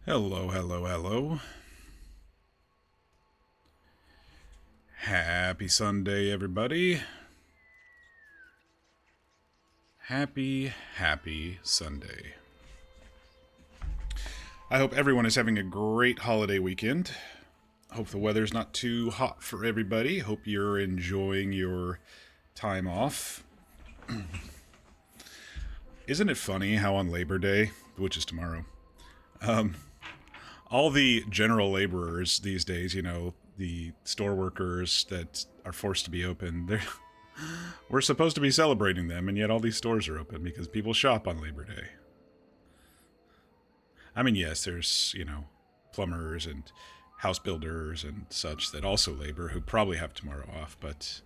Hello, hello, hello. Happy Sunday, everybody. Happy Sunday. I hope everyone is having a great holiday weekend. Hope the weather's not too hot for everybody. Hope you're enjoying your time off. Isn't it funny how on Labor Day, which is tomorrow, all the general laborers these days, the store workers that are forced to be open, we're supposed to be celebrating them, and yet all these stores are open because people shop on Labor Day. I mean, yes, there's, plumbers and house builders and such that also labor who probably have tomorrow off, but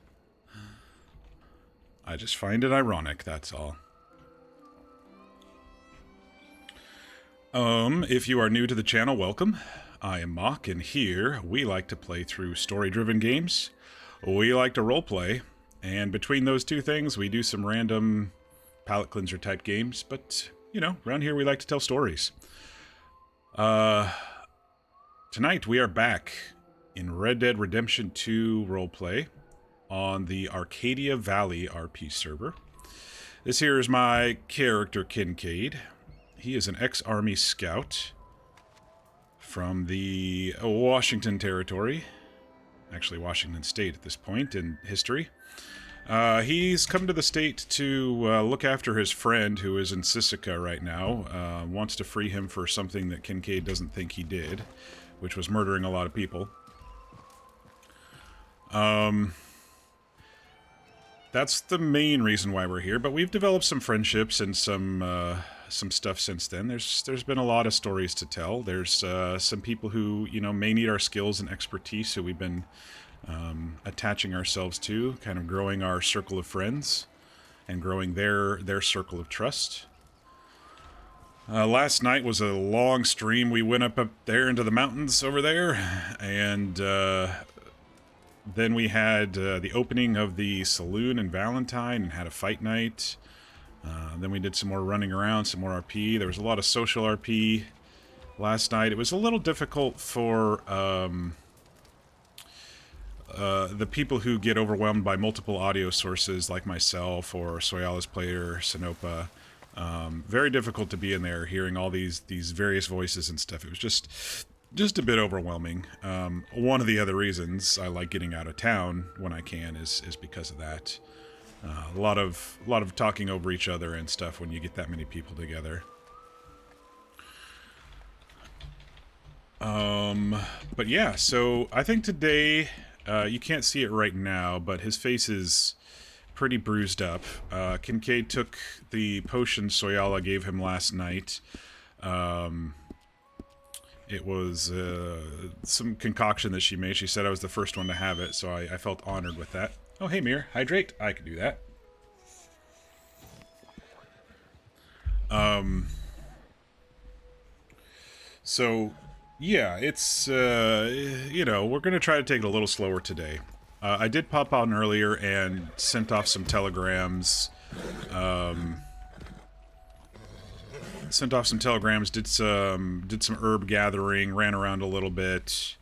I just find it ironic, that's all. If you are new to the channel, welcome. I am Mock, and here we like to play through story-driven games. We like to roleplay, and between those two things, we do some random palate cleanser type games, but, around here we like to tell stories. Tonight we are back in Red Dead Redemption 2 roleplay on the Arcadia Valley RP server. This here is my character, Kincaid. He is an ex-army scout from the Washington Territory. Actually, Washington State at this point in history. He's come to the state to look after his friend who is in Sisika right now. Wants to free him for something that Kincaid doesn't think he did, which was murdering a lot of people. That's the main reason why we're here, but we've developed some friendships and some stuff since then. There's been a lot of stories to tell. There's some people who, may need our skills and expertise who we've been attaching ourselves to, kind of growing our circle of friends and growing their circle of trust. Last night was a long stream. We went up there into the mountains over there, and then we had the opening of the saloon in Valentine and had a fight night. Then we did some more running around, some more RP. There was a lot of social RP last night. It was a little difficult for the people who get overwhelmed by multiple audio sources like myself or Soyala's player, Sinopa. Very difficult to be in there hearing all these various voices and stuff. It was just a bit overwhelming. One of the other reasons I like getting out of town when I can is because of that. A lot of talking over each other and stuff when you get that many people together. But yeah, so I think today, you can't see it right now, but his face is pretty bruised up. Kincaid took the potion Soyala gave him last night. It was some concoction that she made. She said I was the first one to have it, so I felt honored with that. Oh, hey, Mir. Hydrate. I can do that. So, yeah, it's, we're going to try to take it a little slower today. I did pop on earlier and sent off some telegrams. Did some herb gathering, ran around a little bit.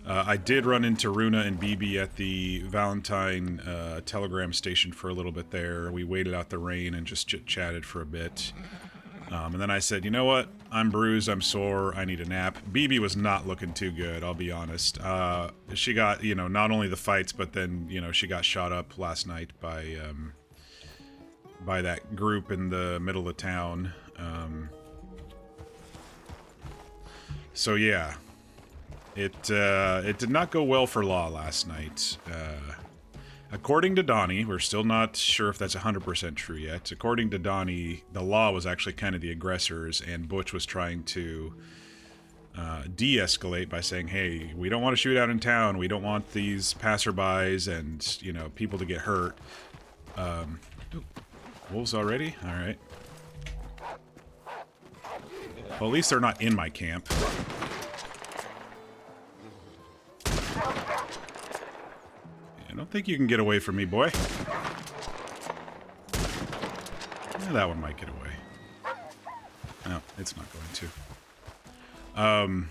I did run into Runa and BB at the Valentine telegram station for a little bit there. We waited out the rain and just chit-chatted for a bit. And then I said, you know what? I'm bruised, I'm sore, I need a nap. BB was not looking too good, I'll be honest. She got, not only the fights, but then, she got shot up last night by that group in the middle of town. So yeah. It did not go well for Law last night. According to Donnie, we're still not sure if that's 100% true yet. According to Donnie, the Law was actually kind of the aggressors, and Butch was trying to de-escalate by saying, hey, we don't want to shoot out in town, we don't want these passerbys and, people to get hurt. Ooh, wolves already? Alright. Well, at least they're not in my camp. I don't think you can get away from me, boy. Yeah, that one might get away. No, it's not going to. And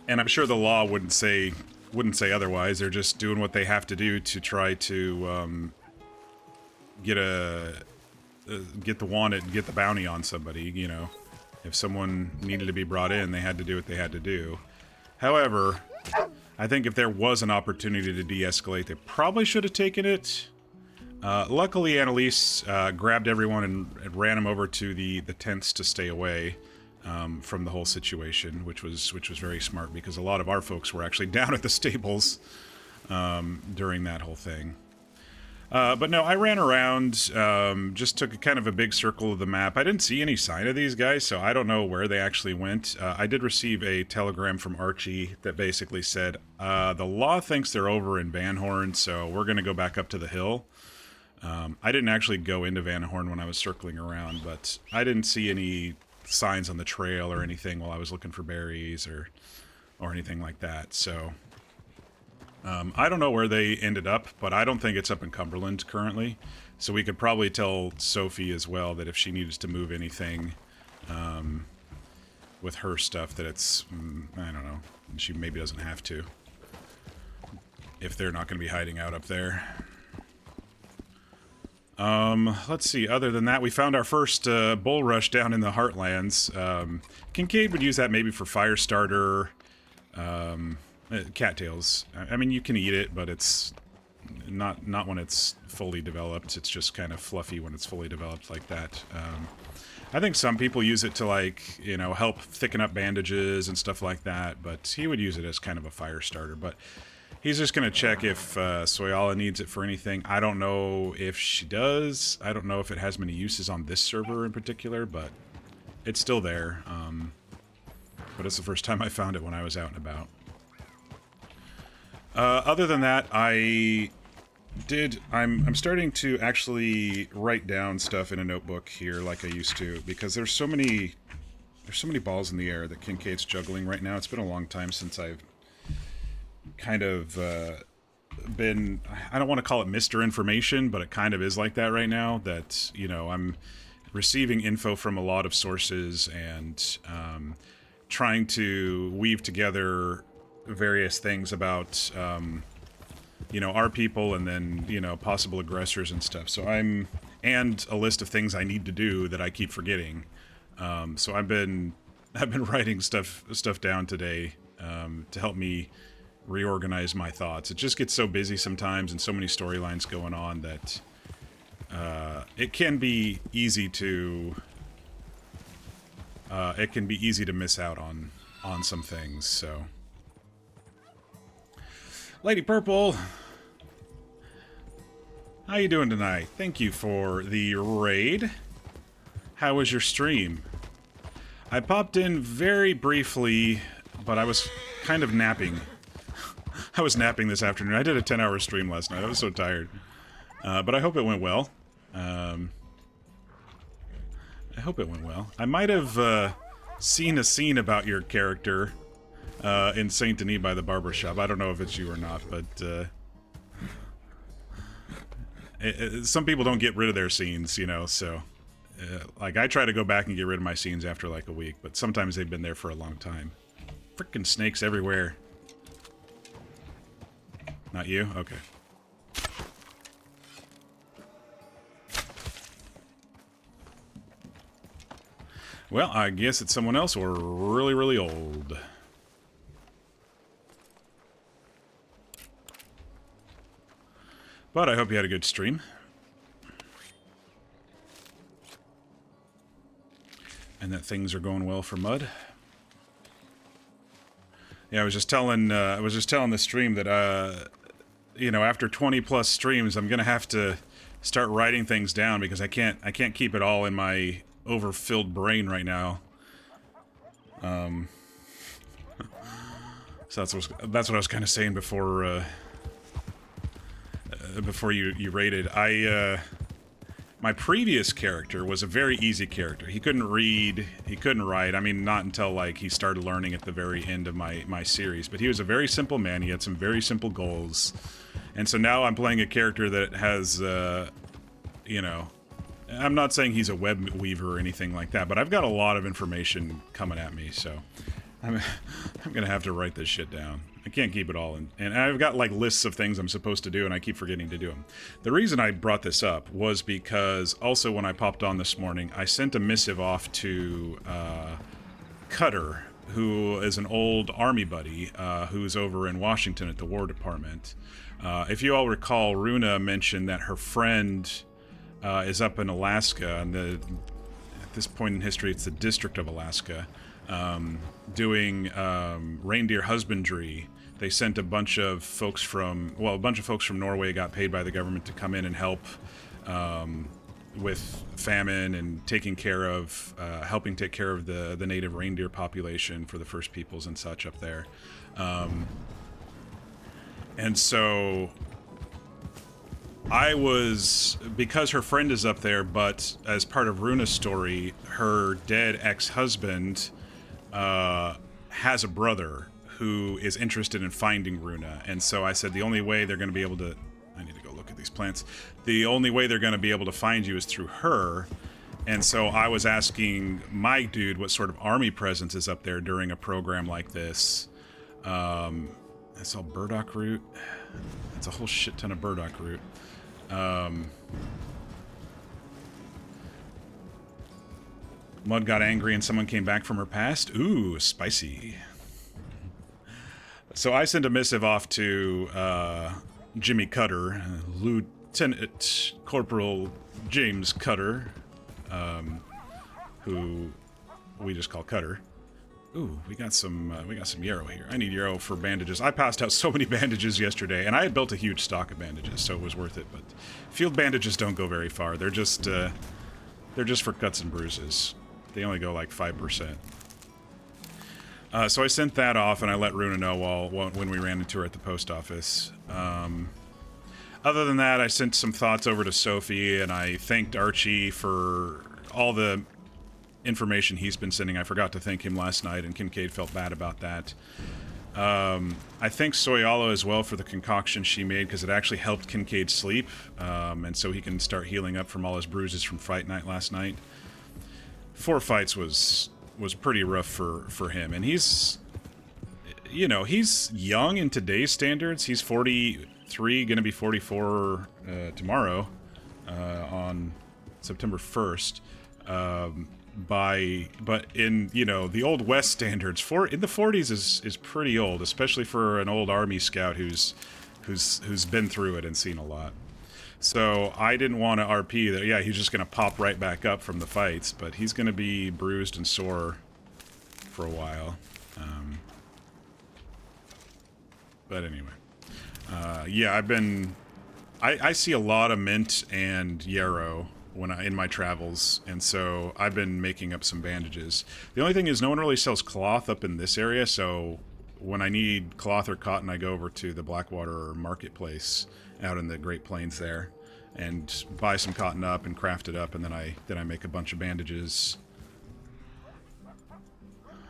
I'm sure the law wouldn't say otherwise. They're just doing what they have to do to try to get the wanted, get the bounty on somebody. You know, if someone needed to be brought in, they had to do what they had to do. However, I think if there was an opportunity to de-escalate, they probably should have taken it. Luckily, Annalise grabbed everyone and ran them over to the tents to stay away from the whole situation, which was very smart, because a lot of our folks were actually down at the stables during that whole thing. But no, I ran around, just took kind of a big circle of the map. I didn't see any sign of these guys, so I don't know where they actually went. I did receive a telegram from Archie that basically said, the law thinks they're over in Van Horn, so we're going to go back up to the hill. I didn't actually go into Van Horn when I was circling around, but I didn't see any signs on the trail or anything while I was looking for berries or anything like that, so... I don't know where they ended up, but I don't think it's up in Cumberland currently. So we could probably tell Sophie as well that if she needs to move anything with her stuff, that it's, I don't know, she maybe doesn't have to. If they're not going to be hiding out up there. Let's see, other than that, we found our first bull rush down in the Heartlands. Kincaid would use that maybe for fire starter, cattails. I mean, you can eat it, but it's not when it's fully developed. It's just kind of fluffy when it's fully developed like that. I think some people use it to, like, you know, help thicken up bandages and stuff like that, but he would use it as kind of a fire starter. But he's just going to check if Soyala needs it for anything. I don't know if she does. I don't know if it has many uses on this server in particular, but it's still there. But it's the first time I found it when I was out and about. Other than that, I'm starting to actually write down stuff in a notebook here like I used to, because there's so many balls in the air that Kincaid's juggling right now. It's been a long time since I've kind of been, I don't want to call it Mr. Information, but it kind of is like that right now, that, you know, I'm receiving info from a lot of sources and trying to weave together various things about, you know, our people and then, you know, possible aggressors and stuff. So and a list of things I need to do that I keep forgetting. So I've been writing stuff down today to help me reorganize my thoughts. It just gets so busy sometimes and so many storylines going on that it can be easy to miss out on some things. So, Lady Purple, how you doing tonight? Thank you for the raid. How was your stream? I popped in very briefly, but I was kind of napping. I was napping this afternoon. I did a 10-hour stream last night. I was so tired. But I hope it went well. I hope it went well. I might have seen a scene about your character in Saint Denis by the barbershop. I don't know if it's you or not, but some people don't get rid of their scenes, you know, so like I try to go back and get rid of my scenes after like a week, but sometimes they've been there for a long time. Frickin' snakes everywhere. Not you? Okay. Well, I guess it's someone else or really, really old. But I hope you had a good stream. And that things are going well for Mud. Yeah, I was just telling the stream that you know, after 20 plus streams, I'm gonna have to start writing things down because I can't keep it all in my overfilled brain right now. So that's what I was kind of saying before you raided. My previous character was a very easy character. He couldn't read, he couldn't write. I mean, not until like he started learning at the very end of my series. But he was a very simple man. He had some very simple goals. And so now I'm playing a character that has, you know, I'm not saying he's a web weaver or anything like that, but I've got a lot of information coming at me, so I'm gonna have to write this shit down. I can't keep it all in. And I've got like lists of things I'm supposed to do, and I keep forgetting to do them. The reason I brought this up was because also when I popped on this morning, I sent a missive off to Cutter, who is an old army buddy who's over in Washington at the War Department. If you all recall, Runa mentioned that her friend is up in Alaska, and at this point in history, it's the District of Alaska, doing reindeer husbandry. They sent a bunch of folks from Norway got paid by the government to come in and help with famine and taking care of, helping take care of the native reindeer population for the First Peoples and such up there. And so because her friend is up there, but as part of Runa's story, her dead ex-husband has a brother who is interested in finding Runa. And so I said the only way they're going to be able to... I need to go look at these plants. The only way they're going to be able to find you is through her. And so I was asking my dude what sort of army presence is up there during a program like this. That's all burdock root. That's a whole shit ton of burdock root. Mud got angry and someone came back from her past. Ooh, spicy. So I sent a missive off to Jimmy Cutter, Lieutenant Corporal James Cutter, who we just call Cutter. Ooh, we got some yarrow here. I need yarrow for bandages. I passed out so many bandages yesterday, and I had built a huge stock of bandages, so it was worth it. But field bandages don't go very far. They're just for cuts and bruises. They only go like 5%. So I sent that off, and I let Runa know when we ran into her at the post office. Other than that, I sent some thoughts over to Sophie, and I thanked Archie for all the information he's been sending. I forgot to thank him last night, and Kincaid felt bad about that. I thanked Soyalo as well for the concoction she made, because it actually helped Kincaid sleep, and so he can start healing up from all his bruises from fight night last night. 4 fights was pretty rough for him, and he's young in today's standards. He's 43, gonna be 44 tomorrow, on September 1st. But in the Old West standards, in the 40s is pretty old, especially for an old army scout who's been through it and seen a lot. So I didn't want to RP that. Yeah, he's just gonna pop right back up from the fights, but he's gonna be bruised and sore for a while. But anyway, yeah, I see a lot of mint and yarrow in my travels, and so I've been making up some bandages. The only thing is no one really sells cloth up in this area, so when I need cloth or cotton, I go over to the Blackwater Marketplace out in the Great Plains there and buy some cotton up and craft it up, and then I make a bunch of bandages.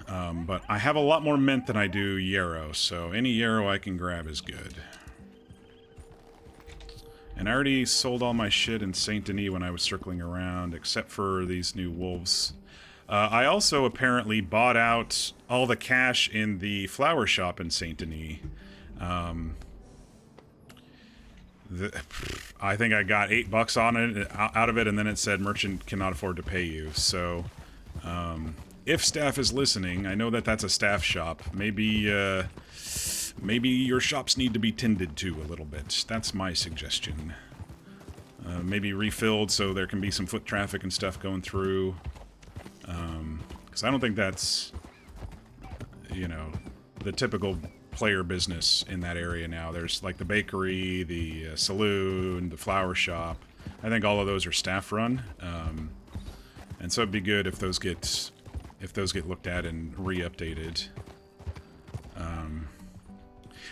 But I have a lot more mint than I do yarrow, so any yarrow I can grab is good. And I already sold all my shit in Saint Denis when I was circling around, except for these new wolves. I also apparently bought out all the cash in the flower shop in Saint Denis. I think I got $8 on it out of it, and then it said merchant cannot afford to pay you. So, if staff is listening, I know that that's a staff shop. Maybe your shops need to be tended to a little bit. That's my suggestion. Maybe refilled so there can be some foot traffic and stuff going through. Because I don't think that's, the typical player business in that area now. There's like the bakery, the saloon, the flower shop. I think all of those are staff run. And so it'd be good if those get looked at and re-updated.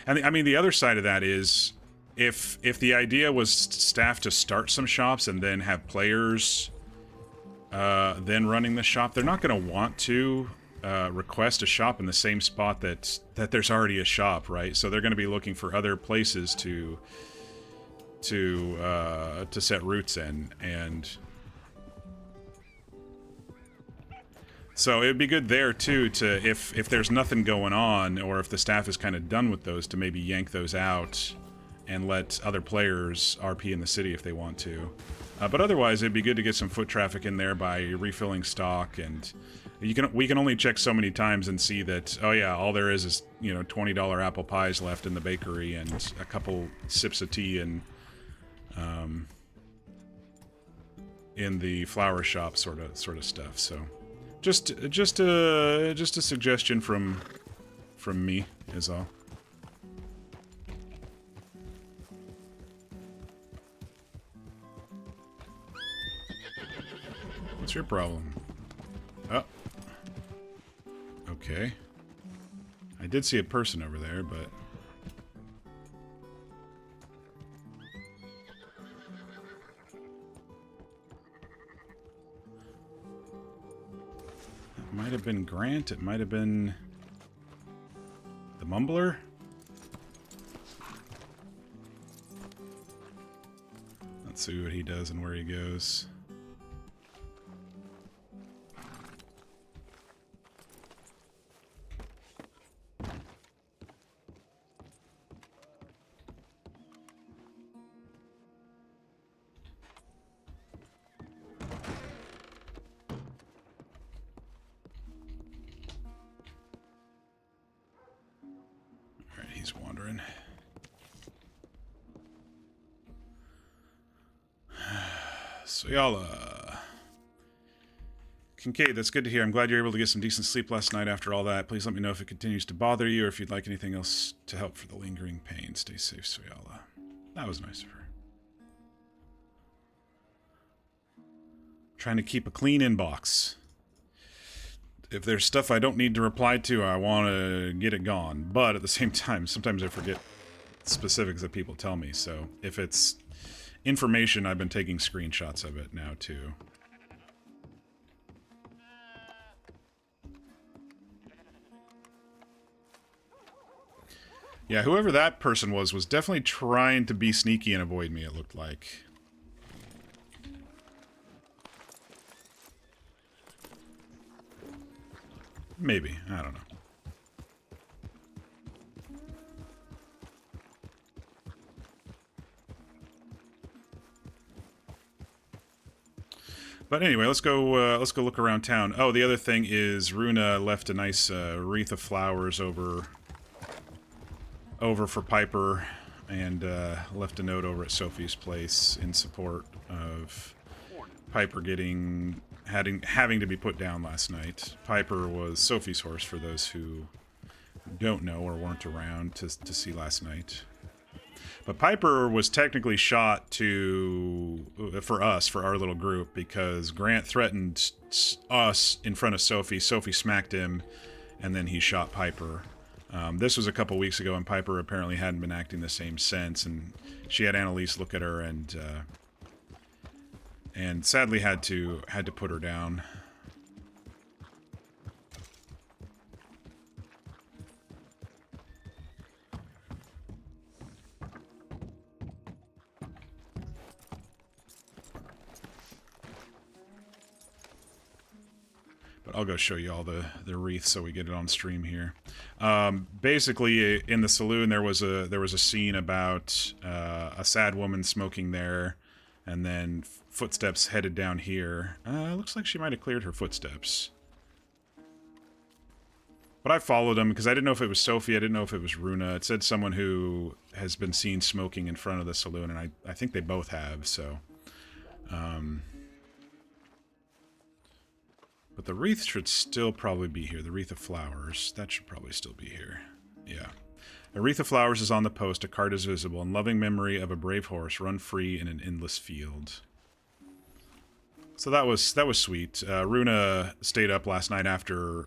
And I mean, the other side of that is, if the idea was staff to start some shops and then have players then running the shop, they're not going to want to request a shop in the same spot that there's already a shop, right? So they're going to be looking for other places to set roots in, and So it'd be good there too to if there's nothing going on, or if the staff is kind of done with those, to maybe yank those out and let other players RP in the city if they want to. But otherwise, it'd be good to get some foot traffic in there by refilling stock, and we can only check so many times and see that, oh yeah, all there is you know, $20 apple pies left in the bakery and a couple sips of tea and in the flower shop sort of stuff. So just a suggestion from me is all. What's your problem? Oh. Okay. I did see a person over there, but... It might have been Grant, it might have been... the Mumbler? Let's see what he does and where he goes. He's wandering. So y'all, Kincaid, that's good to hear. I'm glad you're able to get some decent sleep last night after all that. Please let me know if it continues to bother you or if you'd like anything else to help for the lingering pain. Stay safe, Soyala. That was nice of her. Trying to keep a clean inbox. If there's stuff I don't need to reply to, I want to get it gone. But at the same time, sometimes I forget specifics that people tell me. So if it's information, I've been taking screenshots of it now, too. Yeah, whoever that person was definitely trying to be sneaky and avoid me, it looked like. Maybe. I don't know. But anyway, let's go look around town. Oh, the other thing is Runa left a nice wreath of flowers over for Piper, and left a note over at Sophie's place in support of Piper having to be put down last night. Piper was Sophie's horse, for those who don't know or weren't around to see last night. But Piper was technically shot for our little group, because Grant threatened us in front of Sophie. Sophie smacked him, and then he shot Piper. This was a couple weeks ago, and Piper apparently hadn't been acting the same since, and she had Annalise look at her and sadly had to put her down. But I'll go show you all the wreath so we get it on stream here. Basically, in the saloon there was a scene about a sad woman smoking there, and then footsteps headed down here. Looks like she might have cleared her footsteps. But I followed them because I didn't know if it was Sophie, I didn't know if it was Runa. It said someone who has been seen smoking in front of the saloon, and I think they both have, so... But the wreath should still probably be here. The wreath of flowers. That should probably still be here. Yeah. A wreath of flowers is on the post. A card is visible. In loving memory of a brave horse, run free in an endless field. So that was sweet. Runa stayed up last night after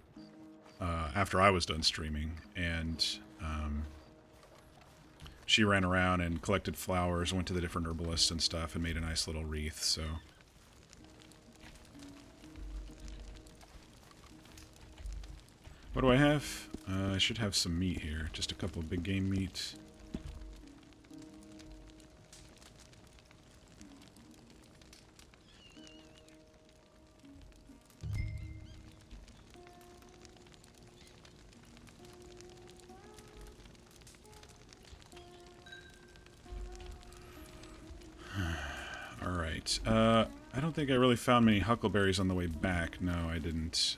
I was done streaming, and she ran around and collected flowers, went to the different herbalists and stuff, and made a nice little wreath, so... What do I have? I should have some meat here. Just a couple of big game meat. Alright, I don't think I really found many huckleberries on the way back. No, I didn't.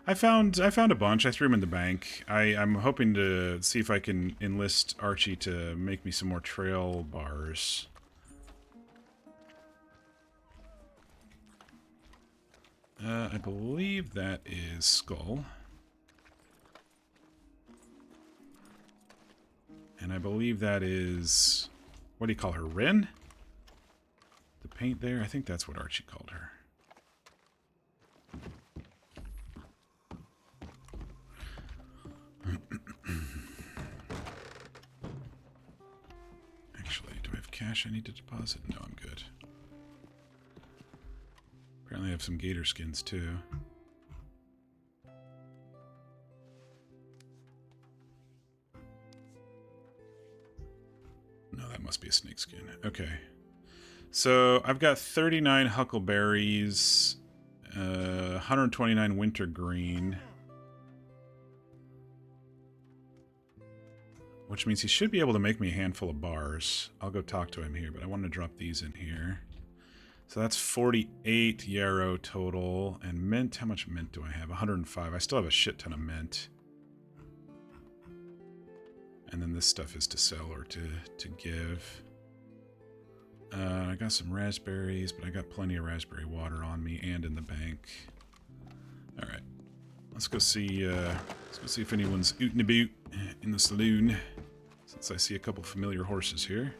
I found a bunch. I threw them in the bank. I'm hoping to see if I can enlist Archie to make me some more trail bars. I believe that is Skull. And I believe that is... What do you call her? Rin? The paint there? I think that's what Archie called her. Actually, do I have cash I need to deposit? No, I'm good. Apparently I have some gator skins too. No, that must be a snake skin. Okay. So I've got 39 huckleberries, 129 wintergreen. Which means he should be able to make me a handful of bars. I'll go talk to him here, but I want to drop these in here. So that's 48 yarrow total. And mint, how much mint do I have? 105. I still have a shit ton of mint. And then this stuff is to sell or to give. I got some raspberries, but I got plenty of raspberry water on me and in the bank. Alright. Let's go see if anyone's ootin' about in the saloon. Since I see a couple familiar horses here.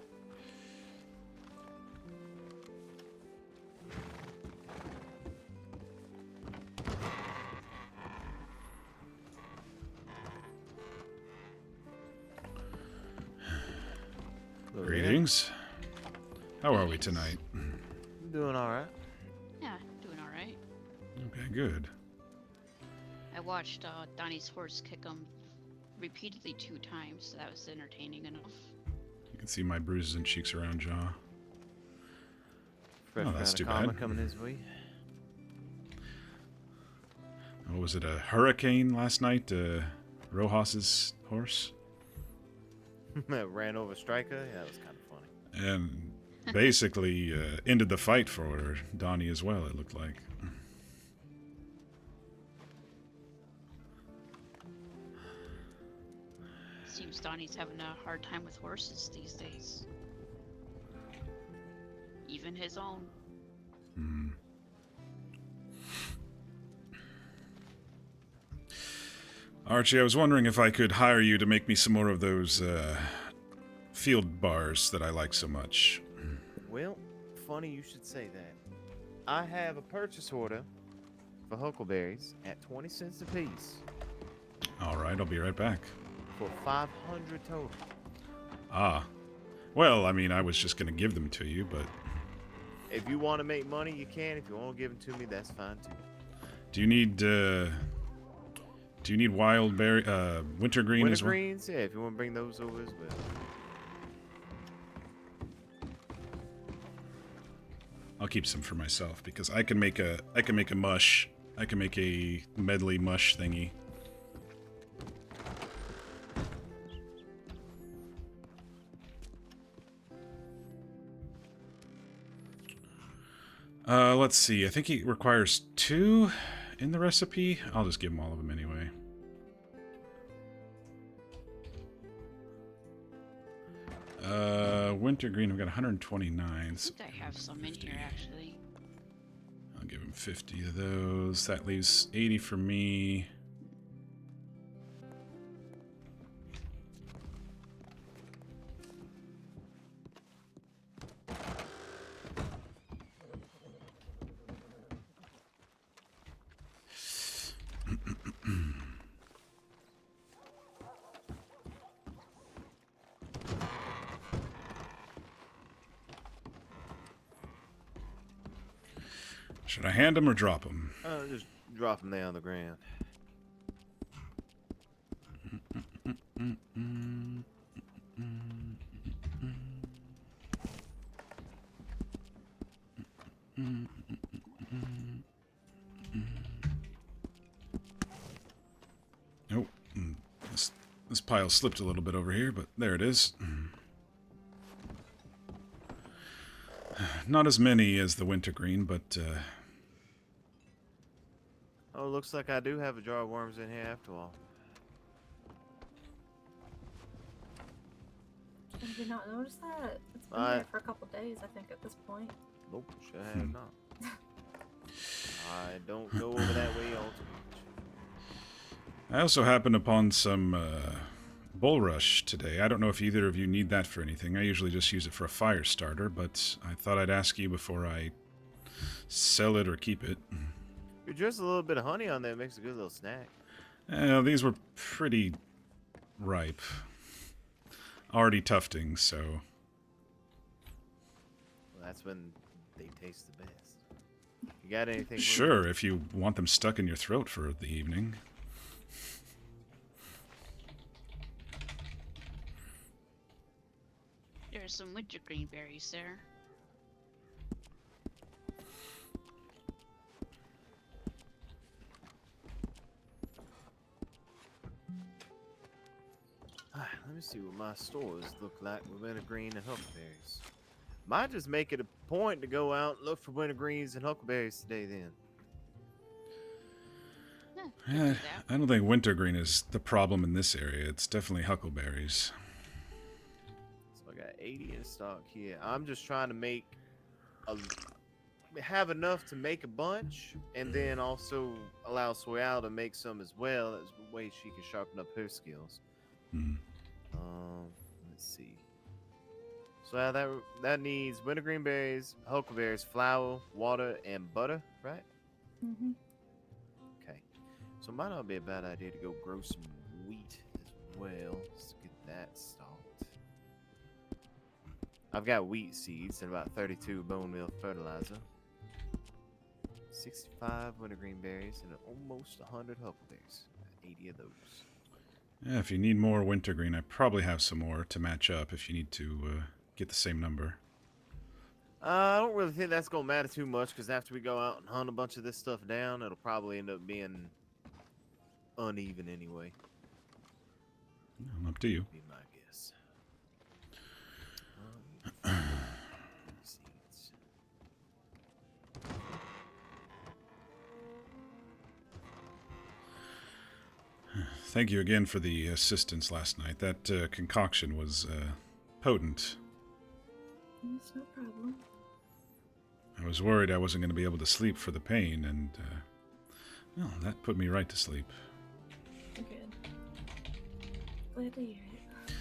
Greetings. How are we tonight? Doing alright. Yeah, doing alright. Okay, good. I watched Donnie's horse kick him repeatedly 2 times, so that was entertaining enough. You can see my bruises and cheeks around jaw. Fresh Oh, that's too karma bad. coming his way. What was it, a hurricane last night? Rojas's horse? Ran over Striker. Yeah, that was kind of funny. And basically ended the fight for Donnie as well, it looked like. Seems Donnie's having a hard time with horses these days. Even his own. Hmm. Archie, I was wondering if I could hire you to make me some more of those field bars that I like so much. Well, funny you should say that. I have a purchase order for huckleberries at 20 cents a piece Alright, I'll be right back. for 500 total. Ah. Well, I mean, I was just going to give them to you, but... If you want to make money, you can. If you want to give them to me, that's fine too. Do you need wild berry, wintergreen as well? Wintergreens, yeah, if you want to bring those over as well. I'll keep some for myself because I can make a mush. I can make a medley mush thingy. Let's see. I think he requires 2 in the recipe. I'll just give him all of them anyway. Wintergreen, I've got 129. I think I have some in here, actually. I'll give him 50 of those. That leaves 80 for me. Should I hand them or drop them? Just drop them there on the ground. Oh, this pile slipped a little bit over here, but there it is. Just drop them there on the ground. This pile slipped a little bit over here, but there it is. This pile slipped a little bit over here, but there it is. This pile slipped a little bit over here, but there it is. This pile slipped a little bit over here, but there it is. not as many as the wintergreen, but Oh, looks like I do have a jar of worms in here after all. Did you not notice that? It's been I- there for a couple days, I think, at this point. Nope, sure have not. I don't go over that way all too much. I also happened upon some bulrush today. I don't know if either of you need that for anything. I usually just use it for a fire starter, but I thought I'd ask you before I sell it or keep it. If just a little bit of honey on there makes a good little snack. These were pretty ripe. Already tufting, so... Well, that's when they taste the best. You got anything? Sure, if you want them stuck in your throat for the evening. There's some wintergreen berries there. Let me see what my stores look like with wintergreen and huckleberries. Might just make it a point to go out and look for wintergreens and huckleberries today then. Could do Yeah, that. I don't think wintergreen is the problem in this area. It's definitely huckleberries. So I got 80 in stock here. I'm just trying to have enough to make a bunch, and then also allow Soyal to make some as well. That's the way she can sharpen up her skills. Hmm. Let's see. So that needs wintergreen berries, huckleberries, flour, water, and butter, right? Mm-hmm. Okay. So it might not be a bad idea to go grow some wheat as well. Let's get that stocked. I've got wheat seeds and about 32 bone meal fertilizer. 65 wintergreen berries and almost 100 huckleberries. 80 of those. Yeah, if you need more wintergreen, I probably have some more to match up if you need to get the same number. I don't really think that's going to matter too much, because after we go out and hunt a bunch of this stuff down, it'll probably end up being uneven anyway. Up to you. Be my guess. Seeds. Thank you again for the assistance last night. That concoction was potent. It's no problem. I was worried I wasn't going to be able to sleep for the pain, and well, that put me right to sleep. Good. Glad to hear it.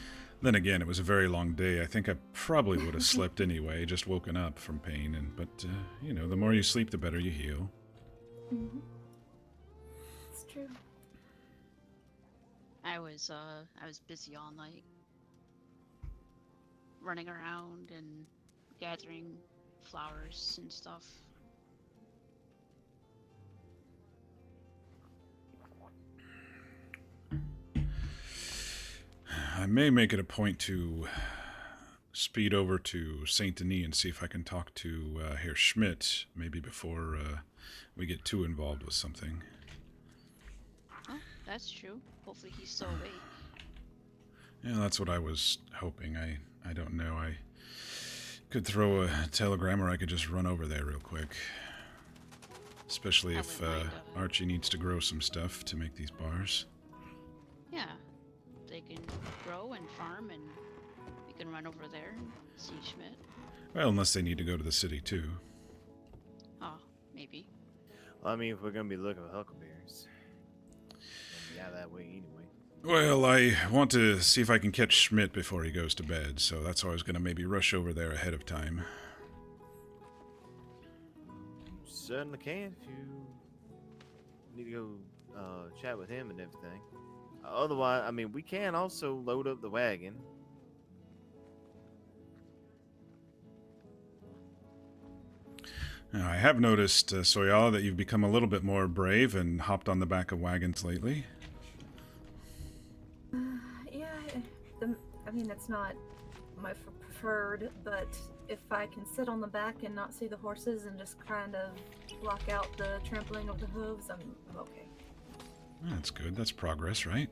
Then again, it was a very long day. I think I probably would have slept anyway, just woken up from pain. But you know, the more you sleep, the better you heal. Mm-hmm. It's true. I was busy all night, running around and gathering flowers and stuff. I may make it a point to speed over to Saint Denis and see if I can talk to Herr Schmidt, maybe before we get too involved with something. Oh, that's true. Hopefully he's still awake. Yeah, that's what I was hoping. I don't know. I could throw a telegram, or I could just run over there real quick. Especially I if wouldn't mind, Archie needs to grow some stuff to make these bars. Yeah, they can grow and farm, and we can run over there and see Schmidt. Well, unless they need to go to the city too. Oh, maybe. I mean, if we're going to be looking for huckleberries. We'll be out that way anyway. Well, I want to see if I can catch Schmidt before he goes to bed, so that's why I was going to maybe rush over there ahead of time. Certainly can if you need to go chat with him and everything. Otherwise, I mean, we can also load up the wagon. Now, I have noticed, Soyala, that you've become a little bit more brave and hopped on the back of wagons lately. Yeah, I mean, it's not my preferred, but if I can sit on the back and not see the horses and just kind of block out the trampling of the hooves, I'm okay. That's good. That's progress, right?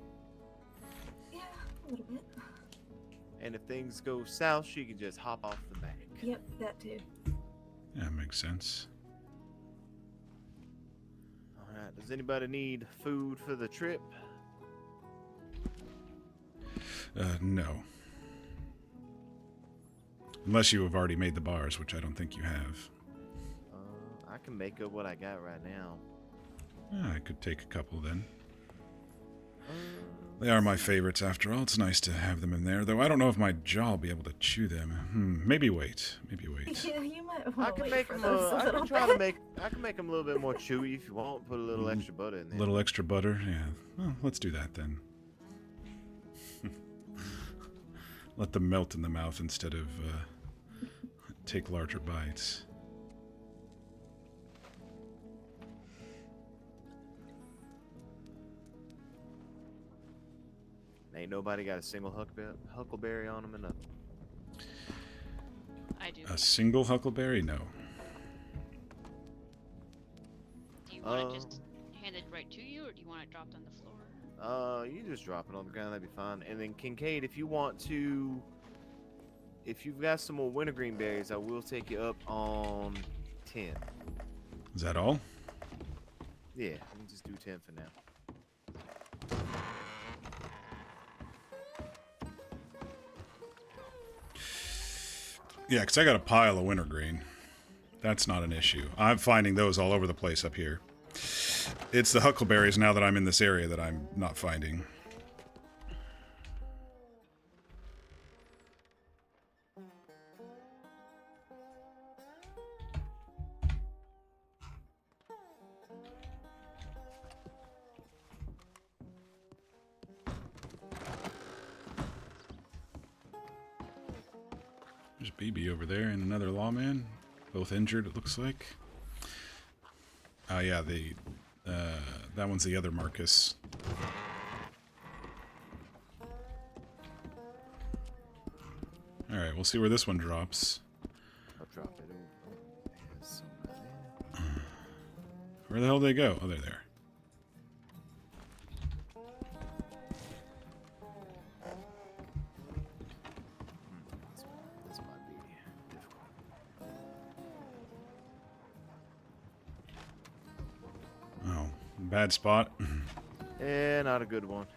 Yeah, a little bit. And if things go south, she can just hop off the back. Yep, that too. That makes sense. All right. Does anybody need food for the trip? No. Unless you have already made the bars, which I don't think you have. I can make up what I got right now. I could take a couple then. They are my favorites after all. It's nice to have them in there, though I don't know if my jaw will be able to chew them. Maybe wait. Maybe wait. Yeah, you might I want to can wait make for them. those a I little can try to bit. make them a little bit more chewy if you want. Put a little extra butter in A there. little extra butter? Yeah. Well, let's do that then. Let them melt in the mouth instead of take larger bites. Ain't nobody got a single huckleberry on them enough. I do. A single huckleberry? No. Do you want it just handed right to you, or do you want it dropped on the floor? You just drop it on the ground. That'd be fine. And then Kincaid, if you want to, if you've got some more wintergreen berries, I will take you up on 10. Is that all? Yeah, we can just do 10 for now. Yeah, because I got a pile of wintergreen. That's not an issue. I'm finding those all over the place up here. It's the huckleberries now that I'm in this area that I'm not finding. There's BB over there and another lawman. Both injured, it looks like. Oh, yeah, that one's the other Marcus. Alright, we'll see where this one drops. I'll drop it over. There's somebody there. Where the hell did they go? Oh, they're there. This might be difficult. Oh, bad spot. Yeah, not a good one.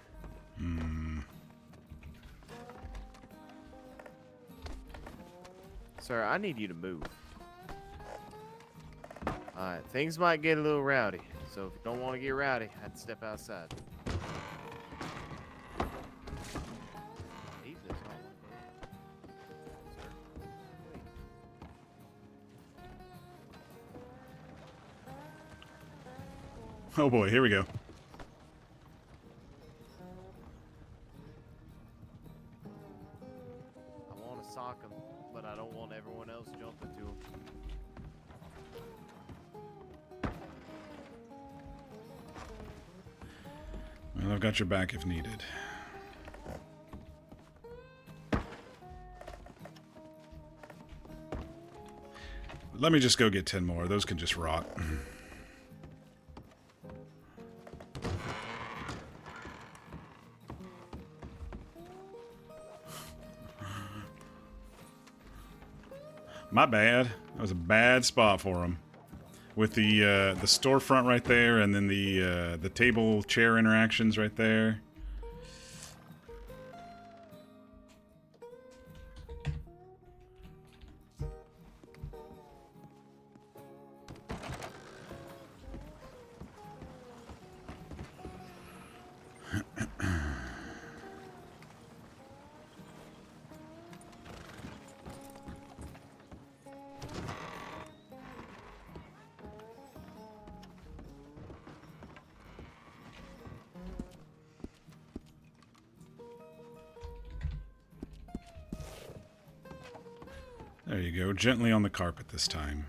Sir, I need you to move. Alright, things might get a little rowdy. So if you don't want to get rowdy, I'd step outside. Leave this home. Sir, please. Oh boy, here we go. I want to sock him, but I don't want everyone else jumping to him. Well, I've got your back if needed. Let me just go get 10 more. Those can just rot. My bad. That was a bad spot for him. With the storefront right there, and then the table chair interactions right there. There you go. Gently on the carpet this time.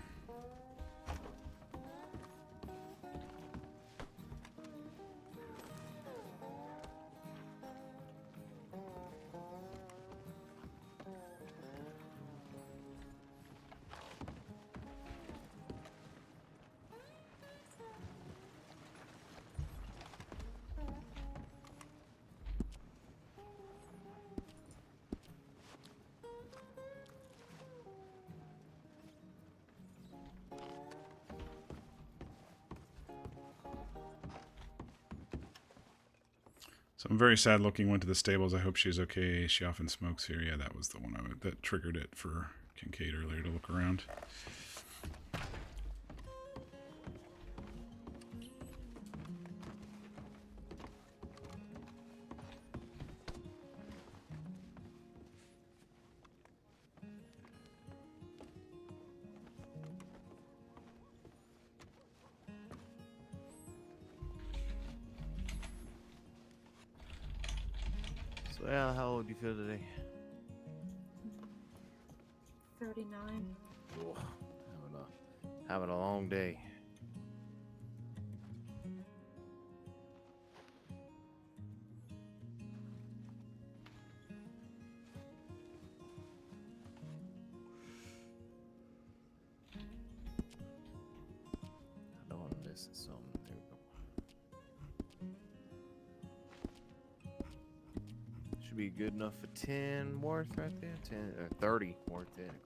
Some very sad looking went to the stables. I hope she's okay. She often smokes here. Yeah, that was the one that triggered it for Kincaid earlier to look around. So, Al, how old do you feel today? 39. Oh, having a long day. I know I'm missing something. There we go. Should be good enough for 10 worth right there. 10 or 30 worth technically.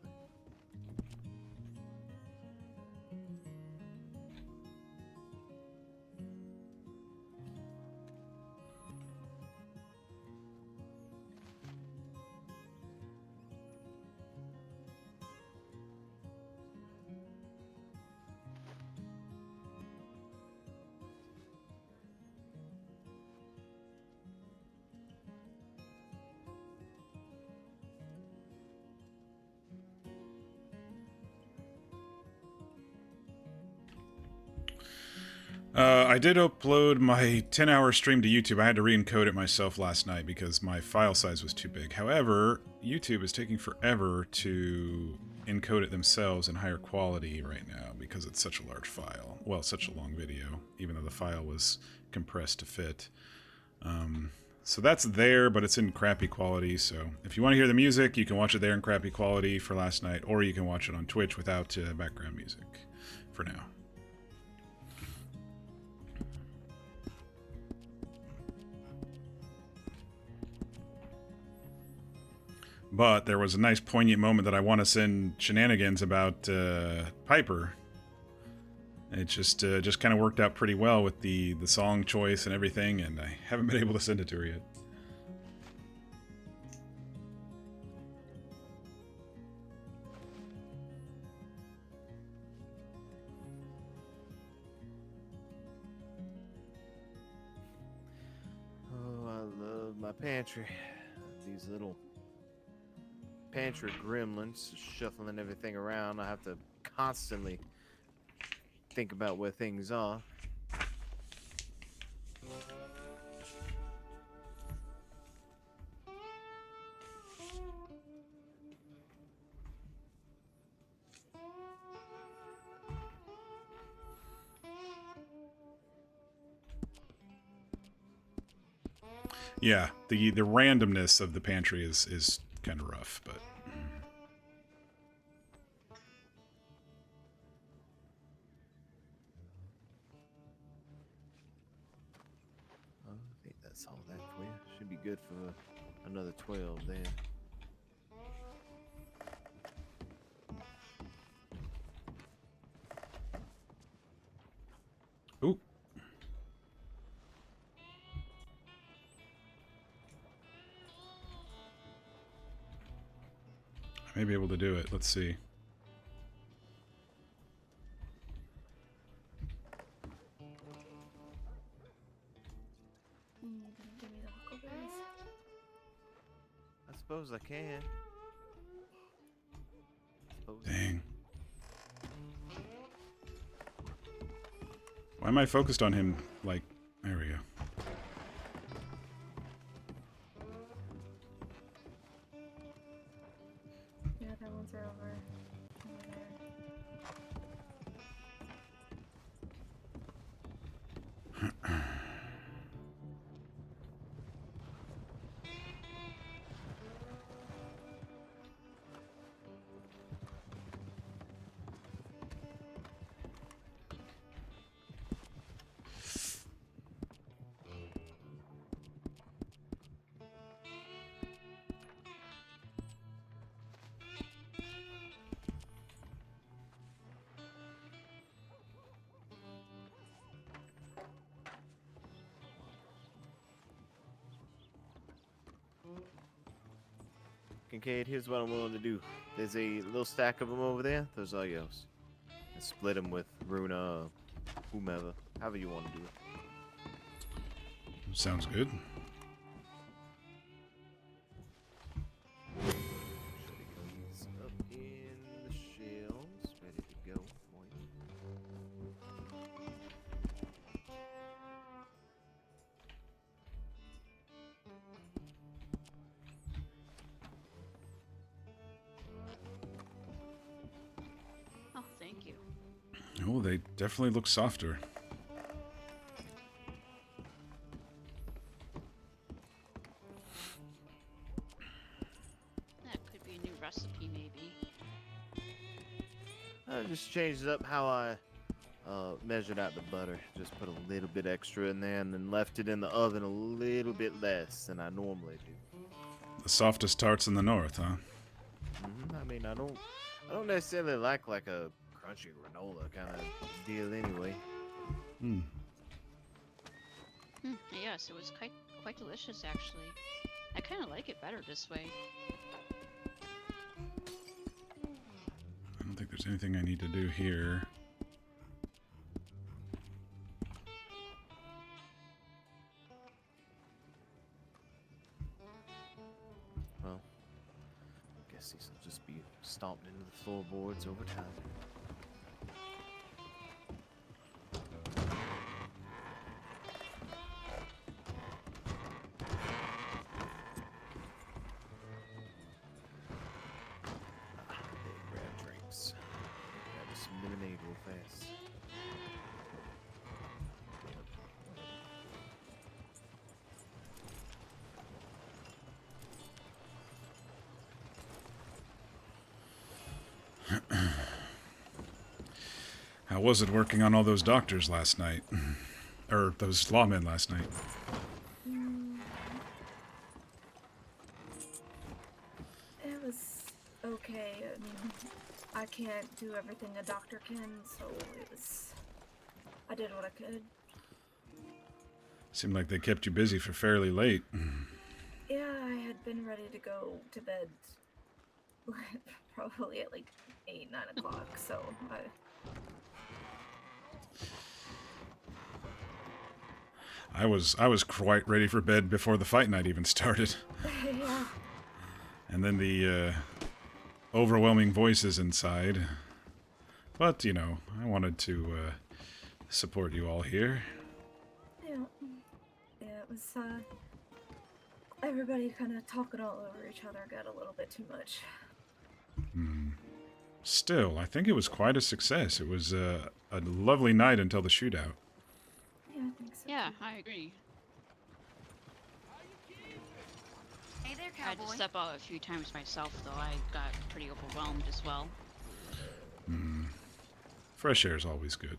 I did upload my 10-hour stream to YouTube. I had to re-encode it myself last night because my file size was too big. However, YouTube is taking forever to encode it themselves in higher quality right now because it's such a large file. Well, such a long video, even though the file was compressed to fit. So that's there, but it's in crappy quality. So if you want to hear the music, you can watch it there in crappy quality for last night, or you can watch it on Twitch without background music for now. But there was a nice poignant moment that I want to send shenanigans about Piper. It just kind of worked out pretty well with the song choice and everything, and I haven't been able to send it to her yet. Oh, I love my pantry. These little pantry gremlins shuffling everything around. I have to constantly think about where things are. Yeah, the randomness of the pantry is kind of rough, but I think that's all that for you. Should be good for another 12 then. ooh. I may be able to do it. Let's see. You gonna give me the huckleberries? I suppose I can. Dang. Why am I focused on him? Like, there we go. Yeah, that one's over there. Kincaid, here's what I'm willing to do. There's a little stack of them over there. Those are yours. And split them with Runa, whomever, however you want to do it. Sounds good. These up in the shells, ready to go for you. Oh, thank you. Oh, they definitely look softer. That could be a new recipe, maybe. I just changed up how I measured out the butter. Just put a little bit extra in there and then left it in the oven a little bit less than I normally do. The softest tarts in the north, huh? I mean, I don't necessarily like a crunchy granola kind of deal anyway. Hmm. Yes, it was quite delicious, actually. I kind of like it better this way. I don't think there's anything I need to do here. Well, I guess these will just be stomped into the floorboards over time. Grab drinks. Grab some lemonade real fast. How was it working on all those doctors last night? Or those lawmen last night? It was okay. I mean, I can't do everything a doctor can, so I did what I could. Seemed like they kept you busy for fairly late. Yeah, I had been ready to go to bed probably at like 8, 9 o'clock, so I was quite ready for bed before the fight night even started. yeah. And then the overwhelming voices inside. But, you know, I wanted to support you all here. Yeah. Yeah, it was, everybody kind of talking all over each other got a little bit too much. Still, I think it was quite a success. It was a lovely night until the shootout. Yeah, I think so. Yeah, too. I agree. Hey there, I had to cowboy. step out a few times myself, though. I got pretty overwhelmed as well. Fresh air is always good.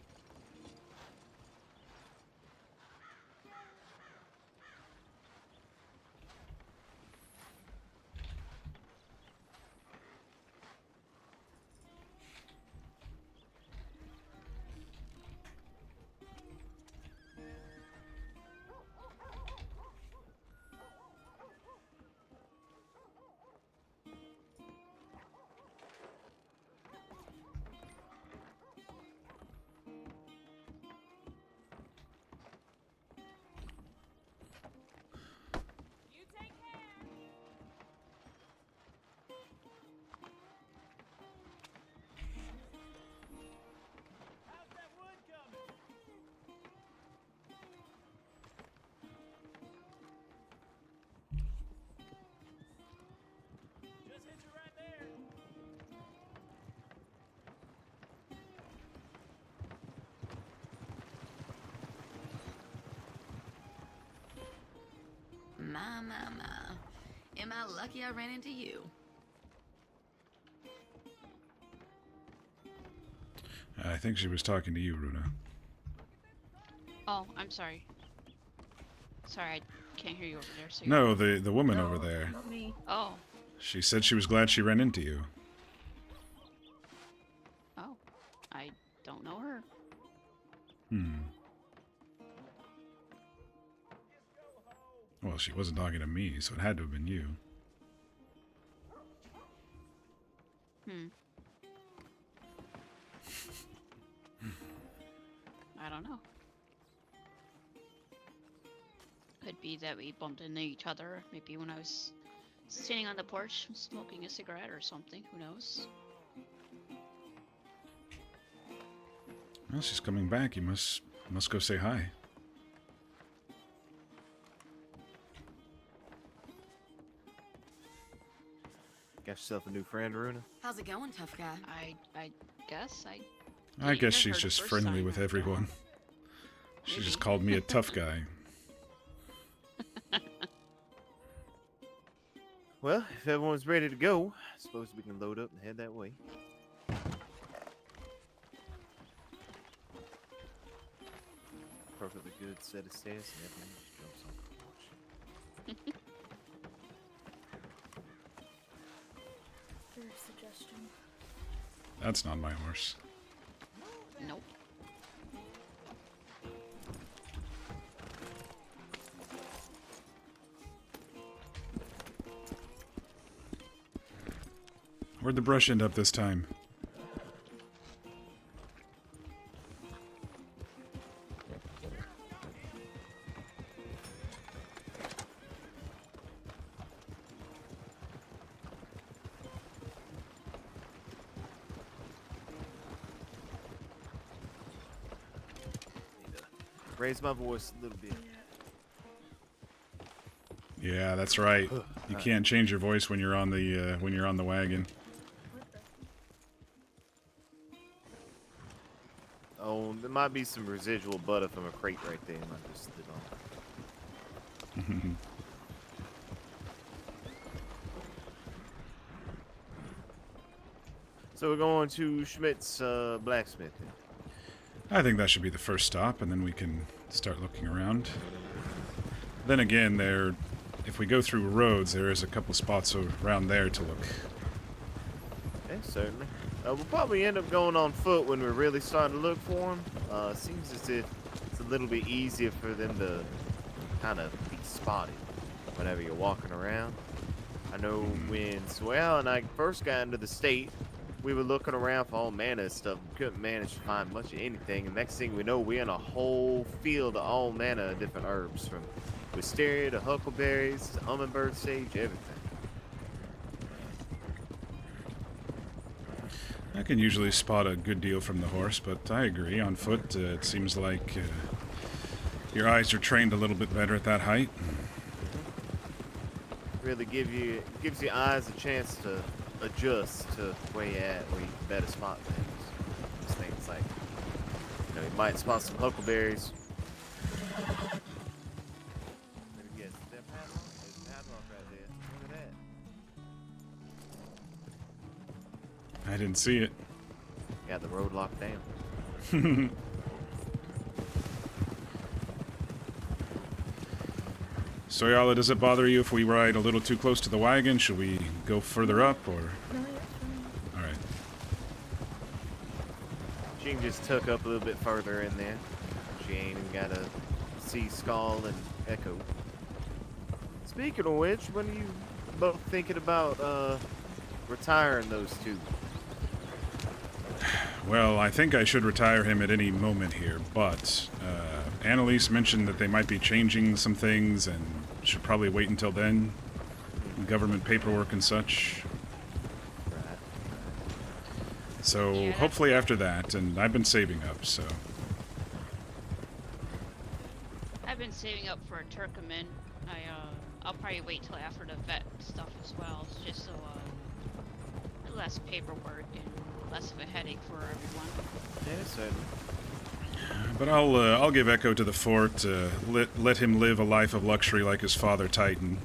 My. Am I lucky I ran into you? I think she was talking to you, Runa. Oh, I'm sorry. Sorry, I can't hear you over there. So No, the woman No, over there. Not me. Oh. She said she was glad she ran into you. Oh. I don't know her. Well, she wasn't talking to me, so it had to have been you. Hmm. I don't know. Could be that we bumped into each other. Maybe when I was standing on the porch smoking a cigarette or something. Who knows? Well, she's coming back. You must go say hi. Got yourself a new friend, Runa? How's it going, tough guy? I guess I didn't guess hear she's her the just first friendly time. with everyone. She just Maybe. called me a tough guy. Well, if everyone's ready to go, I suppose we can load up and head that way. Perfectly good set of stairs, and everyone just jumps on the porch. Fair suggestion. That's not my horse. Nope. Where'd the brush end up this time? Need to raise my voice a little bit. Yeah, that's right. You can't change your voice when you're on the wagon. What the? Oh, there might be some residual butter from a crate right there. I just slid on. So we're going to Schmidt's blacksmith. I think that should be the first stop, and then we can start looking around. Then again, if we go through roads, there is a couple spots around there to look. Yeah, certainly. We'll probably end up going on foot when we're really starting to look for them. Seems as if it's a little bit easier for them to kind of be spotted whenever you're walking around. I know when Swell and I first got into the state, we were looking around for all manner of stuff. We couldn't manage to find much of anything. And next thing we know, we're in a whole field of all manner of different herbs, from wisteria to huckleberries to hummingbird sage, everything. I can usually spot a good deal from the horse, but I agree. On foot, it seems like your eyes are trained a little bit better at that height. Really gives your eyes a chance to adjust to where you're at, where you can better spot things. Just things like, you might spot some huckleberries. Maybe guess, is there a padlock? There's a padlock right there. Look at that. I didn't see it. Got the road locked down. So, Yala, does it bother you if we ride a little too close to the wagon? Should we go further up, or...? No, you're fine. Alright. She can just tuck up a little bit further in there. She ain't even gotta see Skull and Echo. Speaking of which, when are you both thinking about retiring those two? Well, I think I should retire him at any moment here, but Annalise mentioned that they might be changing some things and should probably wait until then. Government paperwork and such. Right. So Yeah, hopefully after that, and I've been saving up, so... I've been saving up for a Turkoman. I'll probably wait till after the vet stuff as well, just so less paperwork and less of a headache for everyone. Yeah, certainly. But I'll give Echo to the fort, let him live a life of luxury like his father Titan.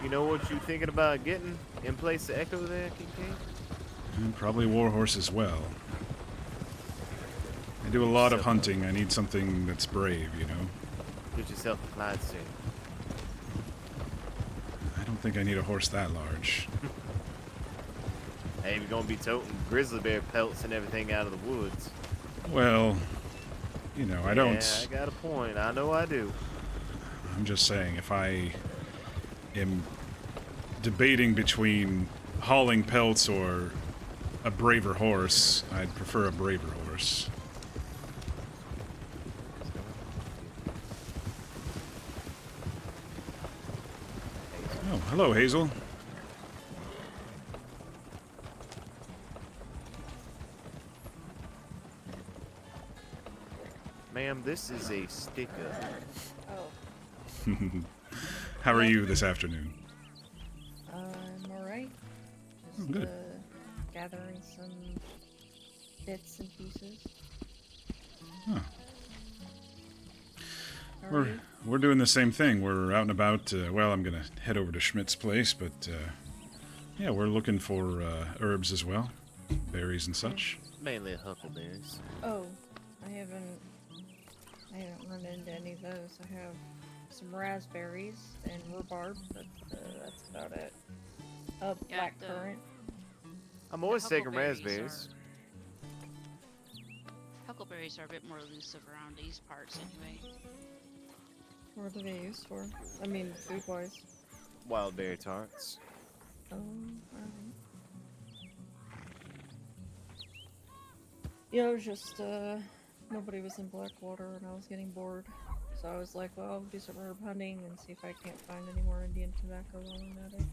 You know what you thinking about getting in place of Echo there, Kincaid? And probably Warhorse as well. I do a lot of hunting. I need something that's brave, you know? Get yourself a Clydesdale. I don't think I need a horse that large. Hey, we're gonna be toting grizzly bear pelts and everything out of the woods. Well, you know, I don't... Yeah, I got a point. I know I do. I'm just saying, if I am debating between hauling pelts or a braver horse, I'd prefer a braver horse. Oh, hello, Hazel. Ma'am, this is a stick-up. Oh, How are you this afternoon? I'm alright. Just good. Gathering some bits and pieces. Huh. How are you? We're doing the same thing. We're out and about. Well, I'm gonna head over to Schmidt's place, but yeah, we're looking for herbs as well, berries and such. Mainly huckleberries. Oh, I haven't run into any of those. I have some raspberries and rhubarb, but that's about it. Yeah, Blackcurrant. I'm always taking huckleberries raspberries. Huckleberries are a bit more elusive around these parts anyway. What are they used for? I mean, food-wise. Wild berry tarts. Alright. Yeah, it was just, nobody was in Blackwater and I was getting bored. So I was like, well, I'll do some herb hunting and see if I can't find any more Indian tobacco while I'm at it.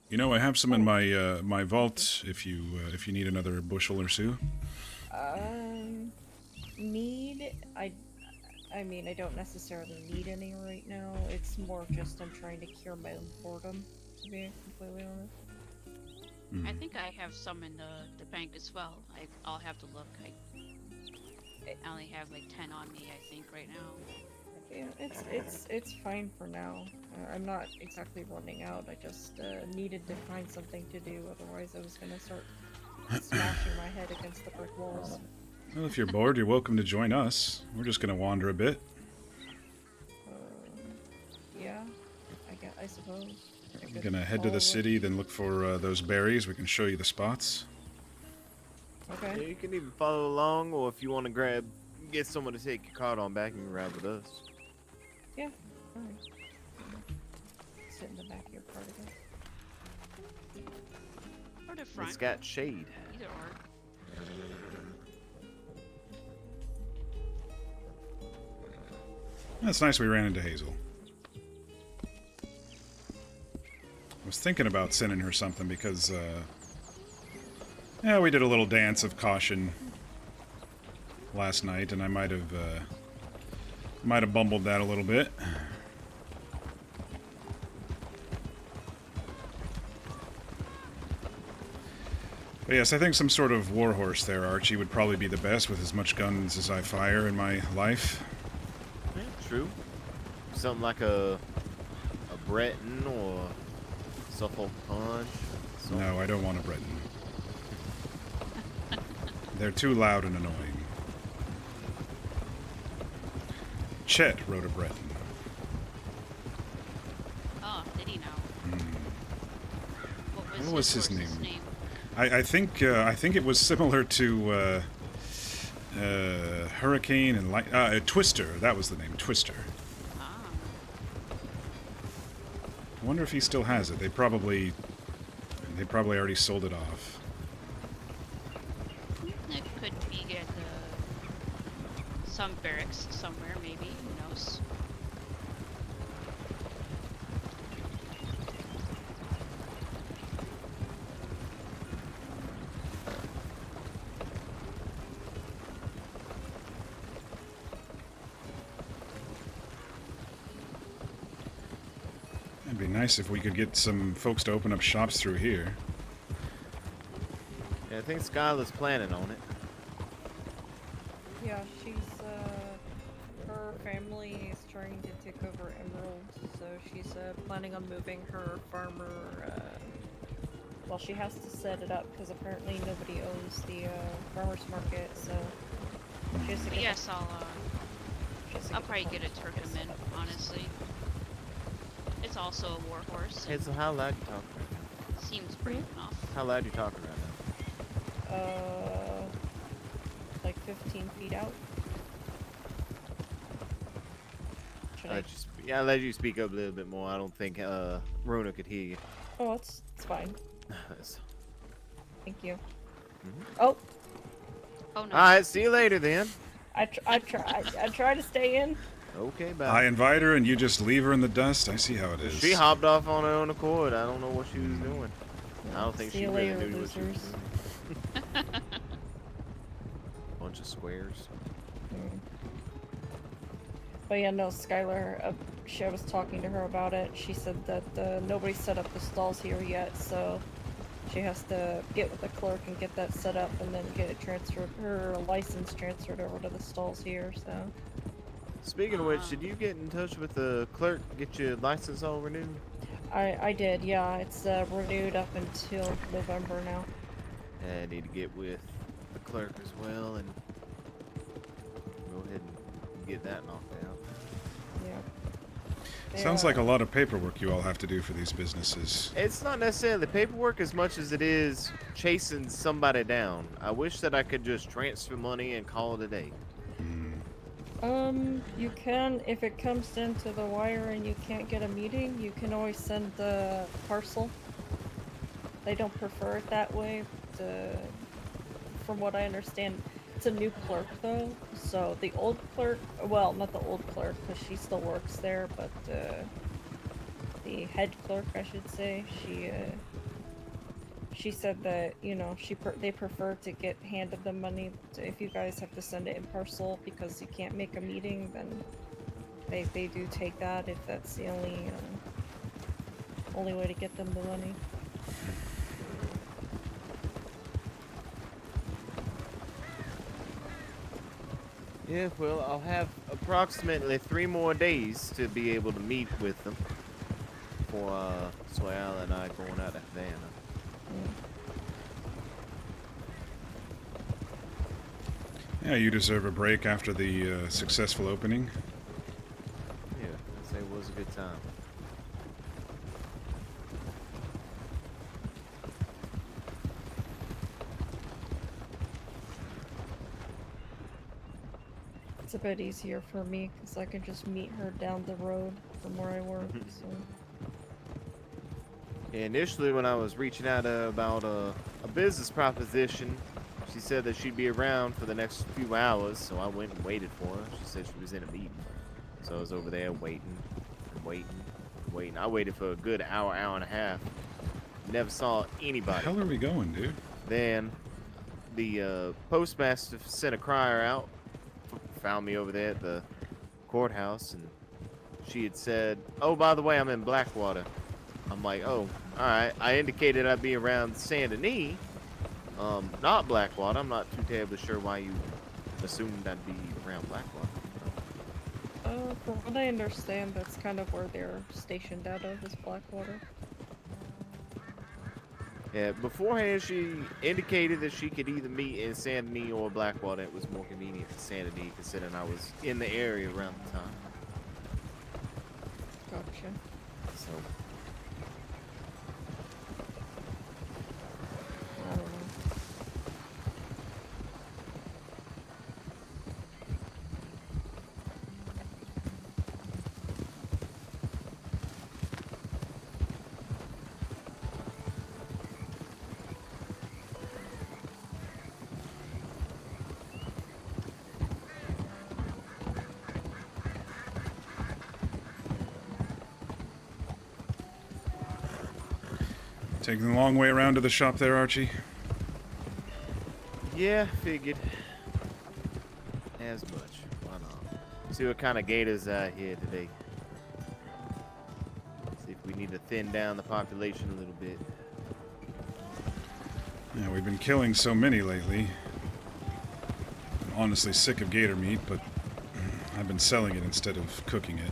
You know, I have some in my my vault. If you need another bushel or two. Need? I mean, I don't necessarily need any right now. It's more just I'm trying to cure my own boredom, to be completely honest. I think I have some in the bank as well. I'll have to look. I only have like 10 on me, I think, right now. Yeah, it's fine for now. I'm not exactly running out. I just needed to find something to do. Otherwise, I was gonna start smashing my head against the brick walls. Well, if you're bored, you're welcome to join us. We're just gonna wander a bit. Yeah, I suppose. We're gonna head to the city, then look for those berries. We can show you the spots. Yeah, Okay. you can even follow along, or if you want to get someone to take your cart on back, you can ride with us. Yeah. Alright. Sit in the back of your cart again. Or the front. It's got shade. Either or. That's nice we ran into Hazel. I was thinking about sending her something because, yeah, we did a little dance of caution last night, and I might have bumbled that a little bit. But yes, I think some sort of warhorse there, Archie, would probably be the best with as much guns as I fire in my life. Yeah, true. Something like a Breton or Suffolk Punch. No, I don't want a Breton. They're too loud and annoying. Chet wrote a Breton. Oh, did he know? What was his horse's name? I think it was similar to Hurricane and Twister. That was the name, Twister. Ah. I wonder if he still has it. They probably already sold it off. It could be at some barracks somewhere, maybe. Who knows? It'd be nice if we could get some folks to open up shops through here. Yeah, I think Skylar's planning on it. Yeah, she's, her family is trying to take over Emerald, so she's, planning on moving her farmer, well, she has to set it up, because apparently nobody owns the, farmer's market, so she has to But get yes, the I'll probably get a farmer's market set Turkoman, up. honestly. It's also a warhorse. Hey, so how loud you talking right now? Seems brave enough. How loud you talking right now? Like 15 feet out. Should I Just be Yeah, I'll let you speak up a little bit more. I don't think Rona could hear you. Oh, it's fine. So- Thank you. Mhm. Oh, Oh no. All right, see you later then. I try to stay in. Okay, bye. I invite her and you just leave her in the dust. I see how it is. She hopped off on her own accord. I don't know what she was doing. I don't think See she you really later, knew what she was losers. doing. Bunch of squares. Mm. But yeah, no, Skylar, I was talking to her about it. She said that nobody set up the stalls here yet, so she has to get with the clerk and get that set up and then get it transferred, her license transferred over to the stalls here, so. Speaking of which, did you get in touch with the clerk, get your license all renewed? I did, yeah. It's renewed up until November now. I need to get with the clerk as well and go ahead and get that knocked out. Yeah. Sounds like a lot of paperwork you all have to do for these businesses. It's not necessarily paperwork as much as it is chasing somebody down. I wish that I could just transfer money and call it a day. You can, if it comes down to the wire and you can't get a meeting, you can always send the parcel. They don't prefer it that way, but, from what I understand, it's a new clerk though. So the old clerk, well, not the old clerk, because she still works there, but the head clerk, I should say, she said that, you know, they prefer to get handed the money. If you guys have to send it in parcel because you can't make a meeting, then they do take that if that's the only way to get them the money. Yeah, well, I'll have approximately 3 more days to be able to meet with them for Soyal and I going out to Havana. Yeah, you deserve a break after the successful opening. Yeah, I'd say it was a good time. It's a bit easier for me because I can just meet her down the road from where I work. So. Yeah, initially, when I was reaching out about a business proposition, she said that she'd be around for the next few hours, so I went and waited for her. She said she was in a meeting. So I was over there waiting and waiting and waiting. I waited for a good hour, hour and a half. Never saw Where the anybody. hell are we going, dude? Then the postmaster sent a crier out, found me over there at the courthouse, and she had said, "Oh, by the way, I'm in Blackwater." I'm like, "Oh, all right." I indicated I'd be around Saint Denis, not Blackwater. I'm not too terribly sure why you assumed I'd be around Blackwater. From what I understand, that's kind of where they're stationed out of, is Blackwater. Yeah, beforehand she indicated that she could either meet in Saint Denis or Blackwater. It was more convenient to Saint Denis considering I was in the area around the time. Gotcha. So, I don't know. Taking the long way around to the shop there, Archie? yeah, figured. As much. Why not? See what kind of gators are here today. See if we need to thin down the population a little bit. Yeah, we've been killing so many lately. I'm honestly sick of gator meat, but I've been selling it instead of cooking it.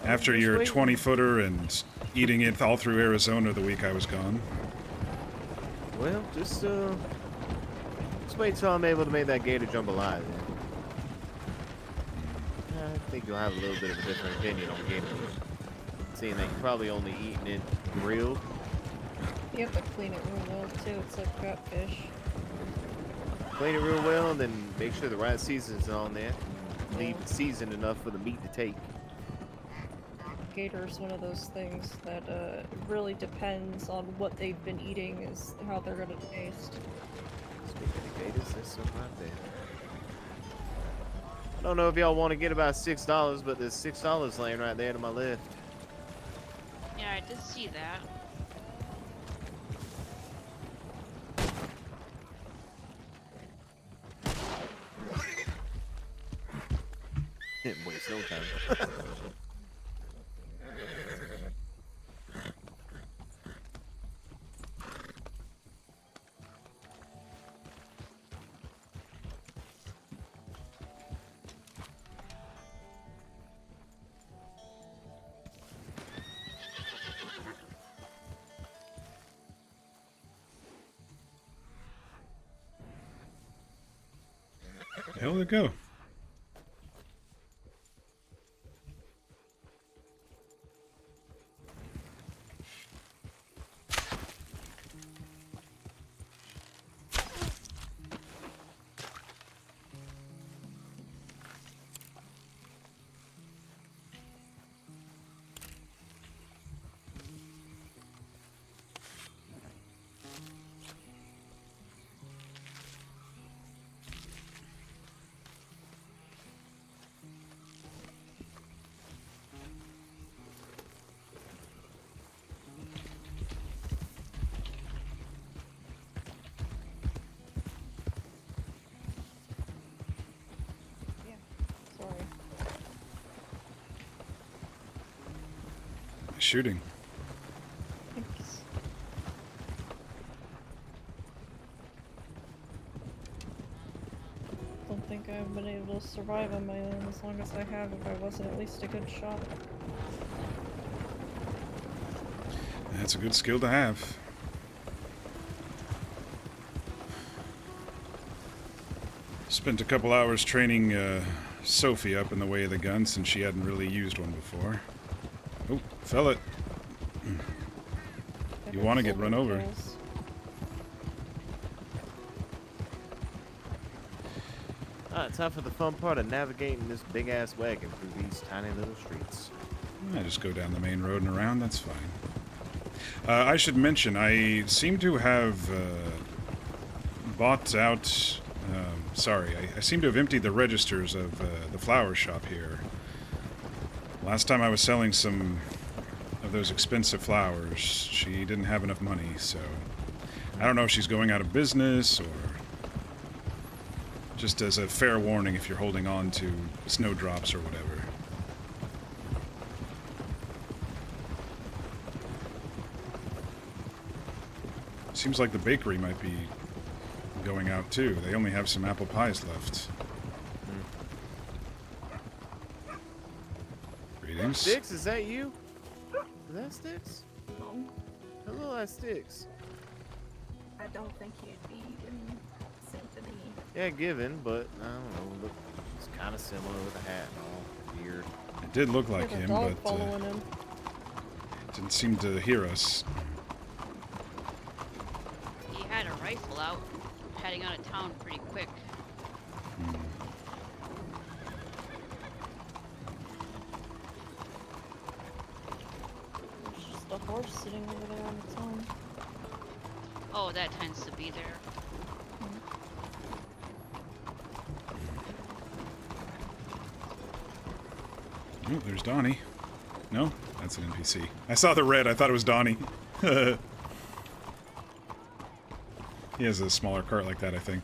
After just your waiting. 20-footer and eating it all through Arizona the week I was gone. Well, just wait till I'm able to make that gator jump alive. Then. I think you'll have a little bit of a different opinion on gator meat. Seeing that you're probably only eating it grilled. You have to clean it real well too. It's like catfish. Clean it real well, and then make sure the right seasoning's on there. Leave it seasoned enough for the meat to take. gator's one of those things that really depends on what they've been eating is how they're gonna taste. Speaking of gators, there's some right there. I don't know if y'all want to get about $6, but there's $6 laying right there to my left. Yeah, I did see that. Didn't waste no time. Hell, they go. Sorry. Shooting. Thanks. Don't think I've been able to survive on my own as long as I have if I wasn't at least a good shot. That's a good skill to have. Spent a couple hours training Sophie up in the way of the gun since she hadn't really used one before. Oh, fell it. You want to get run over. Alright, time for the fun part of navigating this big ass wagon through these tiny little streets. I just go down the main road and around, that's fine. I should mention, I seem to have bought out... I seem to have emptied the registers of the flower shop here. Last time I was selling some of those expensive flowers, she didn't have enough money, so... I don't know if she's going out of business, or... just as a fair warning if you're holding on to snowdrops or whatever. Seems like the bakery might be going out too. They only have some apple pies left. Greetings. Sticks, is that you? Is that Sticks? No, Hello, that's Sticks. I don't think you'd be in symphony. Yeah, given, but I don't know. Look, it's kind of similar with a hat and all. Weird. It did look like There's a him, dog but following him. didn't seem to hear us. He had a rifle out, heading out of town pretty quick. There's just a horse sitting over there on its own. Oh, that tends to be there. Oh, there's Donnie. No? That's an NPC. I saw the red, I thought it was Donnie. He has a smaller cart like that, I think.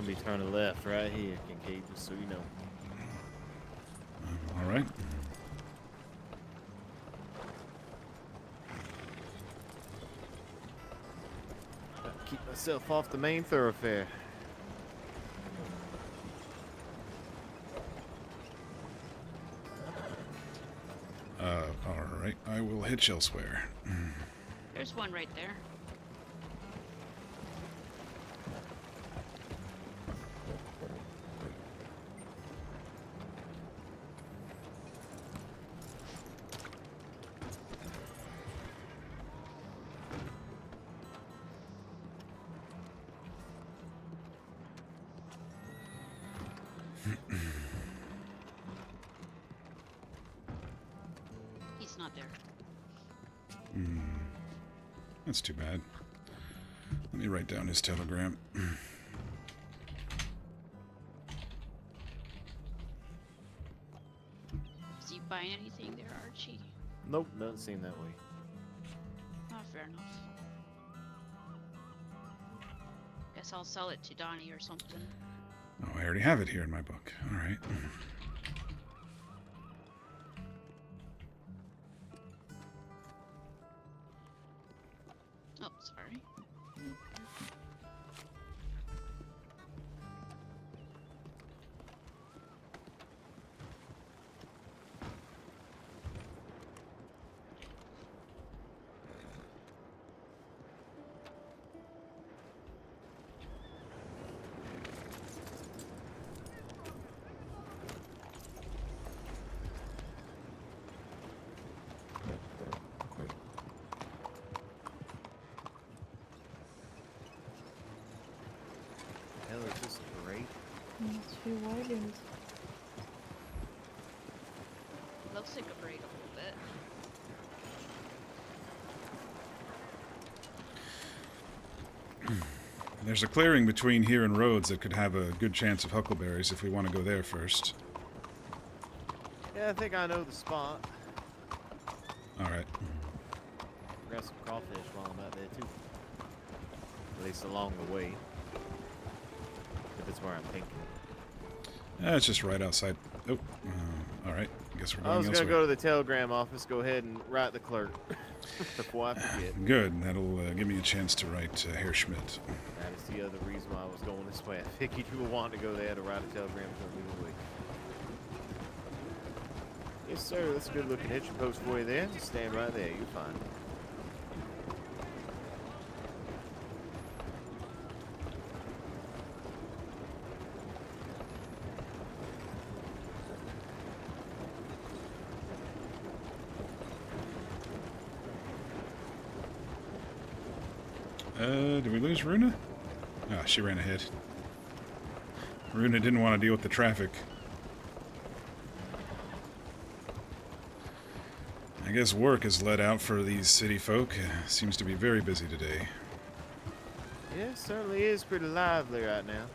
gonna be turning left right here, Kincaid, just so you know. All right. Keep myself off the main thoroughfare. All right. I will hitch elsewhere. There's one right there. He's not there. That's too bad. Let me write down his telegram. Is he buying anything there, Archie? Nope, doesn't seem that way. Oh, fair enough. Guess I'll sell it to Donnie or something. Oh, I already have it here in my book. All right. Oh, sorry. Hell, is this great? Two wagons. Looks like a break a little bit. There's a clearing between here and Rhodes that could have a good chance of huckleberries if we want to go there first. Yeah, I think I know the spot. All right. Grab some crawfish while I'm out there too. At least along the way. If it's where I'm thinking. It's just right outside. Oh, all right. I guess we're going I was elsewhere. gonna go to the telegram office. Go ahead and write the clerk before I forget. Good. That'll give me a chance to write Herr Schmidt. That is the other reason why I was going this way. I figured you would want to go there to write a telegram for me away. Yes, sir. That's a good looking hitching post for you there. Just stand right there. You're fine. Did we lose Runa? Ah, she ran ahead. Runa didn't want to deal with the traffic. I guess work is let out for these city folk. Seems to be very busy today. Yeah, it certainly is pretty lively right now.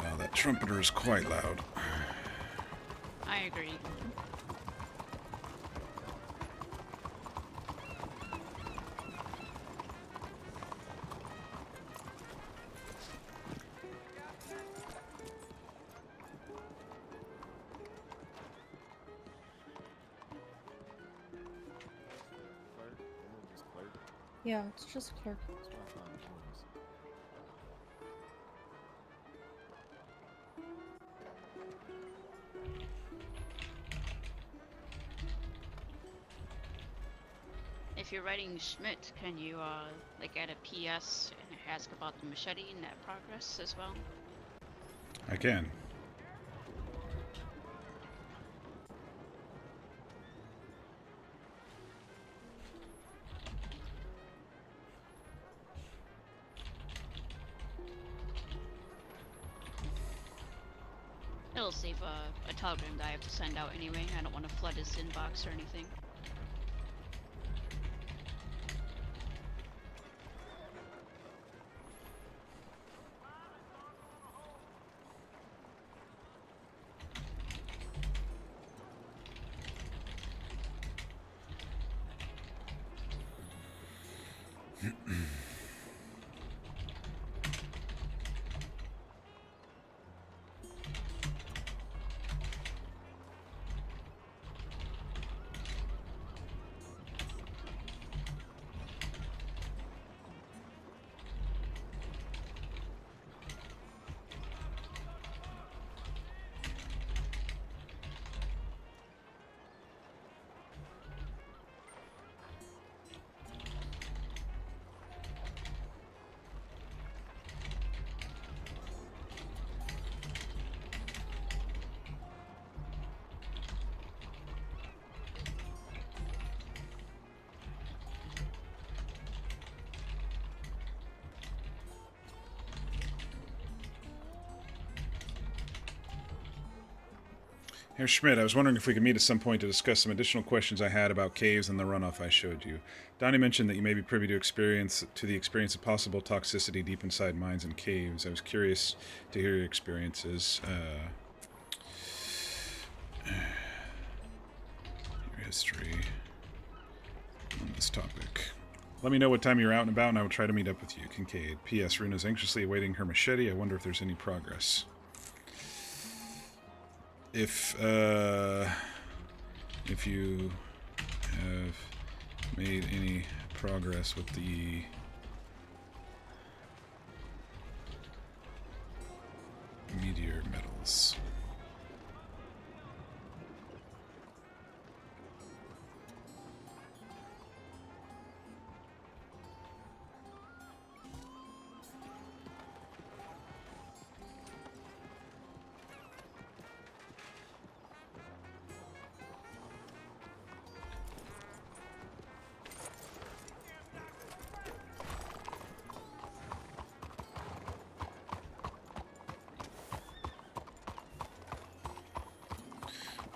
Oh, that trumpeter is quite loud. I agree. Clerk? Just clerk. Yeah, it's just clerk. That's what I thought it was. If you're writing Schmidt, can you like add a PS and ask about the machete and that progress as well? I can. It'll save a telegram that I have to send out anyway. I don't want to flood his inbox or anything. Herr Schmidt, I was wondering if we could meet at some point to discuss some additional questions I had about caves and the runoff I showed you. Donnie mentioned that you may be privy to the experience of possible toxicity deep inside mines and caves. I was curious to hear your experiences. Your history on this topic. Let me know what time you're out and about, and I will try to meet up with you. Kincaid. P.S. Runa's anxiously awaiting her machete. I wonder if there's any progress. If you have made any progress with the meteor metals.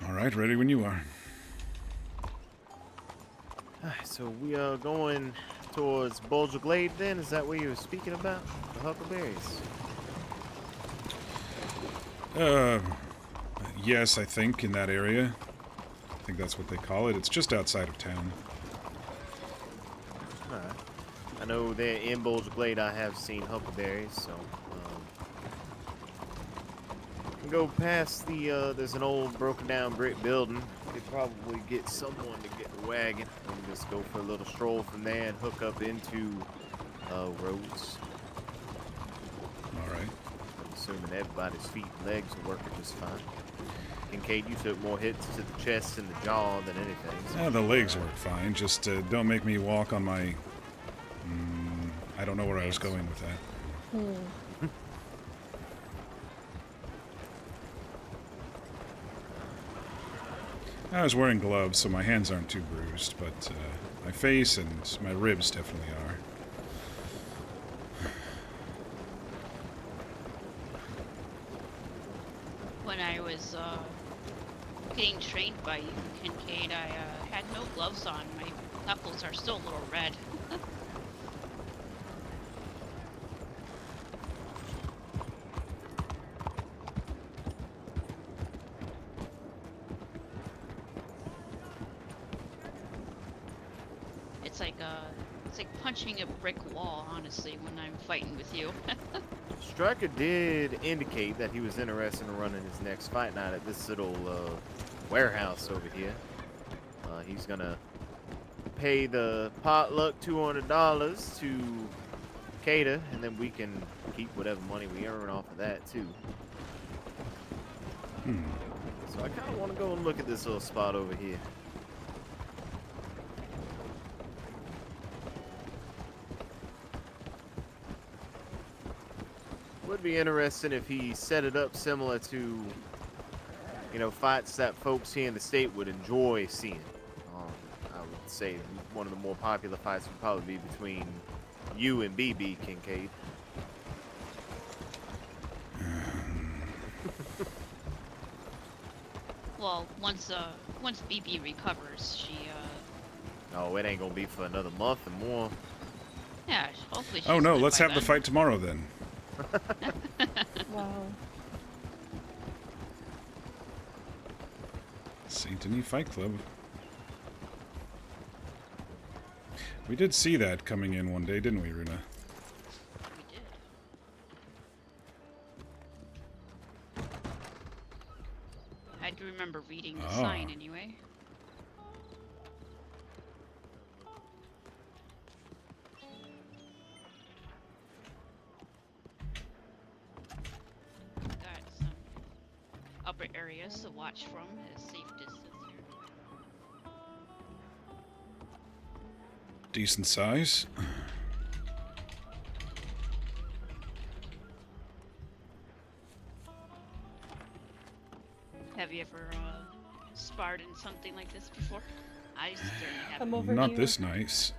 Alright, ready when you are. So we are going towards Bulger Glade then? Is that what you were speaking about? The huckleberries? Yes, I think in that area. I think that's what they call it. It's just outside of town. Alright. I know there in Bulger Glade I have seen huckleberries, so can go past the there's an old broken down brick building. Could probably get someone to get the wagon and just go for a little stroll from there and hook up into roads. Alright. I'm assuming everybody's feet and legs are working just fine. Kincaid, you took more hits to the chest and the jaw than anything. So. Yeah, the legs work fine. Just don't make me walk on my... I don't know where I was going with that. I was wearing gloves, so my hands aren't too bruised, but my face and my ribs definitely are. When I was getting trained by you, Kincaid, I had no gloves on. My knuckles are still a little red. It's like punching a brick wall, honestly, when I'm fighting with you. Stryker did indicate that he was interested in running his next fight night at this little warehouse over here. He's gonna pay the potluck $200 to cater, and then we can keep whatever money we earn off of that too. So I kind of want to go and look at this little spot over here. Would be interesting if he set it up similar to, you know, fights that folks here in the state would enjoy seeing. I would say one of the more popular fights would probably be between you and BB, Kincaid. Well, once BB recovers, she Oh, it ain't gonna be for another month or more. yeah, hopefully she's Oh no, good let's by have the then. fight tomorrow then. Wow. St. Denis Fight Club. We did see that coming in one day, didn't we, Runa? We did. I do remember reading the sign anyway. Got some upper areas to watch from at a safe distance here. Decent size. Have you ever sparred in something like this before? I certainly Come haven't. over Not here. this nice.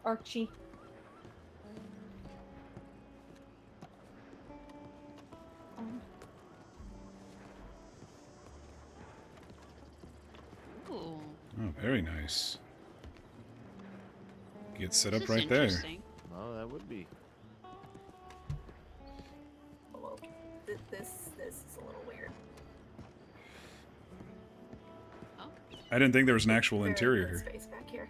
Archie. Ooh, Oh, very nice. Get set this up is right there. interesting. Oh, that would be. Well, this is a little weird. Oh, I didn't think there was an actual Very interior good here. space back here.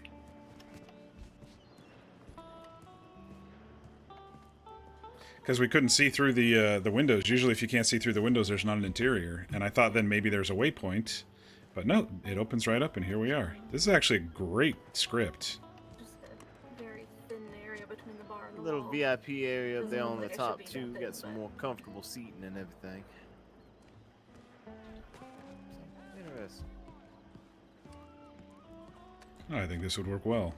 Because we couldn't see through the windows. Usually if you can't see through the windows, there's not an interior. And I thought then maybe there's a waypoint. But no, it opens right up and here we are. This is actually a great script. Just a very thin area between the bar and the Little wall. VIP area up Doesn't there look on the like it should top be that too. big, Got some but- more comfortable seating and everything. Interesting. Oh, I think this would work well.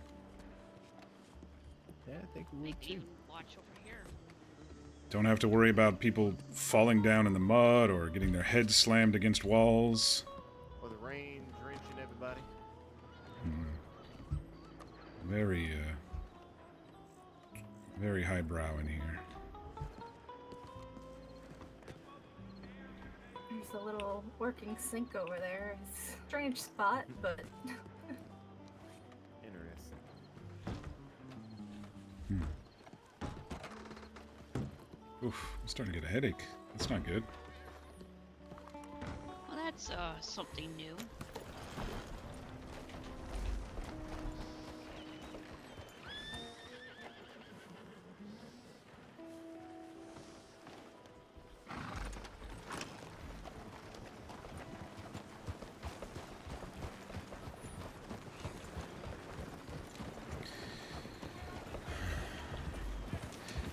Yeah, I think we they would can too. even watch over here. Don't have to worry about people falling down in the mud or getting their heads slammed against walls. Or the rain drenching everybody. Very, very highbrow in here. There's a little working sink over there. It's a strange spot, but Interesting. Oof, I'm starting to get a headache. That's not good. Well, that's something new.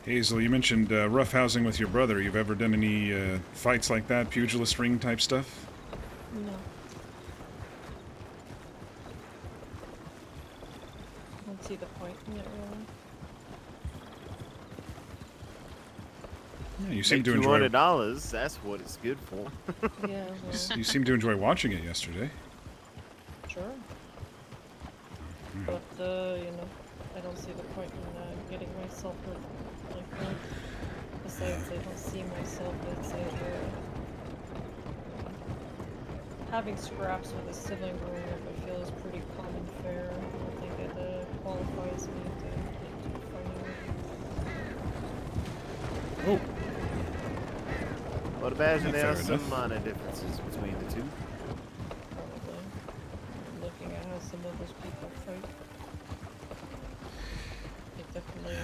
Hazel, you mentioned roughhousing with your brother. You've ever done any fights like that, pugilist ring type stuff? No. I don't see the point in it, really. Yeah, you seem Make to enjoy. $200. That's what it's good for. Yeah, well, You seem to enjoy watching it yesterday. sure. But, you know, I don't see the point in getting myself hurt like that. Besides, I don't see myself as having scraps with a sibling growing up, I feel is pretty common fare. I don't think it qualifies me to get into fighting. Oh, But imagine Yeah, there are fair some enough. minor differences between the two. Probably. Looking at how some of those people fight. I definitely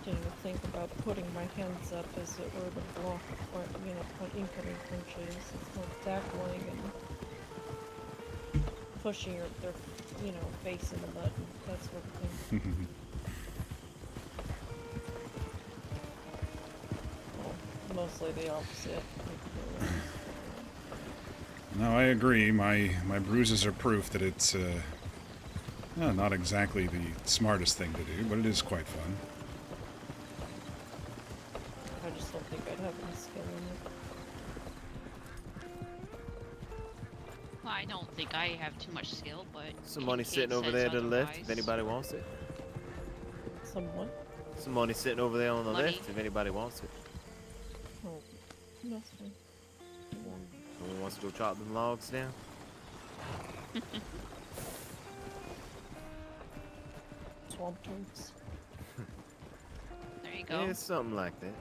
didn't think about putting my hands up as it were to block, or, you know, incoming punches. It's more tackling and pushing their, you know, face in the mud and that sort of thing. Well, mostly the opposite. no, I agree. My bruises are proof that it's not exactly the smartest thing to do, but it is quite fun. I just don't think I'd have any skill in it. Well, I don't think I have too much skill, but Some money Kincaid sitting over says there to the left if otherwise. anybody wants it. Somewhat. Some money sitting over there on the Money. left if anybody wants it. Oh, that's fine. Someone wants to go chop them logs down. Swamp toads. There you go. Yeah, something like that.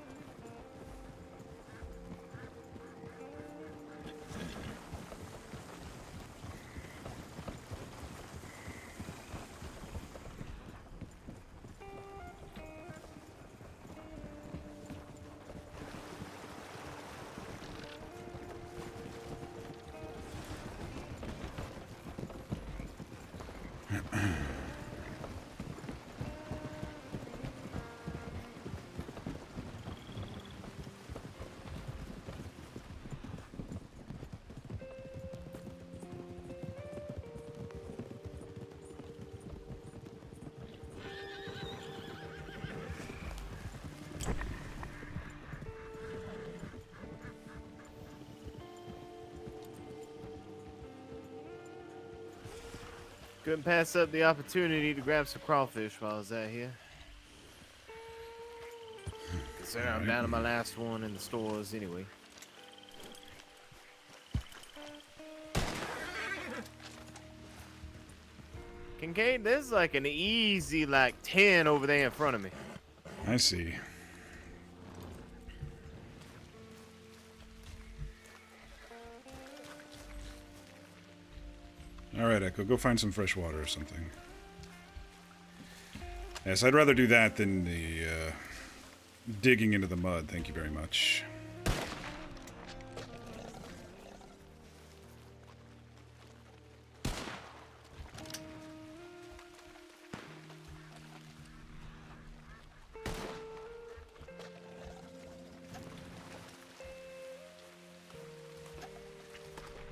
Couldn't pass up the opportunity to grab some crawfish while I was out here. Considering I'm down to my last one in the stores anyway. Kincaid, there's like an easy 10 over there in front of me. I see. Alright, Echo, go find some fresh water or something. Yes, I'd rather do that than the digging into the mud. Thank you very much.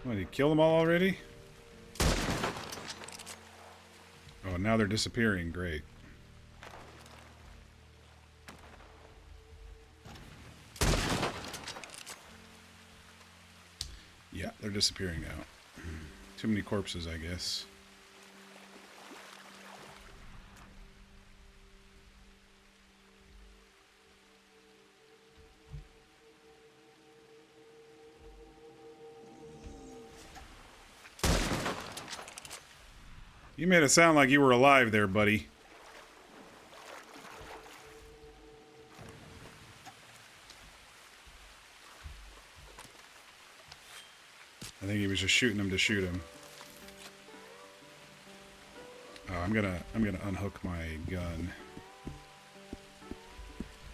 What, did he kill them all already? Oh, now they're disappearing. Great. Yeah, they're disappearing now. Too many corpses, I guess. You made it sound like you were alive there, buddy. I think he was just shooting him to shoot him. Oh, I'm gonna unhook my gun.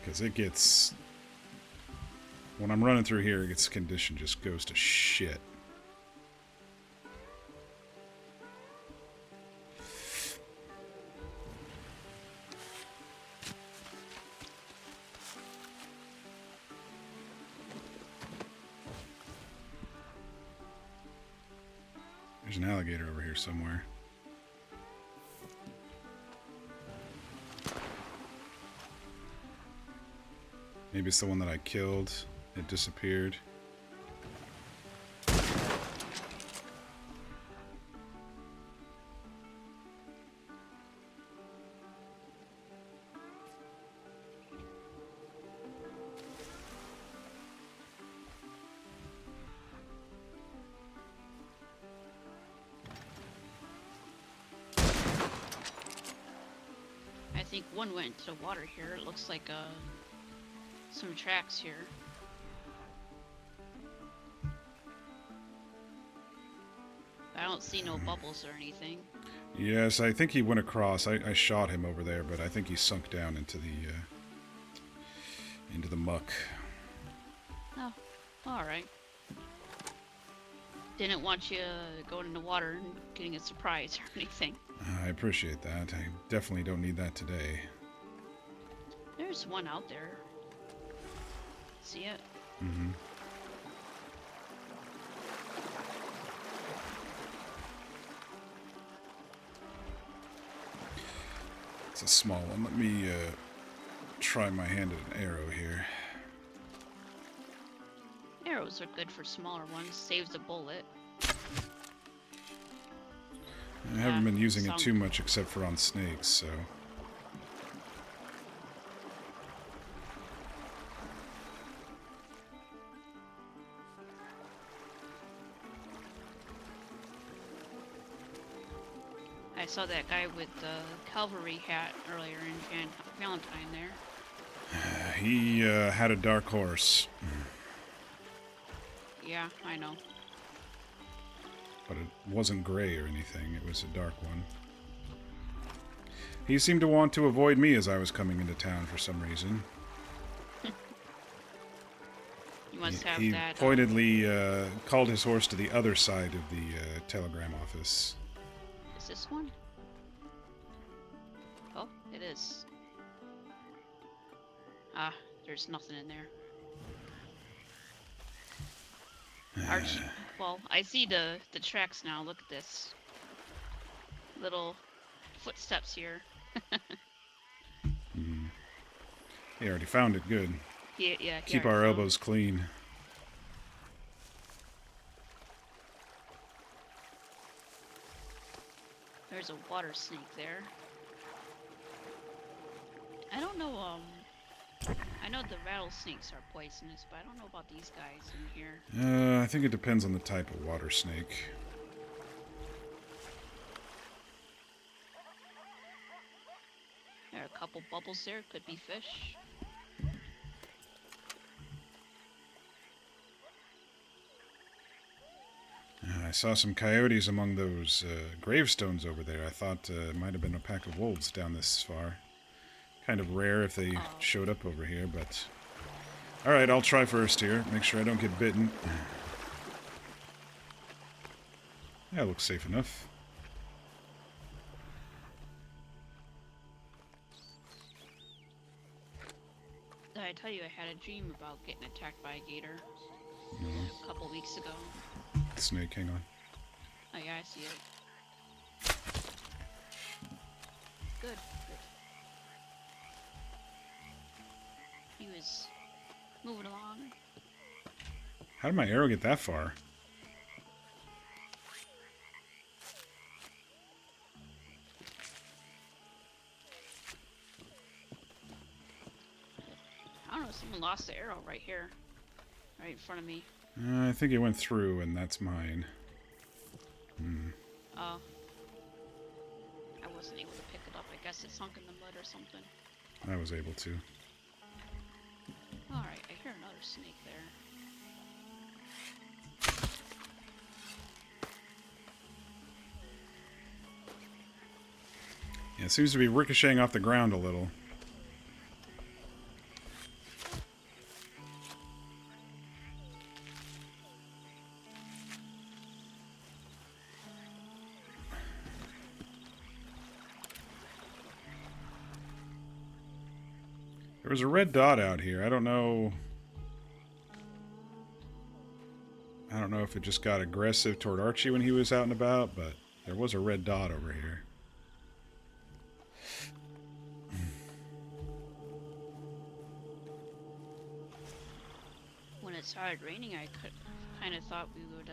Because it gets... When I'm running through here, its condition just goes to shit. There's an alligator over here somewhere. Maybe it's the one that I killed. It disappeared. I think one went into the water here. It looks like some tracks here. I don't see no bubbles or anything. Yes, I think he went across. I shot him over there, but I think he sunk down into the muck. Oh, all right. Didn't want you going in the water and getting a surprise or anything. I appreciate that. I definitely don't need that today. There's one out there. See it? Mm-hmm. It's a small one. Let me try my hand at an arrow here. Arrows are good for smaller ones. Saves a bullet. I haven't been using it too much except for on snakes, so... I saw that guy with the cavalry hat earlier in Valentine there. He had a dark horse. Yeah, I know. But it wasn't gray or anything. It was a dark one. He seemed to want to avoid me as I was coming into town for some reason. You must have he that. Pointedly called his horse to the other side of the telegram office. Is this one? Oh, it is. Ah, there's nothing in there. Archie. Well, I see the tracks now. Look at this. Little footsteps here. Mm. He already found it. Good. Yeah. Keep our elbows clean. there's a water snake there. I don't know, I know the rattlesnakes are poisonous, but I don't know about these guys in here. I think it depends on the type of water snake. There are a couple bubbles there, could be fish. I saw some coyotes among those gravestones over there. I thought it might have been a pack of wolves down this far. Kind of rare if they showed up over here, but... Alright, I'll try first here. Make sure I don't get bitten. That looks safe enough. Did I tell you I had a dream about getting attacked by a gator a couple weeks ago? Snake, hang on. Oh yeah, I see it. Good, good. He was moving along. How did my arrow get that far? I don't know, someone lost the arrow right here. Right in front of me. I think it went through, and that's mine. Oh. I wasn't able to pick it up. I guess it sunk in the mud or something. I was able to. Alright, I hear another snake there. Yeah, it seems to be ricocheting off the ground a little. There was a red dot out here. I don't know if it just got aggressive toward Archie when he was out and about, but there was a red dot over here. When it started raining, I kind of thought we would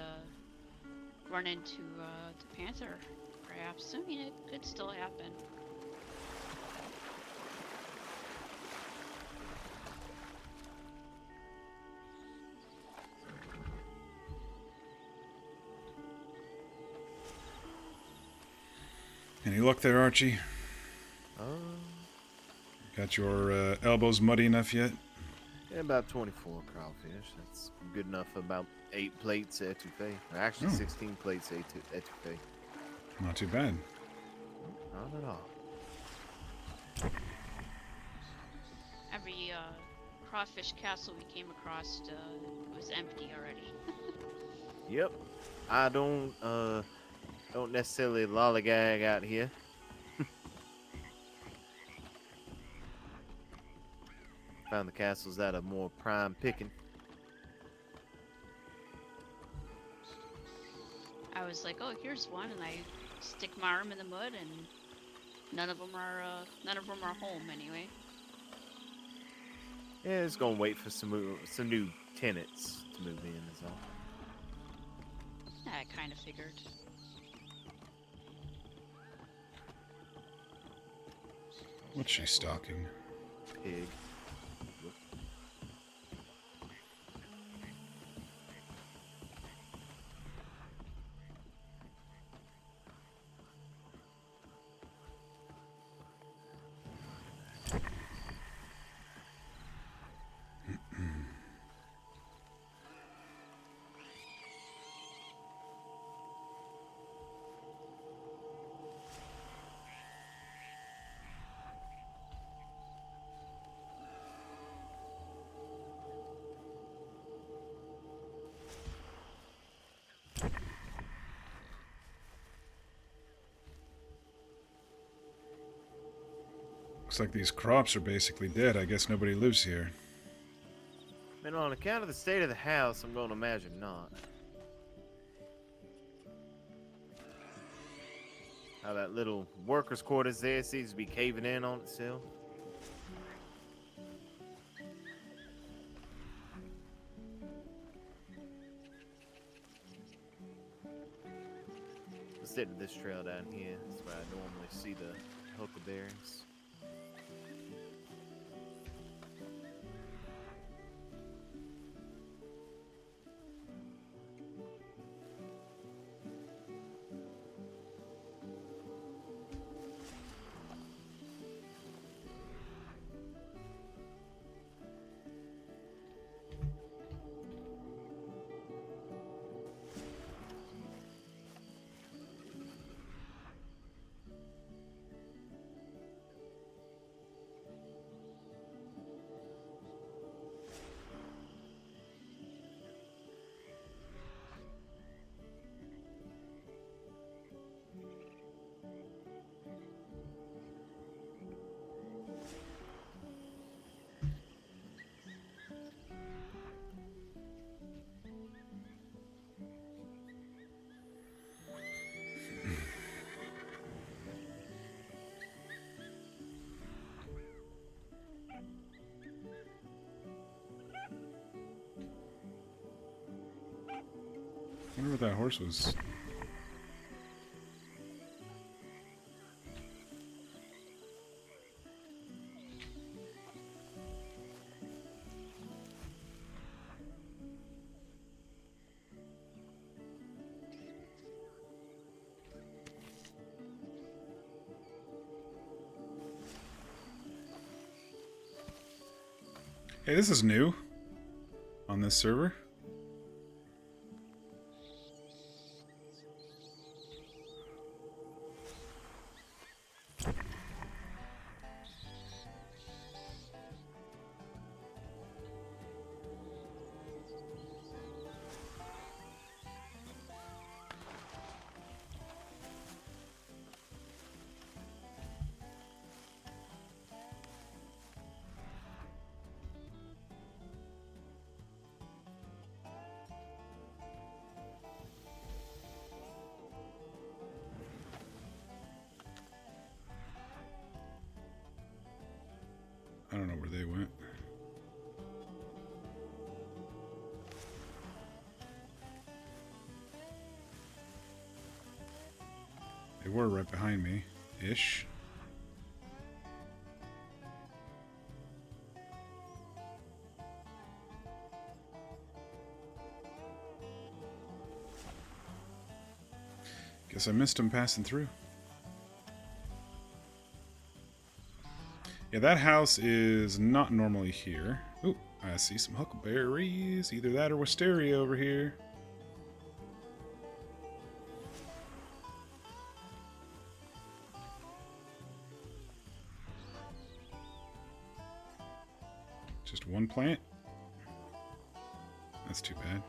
run into the panther, perhaps. I mean, it could still happen. Any luck there, Archie? Got your elbows muddy enough yet? Yeah, about 24 crawfish. That's good enough for about 8 plates etouffee. Or actually, 16 plates etouffee. Not too bad. Not at all. Every crawfish castle we came across was empty already. Yep. I don't necessarily lollygag out here. Found the castles that are more prime picking. I was like, oh, here's one, and I stick my arm in the mud, and none of them are home anyway. Yeah, it's gonna wait for some new tenants to move in. Is all. I kind of figured. What's she stalking? Pig. Looks like these crops are basically dead. I guess nobody lives here. And on account of the state of the house, I'm going to imagine not. How that little workers' quarters there seems to be caving in on itself. stick to this trail down here. That's where I normally see the huckleberries. I wonder what that horse was. Hey, this is new on this server. I don't know where they went. They were right behind me, ish. Guess I missed them passing through. Yeah, that house is not normally here. Ooh, I see some huckleberries. Either that or wisteria over here. Just one plant? That's too bad.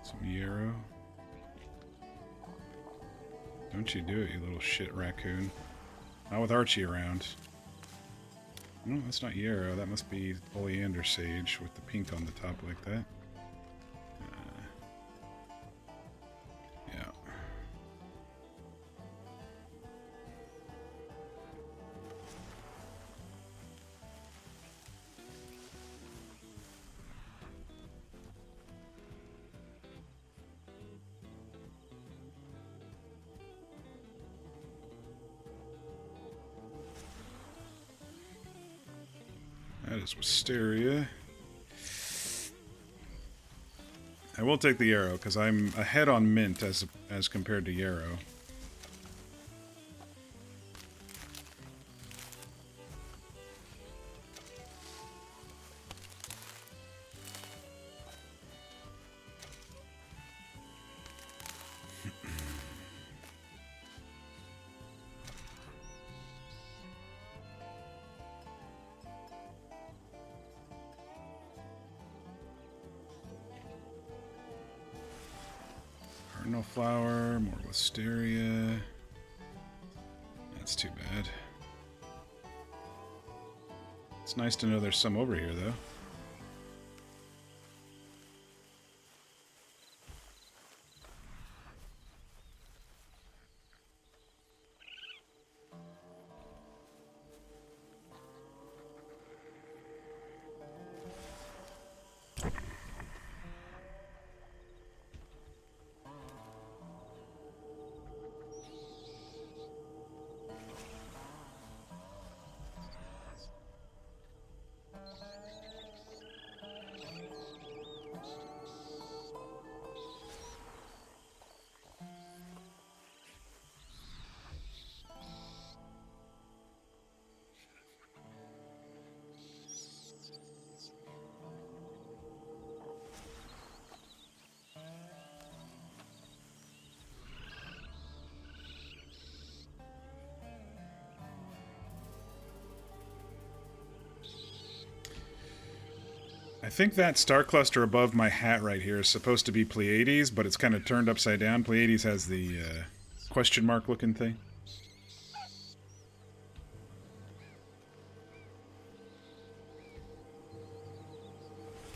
Some yarrow. Don't you do it, you little shit raccoon. Not with Archie around. No, that's not yarrow. That must be oleander sage with the pink on the top like that. Yeah. That is wisteria. I will take the yarrow because I'm ahead on mint as compared to yarrow. Cardinal flower, more wisteria. That's too bad. It's nice to know there's some over here, though. I think that star cluster above my hat right here is supposed to be Pleiades, but it's kind of turned upside down. Pleiades has the question mark looking thing.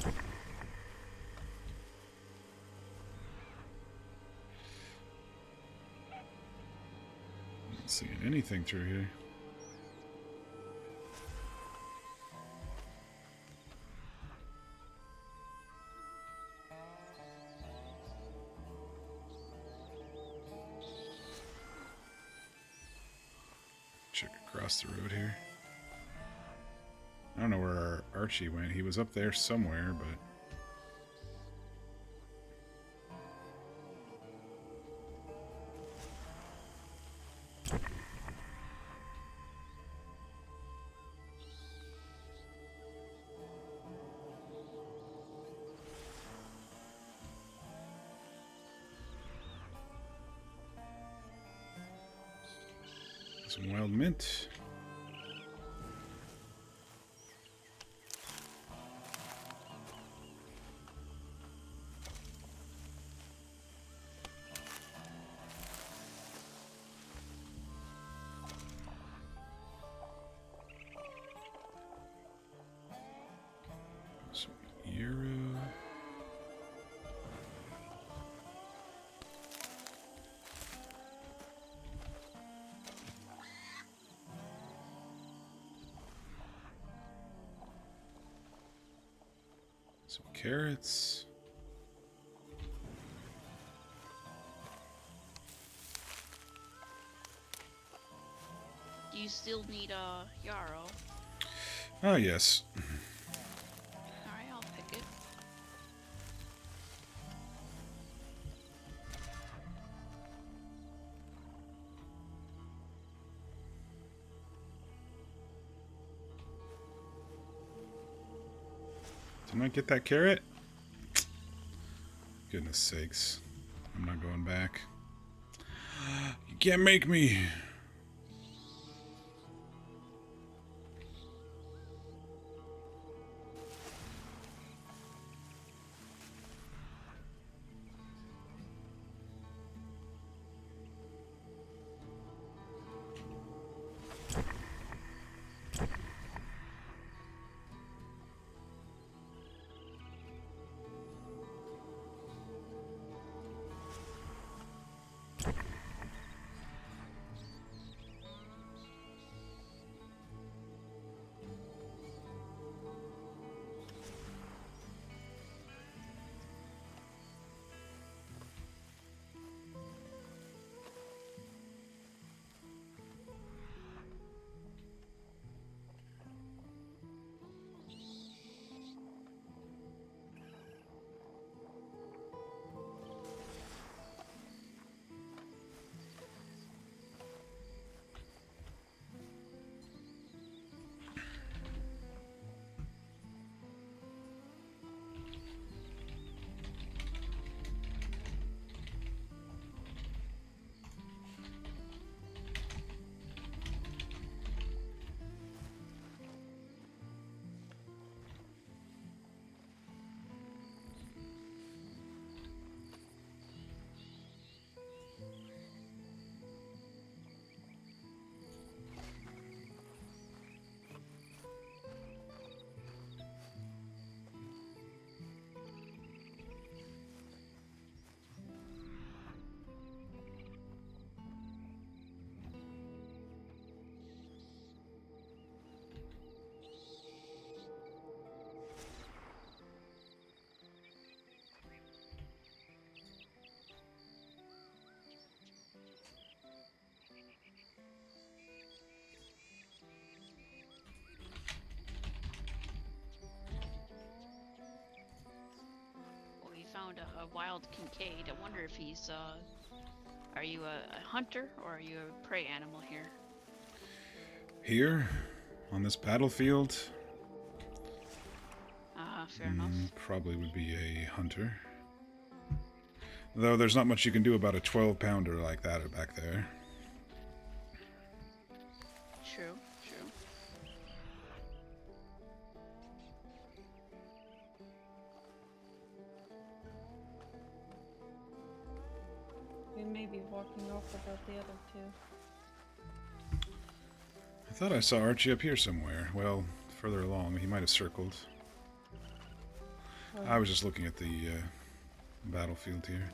Not seeing anything through here. Check across the road here. I don't know where our Archie went. He was up there somewhere, but... some wild mint. Some euro. Some carrots. Do you still need a yarrow? Oh, yes. Alright, I'll pick it. Didn't I get that carrot? Goodness sakes. I'm not going back. You can't make me. Well, we found a wild Kincaid. I wonder if he's, are you a hunter or are you a prey animal here? Here, on this battlefield, Fair enough. probably would be a hunter. Though there's not much you can do about a 12-pounder like that back there. True, true. about the other two. I thought I saw Archie up here somewhere. Well, further along. He might have circled. I was just looking at the battlefield here.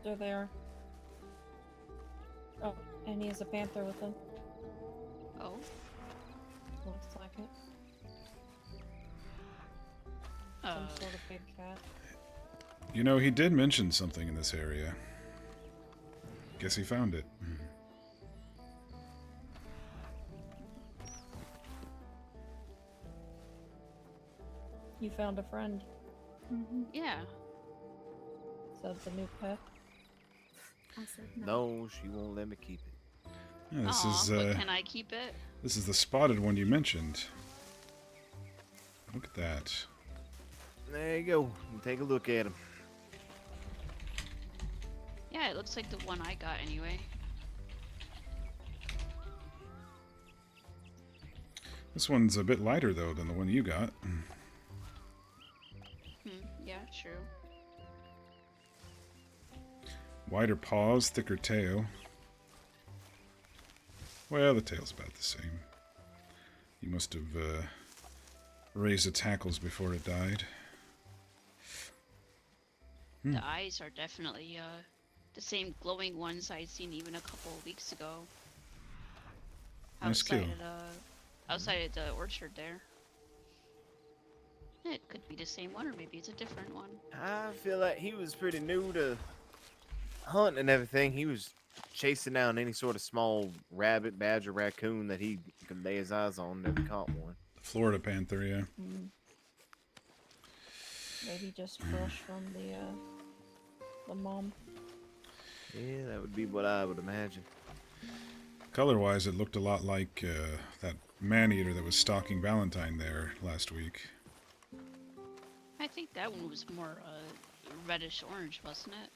They're there. Oh, and he has a panther with him. Oh, Looks like it. uh, Some sort of big cat. You know, he did mention something in this area. Guess he found it. You found a friend. yeah. Is that the new pet? I said no. No, she won't let me keep it. Yeah, this Aw, is but can I keep it? this is the spotted one you mentioned. Look at that. There you go. You take a look at him. Yeah, it looks like the one I got anyway. This one's a bit lighter though than the one you got. Yeah, true. Wider paws, thicker tail. Well, the tail's about the same. You must have raised the tackles before it died. The eyes are definitely the same glowing ones I'd seen even a couple of weeks ago. Nice kill. Outside of the orchard there. It could be the same one, or maybe it's a different one. I feel like he was pretty new to hunting and everything. He was chasing down any sort of small rabbit, badger, raccoon that he could lay his eyes on. Never caught one. Florida panther, yeah. Maybe just fresh from the mom. Yeah, that would be what I would imagine. Color-wise, it looked a lot like that man-eater that was stalking Valentine there last week. I think that one was more reddish orange, wasn't it?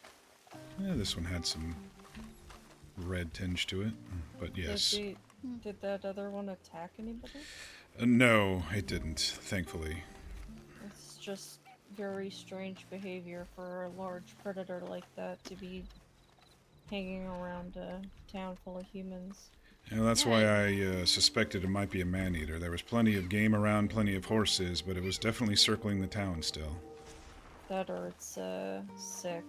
Yeah, this one had some red tinge to it, but yes. Did that other one attack anybody? No, it didn't, thankfully. It's just very strange behavior for a large predator like that to be hanging around a town full of humans. Yeah, that's why I suspected it might be a man-eater. There was plenty of game around, plenty of horses, but it was definitely circling the town still. That or it's sick.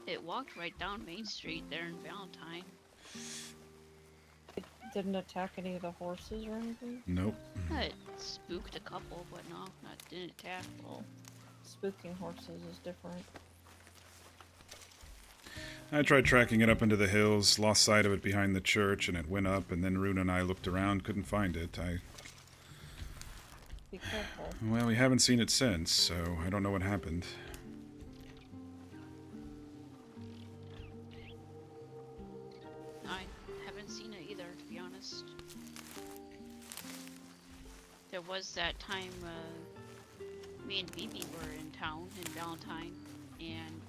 It walked right down Main Street there in Valentine. It didn't attack any of the horses or anything? Nope. It spooked a couple, but no, didn't attack. Well, spooking horses is different. I tried tracking it up into the hills, lost sight of it behind the church, and it went up, and then Runa and I looked around, couldn't find it. Be careful. Well, we haven't seen it since, so I don't know what happened. I haven't seen it either, to be honest. There was that time me and Mimi were in town in Valentine, and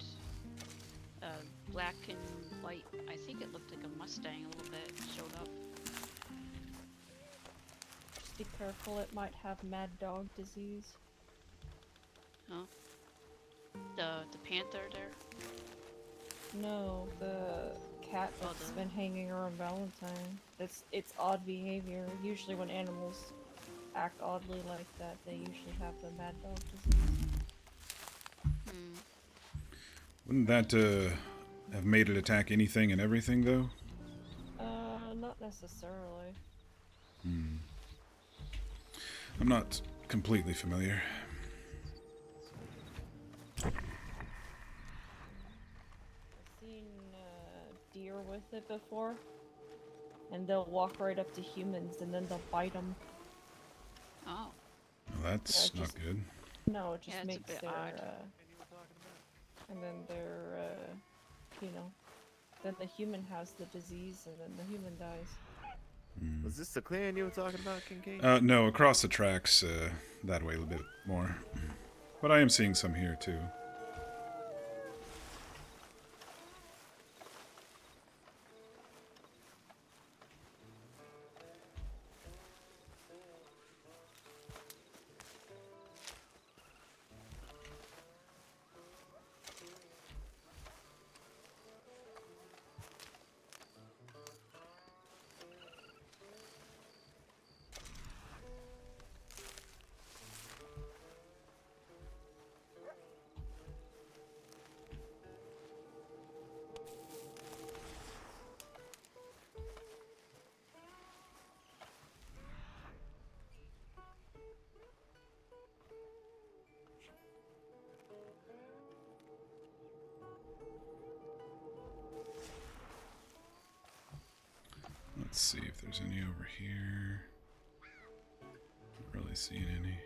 black and white, I think it looked like a Mustang a little bit, showed up. Just be careful, it might have mad dog disease. Huh? The panther there? No, the cat that's been hanging around Valentine. It's odd behavior. Usually when animals act oddly like that, they usually have the mad dog disease. Wouldn't that have made it attack anything and everything, though? Not necessarily. I'm not completely familiar. I've seen deer with it before, and they'll walk right up to humans and then they'll bite them. Oh. Well, that's Yeah, not just- good. No, it just Yeah, it's a makes bit their odd. and then their you know, then the human has the disease and then the human dies. Was this the clan you were talking about, Kincaid? No, across the tracks, that way a little bit more. But I am seeing some here, too. Let's see if there's any over here. Not really seeing any.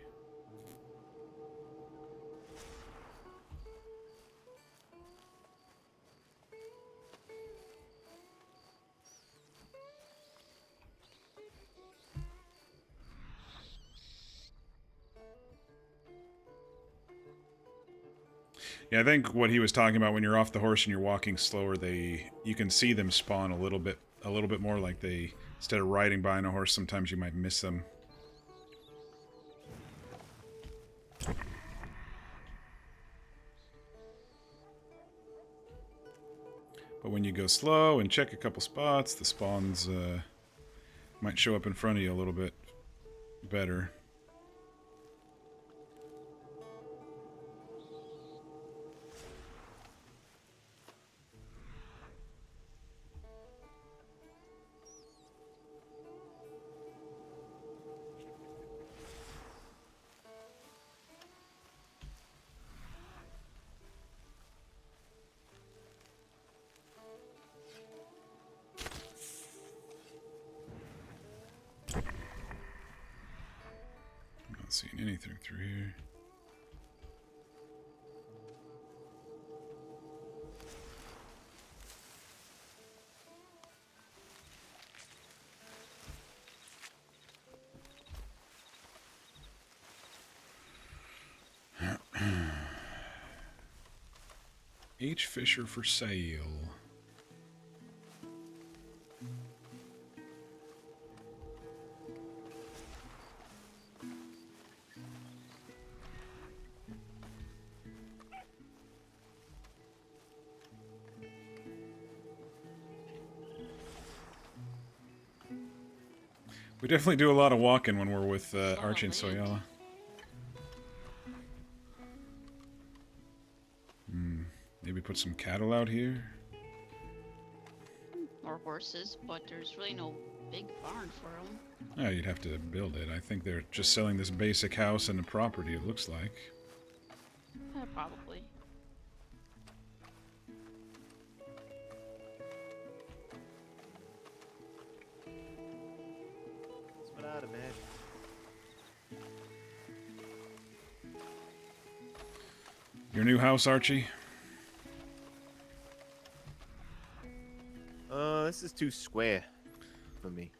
Yeah, I think what he was talking about when you're off the horse and you're walking slower, you can see them spawn a little bit more. Like they, instead of riding by on a horse, sometimes you might miss them. But when you go slow and check a couple spots, the spawns might show up in front of you a little bit better. Not seeing anything through here. H. Fisher for sale. We definitely do a lot of walking when we're with Archie and land. Soyala. Maybe put some cattle out here. Or horses, but there's really no big barn for them. Oh, you'd have to build it. I think they're just selling this basic house and a property, it looks like. Probably. That's what I'd imagine. Your new house, Archie? This is too square for me.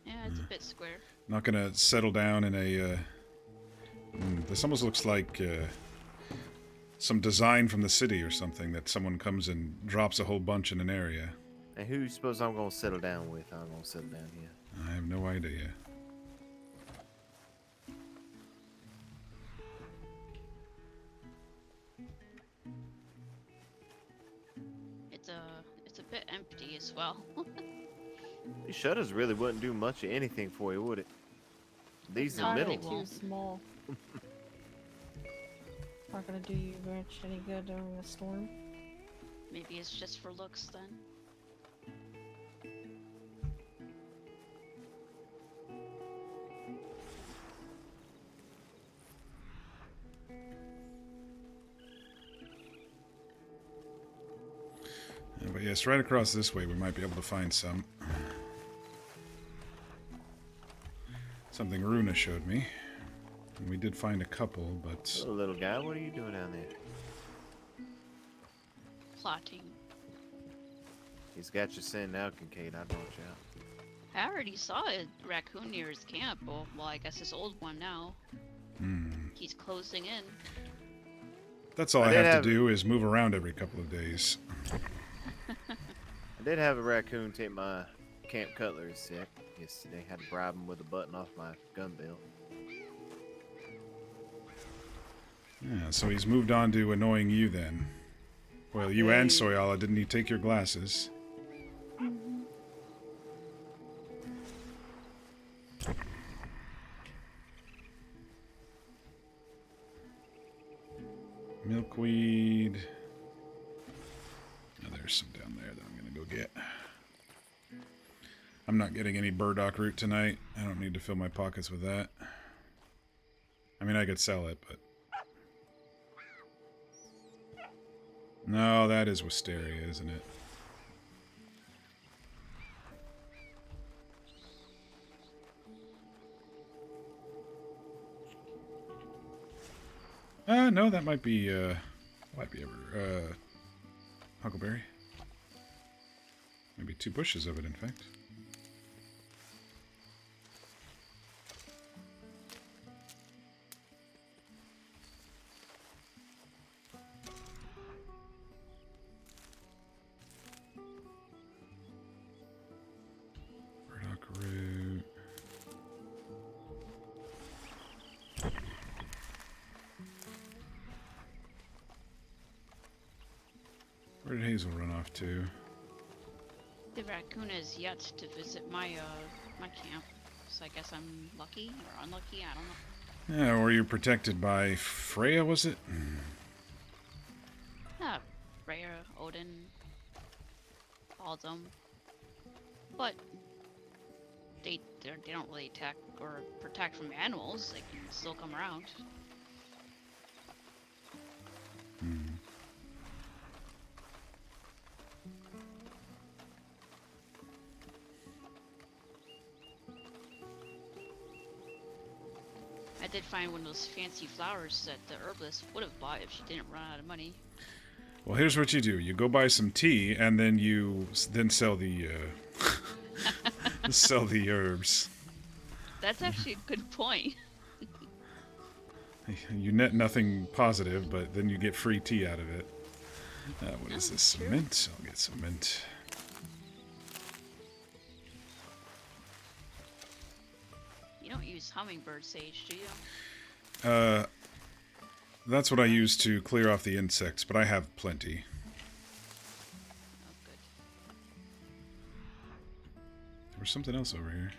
Yeah, it's a bit square. Not gonna settle down in a... this almost looks like some design from the city or something, that someone comes and drops a whole bunch in an area. And who you suppose I'm gonna settle down with? I'm gonna settle down here. I have no idea. It's a bit empty as well. These shutters really wouldn't do much of anything for you, would it? These in the No, middle. they Too won't. small. Not gonna do you much any good during a storm. Maybe it's just for looks then. guess right across this way we might be able to find some. Something Runa showed me. And we did find a couple, but... Hello, little guy. What are you doing down there? Plotting. He's got you sent out, Kincaid. I'd watch out. I already saw a raccoon near his camp. Well, I guess his old one now. He's closing in. That's all I have to do is move around every couple of days. I did have a raccoon take my camp cutlery set yesterday. Had to bribe him with a button off my gun belt. Yeah, so he's moved on to annoying you then. Well, you and Soyala, didn't he take your glasses? Milkweed. Oh, there's some down there that I'm going to go get. I'm not getting any burdock root tonight. I don't need to fill my pockets with that. I mean, I could sell it, but... No, that is wisteria, isn't it? No, that might be huckleberry. Maybe 2 bushes of it, in fact. Burdock root. Where did Hazel run off to? The raccoon has yet to visit my my camp, so I guess I'm lucky or unlucky. I don't know. Yeah, or you're protected by Freya, was it? Freya, Odin, all of them, but they don't really attack or protect from animals. They can still come around. I did find one of those fancy flowers that the herbalist would have bought if she didn't run out of money. Well, here's what you do. You go buy some tea, and then you sell the sell the herbs. That's actually a good point. You net nothing positive, but then you get free tea out of it. What is this? Some mint? I'll get some mint. You don't use hummingbird sage, do you? That's what I use to clear off the insects, but I have plenty. Oh, good. There was something else over here.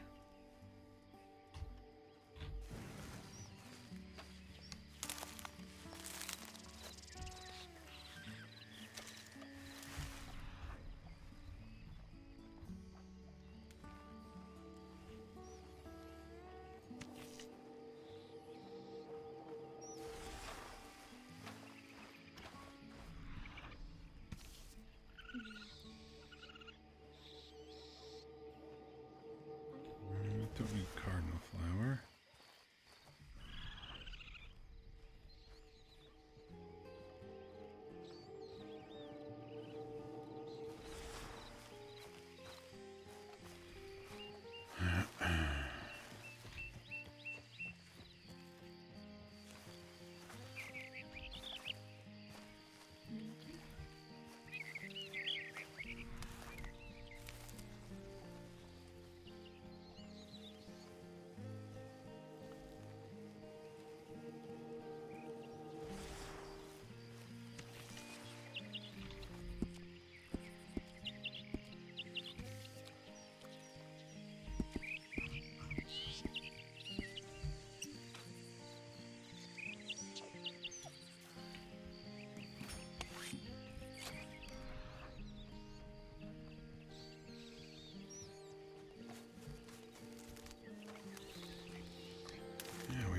Don't need cardinal flower.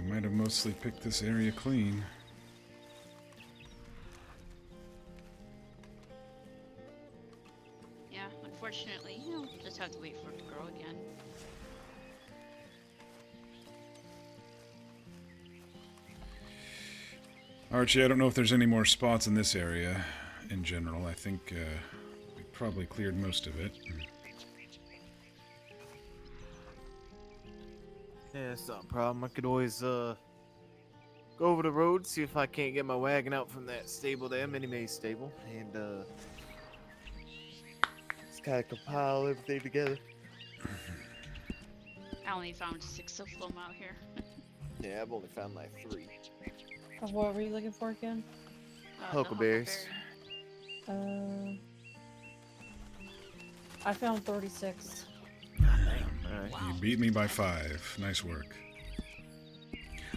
Might have mostly picked this area clean. unfortunately, just have to wait for it to grow again. Archie, I don't know if there's any more spots in this area in general. I think we probably cleared most of it. Yeah, it's not a problem. I could always go over the road, see if I can't get my wagon out from that stable there, Minnie Mae's stable, and just kind of compile everything together. I only found 6 of them out here. Yeah, I've only found like 3. What were you looking for again? The Huckleberries. I found 36. Alright. Wow. You beat me by 5. Nice work.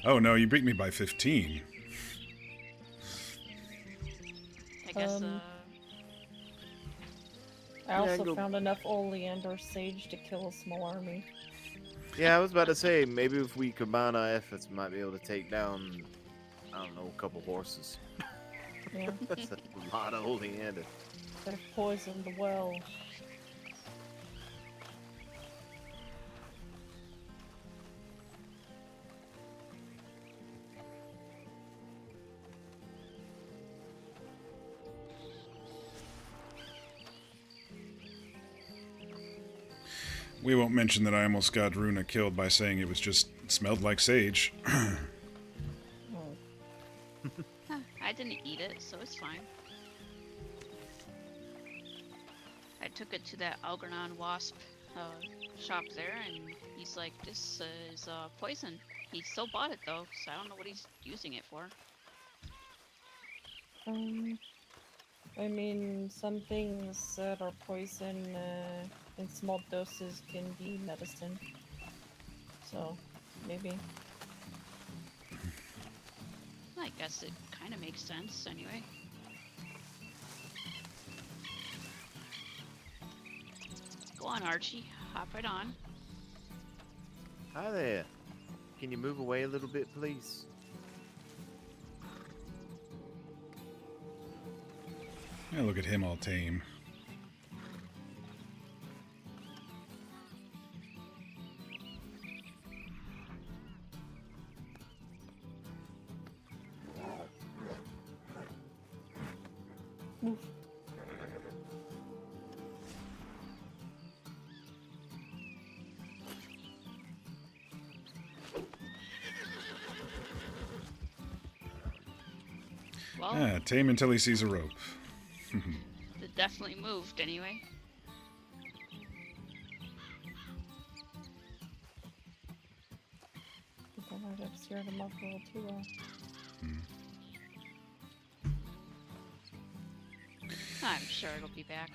Oh no, you beat me by 15. I guess, I also go- found enough oleander sage to kill a small army. Yeah, I was about to say, maybe if we combine our efforts, we might be able to take down, I don't know, a couple horses. Yeah, That's a lot of oleander. they've poisoned the well. We won't mention that I almost got Runa killed by saying it was just smelled like sage. Oh. I didn't eat it, so it's fine. I took it to that Algernon wasp shop there, and he's like, this is poison. He still bought it though, so I don't know what he's using it for. I mean, some things that are poison in small doses can be medicine. So, maybe. I guess it kind of makes sense anyway. Go on, Archie. Hop right on. Hi there. Can you move away a little bit, please? Yeah, look at him all tame. Move. Well, Yeah, tame until he sees a rope. it definitely moved anyway. I might have scared him off a little too well. I'm sure it'll be back.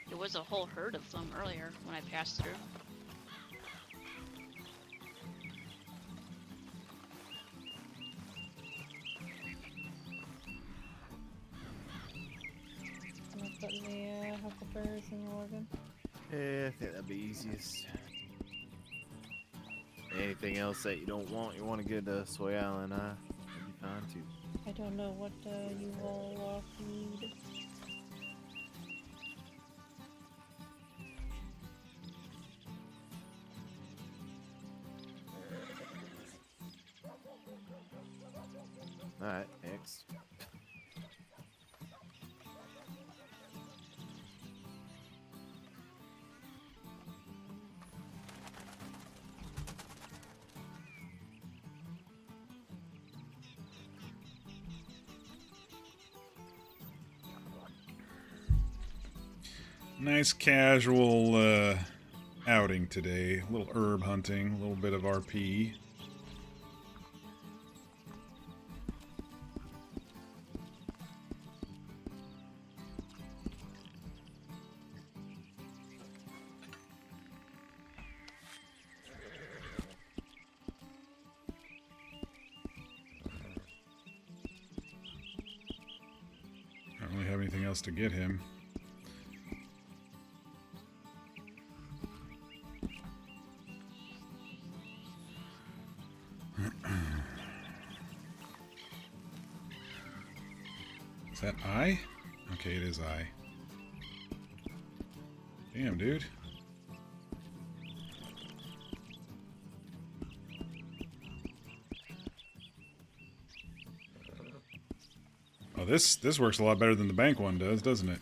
There was a whole herd of them earlier when I passed through. Am I putting the huckleberries in the wagon? Yeah, I think that'd be easiest. Anything else that you don't want, you want to get Soy Island, that'd be fine too. I don't know what you all need. Alright, next. Nice casual outing today. A little herb hunting, a little bit of RP. Don't really have anything else to get him. that I? Okay, it is I. Damn, dude. Oh, this works a lot better than the bank one does, doesn't it?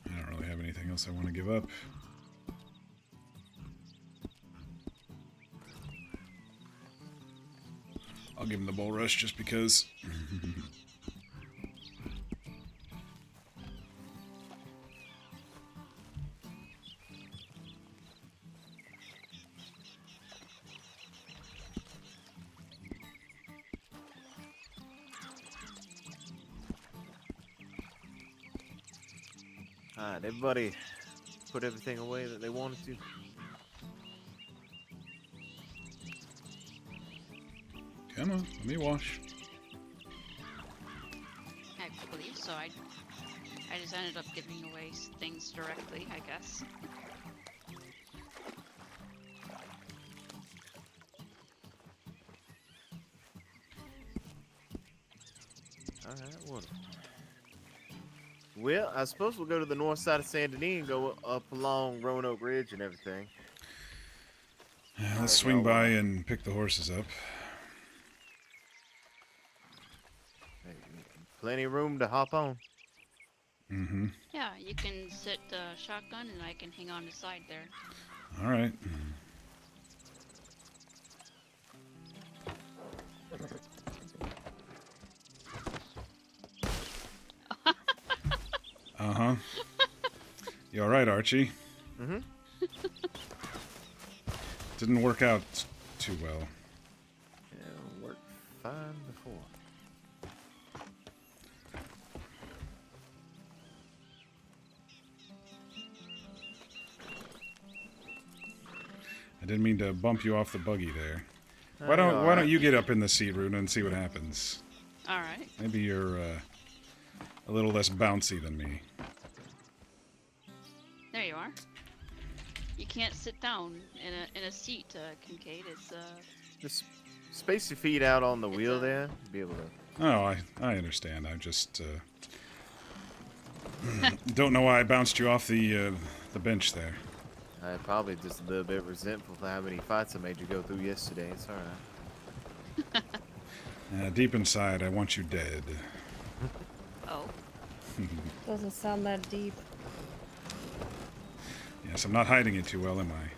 I don't really have anything else I want to give up. I'll give him the bull rush just because. Alright, everybody put everything away that they wanted to. Come on, let me wash. I believe so. I just ended up giving away things directly, I guess. Alright, wonderful. Well, I suppose we'll go to the north side of Saint Denis and go up along Roanoke Ridge and everything. Let's swing by and pick the horses up. Hey, plenty of room to hop on. Mm-hmm. Yeah, you can sit shotgun and I can hang on the side there. All right. Uh-huh. You all right, Archie? Mm-hmm. Didn't work out too well. Yeah, worked fine before. I didn't mean to bump you off the buggy there. Why don't you get up in the seat, Runa, and see what happens? All right. Maybe you're a little less bouncy than me. There you are. You can't sit down in a seat, Kincaid. It's Just space your feet out on the It's wheel a- there. Be able to. Oh, I understand. I just don't know why I bounced you off the bench there. I'm probably just a little bit resentful for how many fights I made you go through yesterday. It's alright. Deep inside, I want you dead. oh. Doesn't sound that deep. Yes, I'm not hiding it too well, am I?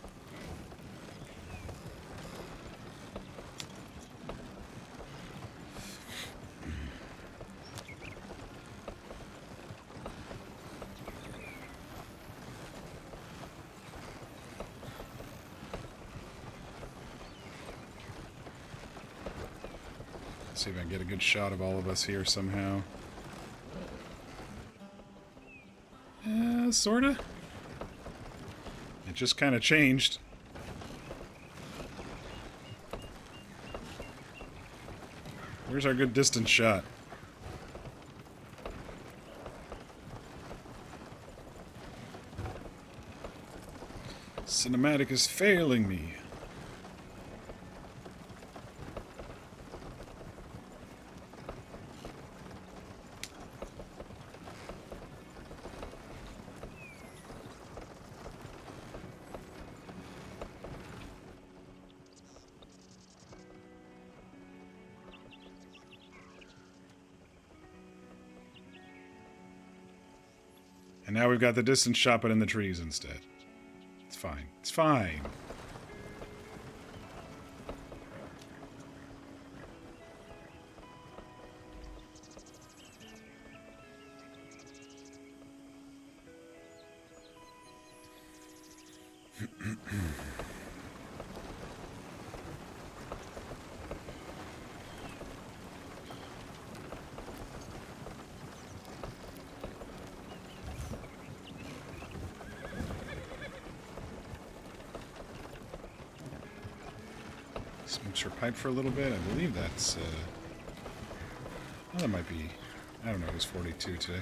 Let's see if I can get a good shot of all of us here somehow. Sorta. It just kind of changed. Where's our good distance shot? Cinematic is failing me. And now we've got the distance shot, but in the trees instead. It's fine. It's fine. Smokes her pipe for a little bit. I believe that's, well, that might be, I don't know, it was 42 today.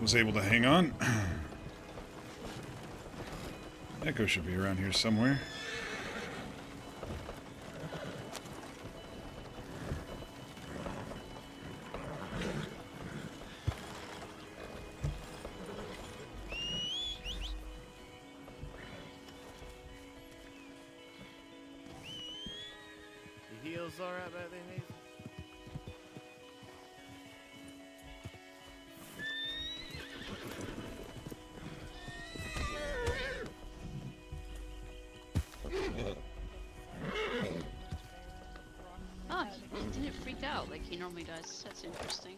was able to hang on. Echo should be around here somewhere. The heels all right back there, Hazel? Oh, he didn't freak out like he normally does. That's interesting.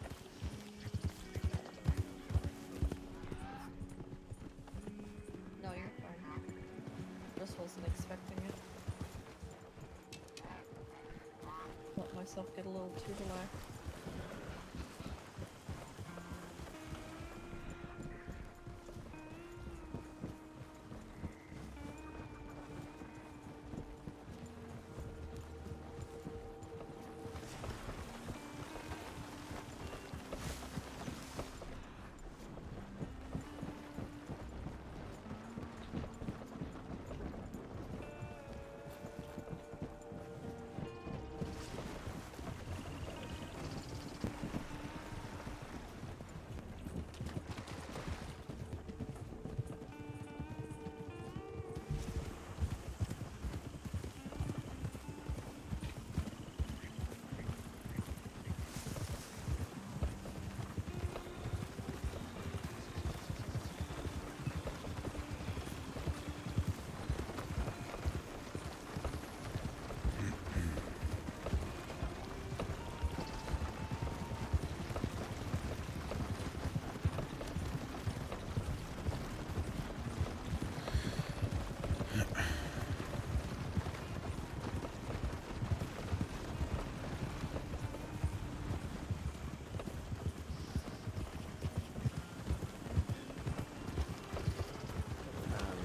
No, you're fine. Just wasn't expecting it. Let myself get a little too relaxed.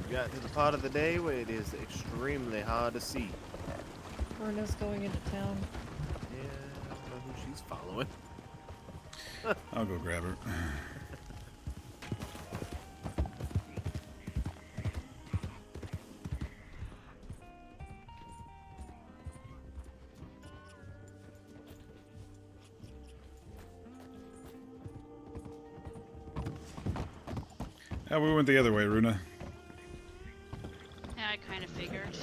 We got to the part of the day where it is extremely hard to see. Bruna's going into town. Yeah, I don't know who she's following. I'll go grab her. We went the other way, Runa. Yeah, I kind of figured.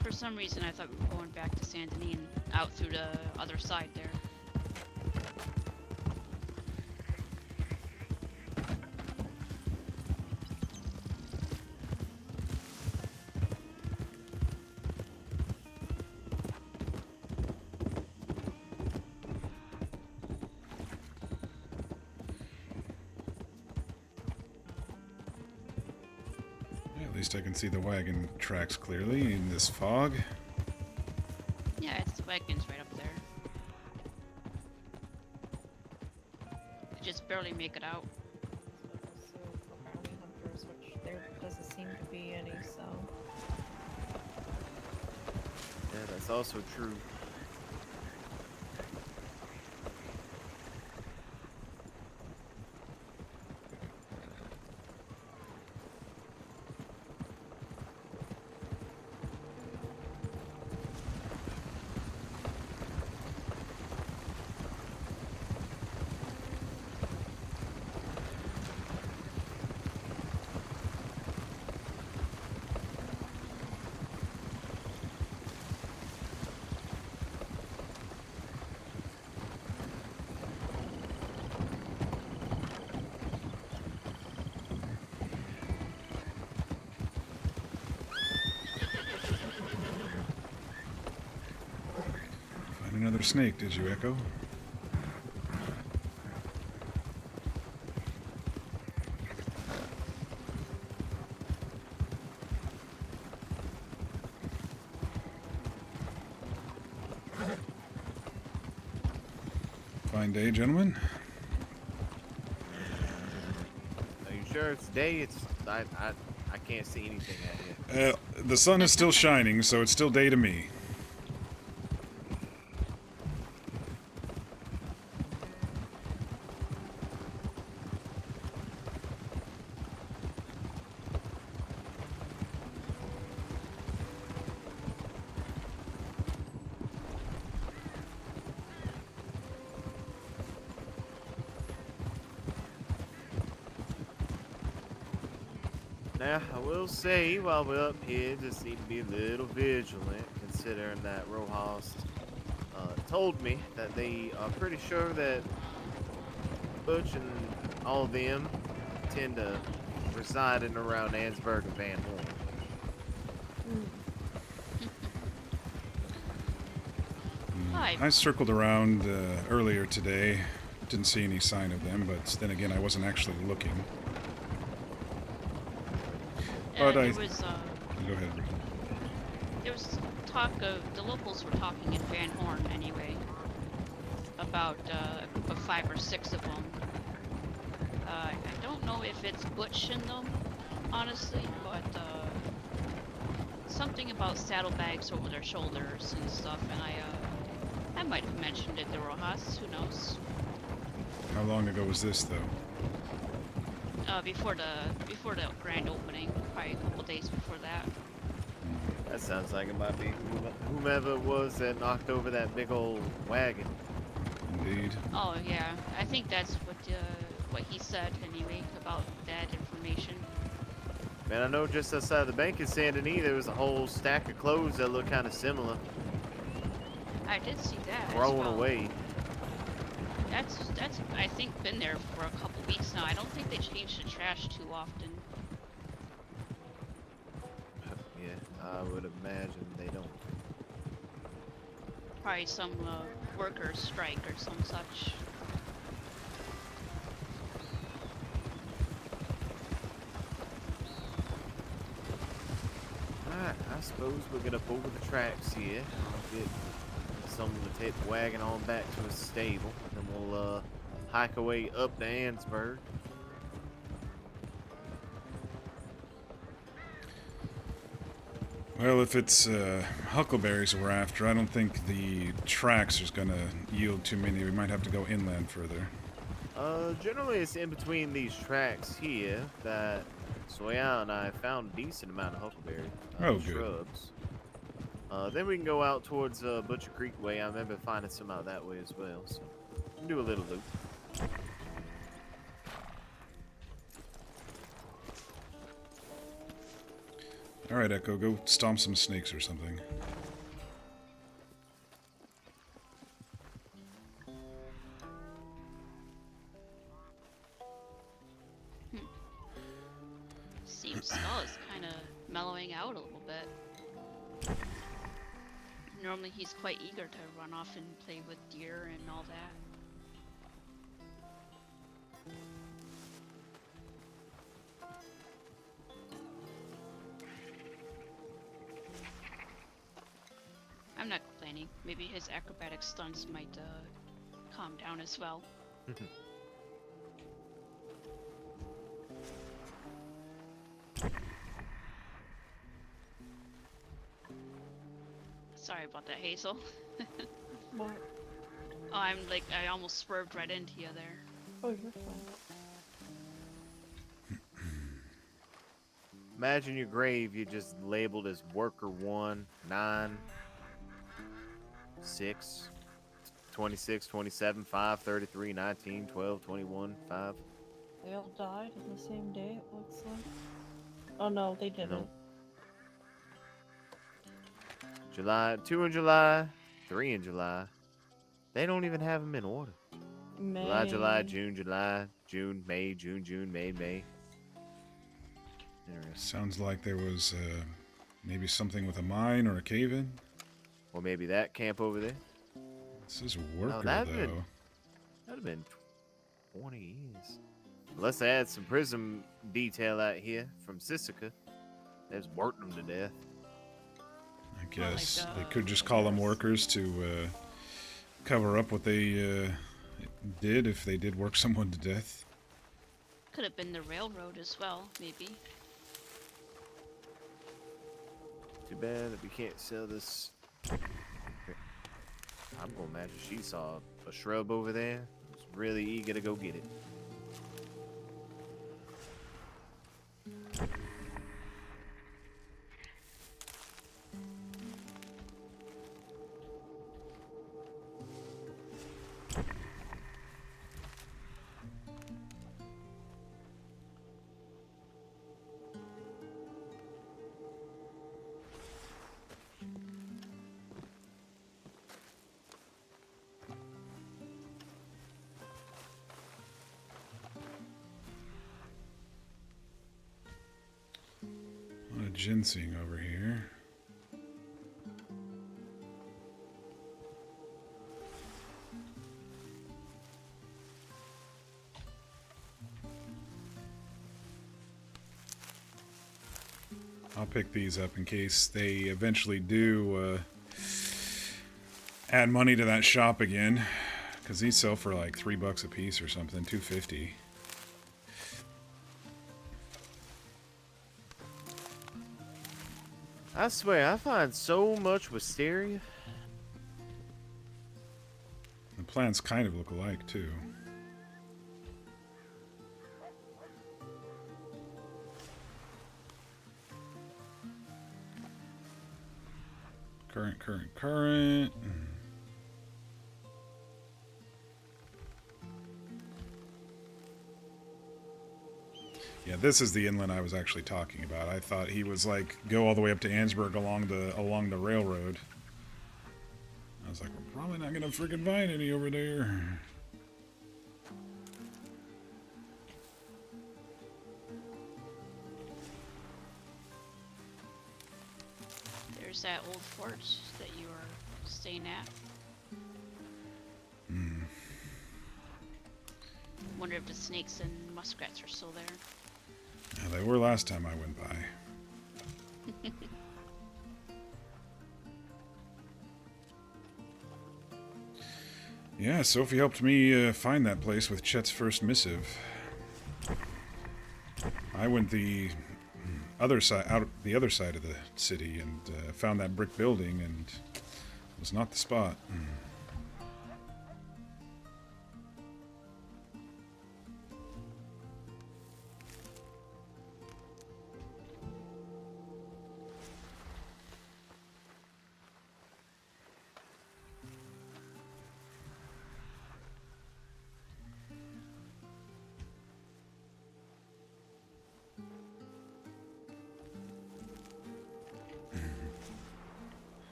For some reason, I thought we were going back to Saint Denis and out through the other side there. At least I can see the wagon tracks clearly in this fog. Yeah, it's the wagon's right up there. I just barely make it out. So for bounty hunters, which there doesn't seem to be any, so. Yeah, that's also true. Find another snake, did you, Echo? Fine day, gentlemen. Are you sure it's day? It's I can't see anything out here. The sun is still shining, so it's still day to me. Now, I will say, while we're up here, just need to be a little vigilant, considering that Rojas told me that they are pretty sure that Butch and all of them tend to reside in around Ansburg and Van Horn. Hi. I circled around earlier today. Didn't see any sign of them, but then again, I wasn't actually looking. But There was Go ahead, Ricky. there was talk of the locals were talking in Van Horn anyway about a group of 5 or 6 of them. I don't know if it's Butch in them, honestly, but something about saddlebags over their shoulders and stuff, and I might have mentioned it to Rojas. Who knows? How long ago was this, though? Before the grand opening, probably a couple days before that. That sounds like it might be whomever it was that knocked over that big old wagon. Indeed. Oh yeah, I think that's what he said anyway about that information. Man, I know just outside the bank in Saint Denis, there was a whole stack of clothes that looked kind of similar, I did see that. thrown as well. away. That's I think been there for a couple weeks now. I don't think they change the trash too often. Yeah, I would imagine they don't. Probably some worker strike or some such. Alright, I suppose we'll get up over the tracks here. I'll get someone to take the wagon on back to his stable. Then we'll hike our way up to Ansburg. Well, if it's huckleberries we're after, I don't think the tracks is going to yield too many. We might have to go inland further. Generally it's in between these tracks here that Soya and I found a decent amount of huckleberry Oh, good. shrubs. Then we can go out towards Butcher Creek way. I remember finding some out that way as well. So we can do a little loop. All right, Echo, go stomp some snakes or something. Seems Skull is kind of mellowing out a little bit. Normally he's quite eager to run off and play with deer and all that. I'm not complaining. Maybe his acrobatic stunts might calm down as well. Sorry about that, Hazel. What? Oh, I almost swerved right into you there. Oh, you're fine. Imagine your grave you just labeled as worker 1, 9, 6, 26, 27, 5, 33, 19, 12, 21, 5. They all died on the same day, it looks like. Oh no, they didn't. No. July, 2 in July, 3 in July. They don't even have them in order. May. July, June, May, June, May. Interesting. Sounds like there was maybe something with a mine or a cave-in. Or maybe that camp over there. This is worker, that'd though. That'd have been 20 years. Unless they had some prison detail out here from Sisika. They just worked them to death. I guess they could just call them workers to cover up what they did if they did work someone to death. Could have been the railroad as well, maybe. Too bad that we can't sell this. I'm gonna imagine she saw a shrub over there. Was really eager to go get it. ginseng over here. I'll pick these up in case they eventually do add money to that shop again, because these sell for like $3 a piece or something, $2.50. I swear, I find so much wisteria. The plants kind of look alike too. Current. Yeah, this is the inland I was actually talking about. I thought he was like go all the way up to Ansburg along the railroad. I was like, we're probably not gonna freaking find any over there. There's that old fort that you were staying at. Hmm. Wonder if the snakes and muskrats are still there. Yeah, they were last time I went by. Yeah, Sophie helped me find that place with Chet's first missive. I went the other side, the other side of the city, and found that brick building, and it was not the spot.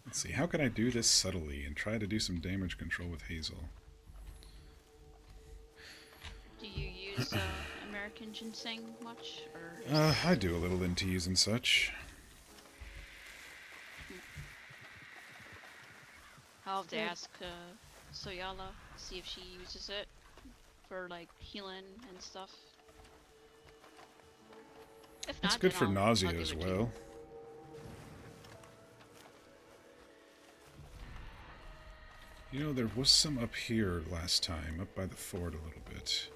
Let's see, how can I do this subtly and try to do some damage control with Hazel? Do you use American ginseng much, or? I do a little in teas and such. I'll have to ask Soyala, see if she uses it for like healing and stuff. If not, It's good then for I'll nausea give as it to you. well. You know, there was some up here last time, up by the fort a little bit.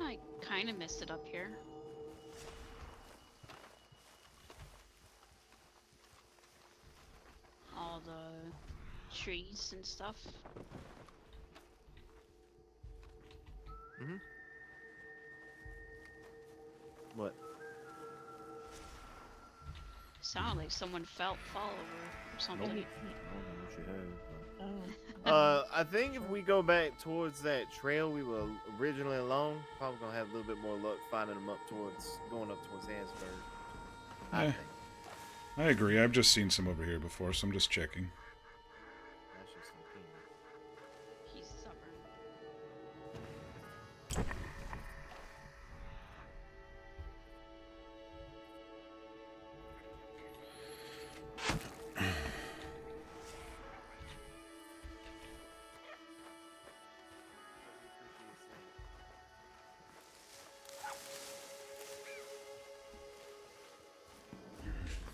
I kind of missed it up here. All the trees and stuff. What? Sounded like someone fall over or something. I don't know what you heard, but- Oh. I think if we go back towards that trail we were originally along, probably gonna have a little bit more luck finding them going up towards Ansburg. I Yeah. think. I agree, I've just seen some over here before, so I'm just checking. That's just an opinion. He's stubborn.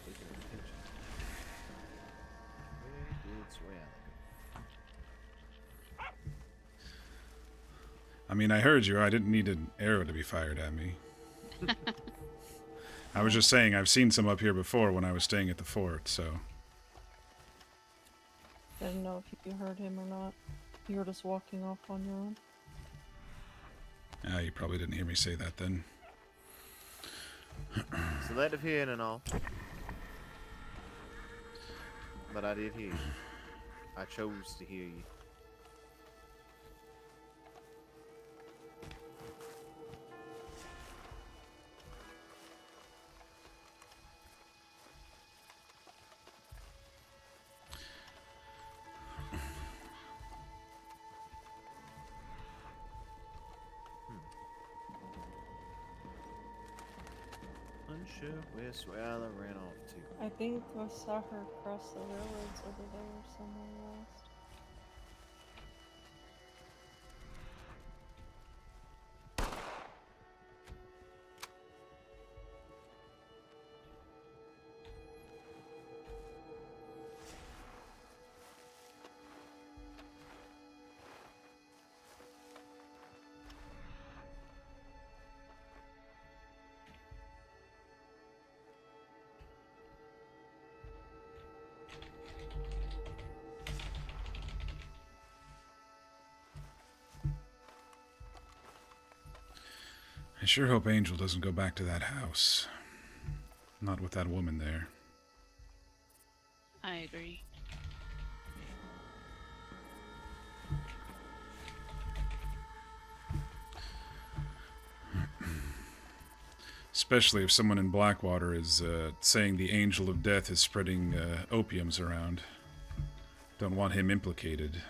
Taking an attention. Where did Swell go? I mean, I heard you, I didn't need an arrow to be fired at me. I was just saying, I've seen some up here before when I was staying at the fort, so... Didn't know if you heard him or not. You were just walking off on your own. Ah, you probably didn't hear me say that then. Selective hearing and all. But I did hear you. I chose to hear you. Unsure where Swella ran off to. I think I saw her cross the railroads over there somewhere else. I sure hope Angel doesn't go back to that house. Not with that woman there. I agree. Especially if someone in Blackwater is saying the Angel of Death is spreading opiums around. Don't want him implicated.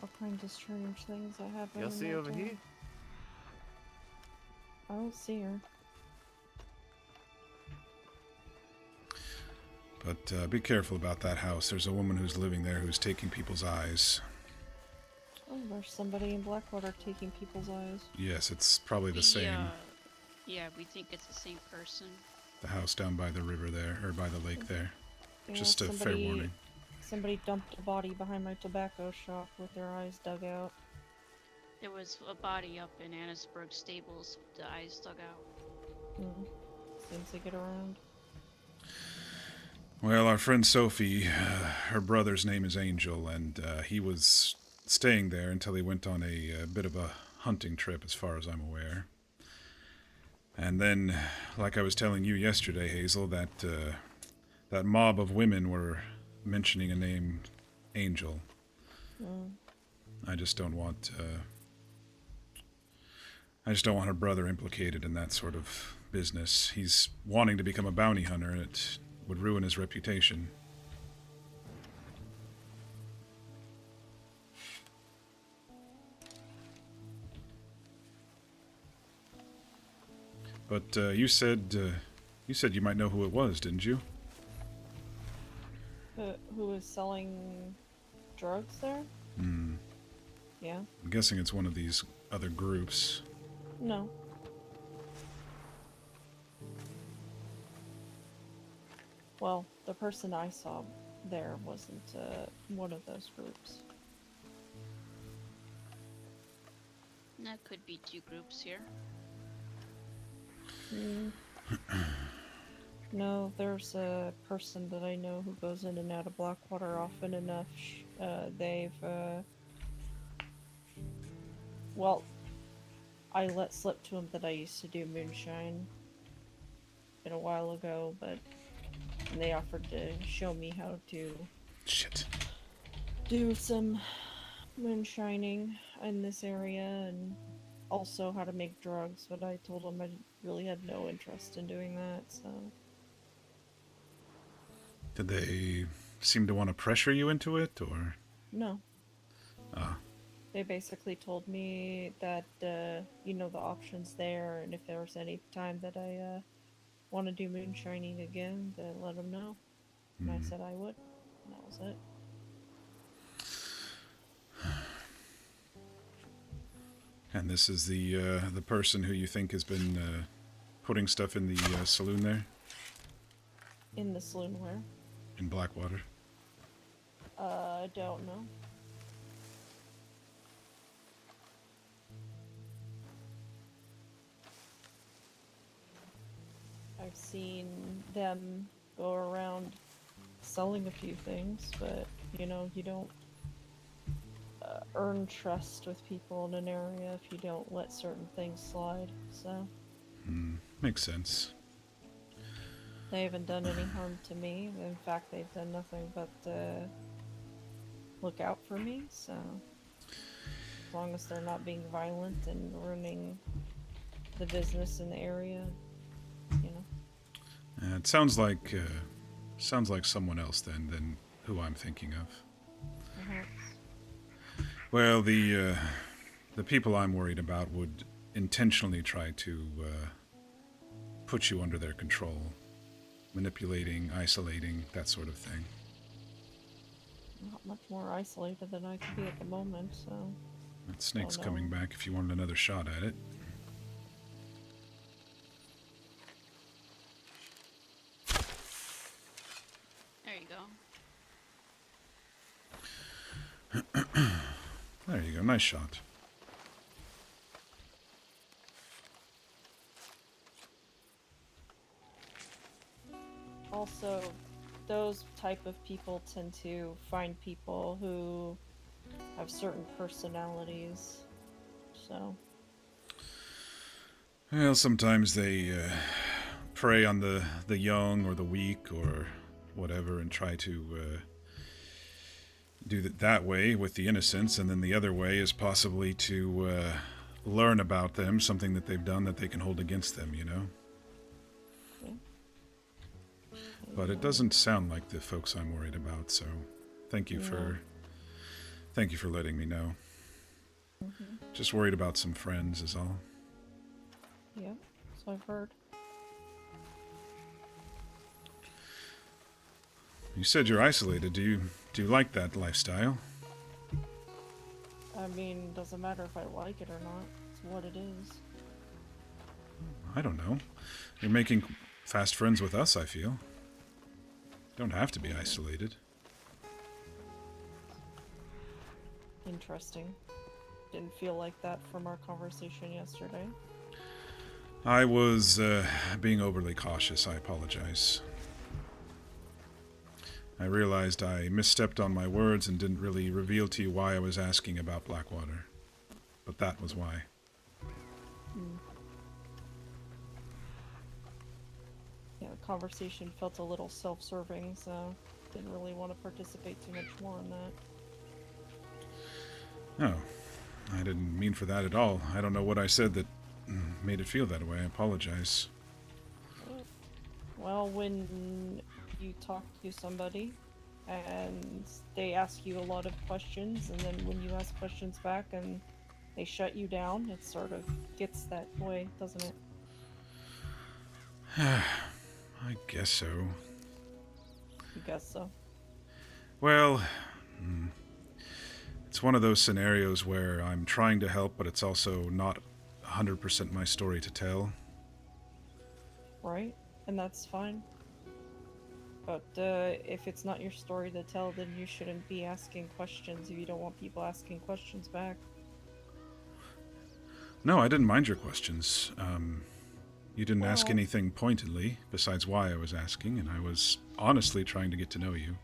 All kinds of strange things that happen. Y'all in see that over town. here? I don't see her. But be careful about that house. There's a woman who's living there who's taking people's eyes. Oh, there's somebody in Blackwater taking people's eyes. Yes, it's probably the same. Yeah, we think it's the same person. The house down by the river there, or by the lake there. Yeah, Just a fair warning. Somebody dumped a body behind my tobacco shop with their eyes dug out. There was a body up in Annisburg stables with the eyes dug out. Seems to get around. Well, our friend Sophie, her brother's name is Angel, and he was staying there until he went on a bit of a hunting trip, as far as I'm aware. And then, like I was telling you yesterday, Hazel, that mob of women were mentioning a name, Angel. I just don't want her brother implicated in that sort of business. He's wanting to become a bounty hunter, and it would ruin his reputation. But you said you might know who it was, didn't you? Who was selling drugs there? Yeah. I'm guessing it's one of these other groups. No. Well, the person I saw there wasn't one of those groups. That could be two groups here. No, there's a person that I know who goes in and out of Blackwater often enough. Well, I let slip to him that I used to do moonshine been a while ago, but they offered to show me how to do some moonshining in this area and also how to make drugs, but I told them I really had no interest in doing that, so... Did they seem to want to pressure you into it, or...? No. Ah. They basically told me that, the options there, and if there was any time that I, want to do moonshining again, to let them know. And I said I would, and that was it. And this is the person who you think has been putting stuff in the saloon there? In the saloon where? In Blackwater. I don't know. I've seen them go around selling a few things, but, you don't earn trust with people in an area if you don't let certain things slide, so... Makes sense. They haven't done any harm to me. In fact, they've done nothing but look out for me, so as long as they're not being violent and ruining the business in the area, you know. It sounds like someone else than who I'm thinking of. Perhaps. Well, the people I'm worried about would intentionally try to put you under their control, manipulating, isolating, that sort of thing. Not much more isolated than I could be at the moment, so. That snake's no. coming back if you wanted another shot at it. There you go. There you go, nice shot. Also, those type of people tend to find people who have certain personalities, so. Well, sometimes they prey on the young or the weak or whatever and try to do it that way with the innocents, and then the other way is possibly to learn about them, something that they've done that they can hold against them, you know? But it doesn't sound like the folks I'm worried about, so thank you for letting me know. Just worried about some friends is all. Yeah, so I've heard. You said you're isolated. Do you like that lifestyle? I mean, doesn't matter if I like it or not. It's what it is. I don't know. You're making fast friends with us, I feel. Don't have to be isolated. Interesting. Didn't feel like that from our conversation yesterday. I was being overly cautious. I apologize. I realized I misstepped on my words and didn't really reveal to you why I was asking about Blackwater. But that was why. Yeah, the conversation felt a little self-serving, so didn't really want to participate too much more in that. Oh, I didn't mean for that at all. I don't know what I said that made it feel that way. I apologize. Well, when you talk to somebody and they ask you a lot of questions, and then when you ask questions back and they shut you down, it sort of gets that way, doesn't it? I guess so. You guess so. Well, it's one of those scenarios where I'm trying to help, but it's also not 100% my story to tell. Right? And that's fine. But if it's not your story to tell, then you shouldn't be asking questions if you don't want people asking questions back. No, I didn't mind your questions. You didn't ask Well- anything pointedly, besides why I was asking, and I was honestly trying to get to know you.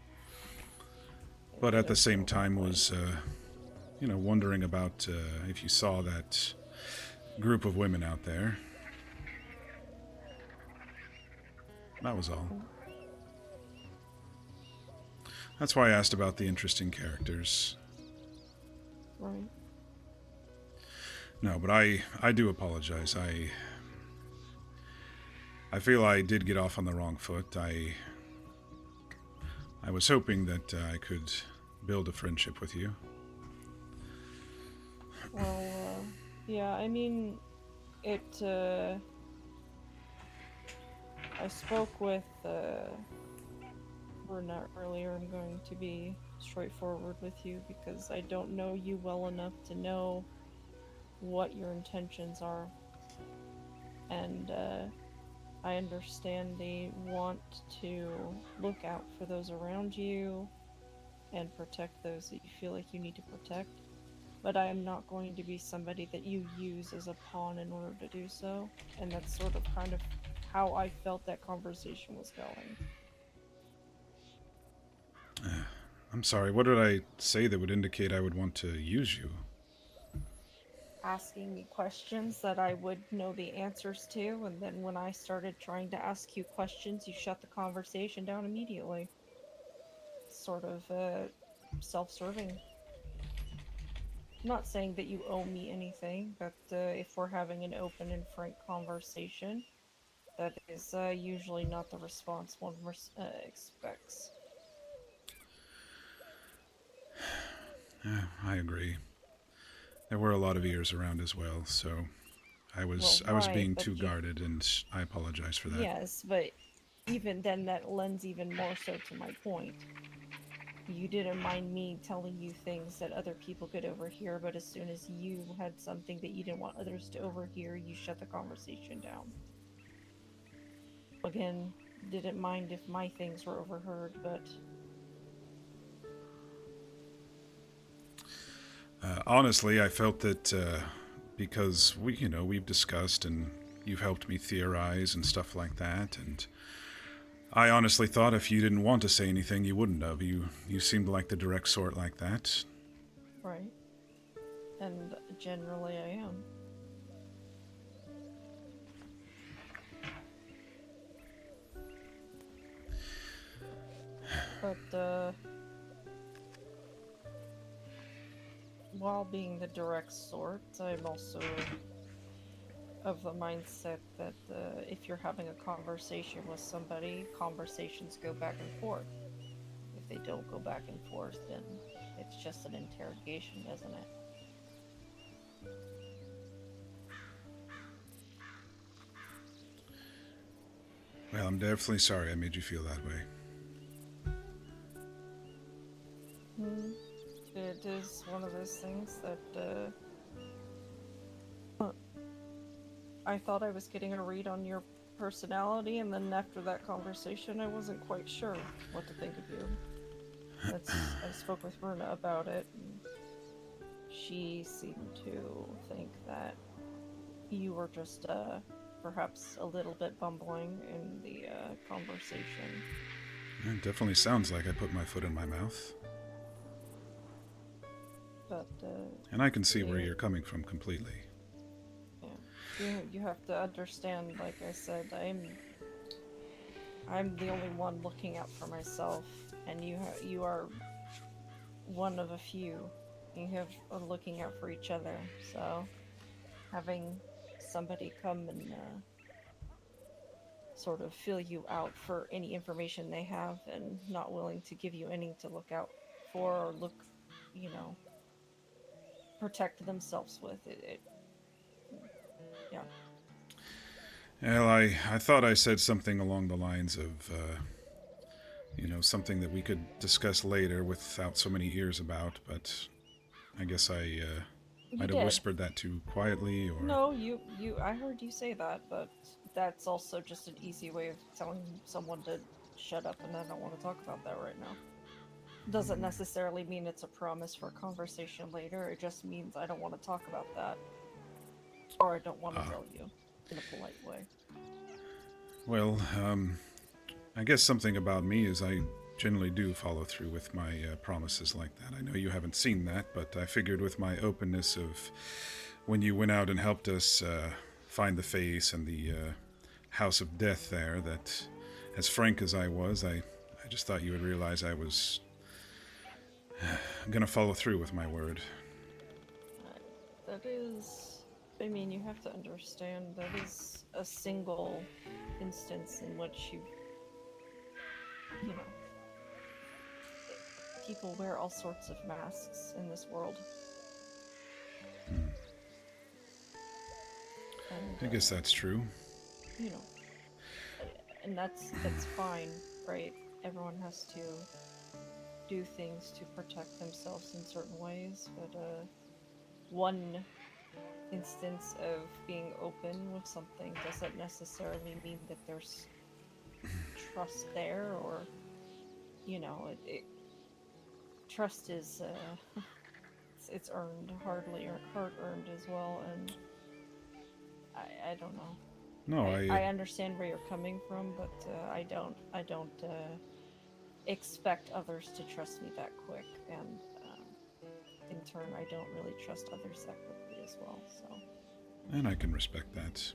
But at the same time was, wondering about if you saw that group of women out there. That was all. That's why I asked about the interesting characters. Right. No, but I do apologize. I feel I did get off on the wrong foot. I was hoping that I could build a friendship with you. Well, yeah, I mean, I spoke with, Renette earlier. I'm going to be straightforward with you because I don't know you well enough to know what your intentions are. And, I understand they want to look out for those around you and protect those that you feel like you need to protect. But I am not going to be somebody that you use as a pawn in order to do so. And that's sort of kind of how I felt that conversation was going. I'm sorry, what did I say that would indicate I would want to use you? asking me questions that I would know the answers to, and then when I started trying to ask you questions, you shut the conversation down immediately. Sort of self-serving. Not saying that you owe me anything, but if we're having an open and frank conversation, that is usually not the response one expects. Yeah, I agree. There were a lot of ears around as well, so I Well, was right, being but too you guarded, and I apologize for that. yes, but even then, that lends even more so to my point. You didn't mind me telling you things that other people could overhear, but as soon as you had something that you didn't want others to overhear, you shut the conversation down. Again, didn't mind if my things were overheard, but Honestly, I felt that because we've discussed and you've helped me theorize and stuff like that, and I honestly thought if you didn't want to say anything, you wouldn't have. You seemed like the direct sort like that. right. And generally I am. But while being the direct sort, I'm also of the mindset that if you're having a conversation with somebody, conversations go back and forth. If they don't go back and forth, then it's just an interrogation, isn't it? Well, I'm definitely sorry I made you feel that way. It is one of those things that I thought I was getting a read on your personality, and then after that conversation, I wasn't quite sure what to think of you. I spoke with Runa about it, and she seemed to think that you were just perhaps a little bit bumbling in the conversation. It definitely sounds like I put my foot in my mouth. But And I can see where yeah. you're coming from completely. You have to understand, like I said, I'm the only one looking out for myself, and you are one of a few. Are looking out for each other. So having somebody come and sort of fill you out for any information they have, and not willing to give you any to look out for or look, you know, protect themselves with yeah. Well, I thought I said something along the lines of, something that we could discuss later without so many ears about, but I guess I You might have did. whispered that too quietly, or... No, I heard you say that, but that's also just an easy way of telling someone to shut up, and I don't want to talk about that right now. Doesn't necessarily mean it's a promise for a conversation later, it just means I don't want to talk about that. Or I don't want to tell you in a polite way. Well, I guess something about me is I generally do follow through with my promises like that. I know you haven't seen that, but I figured with my openness of when you went out and helped us find the face and the house of death there, that as frank as I was, I just thought you would realize I was gonna follow through with my word. That is... I mean, you have to understand, that is a single instance in which you know, people wear all sorts of masks in this world. And, I guess that's true. you know, and that's fine, right? Everyone has to do things to protect themselves in certain ways, but one instance of being open with something doesn't necessarily mean that there's trust there, or trust is it's earned, hard earned as well, and I don't know. No, I understand where you're coming from, but I don't expect others to trust me that quick, and in turn, I don't really trust others that quickly as as well, so. And I can respect that.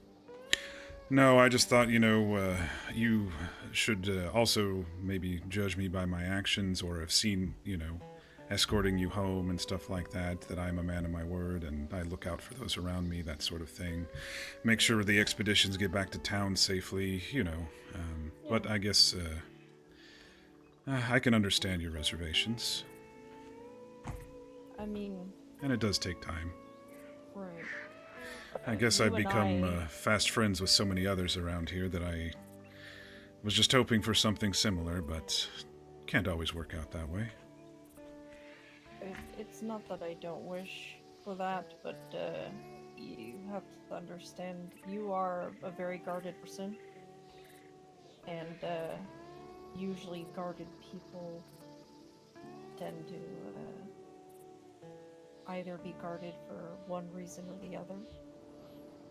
No, I just thought, you should also maybe judge me by my actions or have seen, escorting you home and stuff like that, that I'm a man of my word and I look out for those around me, that sort of thing. Make sure the expeditions get back to town safely, But I guess I can understand your reservations. I mean... And it does take time. Right. I guess I've become fast friends with so many others around here that I was just hoping for something similar, but can't always work out that way. It's not that I don't wish for that, but you have to understand you are a very guarded person, and usually guarded people tend to either be guarded for one reason or the other.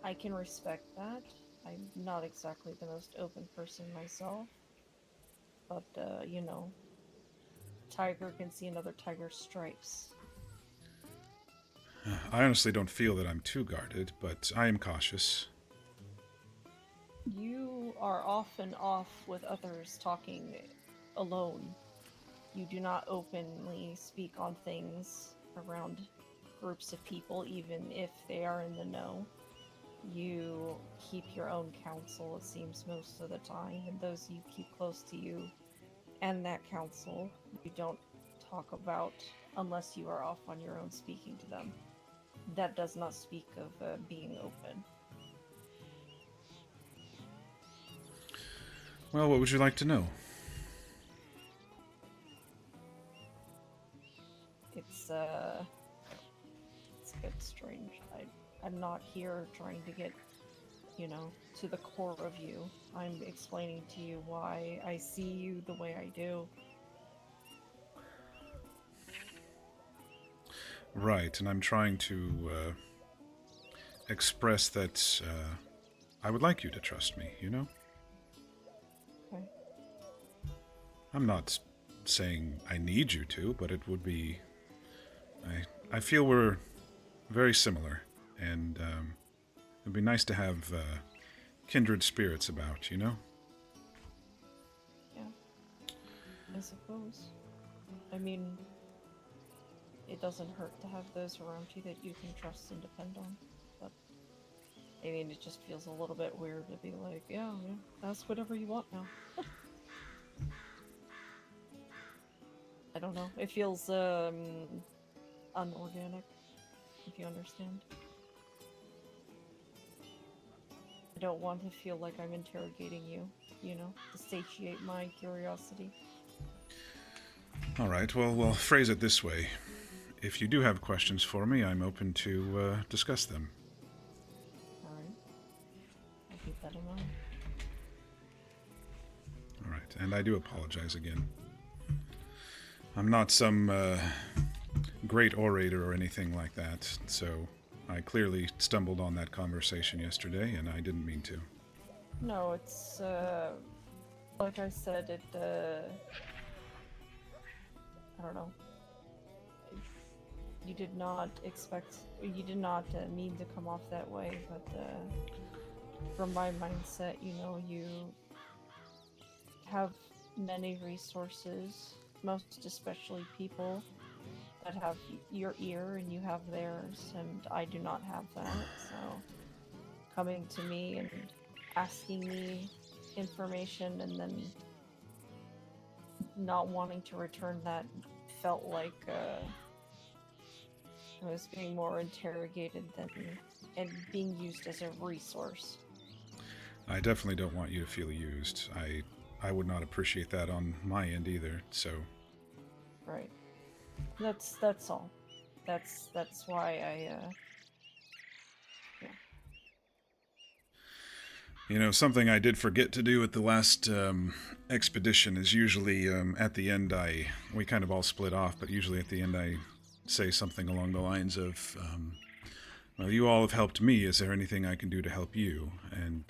I can respect that. I'm not exactly the most open person myself, but tiger can see another tiger's stripes. I honestly don't feel that I'm too guarded, but I am cautious. You are often off with others talking alone. You do not openly speak on things around groups of people, even if they are in the know. You keep your own counsel, it seems, most of the time, and those you keep close to you and that counsel, you don't talk about unless you are off on your own speaking to them. That does not speak of being open. Well, what would you like to know? It's a bit strange. I'm not here trying to get, to the core of you. I'm explaining to you why I see you the way I do. Right, and I'm trying to express that I would like you to trust me, Okay. I'm not saying I need you to, but it would be... I feel we're very similar, and it'd be nice to have kindred spirits about, Yeah, I suppose. I mean, it doesn't hurt to have those around you that you can trust and depend on, but I mean, it just feels a little bit weird to be like, yeah, ask whatever you want now. I don't know. It feels unorganic, if you understand. I don't want to feel like I'm interrogating you, to satiate my curiosity. All right, well, we'll phrase it this way. If you do have questions for me, I'm open to discuss them. Alright. I'll keep that in mind. All right, and I do apologize again. I'm not some great orator or anything like that, so I clearly stumbled on that conversation yesterday, and I didn't mean to. No, it's, like I said, I don't know. You did not mean to come off that way, but, from my mindset, you have many resources, most especially people that have your ear and you have theirs, and I do not have that, so coming to me and asking me information and then not wanting to return that felt like I was being more interrogated and being used as a resource. I definitely don't want you to feel used. I would not appreciate that on my end either, so... Right. That's all. That's why I, yeah. Something I did forget to do at the last expedition is usually at the end we kind of all split off, but usually at the end I say something along the lines of, well, you all have helped me, is there anything I can do to help you? And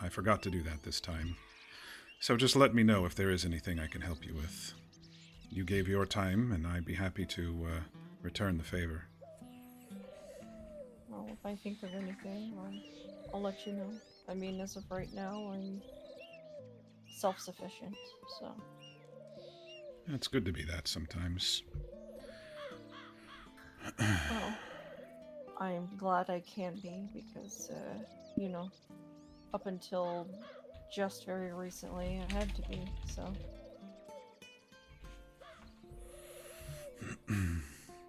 I forgot to do that this time. So just let me know if there is anything I can help you with. You gave your time, and I'd be happy to return the favor. Well, if I think of anything, I'll let you know. I mean, as of right now, I'm self-sufficient, so... It's good to be that sometimes. Well, I'm glad I can be, because, you know, up until just very recently, I had to be, so...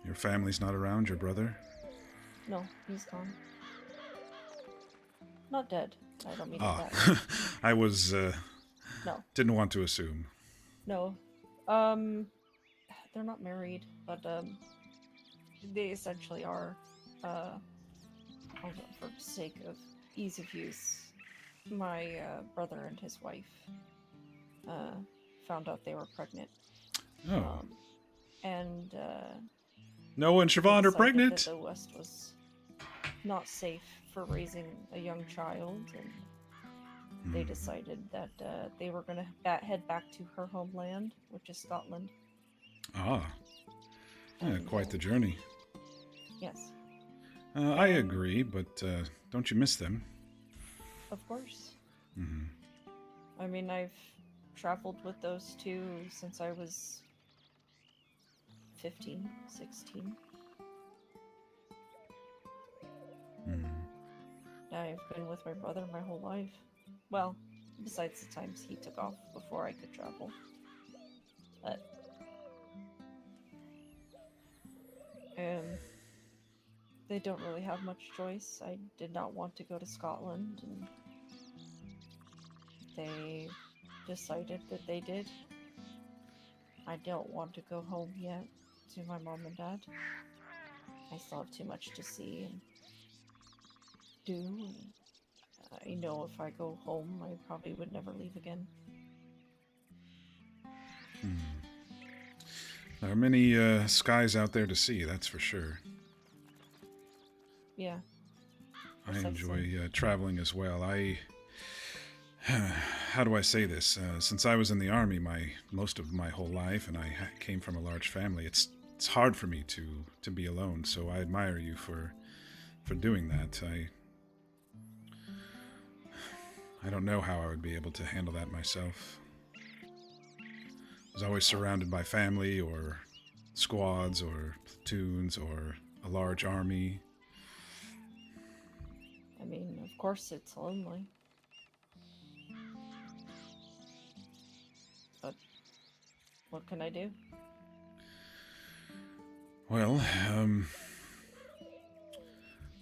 Your family's not around, your brother? No, he's gone. Not dead. I don't mean Ah, that. I was, No. didn't want to assume. No. They're not married, but, they essentially are, for the sake of ease of use, my, brother and his wife, found out they were pregnant. Oh. And, Noah and Siobhan are decided pregnant! that the West was not safe for raising a young child, and they decided that they were going to head back to her homeland, which is Scotland. Ah. Yeah, And, quite the journey. Yes, I agree, but don't you miss them? of course. Mm-hmm. I mean, I've traveled with those two since I was 15, 16. Mm-hmm. I've been with my brother my whole life. Well, besides the times he took off before I could travel. But... they don't really have much choice. I did not want to go to Scotland, and they decided that they did. I don't want to go home yet to my mom and dad. I still have too much to see and do. And I know if I go home, I probably would never leave again. There are many skies out there to see, that's for sure. Yeah. I enjoy traveling as well. How do I say this? Since I was in the army most of my whole life, and I came from a large family, it's hard for me to be alone. So I admire you for doing that. I don't know how I would be able to handle that myself. I was always surrounded by family, or squads, or platoons, or a large army. I mean, of course it's lonely. But what can I do? Well,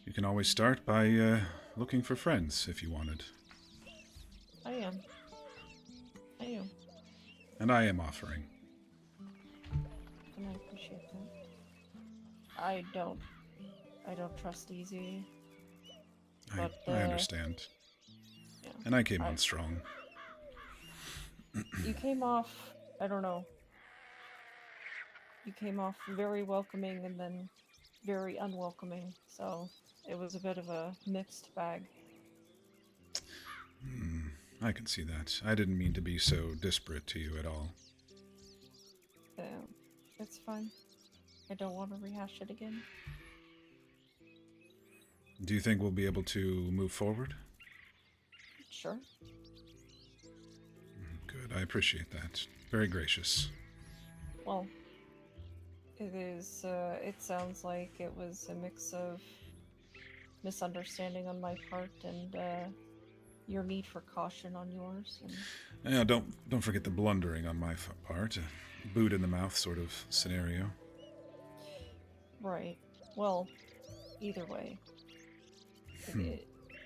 you can always start by looking for friends if you wanted. I am. And I am offering. And I appreciate that. I don't trust easy. But, I understand. Yeah. And I came on strong. You came off, I don't know. You came off very welcoming and then very unwelcoming. So it was a bit of a mixed bag. I can see that. I didn't mean to be so disparate to you at all. It's fine. I don't want to rehash it again. Do you think we'll be able to move forward? Sure. Good, I appreciate that. Very gracious. Well, it sounds like it was a mix of misunderstanding on my part and, your need for caution on yours. And... Yeah, don't forget the blundering on my part. A boot in the mouth sort of scenario. Right. Well, either way.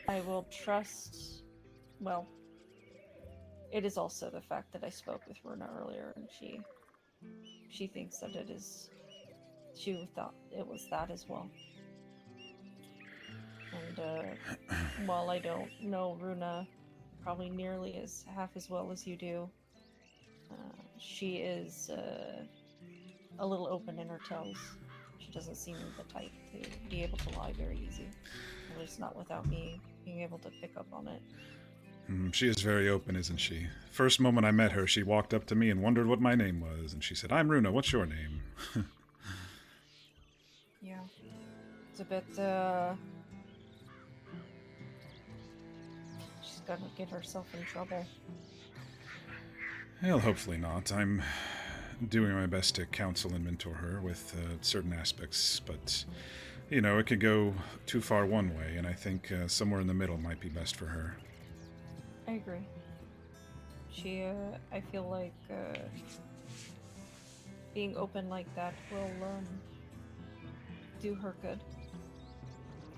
I will trust... Well, it is also the fact that I spoke with Runa earlier, and she thinks that it is... She thought it was that as well. And, while I don't know Runa probably nearly half as well as you do, she is a little open in her tells. She doesn't seem the type to be able to lie very easy. At least not without me being able to pick up on it. She is very open, isn't she? First moment I met her, she walked up to me and wondered what my name was, and she said, "I'm Runa, what's your name?" Yeah. It's a bit, gonna get herself in trouble. Well, hopefully not. I'm doing my best to counsel and mentor her with certain aspects, but, you know, it could go too far one way, and I think somewhere in the middle might be best for her. I agree. She, I feel like, being open like that will, do her good.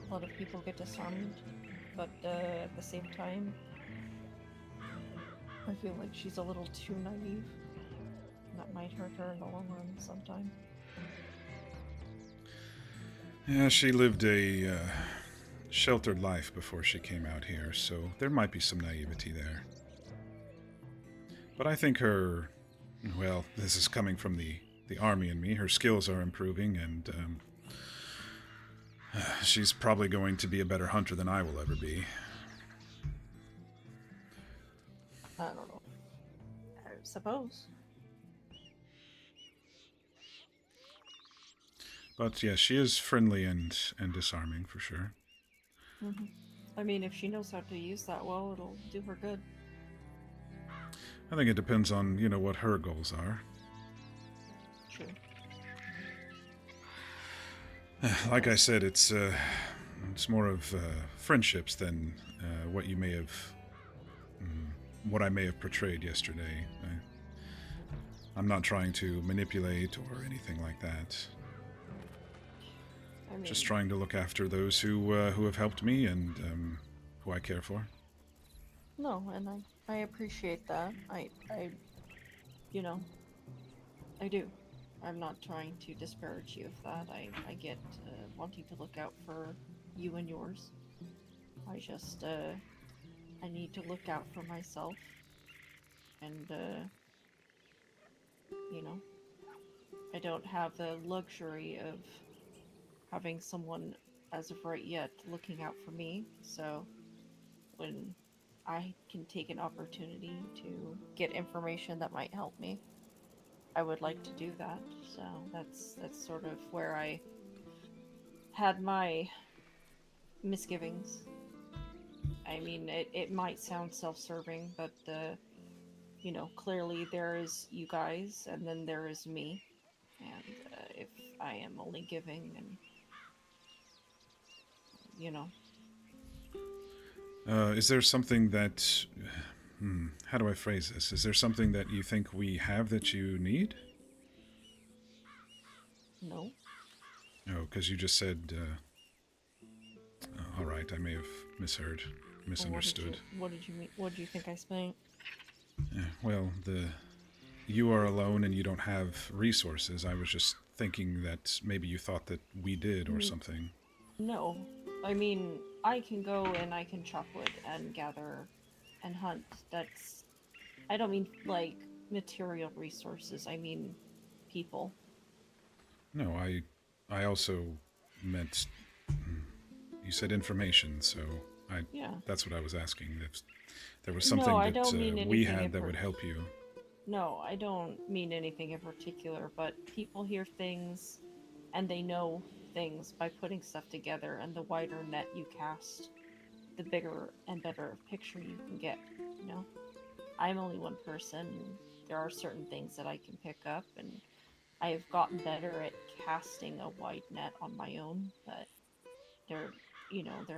A lot of people get disarmed, but, at the same time, I feel like she's a little too naive. That might hurt her in the long run sometime. Yeah, she lived a sheltered life before she came out here, so there might be some naivety there. But I think her, well, this is coming from the army in me, her skills are improving, and she's probably going to be a better hunter than I will ever be. I don't know. I suppose. But yeah, she is friendly and disarming for sure. Mm-hmm. I mean, if she knows how to use that well, it'll do her good. I think it depends on, you know, what her goals are. True. Like I said, it's more of friendships than what you may have, what I may have portrayed yesterday. I'm not trying to manipulate or anything like that. I mean, Just trying to look after those who have helped me and who I care for. no, and I appreciate that. You know, I do. I'm not trying to disparage you of that. I get wanting to look out for you and yours. I just, I need to look out for myself. And, you know, I don't have the luxury of having someone, as of right yet, looking out for me. So, when I can take an opportunity to get information that might help me, I would like to do that. So that's sort of where I had my misgivings. I mean, it might sound self-serving, but you know, clearly there is you guys, and then there is me. And if I am only giving, and you know, Is there something that... how do I phrase this? Is there something that you think we have that you need? no. Oh, because you just said... all right, I may have misheard, misunderstood. What did you mean? What did you think I meant? Well, you are alone and you don't have resources. I was just thinking that maybe you thought that we did or something. No. I mean, I can go and I can chop wood and gather and hunt. That's... I don't mean, like, material resources. I mean, people. No, I also meant... You said information, so Yeah. that's what I was asking. If there was No, something I that don't mean we anything had that would help you. No, I don't mean anything in particular, but people hear things and they know things by putting stuff together, and the wider net you cast, the bigger and better picture you can get, you know? I'm only one person. There are certain things that I can pick up, and I have gotten better at casting a wide net on my own, but there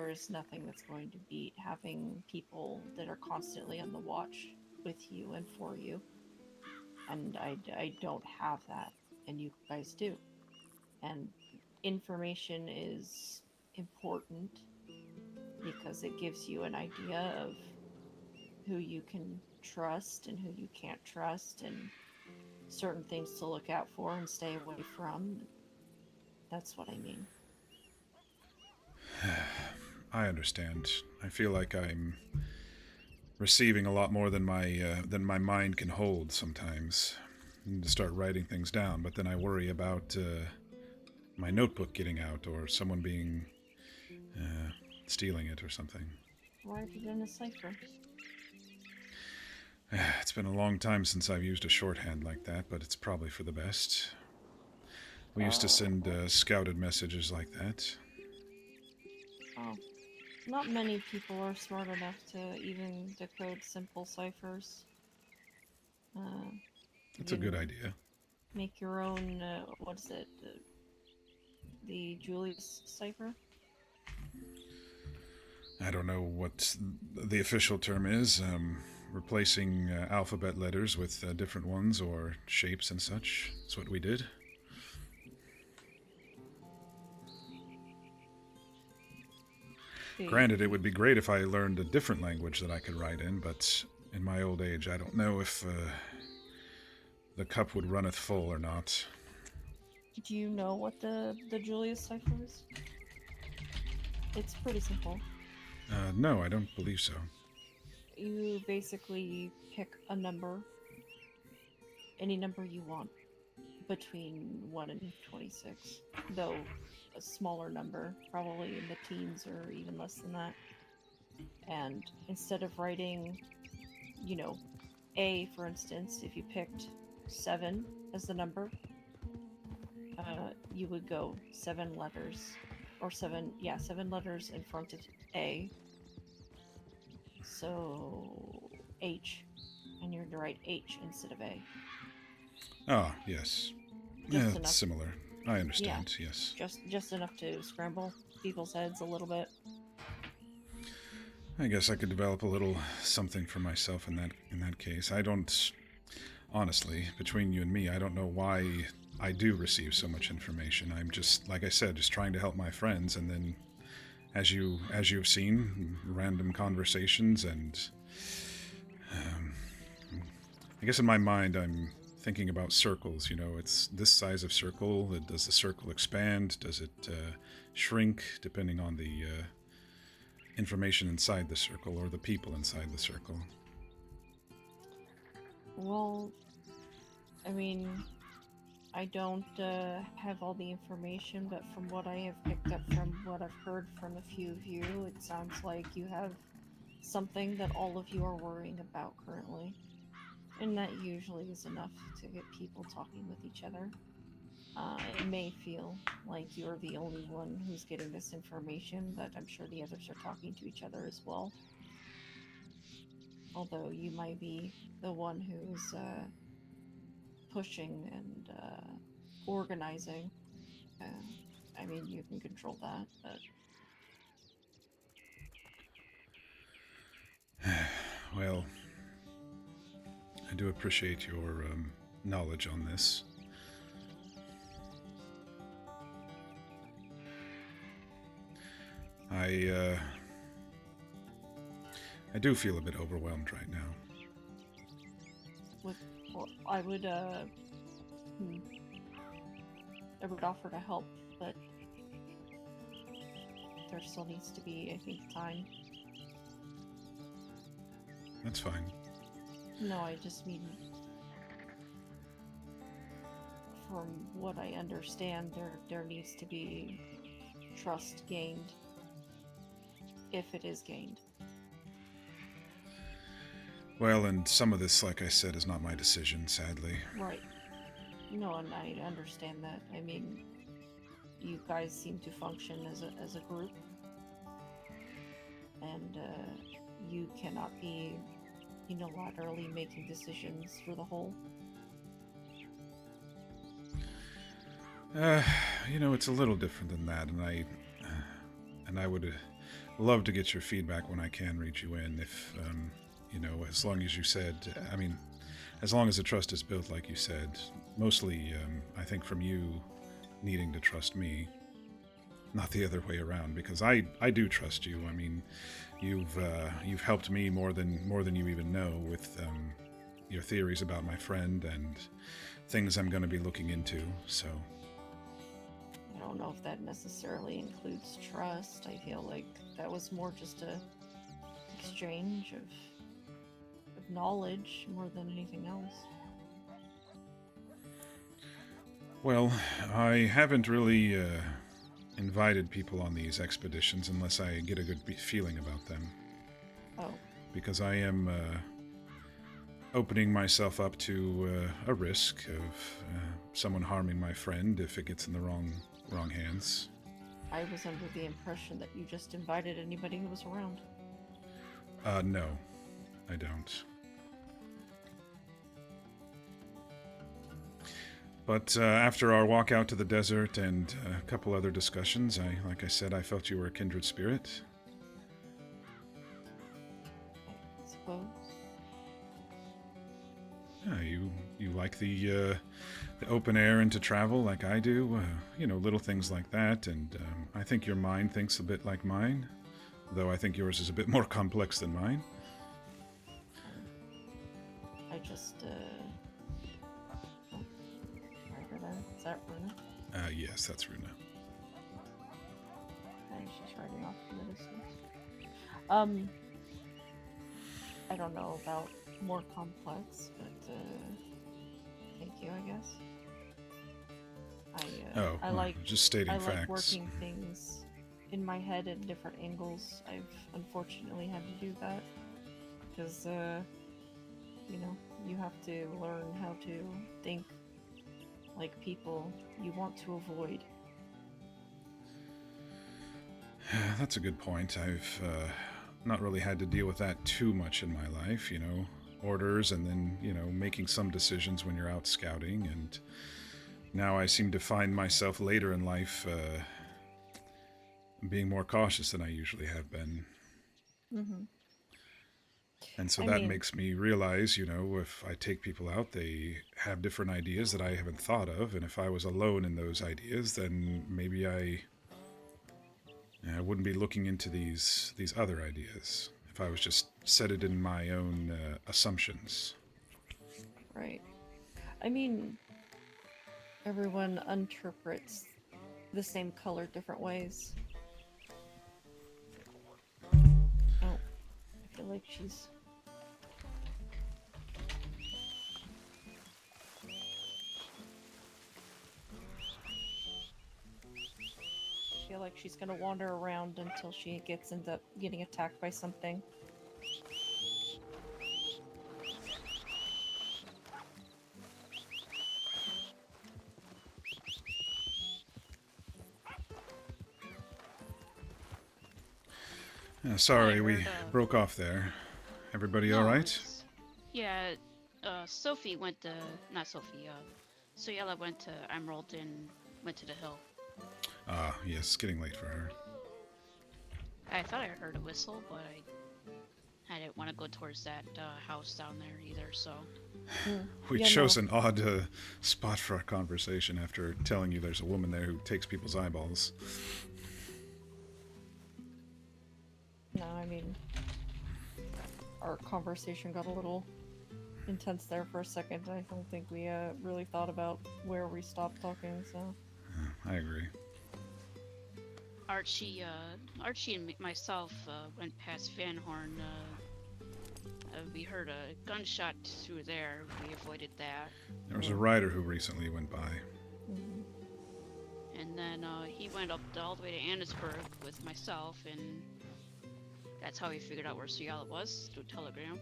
is nothing that's going to beat having people that are constantly on the watch with you and for you. And I don't have that, and you guys do. And information is important because it gives you an idea of who you can trust and who you can't trust, and certain things to look out for and stay away from. That's what I mean. I understand. I feel like I'm receiving a lot more than my mind can hold sometimes. I need to start writing things down, but then I worry about my notebook getting out or someone being stealing it or something. Write it in a cipher. It's been a long time since I've used a shorthand like that, but it's probably for the best. We used to send scouted messages like that. Oh. Not many people are smart enough to even decode simple ciphers. It's You a good can idea. make your own, what is it? The Julius cipher? I don't know what the official term is. Replacing alphabet letters with different ones or shapes and such. That's what we did. Granted, it would be great if I learned a different language that I could write in, but in my old age, I don't know if the cup would runneth full or not. Do you know what the Julius cipher is? It's pretty simple. No, I don't believe so. You basically pick a number, any number you want, between 1 and 26, though a smaller number, probably in the teens or even less than that. And instead of writing, you know, A, for instance, if you picked 7 as the number, you would go 7 letters, or 7 letters in front of A. So H, and you're to write H instead of A. Ah, yes. Just Yeah, enough. similar. I understand, yes. Just enough to scramble people's heads a little bit. I guess I could develop a little something for myself in that case. I don't, honestly, between you and me, I don't know why I do receive so much information. I'm just, like I said, just trying to help my friends, and then, as you've seen, random conversations, and I guess in my mind I'm thinking about circles. You know, it's this size of circle. Does the circle expand? Does it shrink, depending on the information inside the circle or the people inside the circle? Well, I mean, I don't have all the information, but from what I have picked up from what I've heard from a few of you, it sounds like you have something that all of you are worrying about currently. And that usually is enough to get people talking with each other. It may feel like you're the only one who's getting this information, but I'm sure the others are talking to each other as well. Although you might be the one who's pushing and organizing. I mean, you can control that, but... Well, I do appreciate your knowledge on this. I do feel a bit overwhelmed right now. Well, I would offer to help, but there still needs to be, I think, time. That's fine. No, I just mean, from what I understand, there needs to be trust gained, if it is gained. Well, and some of this, like I said, is not my decision, sadly. Right. No, and I understand that. I mean, you guys seem to function as a group, and you cannot be unilaterally making decisions for the whole. It's a little different than that, and I would love to get your feedback when I can reach you in, if, as long as you said, as long as the trust is built, like you said, mostly, I think from you needing to trust me, not the other way around, because I do trust you. I mean, you've helped me more than you even know with your theories about my friend and things I'm going to be looking into. So I don't know if that necessarily includes trust. I feel like that was more just a exchange of knowledge more than anything else. Well, I haven't really invited people on these expeditions unless I get a good feeling about them. Oh. Because I am opening myself up to a risk of someone harming my friend if it gets in the wrong hands. I was under the impression that you just invited anybody who was around. No, I don't. But after our walk out to the desert and a couple other discussions, like I said, I felt you were a kindred spirit. I suppose. Yeah, you like the open air and to travel like I do, little things like that, and I think your mind thinks a bit like mine, though I think yours is a bit more complex than mine. I just, right over there. Is that Runa? Yes, that's Runa. Okay, she's riding off in the distance. I don't know about more complex, but, thank you, I guess. I like just stating facts. I like working things in my head at different angles. I've unfortunately had to do that because, you have to learn how to think like people you want to avoid. That's a good point. I've not really had to deal with that too much in my life, orders and then, making some decisions when you're out scouting, and now I seem to find myself later in life being more cautious than I usually have been. Mm-hmm. And so that makes me realize, if I take people out, they have different ideas that I haven't thought of, and if I was alone in those ideas, then maybe I wouldn't be looking into these other ideas if I was just set it in my own assumptions. Right. Everyone interprets the same color different ways. Oh, I feel like she's... I feel like she's gonna wander around until she ends up getting attacked by something. Sorry, we broke off there. Everybody all right? Yeah, Sophie went to... Not Sophie, Soyella went to Emerald and went to the hill. Ah, yes, getting late for her. I thought I heard a whistle, but I didn't want to go towards that house down there either, so... We chose an odd spot for our conversation after telling you there's a woman there who takes people's eyeballs. No, our conversation got a little intense there for a second. I don't think we really thought about where we stopped talking, so... I agree. Archie and myself went past Van Horn. We heard a gunshot through there. We avoided that. There was a rider who recently went by. Mm-hmm. And then he went up all the way to Annisburg with myself, and that's how he figured out where Ciala was, through telegram.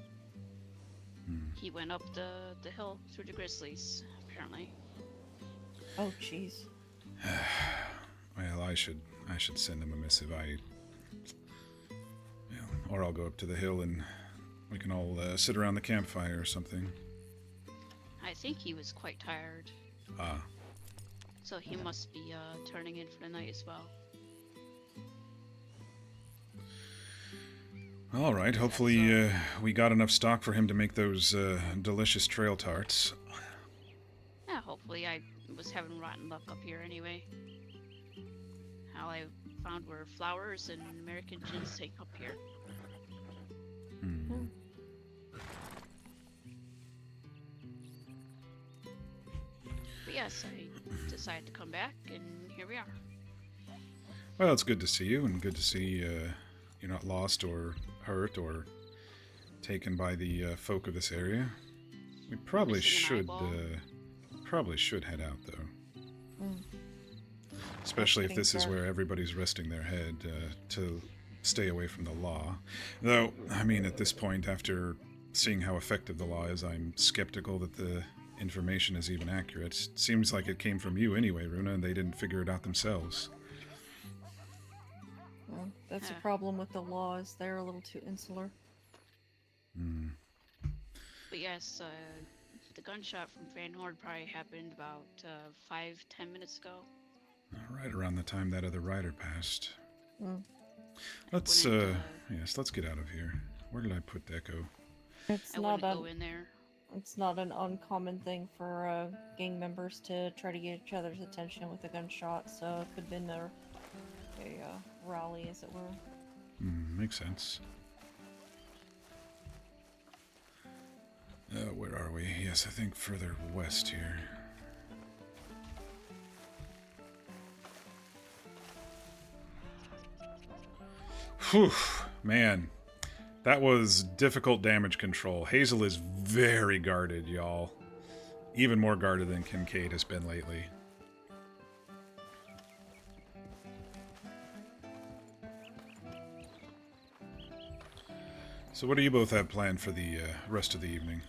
He went up the hill through the Grizzlies, apparently. Oh, jeez. Well, I should send him a missive. Or I'll go up to the hill and we can all sit around the campfire or something. I think he was quite tired. Ah. So he must be turning in for the night as well. All right. Hopefully we got enough stock for him to make those delicious trail tarts. Yeah, hopefully. I was having rotten luck up here anyway. All I found were flowers and American ginseng up here. But yes, I decided to come back, and here we are. Well, it's good to see you, and good to see you're not lost or hurt or taken by the folk of this area. We probably should head out, though. Especially if this is where everybody's resting their head to stay away from the law. Though, at this point, after seeing how effective the law is, I'm skeptical that the information is even accurate. It seems like it came from you anyway, Runa, and they didn't figure it out themselves. That's a Huh. problem with the laws. They're a little too insular. Hmm. But yes, the gunshot from Van Horde probably happened about 5-10 minutes ago. Right around the time that other rider passed. Mm. Let's, wouldn't, yes, let's get out of here. Where did I put Deco? It's I not wouldn't a, go in there. it's not an uncommon thing for gang members to try to get each other's attention with a gunshot. So it could have been a rally, as it were. Makes sense. Where are we? Yes, I think further west here. Whew, man. That was difficult damage control. Hazel is very guarded, y'all. Even more guarded than Kincaid has been lately. So what do you both have planned for the rest of the evening?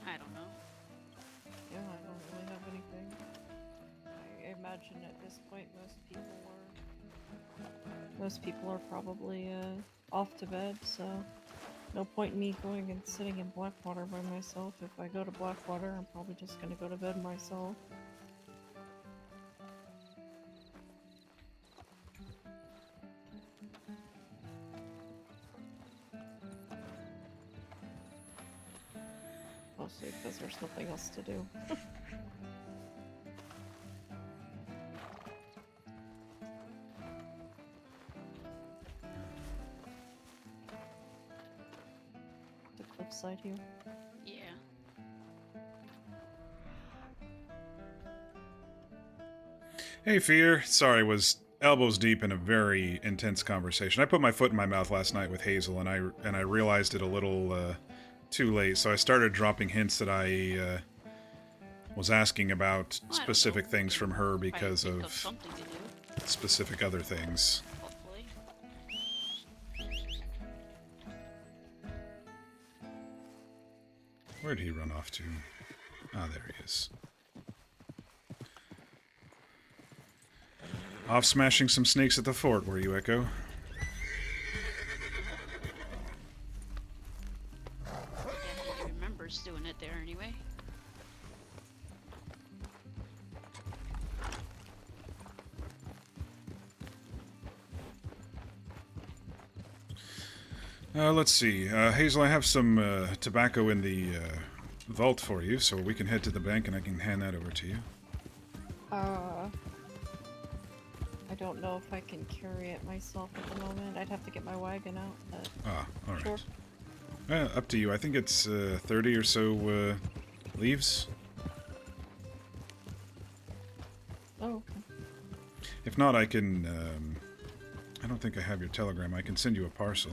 I don't know. Yeah, I don't really have anything. I imagine at this point most people are probably off to bed, so no point in me going and sitting in Blackwater by myself. If I go to Blackwater, I'm probably just gonna go to bed myself. Mostly because there's nothing else to do. The cliffside here. Yeah. Hey, Fear. Sorry, was elbows deep in a very intense conversation. I put my foot in my mouth last night with Hazel, and I realized it a little too late. So I started dropping hints that I was asking about Well, I don't specific know. things from her Probably because think of something to do, specific other things. hopefully. Where'd he run off to? Ah, there he is. Off smashing some snakes at the fort, were you, Echo? Yeah, he remembers doing it there anyway. Let's see. Hazel, I have some tobacco in the vault for you, so we can head to the bank and I can hand that over to you. I don't know if I can carry it myself at the moment. I'd have to get my wagon out, but Ah, alright. sure. Up to you. I think it's 30 or so leaves. Oh, okay. If not, I can... I don't think I have your telegram. I can send you a parcel.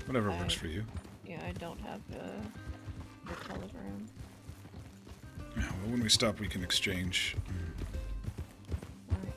Whatever works for you. Yeah, I don't have your telegram. Yeah, well, when we stop, we can exchange. Alright.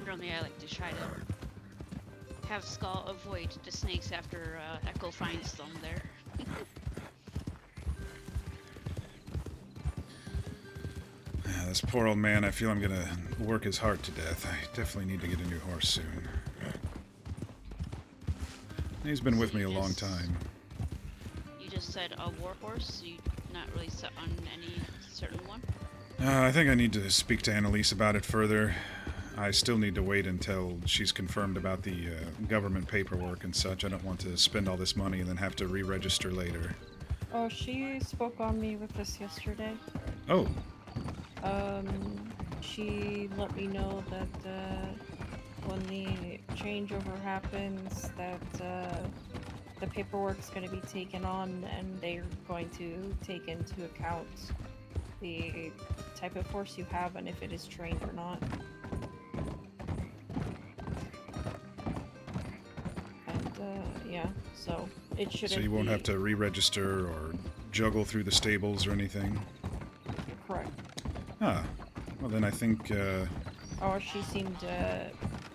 Normally, I like to try to have Skull avoid the snakes after Echo finds them there. Yeah, this poor old man, I feel I'm gonna work his heart to death. I definitely need to get a new horse soon. He's been with me a long time. You just said a warhorse, so you're not really set on any certain one? I think I need to speak to Annalise about it further. I still need to wait until she's confirmed about the government paperwork and such. I don't want to spend all this money and then have to re-register later. Oh, she spoke on me with this yesterday. Oh, She let me know that when the changeover happens, that the paperwork's going to be taken on, and they're going to take into account the type of horse you have and if it is trained or not. And yeah, so it shouldn't. so you won't have to re-register or juggle through the stables or anything? Correct. Ah, well then I think, Oh, she seemed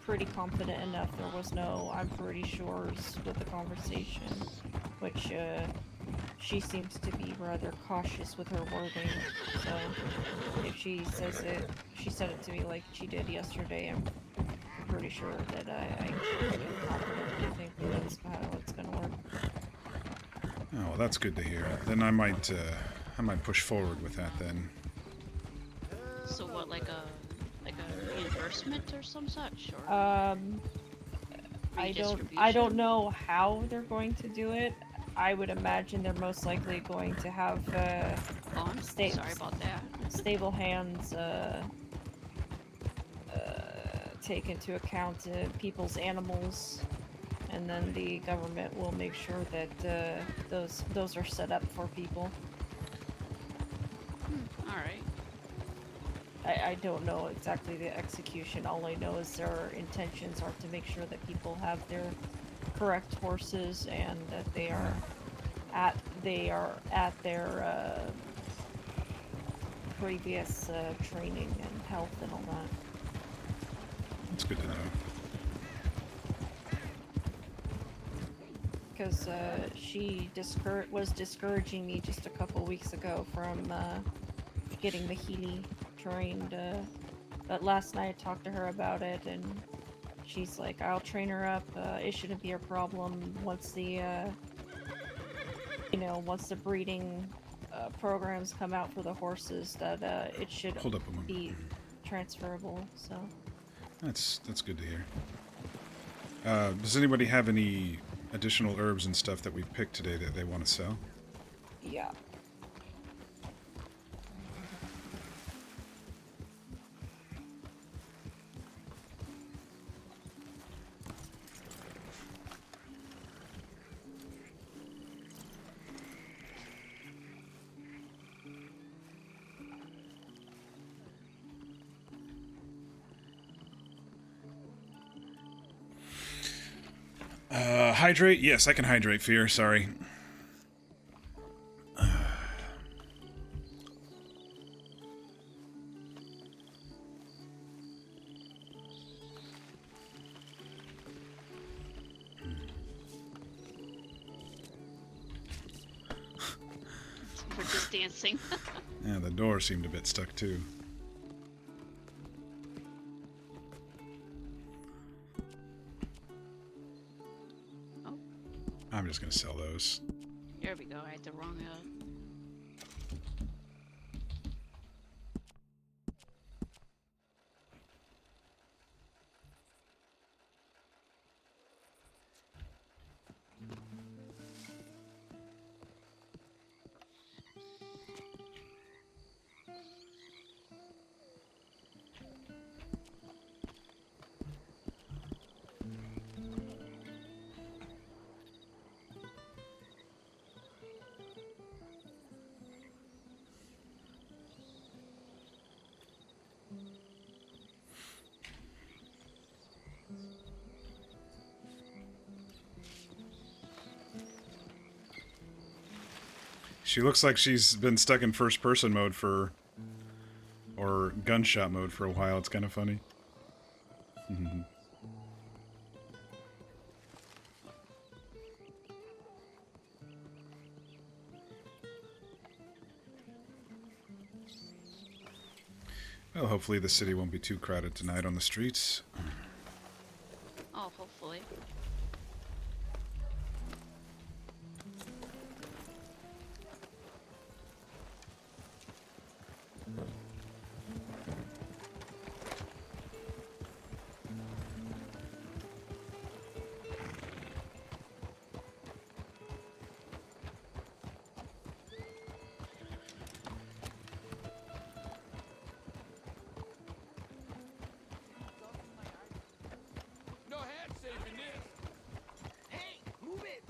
pretty confident enough. There was no "I'm pretty sures" with the conversation, which she seems to be rather cautious with her wording. So if she says it, she said it to me like she did yesterday. I'm pretty sure that I confidently think that that's how it's gonna work. oh, well, that's good to hear. Then I might push forward with that then. So what, like a reimbursement or some such, or I don't redistribution? know how they're going to do it. I would imagine they're most likely going to have Oh, I'm sorry about that. stable hands take into account people's animals, and then the government will make sure that those are set up for people. All right. I don't know exactly the execution. All I know is their intentions are to make sure that people have their correct horses and that they are at their previous training and health and all that. That's good to know. Because she was discouraging me just a couple weeks ago from getting the Healy trained. But last night I talked to her about it, and she's like, "I'll train her up. It shouldn't be a problem once the once the breeding programs come out for the horses. That it should Hold up a moment. be transferable." So That's good to hear. Does anybody have any additional herbs and stuff that we picked today that they want to sell? yeah. Hydrate? Yes, I can hydrate, Fear. Sorry. We're just dancing. Yeah, the door seemed a bit stuck too. Oh, I'm just gonna sell those. there we go. I had the wrong She looks like she's been stuck in first-person mode or gunshot mode for a while. It's kind of funny. Well, hopefully the city won't be too crowded tonight on the streets. Oh, hopefully. No hand saving this. Hey, move it.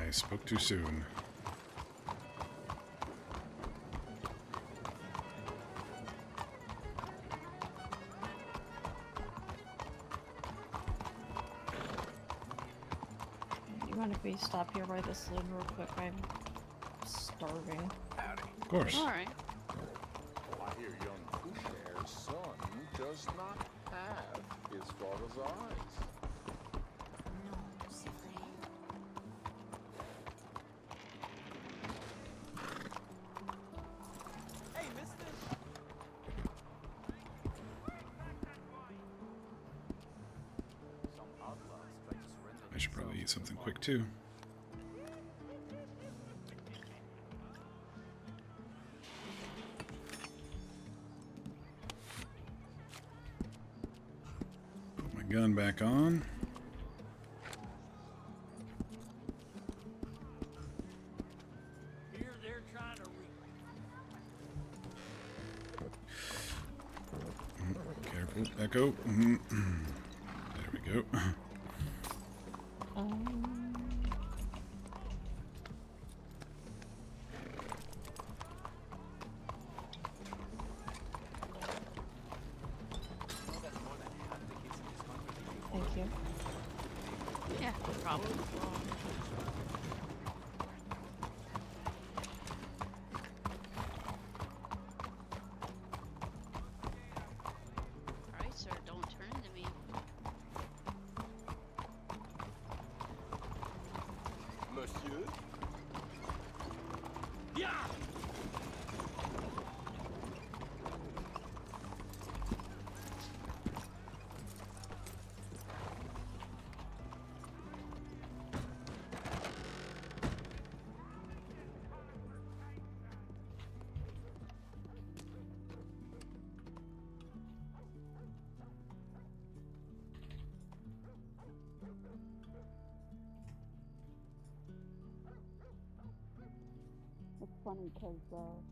I spoke too soon. You mind if we stop here by the saloon real quick? I'm starving. Of course. Alright. I hear young Pusher's son does not have his father's eyes. No, c'est vrai. Hey, mister! Some outlaws try to surrender I should probably eat themselves to something the quick mob. too. Put my gun back on. Here they're trying to Careful, Echo. Mhm. There we go. Um, thank you. Yeah, no problem. Alright, sir, don't turn into me. Monsieur? Yeah! It's funny because well,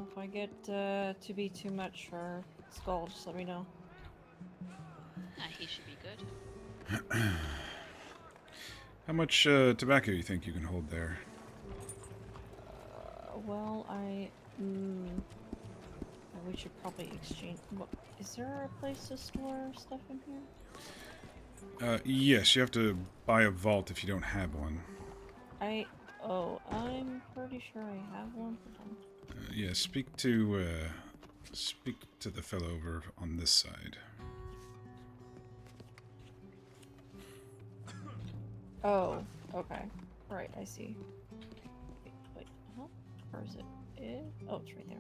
if I get to be too much for Skull, just let me know. He should be good. How much tobacco you think you can hold there? Well, we should probably exchange. What, is there a place to store stuff in here? Yes, you have to buy a vault if you don't have one. I'm pretty sure I have one. Yeah, speak to the fellow over on this side. Oh, okay. Right, I see. Wait, huh? Or is it? Oh, it's right there.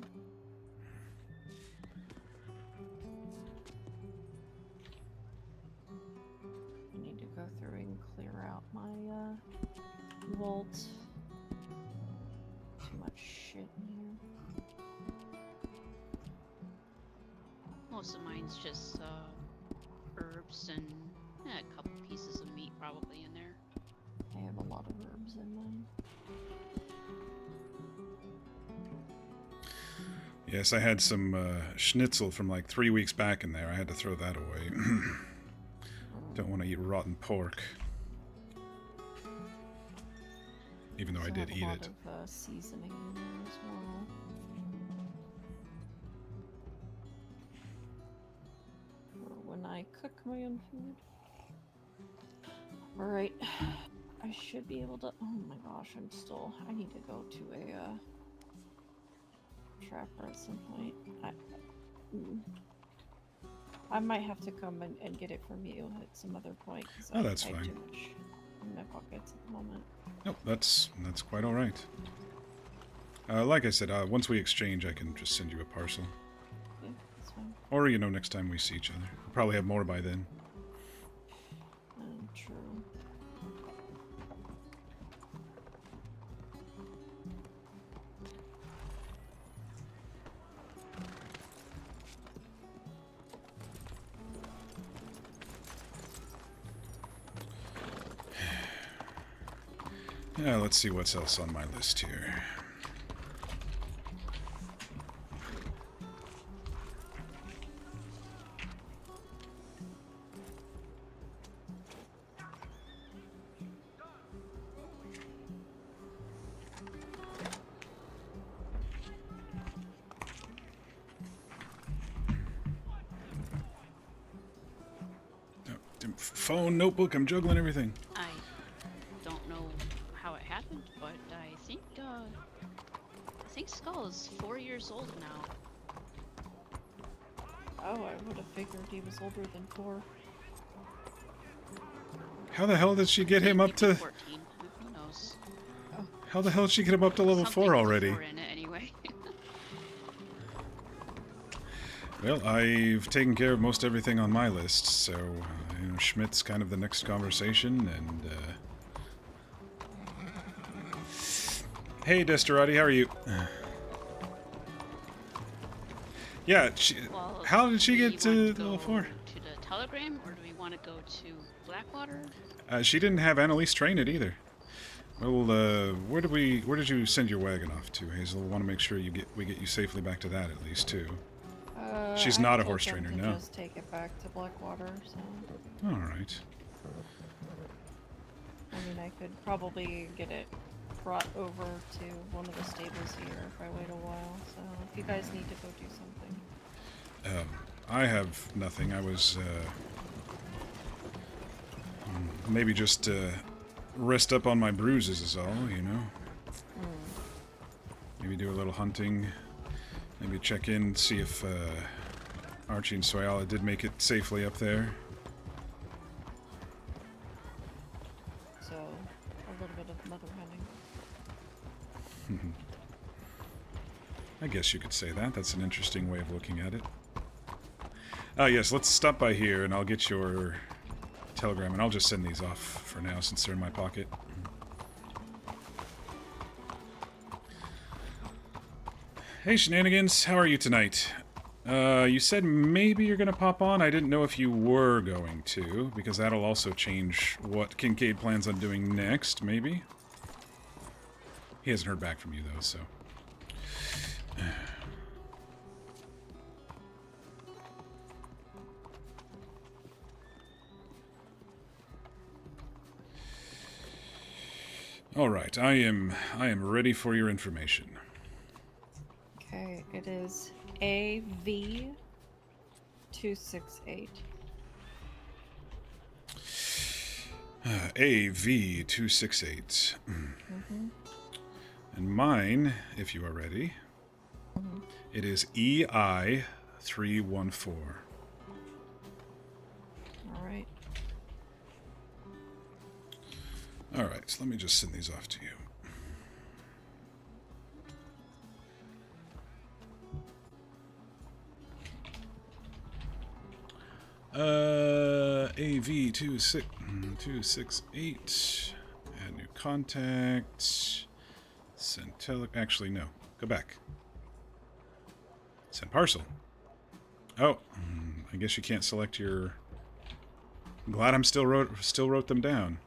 I need to go through and clear out my vault. Too much shit in here. Most of mine's just herbs and a couple pieces of meat probably in there. I have a lot of herbs in mine. Yes, I had some schnitzel from like 3 weeks back in there. I had to throw that away. Don't want to eat rotten pork. Even though I Also did have eat a lot it. of seasoning in there as well. For when I cook my own food. Alright. I should be able to. Oh my gosh, I need to go to a trapper at some point. I might have to come and get it from you at some other point. Oh, that's I have fine. too much in my pockets at the moment. Nope, that's quite all right. Like I said, once we exchange, I can just send you a parcel. Yeah, that's fine. Or, next time we see each other. We'll probably have more by then. True. Yeah, let's see what's else on my list here. phone, notebook. I'm juggling everything. I don't know how it happened, but I think Skull is 4 years old now. Oh, I would have figured he was older than 4. How the hell did she get him up to... 14. Who knows? How the hell did she get him up to level 4 already? 4 in it anyway. Well, I've taken care of most everything on my list, so you know, Schmidt's kind of the next conversation, and hey, Desperati, how are you? Yeah, Well, how did she do we get to want level 4? To the Telegram, or do we want to go to Blackwater? She didn't have Annalise train it either. Well, where did you send your wagon off to, Hazel? Want to make sure we get you safely back to that at least too. She's I not a told horse them trainer, to no. Just take it back to Blackwater. So. All right. I mean, I could probably get it brought over to one of the stables here if I wait a while. So if you guys need to go do something. I have nothing. I was maybe just rest up on my bruises is all, you know. Maybe do a little hunting. Maybe check in, see if Archie and Soyala did make it safely up there. So a little bit of mother hunting. I guess you could say that. That's an interesting way of looking at it. Oh yes, let's stop by here and I'll get your telegram and I'll just send these off for now since they're in my pocket. Hey Shenanigans, how are you tonight? You said maybe you're gonna pop on. I didn't know if you were going to, because that'll also change what Kincaid plans on doing next, maybe? He hasn't heard back from you though, so... Alright, I am ready for your information. Okay, it is AV268. AV268. And mine, if you are ready, it is EI314. Alright. Alright, so let me just send these off to you. AV268. Add new contact. Send actually, no. Go back. Send parcel. Oh, I guess you can't select your... I'm glad I'm still wrote them down.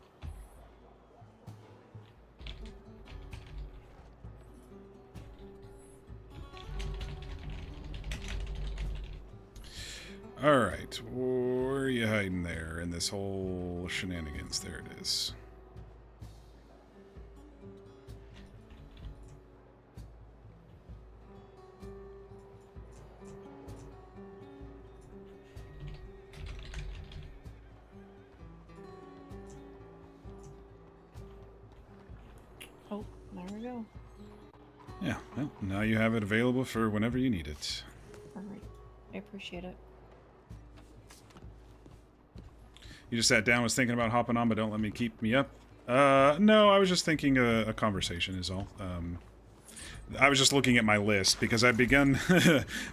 Alright, where are you hiding there in this whole shenanigans? There it is. Oh, there we go. Yeah, well, now you have it available for whenever you need it. Alright. I appreciate it. You just sat down, was thinking about hopping on, but don't let me keep me up. No, I was just thinking a conversation is all. I was just looking at my list because I've begun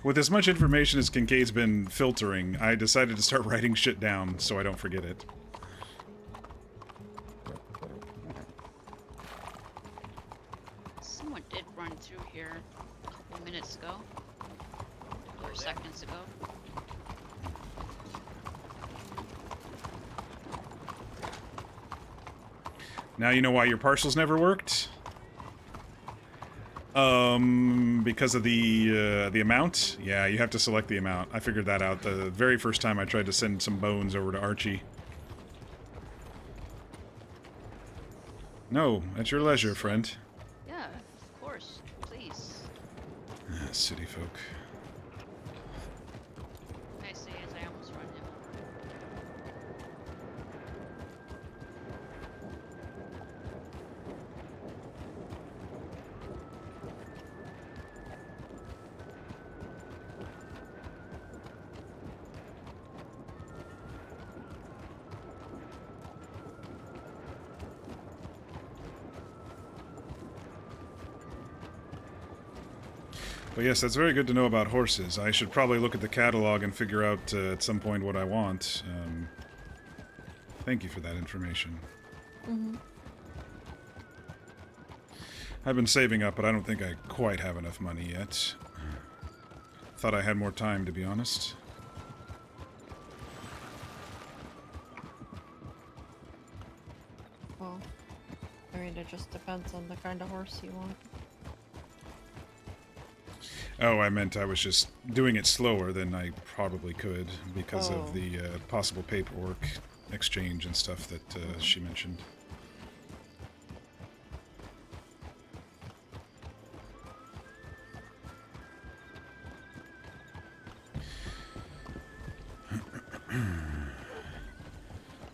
with as much information as Kincaid's been filtering. I decided to start writing shit down so I don't forget it. Someone did run through here a couple minutes ago. Or seconds ago. Now you know why your parcels never worked? Because of the amount? Yeah, you have to select the amount. I figured that out the very first time I tried to send some bones over to Archie. No, at your leisure, friend. Yeah, of course. Please. City folk. I say as I almost run him But yes, that's very good to know about horses. I should probably look at the catalog and figure out at some point what I want. Thank you for that information. Mm-hmm. I've been saving up, but I don't think I quite have enough money yet. Thought I had more time, to be honest. Well, I mean, it just depends on the kind of horse you want. Oh, I meant I was just doing it slower than I probably could because Oh. of the possible paperwork exchange and stuff that she mentioned.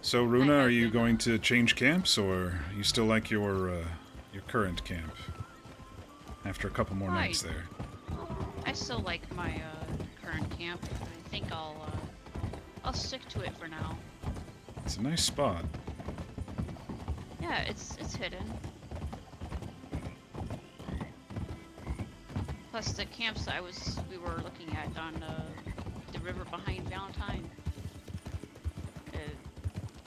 So, Runa, are you going to change camps, or you still like your current camp after a couple more Right. nights there? I still like my current camp. I think I'll stick to it for now. It's a nice spot. Yeah, it's hidden. Plus the camps that we were looking at on the river behind Valentine.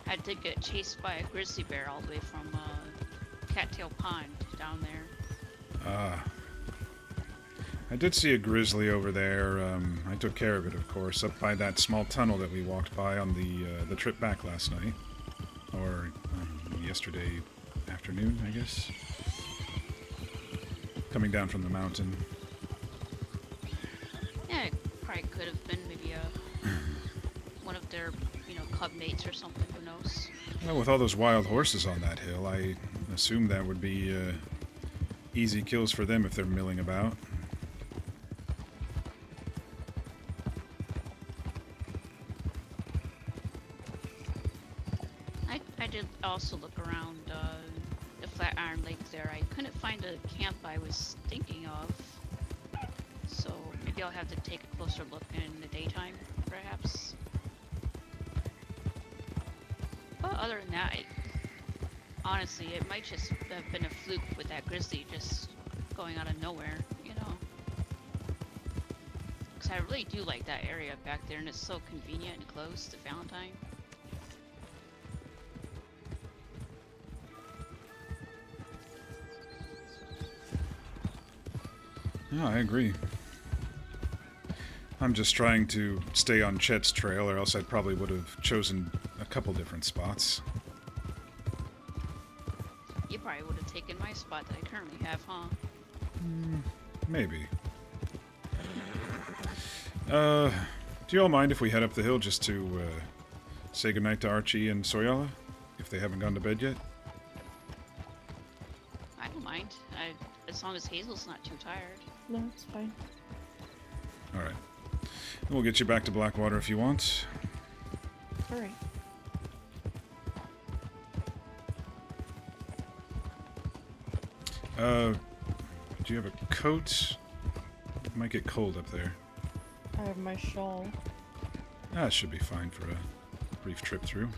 I did get chased by a grizzly bear all the way from Cattail Pond down there. Ah. I did see a grizzly over there. I took care of it, of course, up by that small tunnel that we walked by on the trip back last night. Or yesterday afternoon, I guess. Coming down from the mountain. Yeah, it probably could have been maybe one of their, cub mates or something, who knows. Well, with all those wild horses on that hill, I assume that would be easy kills for them if they're milling about. I did also look around the Flatiron Lake there. I couldn't find a camp I was thinking of. So maybe I'll have to take a closer look in the daytime, perhaps. But other than that, honestly, it might just have been a fluke with that grizzly just going out of nowhere, Because I really do like that area back there, and it's so convenient and close to Valentine. Yeah, I agree. I'm just trying to stay on Chet's trail, or else I probably would have chosen a couple different spots. You probably would have taken my spot that I currently have, huh? Maybe. Do you all mind if we head up the hill just to say goodnight to Archie and Soyala, if they haven't gone to bed yet? I don't mind. As long as Hazel's not too tired. No, it's fine. Alright. We'll get you back to Blackwater if you want. Alright. Do you have a coat? It might get cold up there. I have my shawl. That should be fine for a brief trip through.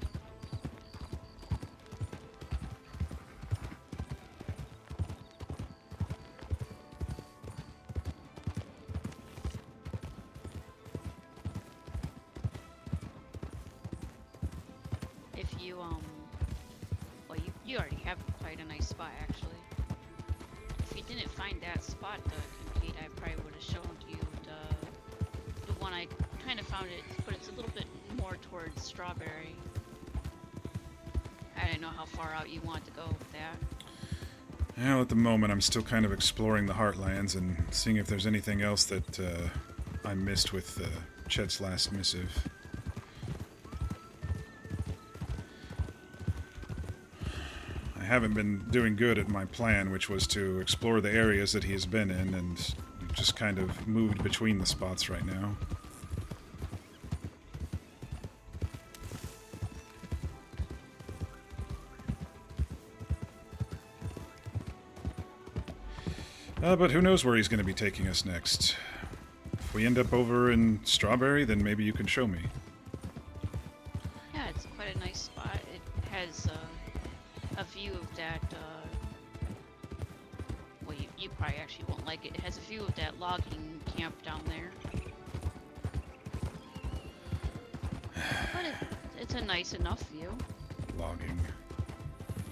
If you, well, you already have quite a nice spot, actually. If you didn't find that spot, Kincaid, I probably would have shown you the one I kind of found it, but it's a little bit more towards Strawberry. I didn't know how far out you want to go with that. Well, at the moment, I'm still kind of exploring the Heartlands and seeing if there's anything else that I missed with Chet's last missive. I haven't been doing good at my plan, which was to explore the areas that he has been in, and just kind of moved between the spots right now. But who knows where he's going to be taking us next. If we end up over in Strawberry, then maybe you can show me. Yeah, it's quite a nice spot. It has a view of that, Well, you probably actually won't like it. It has a view of that logging camp down there. But it's a nice enough view. Logging.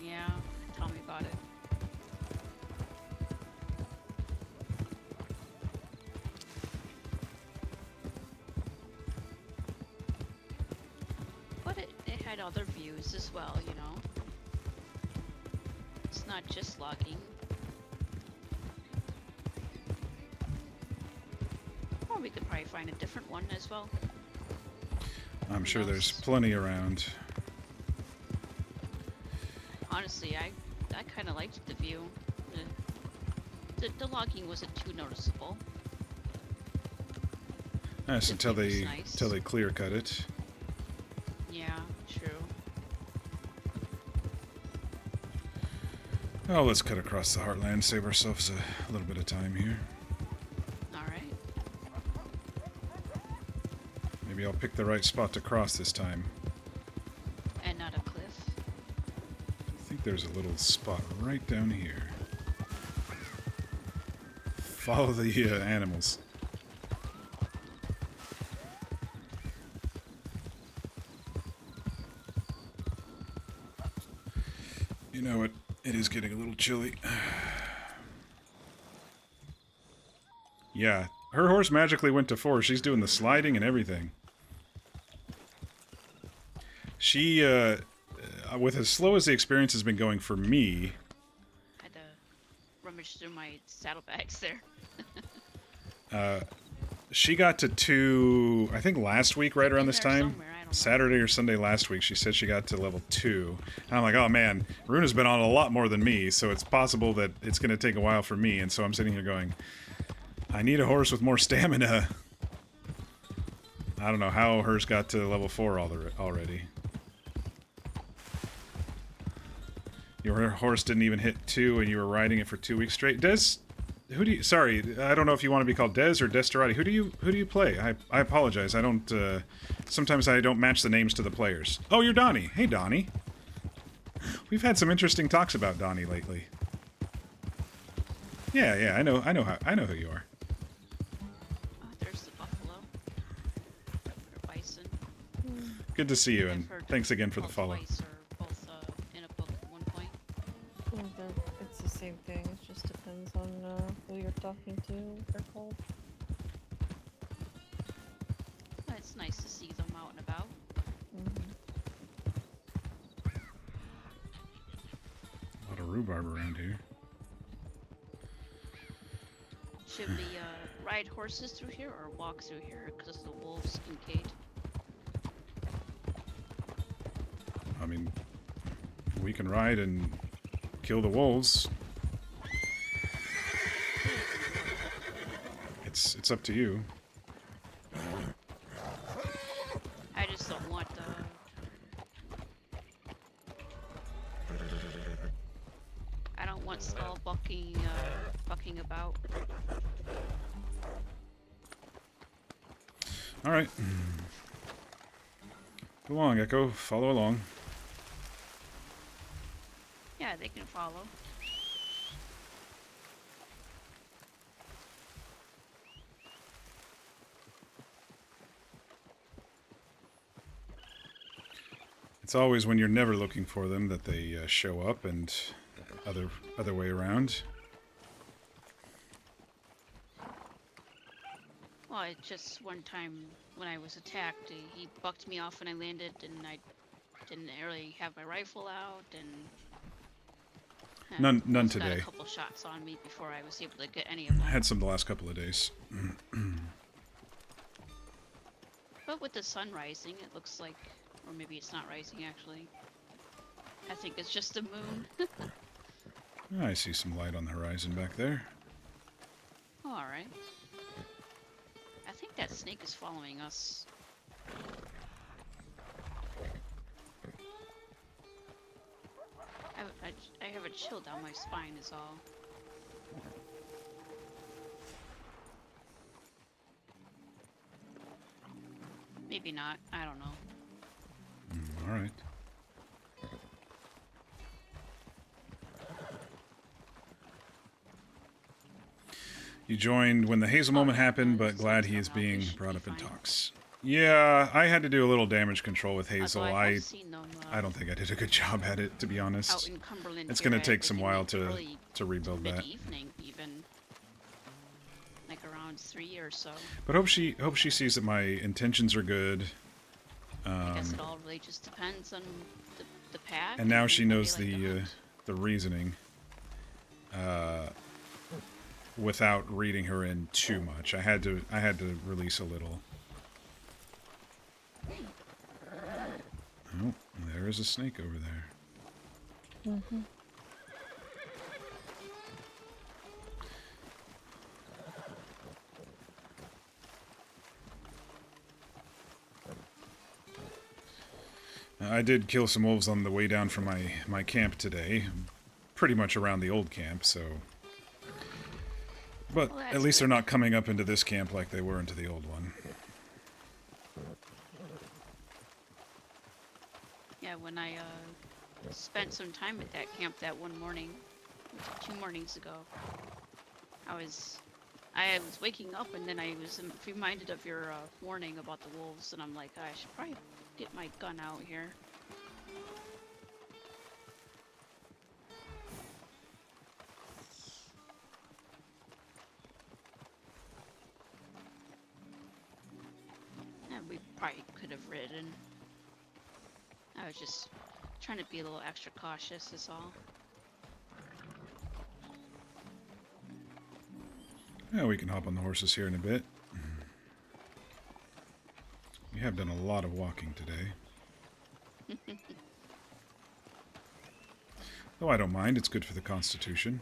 Yeah, tell me about it. But it had other views as well, you know. It's not just logging. Or we could probably find a different one as well. I'm Who sure there's knows? plenty around. Honestly, I kind of liked the view. The logging wasn't too noticeable. Yes, The until view was they nice. until they clear cut it. Yeah, true. Oh, let's cut across the heartland, save ourselves a little bit of time here. All right. Maybe I'll pick the right spot to cross this time. And not a cliff. I think there's a little spot right down here. Follow the animals. You know what? It is getting a little chilly. Yeah, her horse magically went to 4. She's doing the sliding and everything. She, with as slow as the experience has been going for me, Had to rummage through my saddlebags there. she got to 2, I think last week, right around In this there time. somewhere, I don't know. Saturday or Sunday last week, she said she got to level 2. And I'm like, oh man, Runa's been on a lot more than me, so it's possible that it's going to take a while for me. And so I'm sitting here going, I need a horse with more stamina. I don't know how hers got to level 4 already. Your horse didn't even hit 2 and you were riding it for 2 weeks straight. Des, who do you... Sorry, I don't know if you want to be called Des or Desperati. Who do you play? I apologize. I don't... sometimes I don't match the names to the players. Oh, you're Donnie. Hey, Donnie. We've had some interesting talks about Donnie lately. Yeah, I know who you are. Oh, there's the buffalo. Or bison. Good to see you, I've and heard thanks again for the both follow. twice or both in a book at one point. It's the same thing. It just depends on who you're talking to. What they're called. But it's nice to see them out and about. A lot of rhubarb around here. Should we ride horses through here or walk through here? Because the wolves, Kincaid. I mean, we can ride and kill the wolves. It's up to you. I just don't want the... I don't want Skull bucking about. All right. Go along, Echo. Follow along. Yeah, they can follow. It's always when you're never looking for them that they show up, and other way around. Well, it just one time when I was attacked, he bucked me off when I landed, and I didn't really have my rifle out, and None almost got today. a couple shots on me before I was able to get any of them. I had some the last couple of days. But with the sun rising, it looks like, or maybe it's not rising actually. I think it's just the moon. I see some light on the horizon back there. Oh, all right. I think that snake is following us. I have a chill down my spine is all. Maybe not. I don't know. All right. He joined when the Hazel moment happened, but glad he is being brought up in talks. Yeah, I had to do a little damage control with Hazel. Although I have seen them, I don't think I did a good job at it, to be out honest. in Cumberland. It's here going to at, take like, some in while the to early rebuild that. mid-evening, even like around 3 or so. But hope she sees that my intentions are good. I guess it all really just depends on the pack. And now she how they knows like to the hunt. the reasoning. Without reading her in too much. I had to release a little. Oh, there is a snake over there. Mm-hmm. I did kill some wolves on the way down from my camp today. Pretty much around the old camp, so... But Well, at that's least they're good. not coming up into this camp like they were into the old one. Yeah, when I spent some time at that camp that one morning, 2 mornings ago, I was waking up and then I was reminded of your warning about the wolves, and I'm like, I should probably get my gun out here. Yeah, we probably could have ridden. I was just trying to be a little extra cautious, is all. Yeah, we can hop on the horses here in a bit. We have done a lot of walking today. Though I don't mind, it's good for the constitution.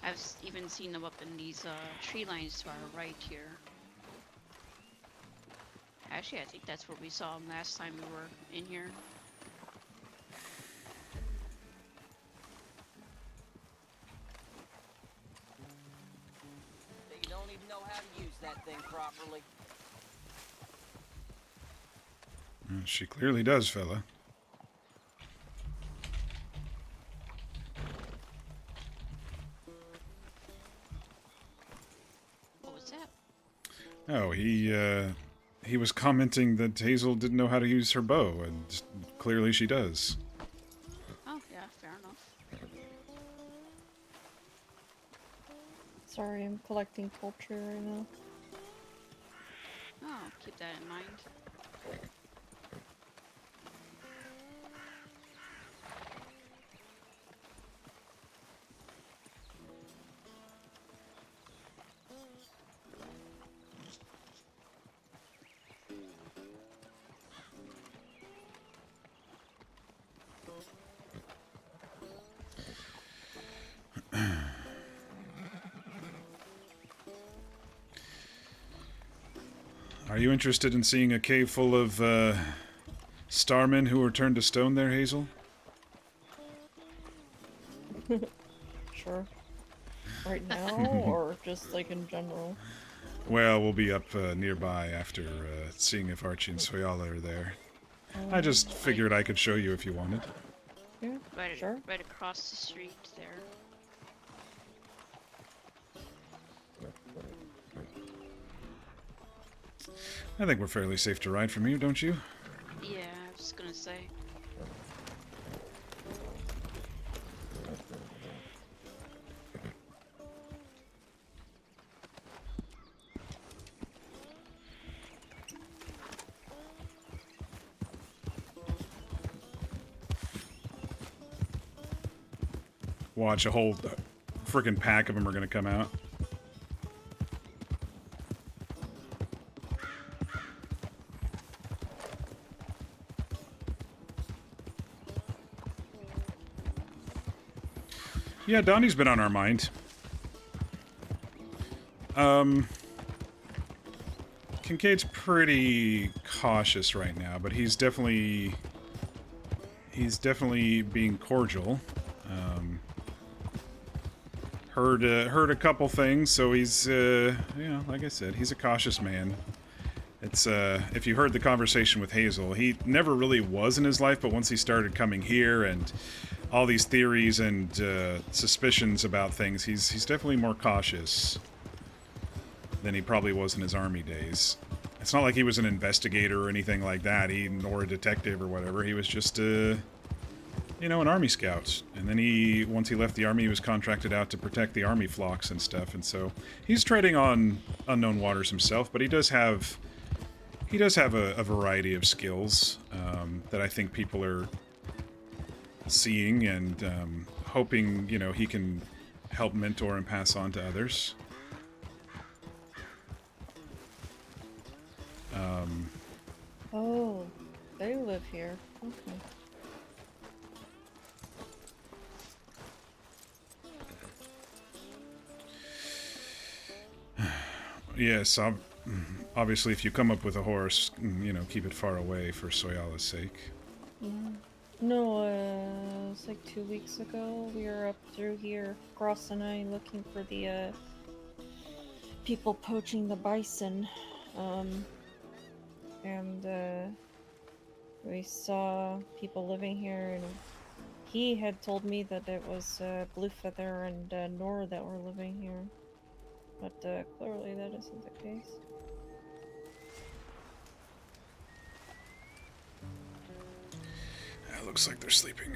I've even seen them up in these tree lines to our right here. Actually, I think that's where we saw them last time we were in here. You don't even know how to use that thing properly. She clearly does, fella. What was that? Oh, he was commenting that Hazel didn't know how to use her bow, and clearly she does. Oh, yeah, fair enough. Sorry, I'm collecting poultry right now. Oh, keep that in mind. Are you interested in seeing a cave full of starmen who were turned to stone there, Hazel? Sure. Right now, or just like in general? Well, we'll be up nearby after seeing if Archie and Soyala are there. I just figured I could show you if you wanted. Yeah, Right, sure. right across the street there. I think we're fairly safe to ride from here, don't you? Yeah, I was gonna say. Watch, a whole freaking pack of them are going to come out. Yeah, Donnie's been on our mind. Kincaid's pretty cautious right now, but he's definitely being cordial. Heard a couple things, so he's, like I said, he's a cautious man. It's, if you heard the conversation with Hazel, he never really was in his life, but once he started coming here and all these theories and suspicions about things, he's definitely more cautious than he probably was in his army days. It's not like he was an investigator or anything like that, nor a detective or whatever. He was just, you know, an army scout. And then once he left the army, he was contracted out to protect the army flocks and stuff. And so he's treading on unknown waters himself, but he does have a variety of skills that I think people are seeing and hoping, you know, he can help mentor and pass on to others. Oh, they live here. Okay. Yes, obviously if you come up with a horse, you know, keep it far away for Soyala's sake. Yeah. No, it's like 2 weeks ago. We were up through here, Cross and I, looking for the people poaching the bison. And we saw people living here, and he had told me that it was Bluefeather and Nora that were living here. But clearly that isn't the case. It looks like they're sleeping.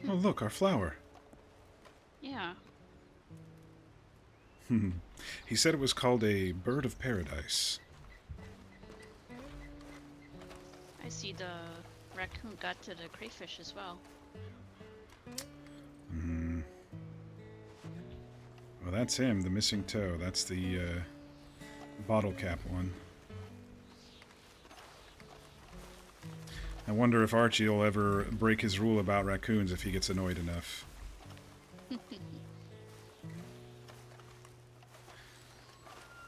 Oh, look, our flower. Yeah. He said it was called a bird of paradise. I see the raccoon got to the crayfish as well. Well, that's him, the missing toe. That's the bottle cap one. I wonder if Archie will ever break his rule about raccoons if he gets annoyed enough.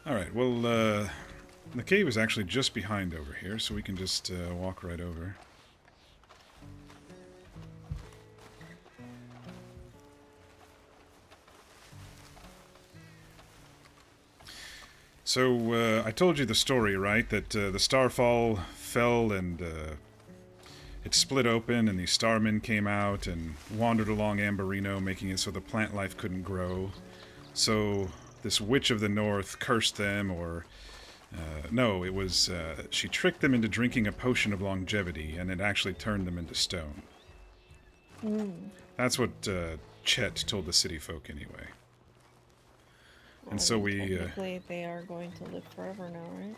Alright, well, the cave is actually just behind over here, so we can just walk right over. So, I told you the story, right? That the starfall fell and it split open and these starmen came out and wandered along Amberino, making it so the plant life couldn't grow. So this witch of the north cursed them, or no, it was she tricked them into drinking a potion of longevity, and it actually turned them into stone. That's what Chet told the city folk anyway. And so we technically they are going to live forever now, right?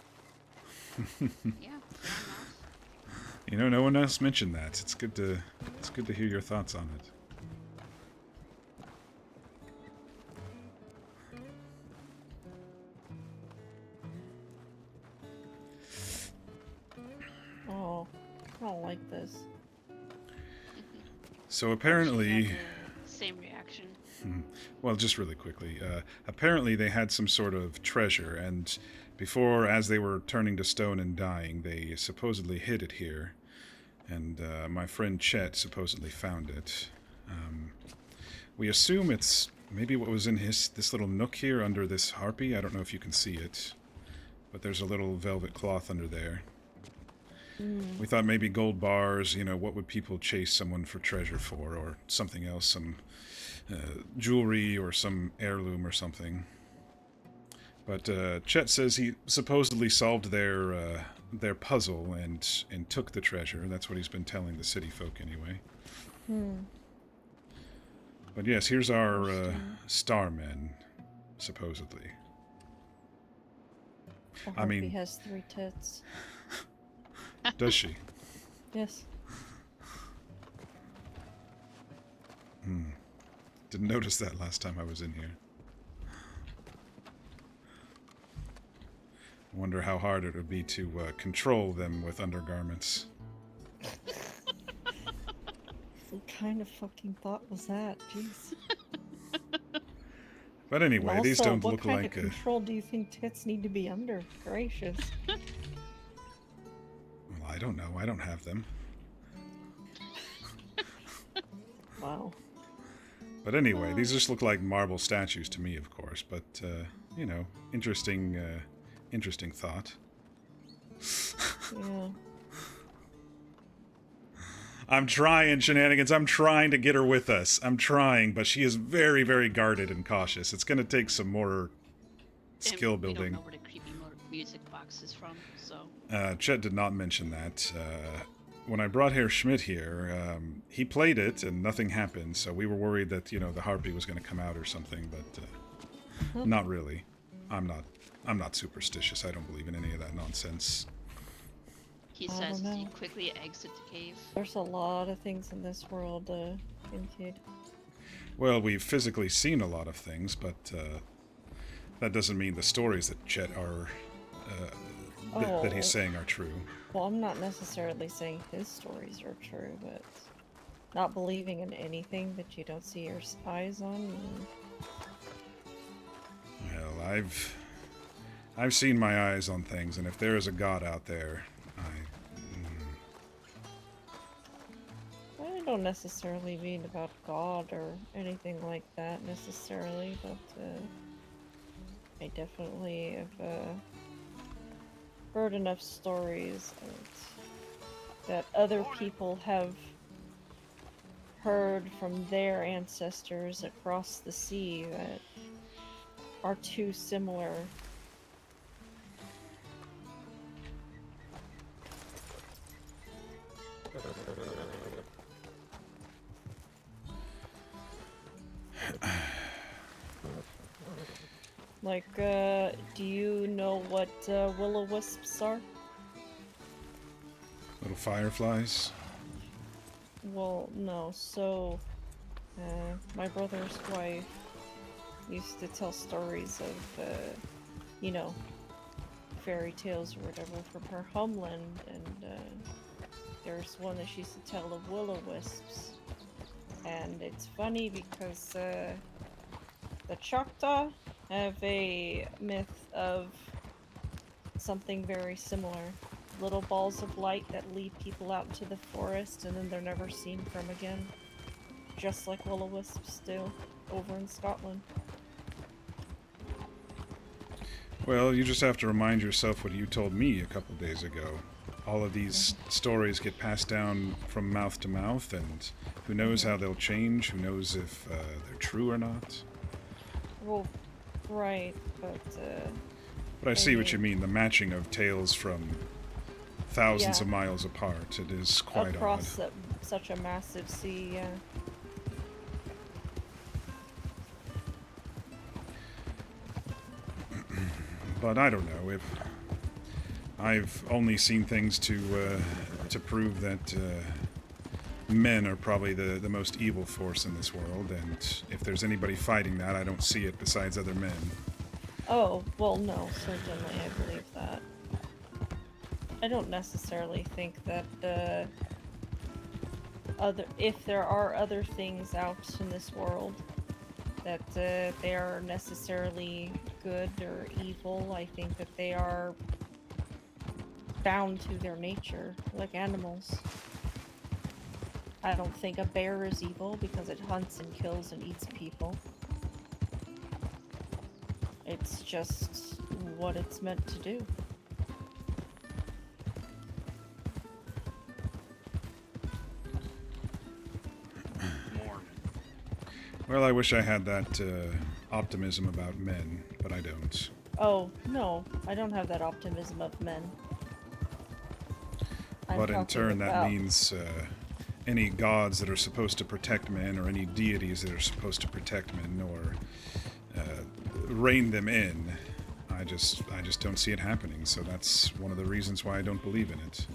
Yeah. you know, no one else mentioned that. It's good to hear your thoughts on it. Oh, I don't like this. So apparently, Same reaction. well, just really quickly, apparently they had some sort of treasure, and before, as they were turning to stone and dying, they supposedly hid it here, and my friend Chet supposedly found it. We assume it's maybe what was in this little nook here under this harpy. I don't know if you can see it, but there's a little velvet cloth under there. We thought maybe gold bars, you know, what would people chase someone for treasure for, or something else, some jewelry or some heirloom or something. But Chet says he supposedly solved their puzzle and took the treasure. That's what he's been telling the city folk anyway. But yes, here's our starmen, supposedly. The I mean- harpy has 3 tits. Does she? Yes. Didn't notice that last time I was in here. Wonder how hard it would be to control them with undergarments. What kind of fucking thought was that? Jeez. But anyway, Also, these don't what look kind like of control do you think tits need to be under? Gracious. Well, I don't know. I don't have them. Wow. But anyway, these just look like marble statues to me, of course. But you know, interesting thought. Yeah. I'm trying, Shenanigans. I'm trying to get her with us. I'm trying, but she is very, very guarded and cautious. It's going to take some more skill And we building. don't know where the creepy music box is from, so. Chet did not mention that. When I brought Herr Schmidt here, he played it and nothing happened, so we were worried that, you know, the harpy was going to come out or something, but not really. I'm not superstitious. I don't believe in any of that nonsense. He I says don't as he know. quickly exit the cave. There's a lot of things in this world, Kincaid. Well, we've physically seen a lot of things, but that doesn't mean the stories that Chet are that he's saying are true. Well, I'm not necessarily saying his stories are true, but not believing in anything that you don't see your eyes on. Well, I've seen my eyes on things, and if there is a God out there, I don't necessarily mean about God or anything like that necessarily, but I definitely have heard enough stories that other people have heard from their ancestors across the sea that are too similar. Like, do you know what will-o-wisps are? little fireflies. Well, no. So, my brother's wife used to tell stories of, you know, fairy tales or whatever from her homeland, and there's one that she used to tell of will-o-wisps. And it's funny because the Choctaw have a myth of something very similar. Little balls of light that lead people out into the forest and then they're never seen from again. Just like will-o-wisps do over in Scotland. Well, you just have to remind yourself what you told me a couple days ago. All of these stories get passed down from mouth to mouth, and who knows how they'll change, who knows if they're true or not. Well, right, but I see what you mean, the matching of tales from thousands of miles apart. It is quite across odd. Such a massive sea, yeah. But I don't know, if I've only seen things to prove that men are probably the most evil force in this world, and if there's anybody fighting that, I don't see it besides other men. Oh, well, no, certainly I believe that. I don't necessarily think that if there are other things out in this world, that they are necessarily good or evil. I think that they are bound to their nature, like animals. I don't think a bear is evil because it hunts and kills and eats people. It's just what it's meant to do. Well, I wish I had that optimism about men, but I don't. Oh, no, I don't have that optimism of men. But in turn, that means any gods that are supposed to protect men, or any deities that are supposed to protect men, or rein them in, I just don't see it happening. So that's one of the reasons why I don't believe in it.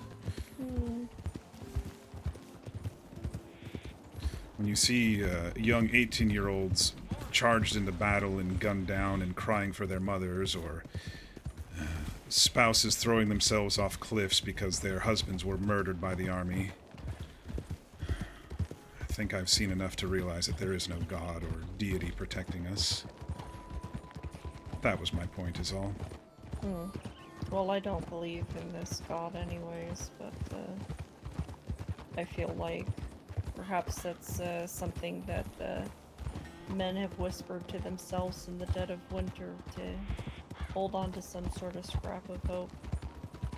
When you see young 18-year-olds charged into battle and gunned down and crying for their mothers, or spouses throwing themselves off cliffs because their husbands were murdered by the army, I think I've seen enough to realize that there is no god or deity protecting us. That was my point, is all. Well, I don't believe in this god anyways, but I feel like Perhaps that's something that men have whispered to themselves in the dead of winter to hold on to some sort of scrap of hope.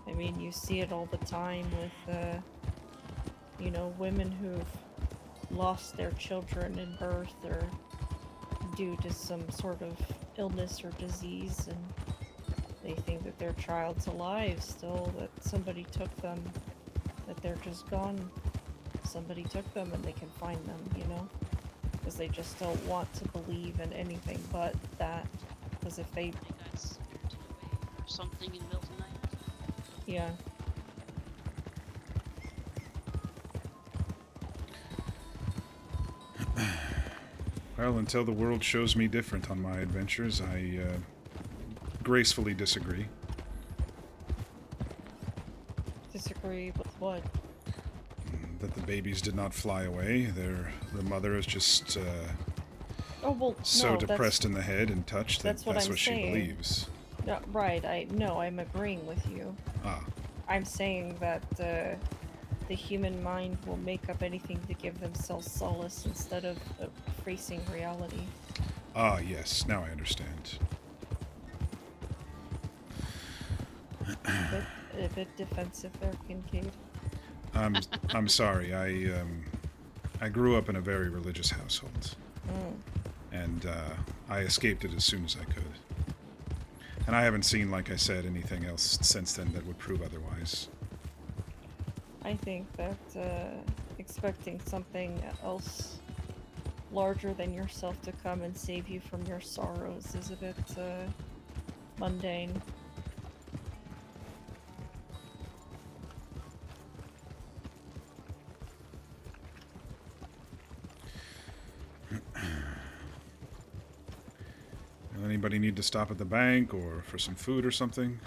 I mean, you see it all the time with, you know, women who've lost their children in birth or due to some sort of illness or disease, and they think that their child's alive still, that somebody took them, that they're just gone. Somebody took them and they can find them, you know? Because they just don't want to believe in anything but that. Because if they... They got spirited away or something in the middle of the night. Yeah. Well, until the world shows me different on my adventures, I gracefully disagree. Disagree with what? That the babies did not fly away. The mother is just Oh, well, so no, depressed in the head and touched that that's what that's I'm what she saying. believes. No, right, I'm agreeing with you. Ah, I'm saying that the human mind will make up anything to give themselves solace instead of facing reality. ah, yes. Now I understand. A bit defensive there, Kincaid. I'm sorry. I grew up in a very religious household, and I escaped it as soon as I could. And I haven't seen, like I said, anything else since then that would prove otherwise. I think that expecting something else larger than yourself to come and save you from your sorrows is a bit mundane. Anybody need to stop at the bank or for some food or something?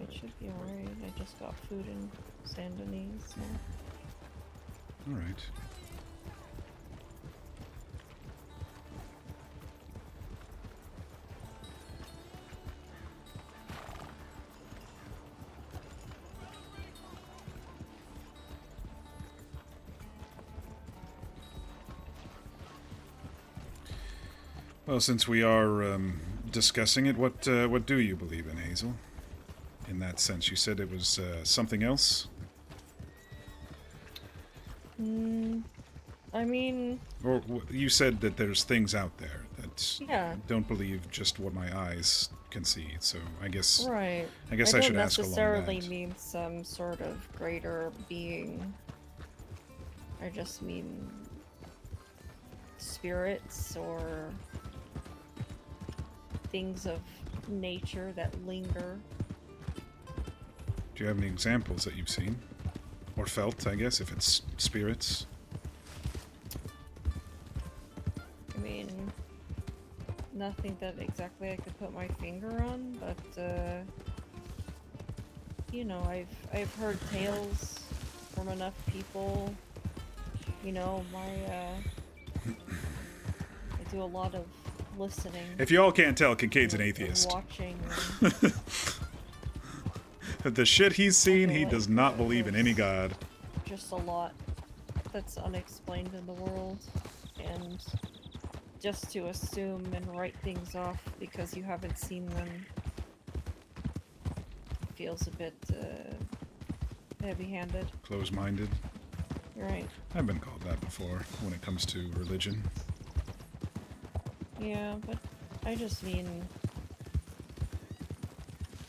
It should be alright. I just got food in Saint Denis, so... Alright. Well, since we are discussing it, what do you believe in, Hazel? In that sense, you said it was something else? I mean... Or you said that there's things out there that Yeah. don't believe just what my eyes can see, so I guess... Right. I guess I should ask along don't necessarily that. mean some sort of greater being. I just mean... spirits or... things of nature that linger. Do you have any examples that you've seen? Or felt, I guess, if it's spirits? I mean, nothing that exactly I could put my finger on, but you know, I've heard tales from enough people. You know, I do a lot of listening. If you all can't tell, Kincaid's an and atheist. watching. The shit he's seen, Okay, he like, does not believe in any god. Just a lot that's unexplained in the world, and just to assume and write things off because you haven't seen them feels a bit heavy-handed. Close-minded. Right. I've been called that before when it comes to religion. Yeah, but I just mean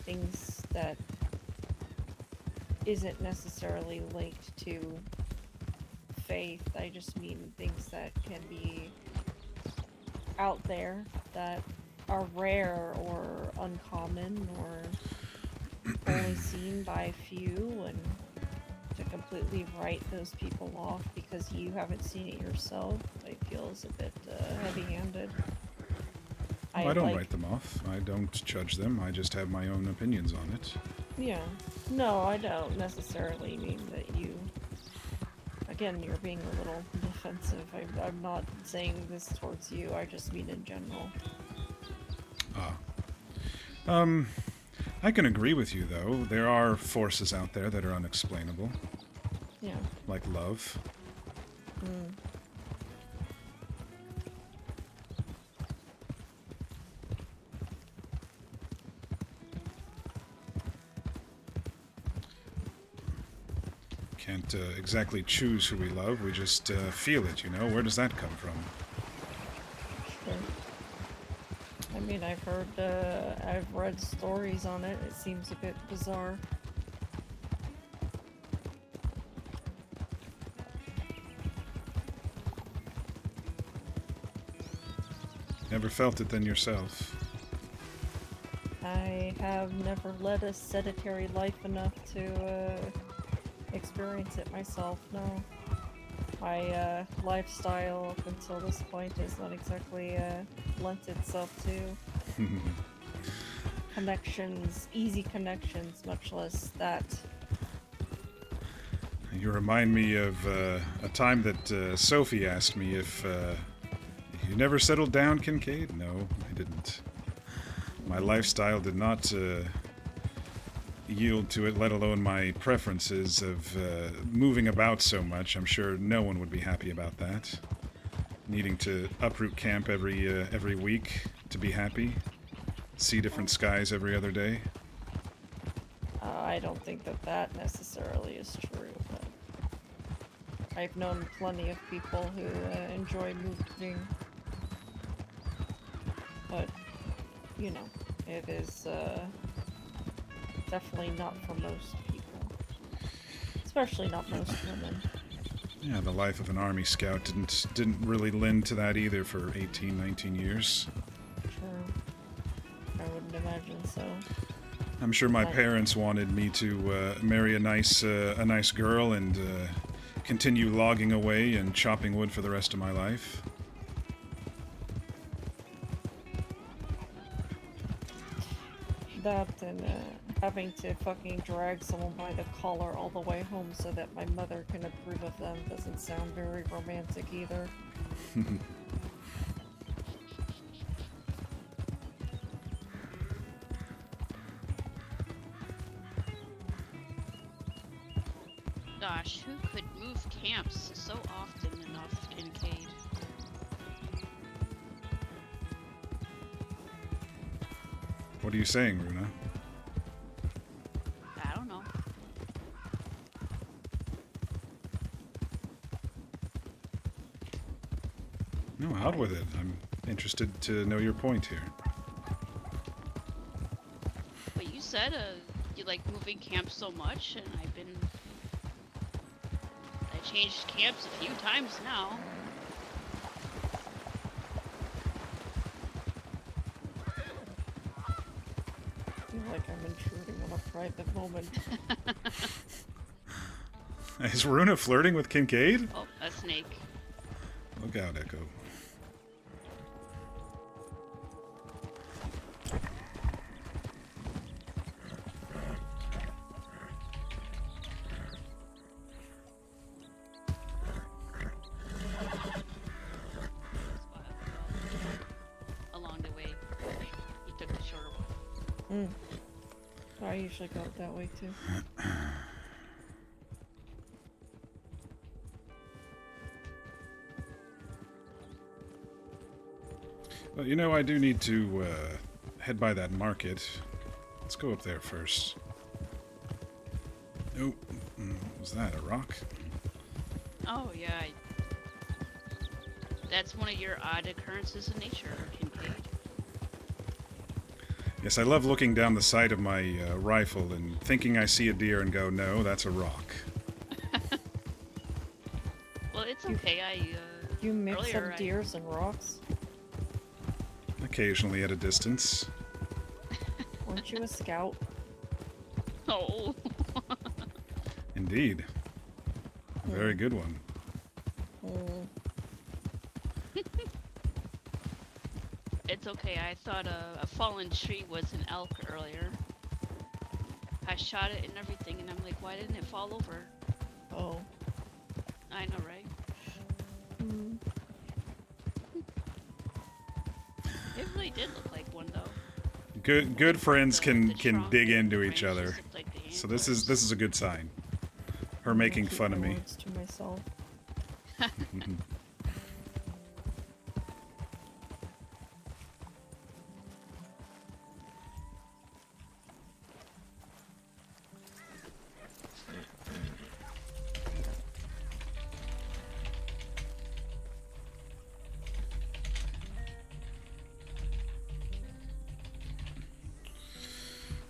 things that isn't necessarily linked to faith. I just mean things that can be out there that are rare or uncommon or only seen by a few, and to completely write those people off because you haven't seen it yourself, I feel is a bit heavy-handed. I don't write them off. I don't judge them. I just have my own opinions on it. Yeah. No, I don't necessarily mean that you... Again, you're being a little defensive. I'm not saying this towards you, I just mean in general. I can agree with you, though. There are forces out there that are unexplainable, Yeah. like love. Mm. Can't exactly choose who we love. We just feel it, you know? Where does that come from? Sure. I mean, I've read stories on it. It seems a bit bizarre. Never felt it then yourself. I have never led a sedentary life enough to experience it myself, no. My lifestyle up until this point has not exactly lent itself to connections, easy connections, much less that. You remind me of a time that Sophie asked me if you never settled down, Kincaid? No, I didn't. My lifestyle did not yield to it, let alone my preferences of moving about so much. I'm sure no one would be happy about that. Needing to uproot camp every week to be happy. See different skies every other day. I don't think that necessarily is true, but I've known plenty of people who enjoy moving. But, you know, it is definitely not for most people. Especially not most women. Yeah, the life of an army scout didn't really lend to that either for 18, 19 years. Sure. I wouldn't imagine so. I'm sure my parents wanted me to marry a nice girl and continue logging away and chopping wood for the rest of my life. That and having to fucking drag someone by the collar all the way home so that my mother can approve of them doesn't sound very romantic either. Gosh, who could move camps so often enough, Kincaid? What are you saying, Runa? I don't know. No, out with it. I'm interested to know your point here. But you said you like moving camps so much, and I changed camps a few times now. I feel like I'm intruding on a private moment. Is Runa flirting with Kincaid? Oh, a snake. Look out, Echo. Along the way, you took the shorter one. I usually go that way too. Well, you know, I do need to head by that market. Let's go up there first. Oh, was that a rock? Oh yeah, that's one of your odd occurrences in nature, Kincaid. Yes, I love looking down the sight of my rifle and thinking I see a deer and go, no, that's a rock. Well, it's okay. You mix earlier up deers and rocks? Occasionally at a distance. Weren't you a scout? Oh. Indeed. A very good one. It's okay. I thought a fallen tree was an elk earlier. I shot it and everything, and I'm like, why didn't it fall over? Oh. I know, right? It really did look like one, though. Good friends can trunk dig and into the each branches other. look like the So this antlers. is a good sign. Her I'm gonna making keep fun my of me. words to myself.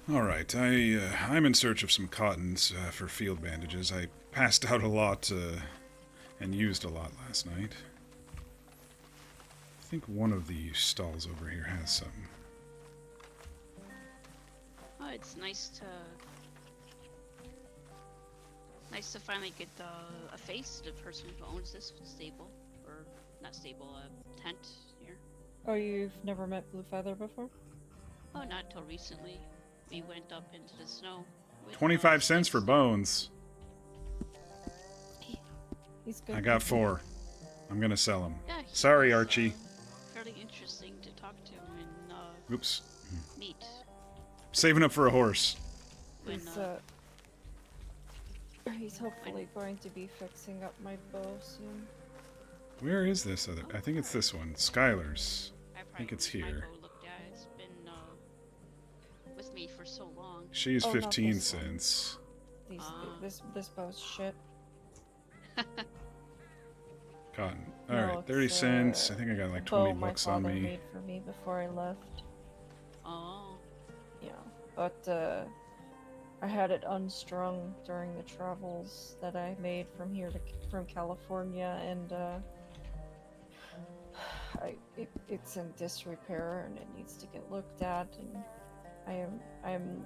All right, I'm in search of some cottons for field bandages. I passed out a lot and used a lot last night. I think one of the stalls over here has some. Oh, it's nice to finally get a face to the person who owns this stable, or not stable, a tent here. Oh, you've never met Blue Feather before? Oh, not until recently. We went up into the snow. With, 25 cents for Slips. bones. He's good. I got 4. I'm gonna sell them. Yeah, he Sorry, was, Archie. Fairly interesting to talk to and Oops. meet. Saving up for a horse. When, He's hopefully going to be fixing up my bow soon. Where is this other? I think it's this one. Skylar's. I think it's my here. bow looked at. It's been with me for so long. She's Oh, not 15 this one. cents. This bow's shit. Cotton. No, Alright, 30 it's, cents. I think I got like 20 bow bucks my on father me. made for me before I left. Oh. Yeah, but I had it unstrung during the travels that I made from California, and it's in disrepair and it needs to get looked at. And I'm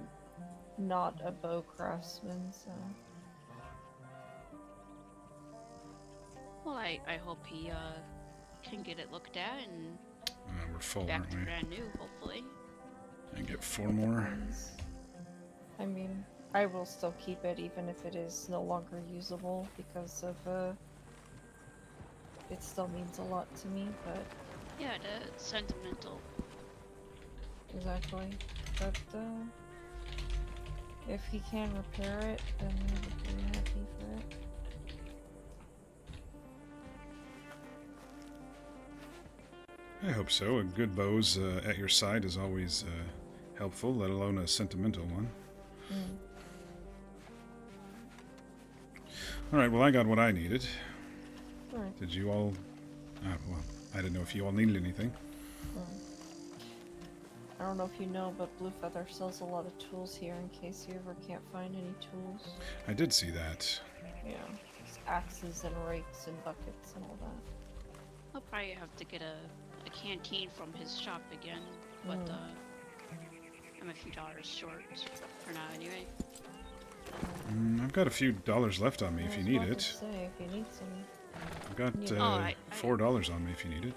not a bow craftsman, so. Well, I hope he can get it looked at and We're full, back aren't to we? brand new, hopefully. And get 4 more. I mean, I will still keep it even if it is no longer usable because of it still means a lot to me, but Yeah, the sentimental. exactly. But if he can repair it, then I would be happy for it. I hope so. A good bow's at your side is always helpful, let alone a sentimental one. Mm. Alright, well, I got what I needed. Alright. Did you all... well, I didn't know if you all needed anything. I don't know if you know, but Blue Feather sells a lot of tools here in case you ever can't find any tools. I did see that. Yeah, just axes and rakes and buckets and all that. I'll probably have to get a canteen from his shop again, but I'm a few dollars short for now anyway. I've got a few dollars left on me if you need it. Say, if you need some. I've got $4 on me if you need it.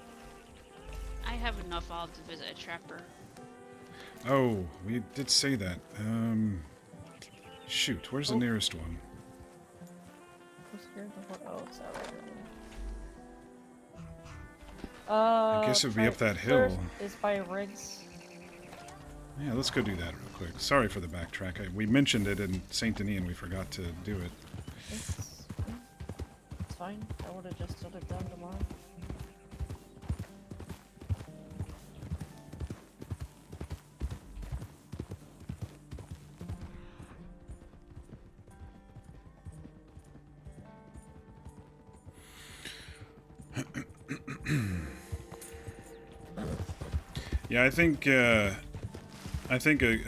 I have enough. I'll have to visit a trapper. Oh, we did say that. Shoot, where's the nearest one? Oh, it's that right there. I guess it would be up that hill. It's by Riggs. Yeah, let's go do that real quick. Sorry for the backtrack. We mentioned it in St. Denis and we forgot to do it. It's fine. I would have just done it done tomorrow. Yeah, I think a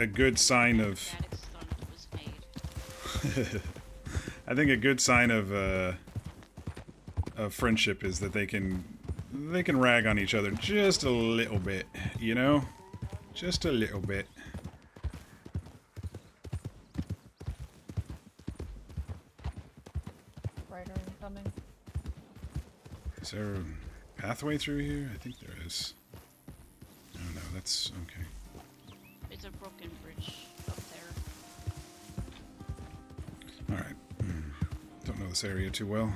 good sign of I think a good sign of friendship is that they can rag on each other just a little bit, you know? Just a little bit. Rider incoming. Is there a pathway through here? I think there is. Oh no, that's okay. It's a broken bridge up there. Alright. Don't know this area too well.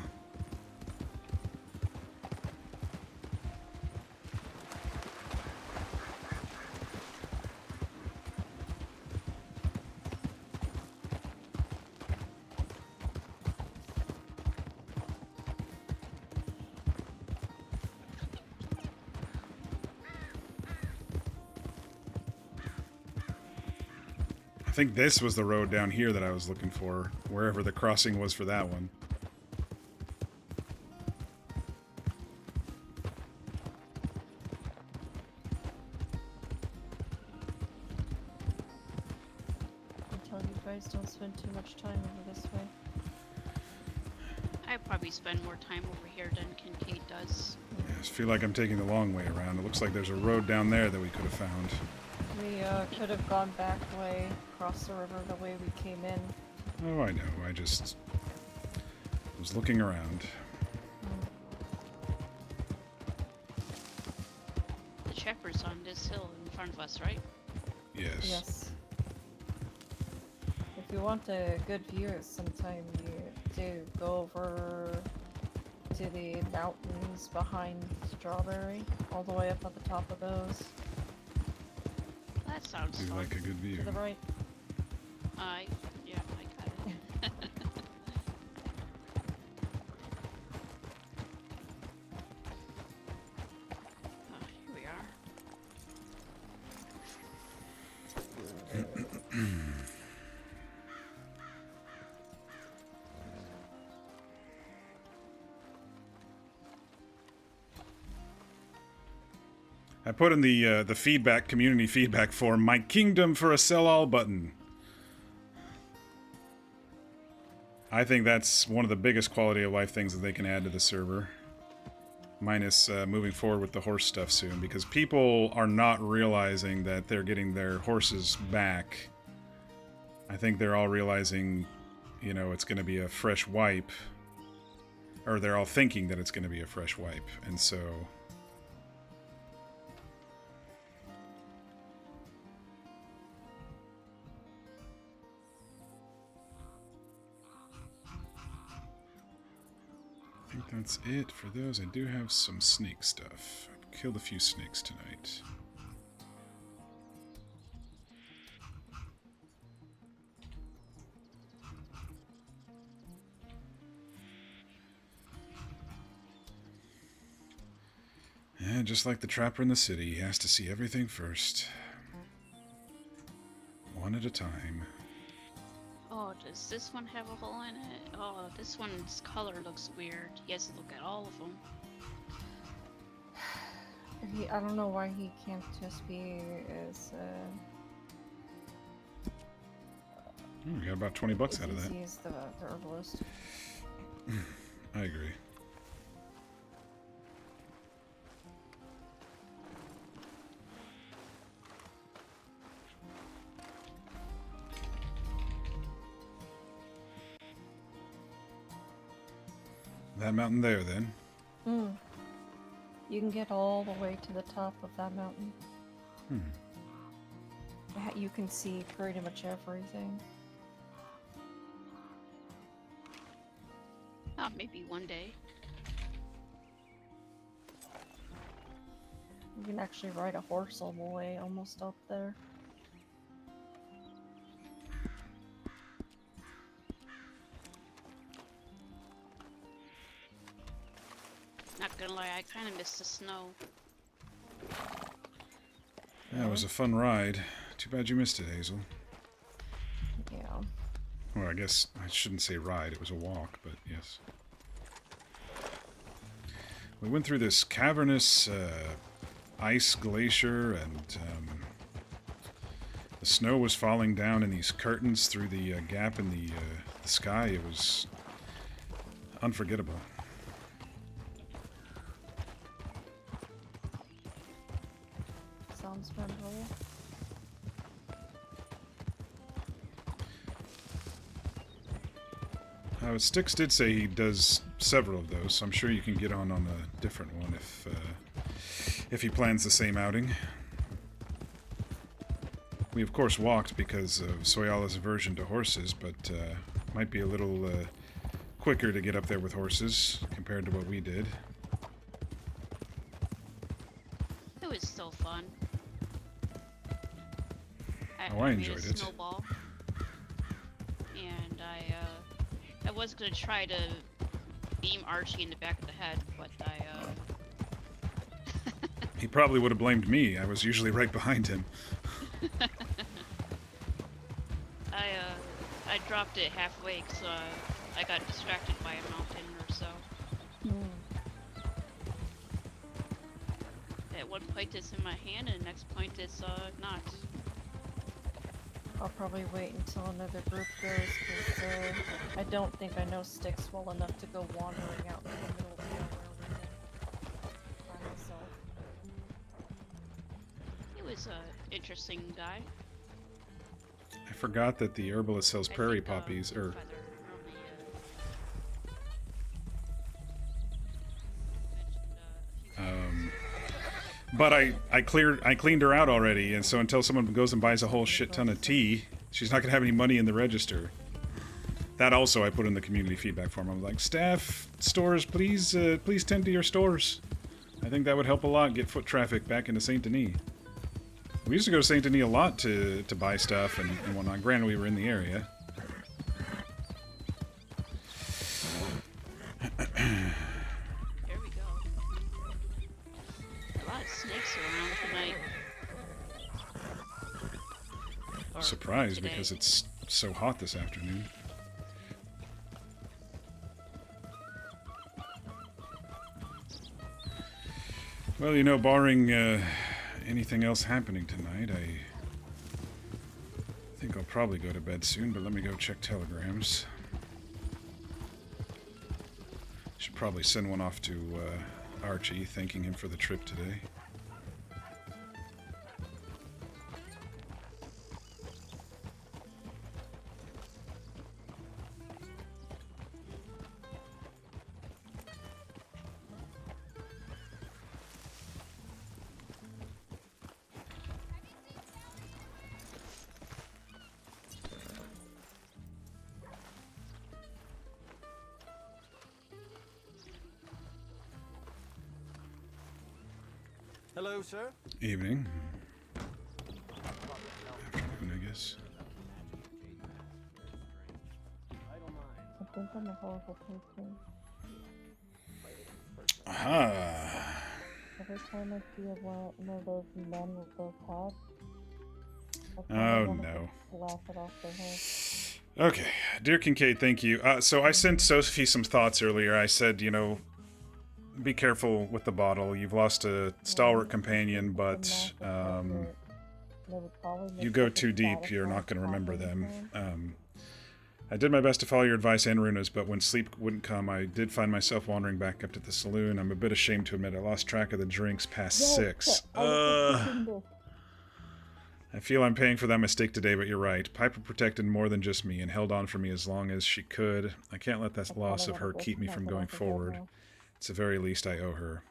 I think this was the road down here that I was looking for, wherever the crossing was for that one. Until you guys don't spend too much time over this way. I probably spend more time over here than Kincaid does. I just feel like I'm taking the long way around. It looks like there's a road down there that we could have found. We could have gone back way, across the river the way we came in. Oh, I know. I just was looking around. The shepherd's on this hill in front of us, right? Yes. Yes. If you want a good view sometime, you do go over to the mountains behind Strawberry, all the way up at the top of those. That sounds Do you fun. like a good view? To the right. Yeah, I got it. Oh, here we are. I put in the feedback, community feedback form, my kingdom for a sell-all button. I think that's one of the biggest quality of life things that they can add to the server. Minus moving forward with the horse stuff soon, because people are not realizing that they're getting their horses back. I think they're all realizing, you know, it's going to be a fresh wipe. Or they're all thinking that it's going to be a fresh wipe, and so... I think that's it for those. I do have some snake stuff. I've killed a few snakes tonight. Yeah, just like the trapper in the city, he has to see everything first. One at a time. Oh, does this one have a hole in it? Oh, this one's color looks weird. He has to look at all of them. I don't know why he can't just be as We got about 20 bucks out of that. easy as the herbalist. I agree. That mountain there, then. You can get all the way to the top of that mountain. You can see pretty much everything. Oh, maybe one day. You can actually ride a horse all the way almost up there. Not gonna lie, I kind of miss the snow. Yeah, it was a fun ride. Too bad you missed it, Hazel. Yeah. Well, I guess I shouldn't say ride. It was a walk, but yes. We went through this cavernous ice glacier, and the snow was falling down in these curtains through the gap in the sky. It was unforgettable. Sounds memorable. Styx did say he does several of those, so I'm sure you can get on a different one if he plans the same outing. We of course walked because of Soyala's aversion to horses, but might be a little quicker to get up there with horses compared to what we did. It was still fun. I made enjoyed a it. snowball. And I was gonna try to beam Archie in the back of the head, but He probably would have blamed me. I was usually right behind him. dropped it halfway because I got distracted by a mountain or so. At one point it's in my hand, and the next point it's not. I'll probably wait until another group goes, because I don't think I know sticks well enough to go wandering out in the middle of nowhere with him by myself. He was a interesting guy. I forgot that the herbalist sells I prairie think, poppies, or Feather mentioned, but I cleaned her out already, and so until someone goes and buys a whole shit ton of tea, she's not gonna have any money in the register. That also I put in the community feedback form. I'm like, staff, stores, please tend to your stores. I think that would help a lot, get foot traffic back into Saint Denis. We used to go to Saint Denis a lot to buy stuff and whatnot. Granted, we were in the area. Here we go. A lot of snakes around tonight. Or Surprised today. because it's so hot this afternoon. Well, you know, barring anything else happening tonight, I think I'll probably go to bed soon, but let me go check telegrams. Should probably send one off to Archie, thanking him for the trip today. Hello, sir. Evening. Afternoon, I guess. I think I'm a horrible person. Aha! Every time I see one of those men with those hats, Oh no. laugh it off their head. Okay, dear Kincaid, thank you. So I sent Sophie some thoughts earlier. I said, you know, be careful with the bottle. You've lost a stalwart companion, but you go too deep, you're not going to remember them. I did my best to follow your advice and Runa's, but when sleep wouldn't come, I did find myself wandering back up to the saloon. I'm a bit ashamed to admit I lost track of the drinks past 6. I feel I'm paying for that mistake today, but you're right. Piper protected more than just me and held on for me as long as she could. I can't let that loss of her keep me from going forward. It's the very least I owe her.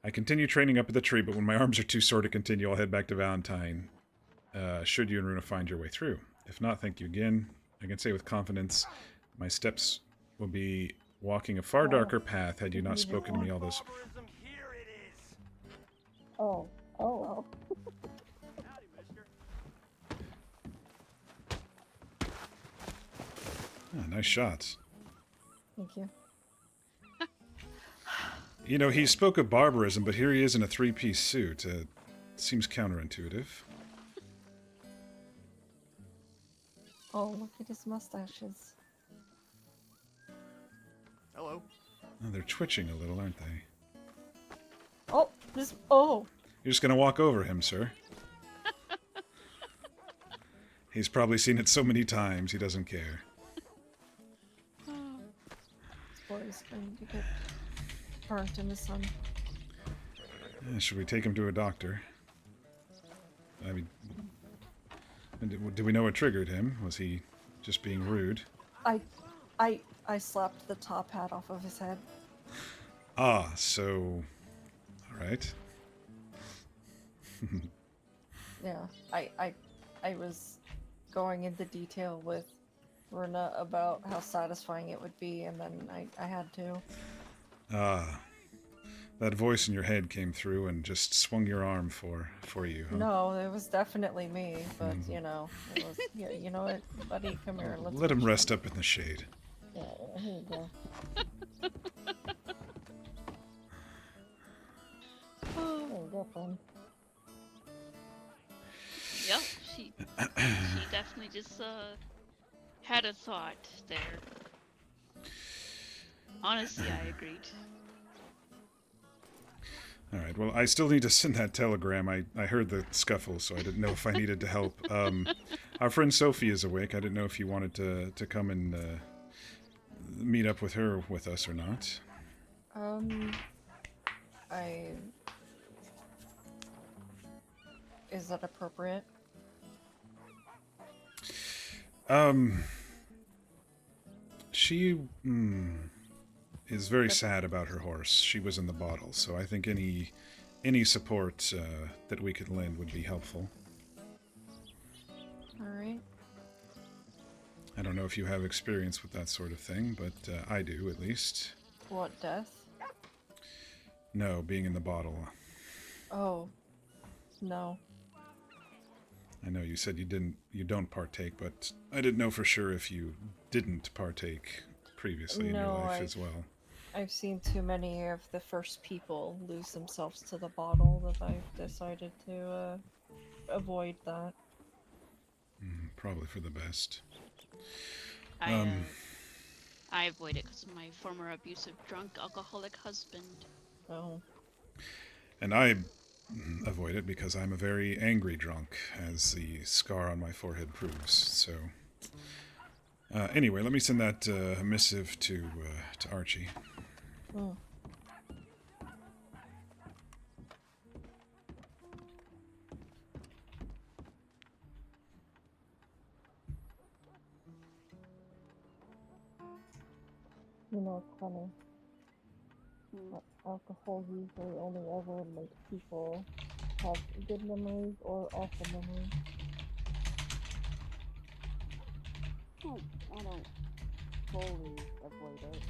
I continue training up at the tree, but when my arms are too sore to continue, I'll head back to Valentine. Should you and Runa find your way through. If not, thank you again. I can say with confidence, my steps will be walking a far darker path had you not spoken to me all those... Oh. Oh, nice shots. Thank you. You know, he spoke of barbarism, but here he is in a three-piece suit. Seems counterintuitive. Oh, look at his mustaches. Hello. Oh, they're twitching a little, aren't they? Oh, this. Oh! You're just gonna walk over him, sir. He's probably seen it so many times, he doesn't care. This boy is going to get burnt in the sun. Should we take him to a doctor? I mean, did we know what triggered him? Was he just being rude? I slapped the top hat off of his head. Ah, so... Alright. Yeah, I was going into detail with Runa about how satisfying it would be, and then I had to. Ah. That voice in your head came through and just swung your arm for you, huh? No, it was definitely me, but you know, it was, yeah, you know what, buddy, come here. Let's Let him rest up in the shade. Yeah, here you go. There you go, friend. Yep, she definitely just Had a thought there. Honestly, I agreed. All right. Well, I still need to send that telegram. I heard the scuffle, so I didn't know if I needed to help. Our friend Sophie is awake. I didn't know if you wanted to come and meet up with her with us or not. Is that appropriate? She is very sad about her horse. She was in the bottle, so I think any support that we could lend would be helpful. Alright. I don't know if you have experience with that sort of thing, but I do, at least. What, death? No, being in the bottle. Oh. No. I know you said you don't partake, but I didn't know for sure if you didn't partake previously in your life as well. I've seen too many of the first people lose themselves to the bottle that I've decided to avoid that. Probably for the best. I avoid it because of my former abusive, drunk, alcoholic husband. Oh. And I avoid it because I'm a very angry drunk, as the scar on my forehead proves. So, anyway, let me send that missive to Archie. Oh. You know, it's funny. Alcohol usually only ever makes people have good memories or awful memories. I don't fully avoid it,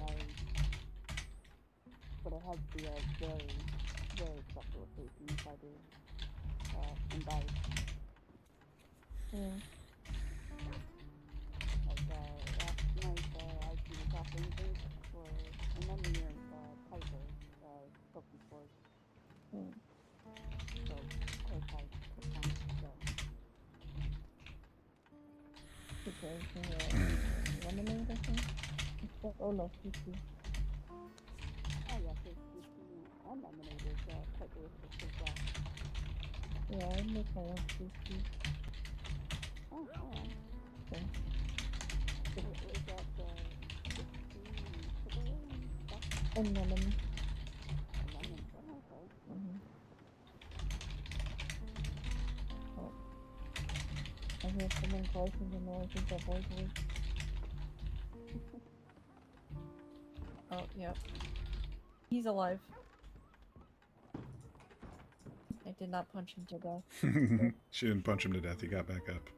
but it has to be a very, very special occasion if I do imbibe. Yeah. Like last night I was talking drinks for a memory of Piper, Sophie's board. So of course I took one. Lemonade, I think? Oh no, CC. Oh yeah, so and lemonade is quite delicious as well. Yeah, I make my own CC. Oh, alright. Okay. Is that sugar and stuff? And lemon. Lemon. Oh, okay. Oh. I hear someone closing the door. I think that boy's awake. Oh, yep. He's alive. I did not punch him to death. She didn't punch him to death. He got back up.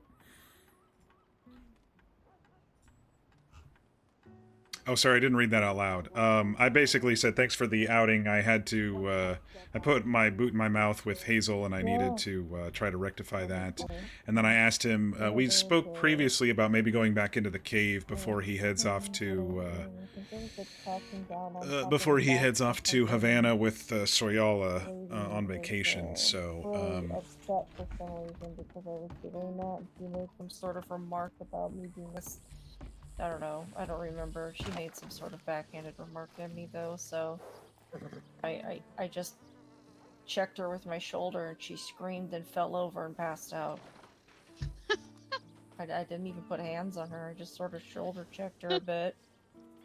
Oh, sorry, I didn't read that out loud. I basically said thanks for the outing. I had to, I put my boot in my mouth with Hazel, and I needed to try to rectify that. And then I asked him, we spoke previously about maybe going back into the cave before he heads off to, Havana with Soyala on vacation, so, upset for some reason because I was doing that, and she made some sort of remark about me being a... I don't know. I don't remember. She made some sort of backhanded remark at me though, so I just checked her with my shoulder and she screamed and fell over and passed out. I didn't even put hands on her. I just sort of shoulder checked her a bit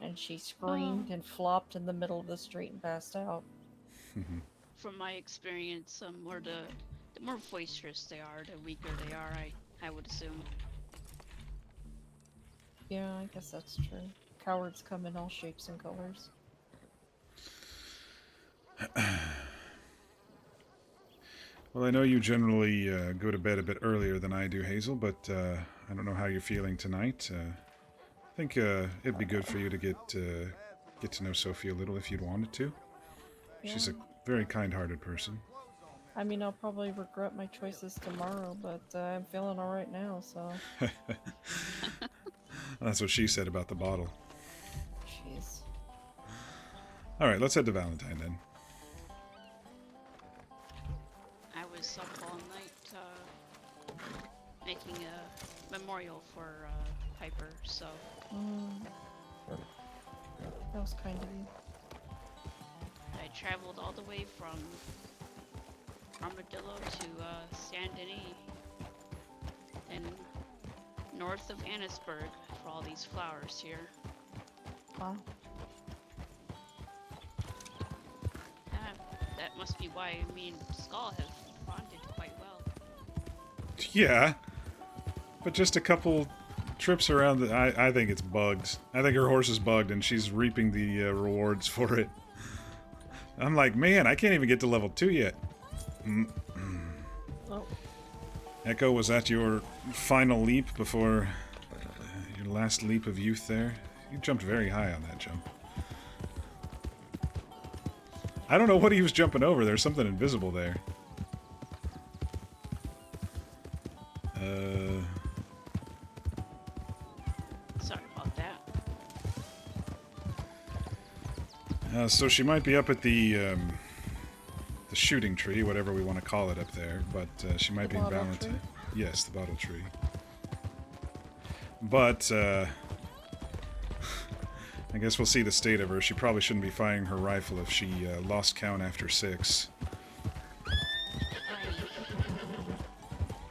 and she screamed and flopped in the middle of the street and passed out. From my experience, the more boisterous they are, the weaker they are, I would assume. Yeah, I guess that's true. Cowards come in all shapes and colors. Well, I know you generally go to bed a bit earlier than I do, Hazel, but I don't know how you're feeling tonight. I think it'd be good for you to get to know Sophie a little if you'd wanted to. Yeah. She's a very kind-hearted person. I mean, I'll probably regret my choices tomorrow, but I'm feeling alright now, so... That's what she said about the bottle. Jeez. Alright, let's head to Valentine then. I was up all night making a memorial for Piper, so That was kind of you. I traveled all the way from Armadillo to Saint Denis and north of Annisburg for all these flowers here. Wow. That must be why me and Skull have bonded quite well. Yeah, but just a couple trips around. I think it's bugs. I think her horse is bugged, and she's reaping the rewards for it. I'm like, man, I can't even get to level 2 yet. Oh. Echo, was that your final leap before your last leap of youth there? You jumped very high on that jump. I don't know what he was jumping over. There's something invisible there. Sorry about that. So she might be up at the shooting tree, whatever we want to call it up there, but she might be in Valentine. Yes, the bottle tree. But I guess we'll see the state of her. She probably shouldn't be firing her rifle if she lost count after 6.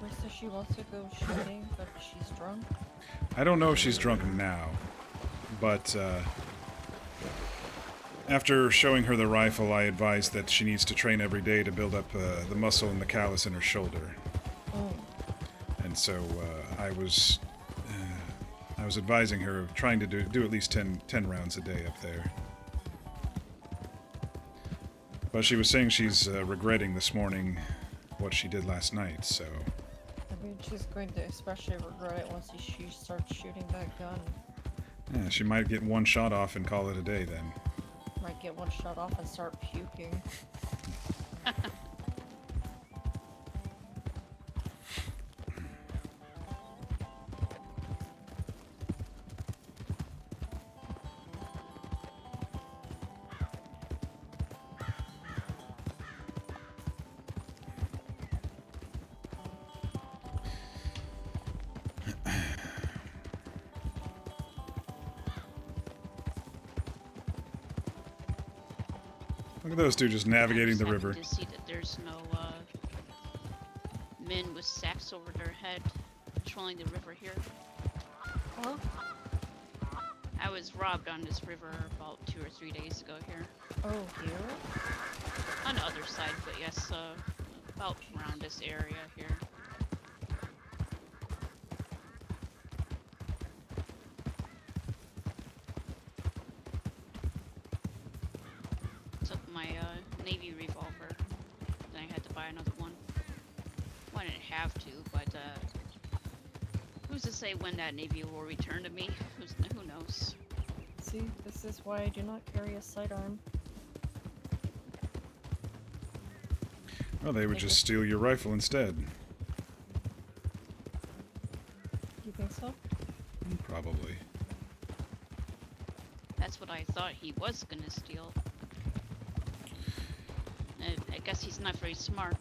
Wait, so she wants to go shooting, but she's drunk? I don't know if she's drunk now, but after showing her the rifle, I advised that she needs to train every day to build up the muscle and the callus in her shoulder. Oh. And so I was advising her of trying to do at least 10 rounds a day up there. But she was saying she's regretting this morning what she did last night, so... I mean, she's going to especially regret it once she starts shooting that gun. Yeah, she might get one shot off and call it a day then. Might get one shot off and start puking. Look at those two just navigating the river. To see that there's no men with sacks over their head patrolling the river here. Huh? I was robbed on this river about 2 or 3 days ago here. Oh, here? On the other side, but yes, about around this area here. Took my Navy revolver, then I had to buy another one. Well, I didn't have to, but who's to say when that Navy will return to me? Who knows? See, this is why I do not carry a sidearm. Well, they would just steal your rifle instead. You think so? Probably. That's what I thought he was gonna steal. I guess he's not very smart.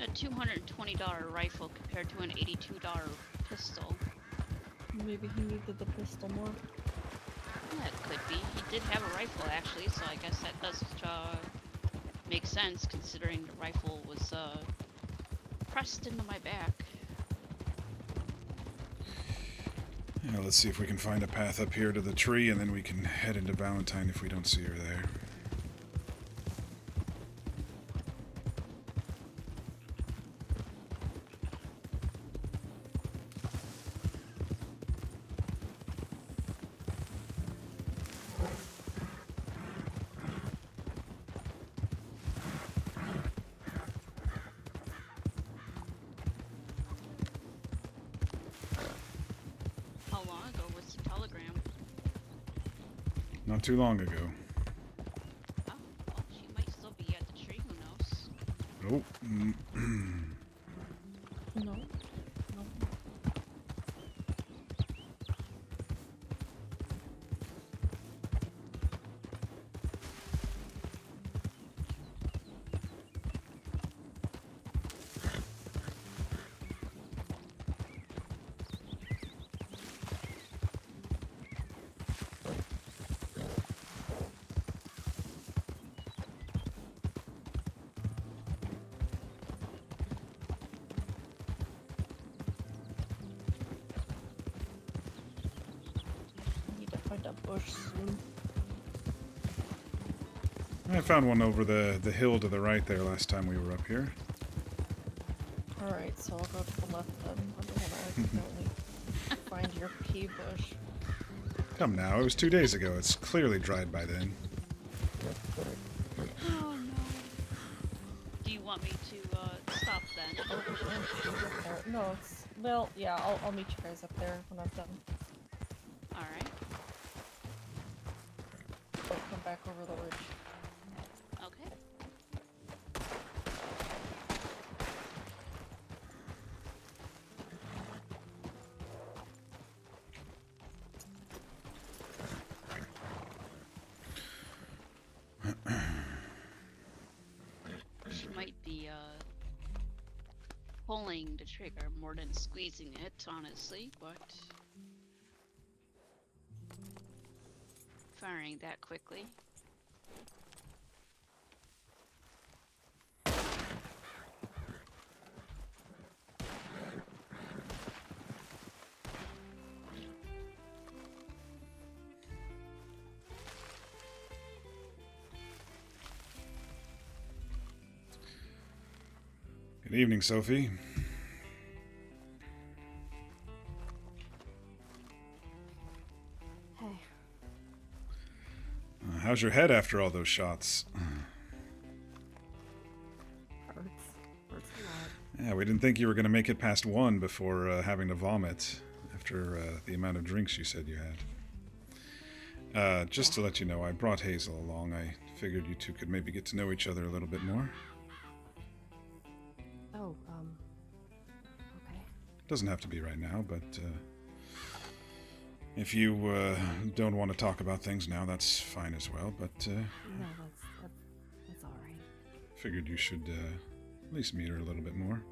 A $220 rifle compared to an $82 pistol. Maybe he needed the pistol more. That could be. He did have a rifle actually, so I guess that does make sense considering the rifle was pressed into my back. Yeah, let's see if we can find a path up here to the tree, and then we can head into Valentine if we don't see her there. How long ago was the telegram? Not too long ago. Oh, well, she might still be at the tree, who knows? Nope. No. No. bush soon. I found one over the hill to the right there last time we were up here. Alright, so I'll go to the left then. I don't want to accidentally find your pea bush. Come now, it was 2 days ago. It's clearly dried by then. Oh no. Do you want me to stop then? No, it's... Well, yeah, I'll meet you guys up there when I'm done. Alright. I'll come back over the ridge. Okay. She might be pulling the trigger more than squeezing it, honestly, but firing that quickly. Good evening, Sophie. Hey. How's your head after all those shots? Hurts. Hurts a lot. Yeah, we didn't think you were going to make it past one before having to vomit after the amount of drinks you said you had. Just to let you know, I brought Hazel along. I figured you two could maybe get to know each other a little bit more. Oh, okay. Doesn't have to be right now, but if you don't want to talk about things now, that's fine as well. But No, that's all right. figured you should at least meet her a little bit more.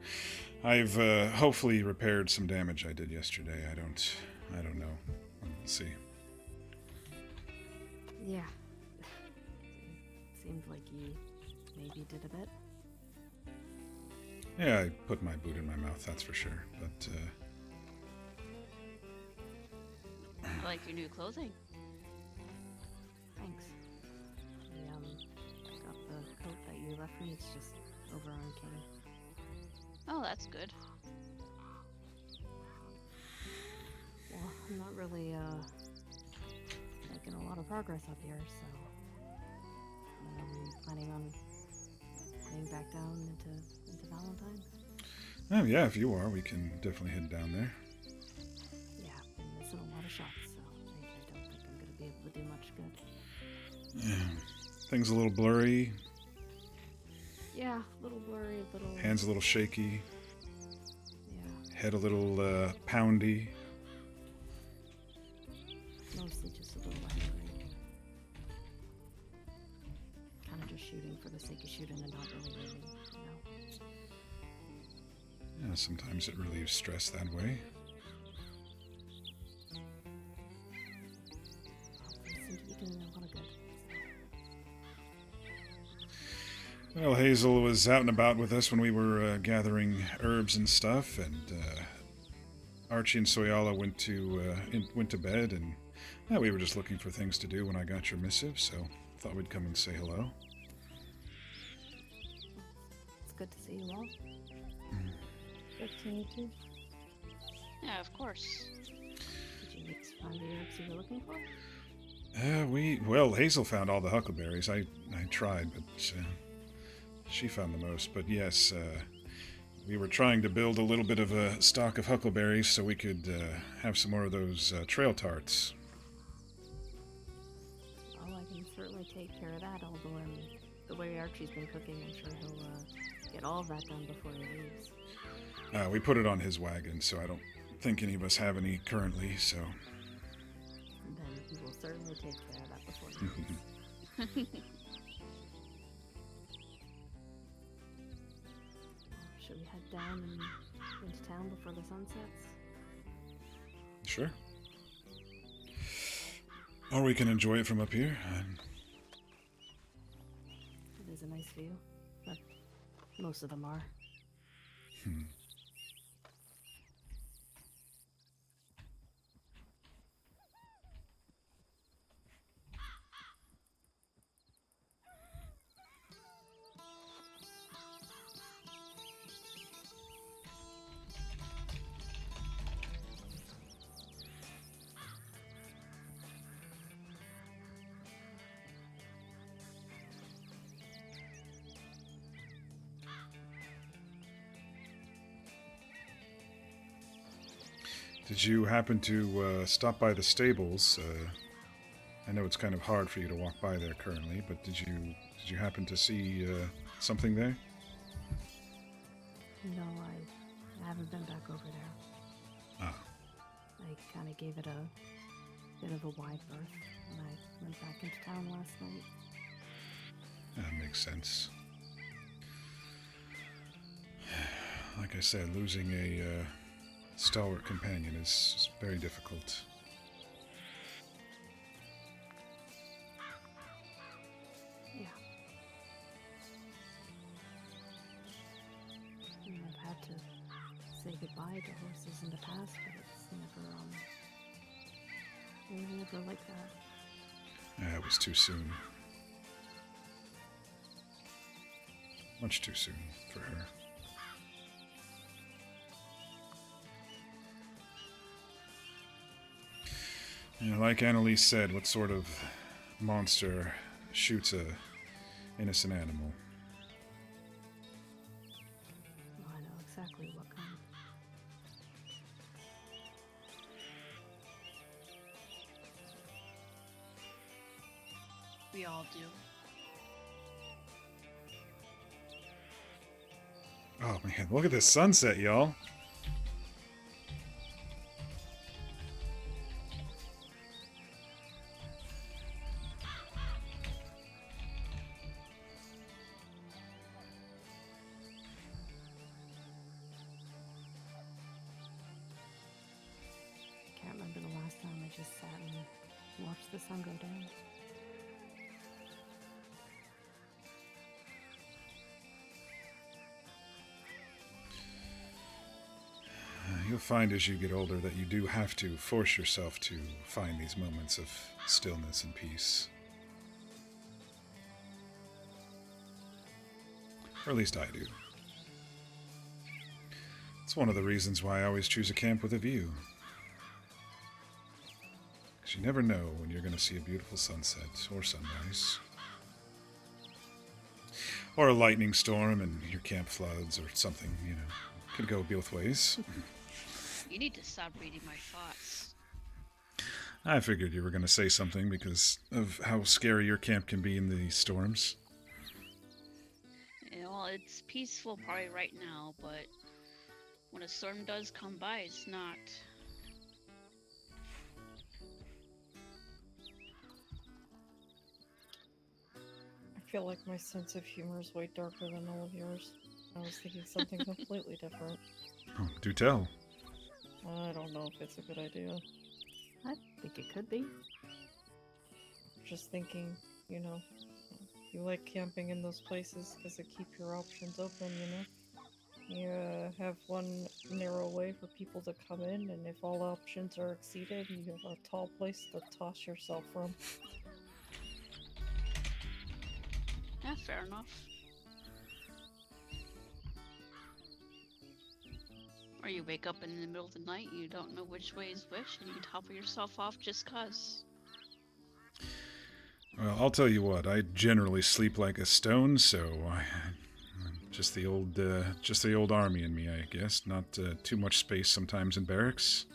I've hopefully repaired some damage I did yesterday. I don't know. We'll see. Yeah. Seemed like you maybe did a bit. Yeah, I put my boot in my mouth, that's for sure. But I like your new clothing. Thanks. I got the coat that you left me. It's just over on King. Oh, that's good. Well, I'm not really making a lot of progress up here, so I'm planning on heading back down into Valentine. oh yeah, if you are, we can definitely head down there. Yeah, I've been missing a lot of shots, so I don't think I'm gonna be able to do much good. Yeah, things a little blurry, Yeah, a little blurry, a little. hands a little shaky, Yeah, head a little poundy. mostly just a little angry. Kind of just shooting for the sake of shooting and not really aiming, you know. Yeah, sometimes it relieves stress that way. They seem to be doing a lot of good. Well, Hazel was out and about with us when we were gathering herbs and stuff, and Archie and Soyala went to bed, and we were just looking for things to do when I got your missive, so thought we'd come and say hello. It's good to see you all. Good to meet you. Yeah, of course. Did you find the herbs you were looking for? Well, Hazel found all the huckleberries. I tried, but she found the most. But yes, we were trying to build a little bit of a stock of huckleberries so we could have some more of those trail tarts. Well, I can certainly take care of that, although the way Archie's been cooking, I'm sure he'll get all of that done before he leaves. We put it on his wagon, so I don't think any of us have any currently, so... And then he will certainly take care of that before he leaves. Should we head down and into town before the sun sets? Sure. Or we can enjoy it from up here. It is a nice view, but most of them are. Did you happen to stop by the stables? I know it's kind of hard for you to walk by there currently, but did you happen to see something there? No, I haven't been back over there. Ah. I kind of gave it a bit of a wide berth when I went back into town last night. That makes sense. Like I said, losing a stalwart companion is very difficult. Yeah. I mean, I've had to say goodbye to horses in the past, but it's never like that. It was too soon. Much too soon for her. You know, like Annalise said, what sort of monster shoots a innocent animal? Well, I know exactly what kind. We all do. Oh man, look at this sunset, y'all. Can't remember the last time I just sat and watched the sun go down. You'll find as you get older that you do have to force yourself to find these moments of stillness and peace. Or at least I do. It's one of the reasons why I always choose a camp with a view. Because you never know when you're going to see a beautiful sunset or sunrise. Or a lightning storm and your camp floods or something, you know. Could go both ways. You need to stop reading my thoughts. I figured you were going to say something because of how scary your camp can be in the storms. You know, it's peaceful probably right now, but when a storm does come by, it's not. I feel like my sense of humor is way darker than all of yours. I was thinking something completely different. Oh, do tell. I don't know if it's a good idea. I think it could be. Just thinking, you know, you like camping in those places because they keep your options open, you know? You have one narrow way for people to come in, and if all options are exceeded, you have a tall place to toss yourself from. Yeah, fair enough. Or you wake up in the middle of the night, you don't know which way is which, and you topple yourself off just cause. Well, I'll tell you what. I generally sleep like a stone, so just the old army in me, I guess. Not too much space sometimes in barracks.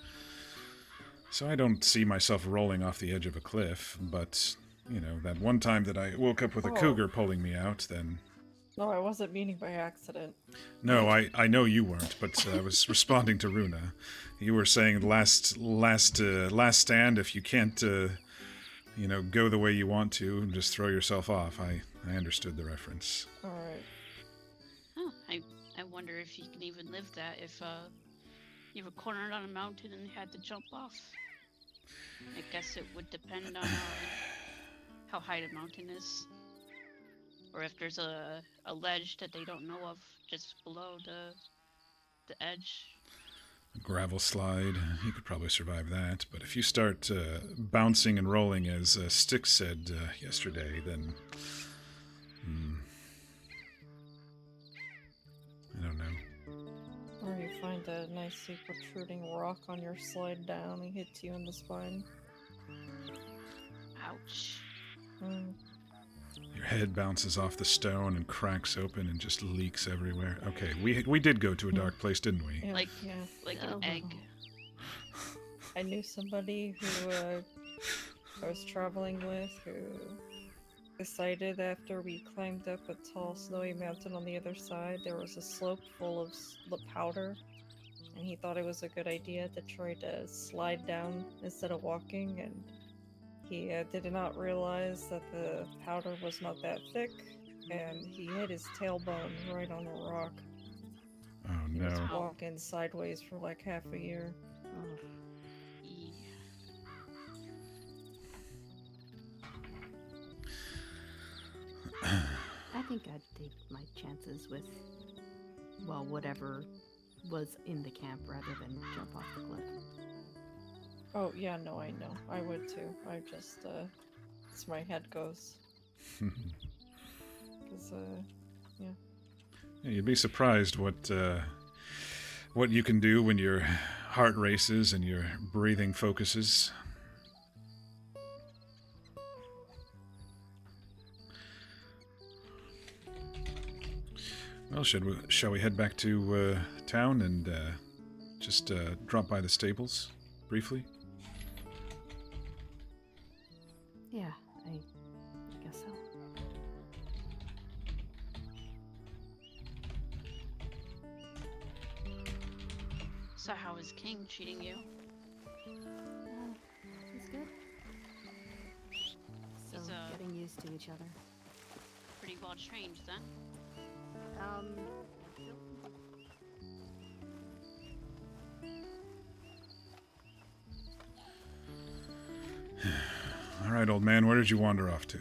So I don't see myself rolling off the edge of a cliff. But you know, that one time that I woke up with a cougar pulling me out, then. No, I wasn't meaning by accident. No, I know you weren't, but I was responding to Runa. You were saying last stand. If you can't, you know, go the way you want to, and just throw yourself off. I understood the reference. All right. Huh, I wonder if you can even live that if you were cornered on a mountain and you had to jump off. I guess it would depend on how high the mountain is. Or if there's a ledge that they don't know of just below the edge. A gravel slide, you could probably survive that. But if you start bouncing and rolling, as Styx said yesterday, then I don't know. Or you find a nicely protruding rock on your slide down and hits you in the spine. Ouch. Your head bounces off the stone and cracks open and just leaks everywhere. Okay, we did go to a dark place, didn't we? Yeah, Like yeah. like Oh, an egg. I knew somebody who I was traveling with who decided after we climbed up a tall snowy mountain on the other side, there was a slope full of powder, and he thought it was a good idea to try to slide down instead of walking, and he did not realize that the powder was not that thick, and he hit his tailbone right on a rock. Oh He was no. walking sideways for like half a year. Oh, E- I think I'd take my chances with, well, whatever was in the camp rather than jump off the cliff. Oh, yeah, no, I know. I would too. I just, as my head goes. Because, yeah. Yeah, you'd be surprised what you can do when your heart races and your breathing focuses. Well, shall we head back to town and just drop by the stables briefly? Yeah, I guess so. So how is King treating you? He's good. So, He's, getting used to each other. Pretty well trained then. All right, old man, where did you wander off to?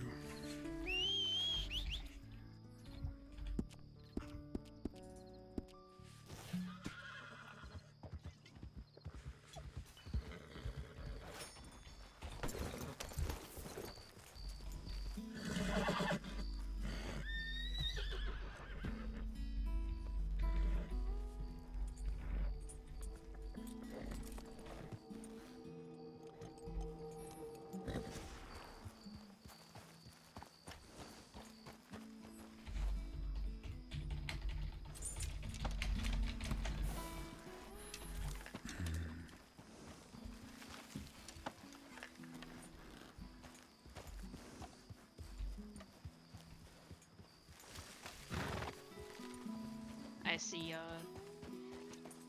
I see,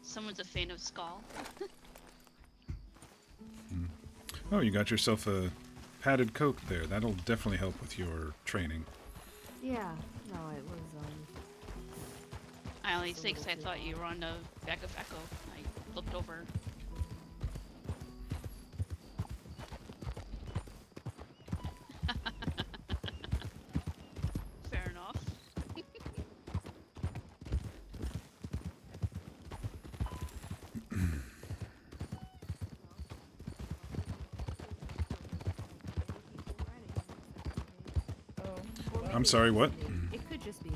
someone's a fan of Skull. Oh, you got yourself a padded coat there. That'll definitely help with your training. Yeah, no, it was, I only It's a say 'cause I little too thought you were on the back of Echo. I looked over. Fair enough. I'm sorry, what? It could just be me.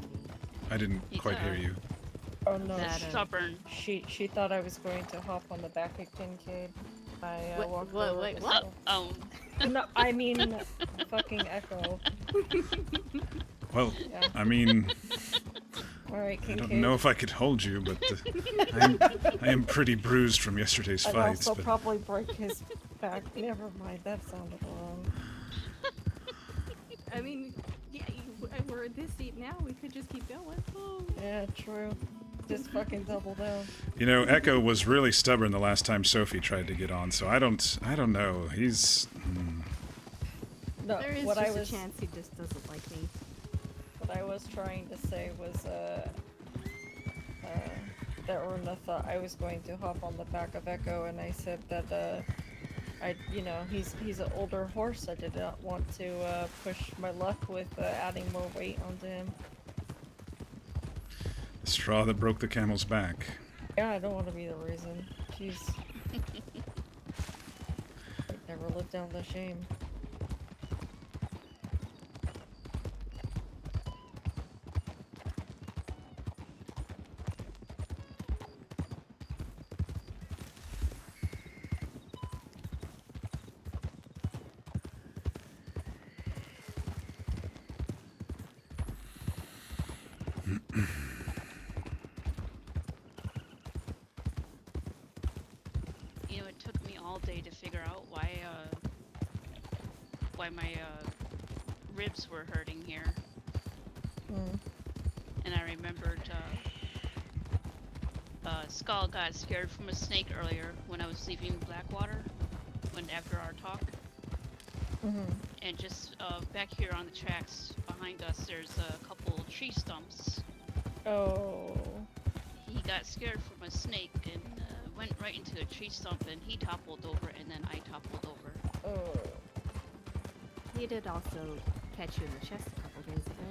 I didn't He's, quite hear you. Oh, no. That, Stubborn. She thought I was going to hop on the back of Kincaid. I walked what- over wait, to what? Echo. Oh. No, I mean fucking Echo. Well, Yeah. I mean, Alright, I Kincaid. don't know if I could hold you, but I am pretty bruised from yesterday's I'd fights. also But probably break his back. Never mind, that sounded wrong. I mean, yeah, we're at this seat now. We could just keep going. Oh. Yeah, true. Just fucking double down. you know, Echo was really stubborn the last time Sophie tried to get on, so I don't know. He's No, There is what just I was a chance he just doesn't like me. what I was trying to say was that Urna thought I was going to hop on the back of Echo, and I said that he's an older horse. I did not want to push my luck with adding more weight onto him. the straw that broke the camel's back. Yeah, I don't want to be the reason. Jeez. I'd never live down the shame. You know, it took me all day figure out why my ribs were hurting here. And I remembered Skull got scared from a snake earlier when I was leaving Blackwater, after our talk. And just back here on the tracks behind us, there's a couple tree stumps. Oh. He got scared from a snake and went right into a tree stump, and he toppled over, and then I toppled over. Oh. He did also catch you in the chest a couple days ago.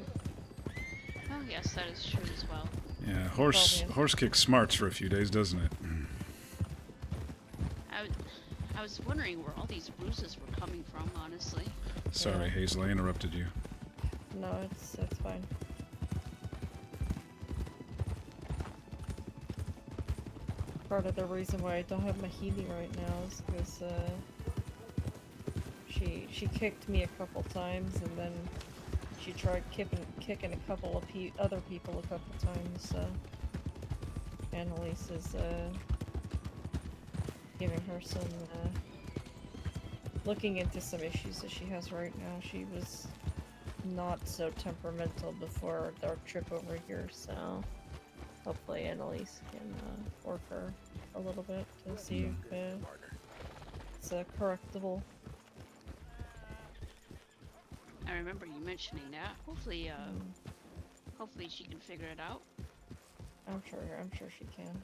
Oh yes, that is true as well. Yeah, horse kicks smarts for a few days, doesn't it? I was wondering where all these bruises were coming from, honestly. Sorry, Hazel, I interrupted you. No, it's fine. Part of the reason why I don't have Mahini right now is because she kicked me a couple times, and then she tried kicking a couple of other people a couple times. So Annalise is giving her some looking into some issues that she has right now. She was not so temperamental before our trip over here, so hopefully Annalise can work her a little bit to see if it's correctable. I remember you mentioning that. Hopefully, hopefully she can figure it out. I'm sure she can.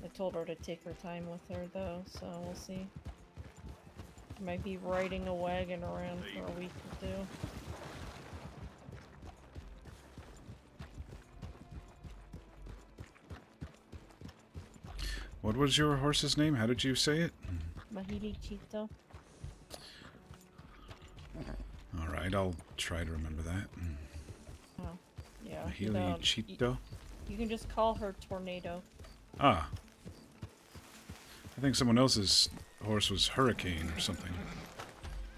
I told her to take her time with her though, so we'll see. Might be riding a wagon around for a week or two. What was your horse's name? How did you say it? Mahidi Chito. Alright, I'll try to remember that. Oh, yeah. Mahili Chito? You can just call her Tornado. Ah. I think someone else's horse was Hurricane or something.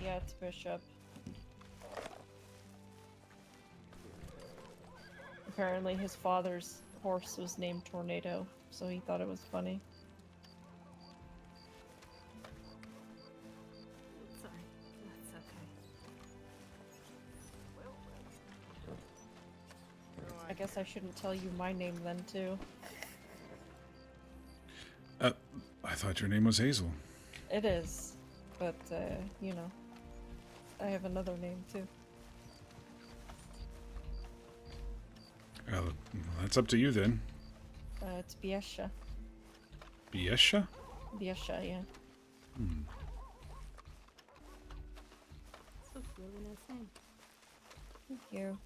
Yeah, it's Bishop. Apparently his father's horse was named Tornado, so he thought it was funny. Sorry, that's okay. I guess I shouldn't tell you my name then, too. I thought your name was Hazel. It is, but, you know, I have another name, too. Well, that's up to you then. It's Biesha. Biesha? Biesha, yeah. That's a really nice name. Thank you.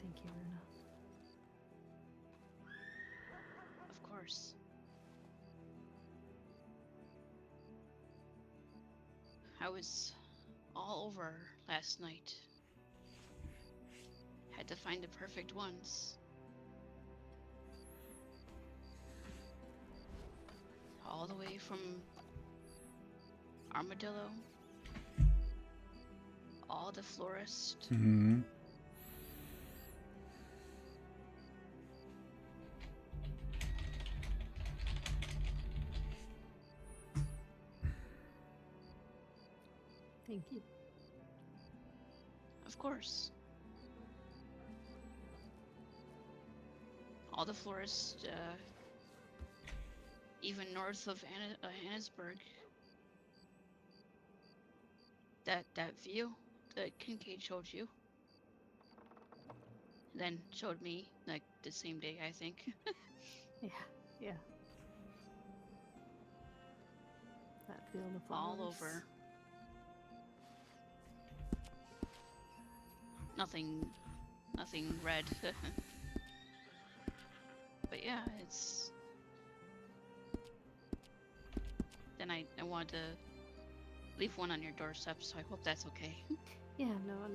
Thank you, Runa. Of course. I was all over last night. Had to find the perfect ones. All the way from Armadillo, all the florist, Mm-hmm. Thank you. of course. All the florists, even north of Annesburg. That view that Kincaid showed you. Then showed me, like, the same day, I think. Yeah. That field of flowers. All over. Nothing red. But yeah, it's... Then I wanted to leave one on your doorstep, so I hope that's okay. Yeah, no, I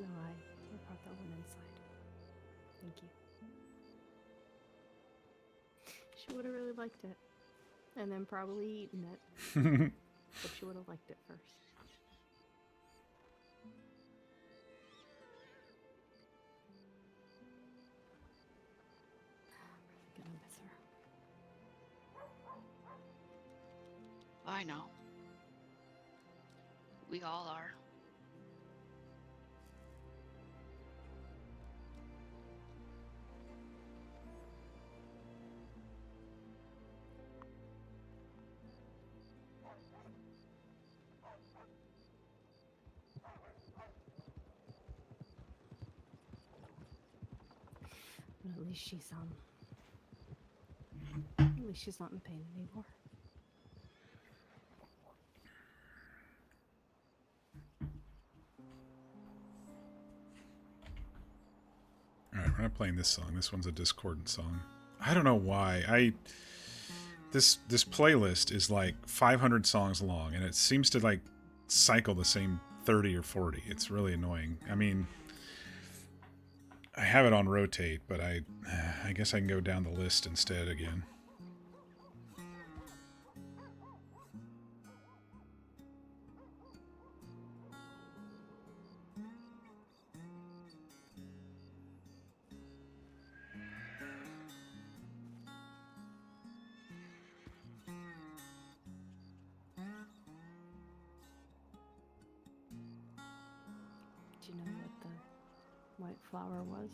brought that one inside. Thank you. She would have really liked it. And then probably eaten it. But she would have liked it first. I'm really gonna miss her. I know. We all are. But at least she's not in pain anymore. Alright, we're not playing this song. This one's a discordant song. I don't know why. This playlist is like 500 songs long, and it seems to like cycle the same 30 or 40. It's really annoying. I mean, I have it on rotate, but I guess I can go down the list instead again. Do you know what the white flower was?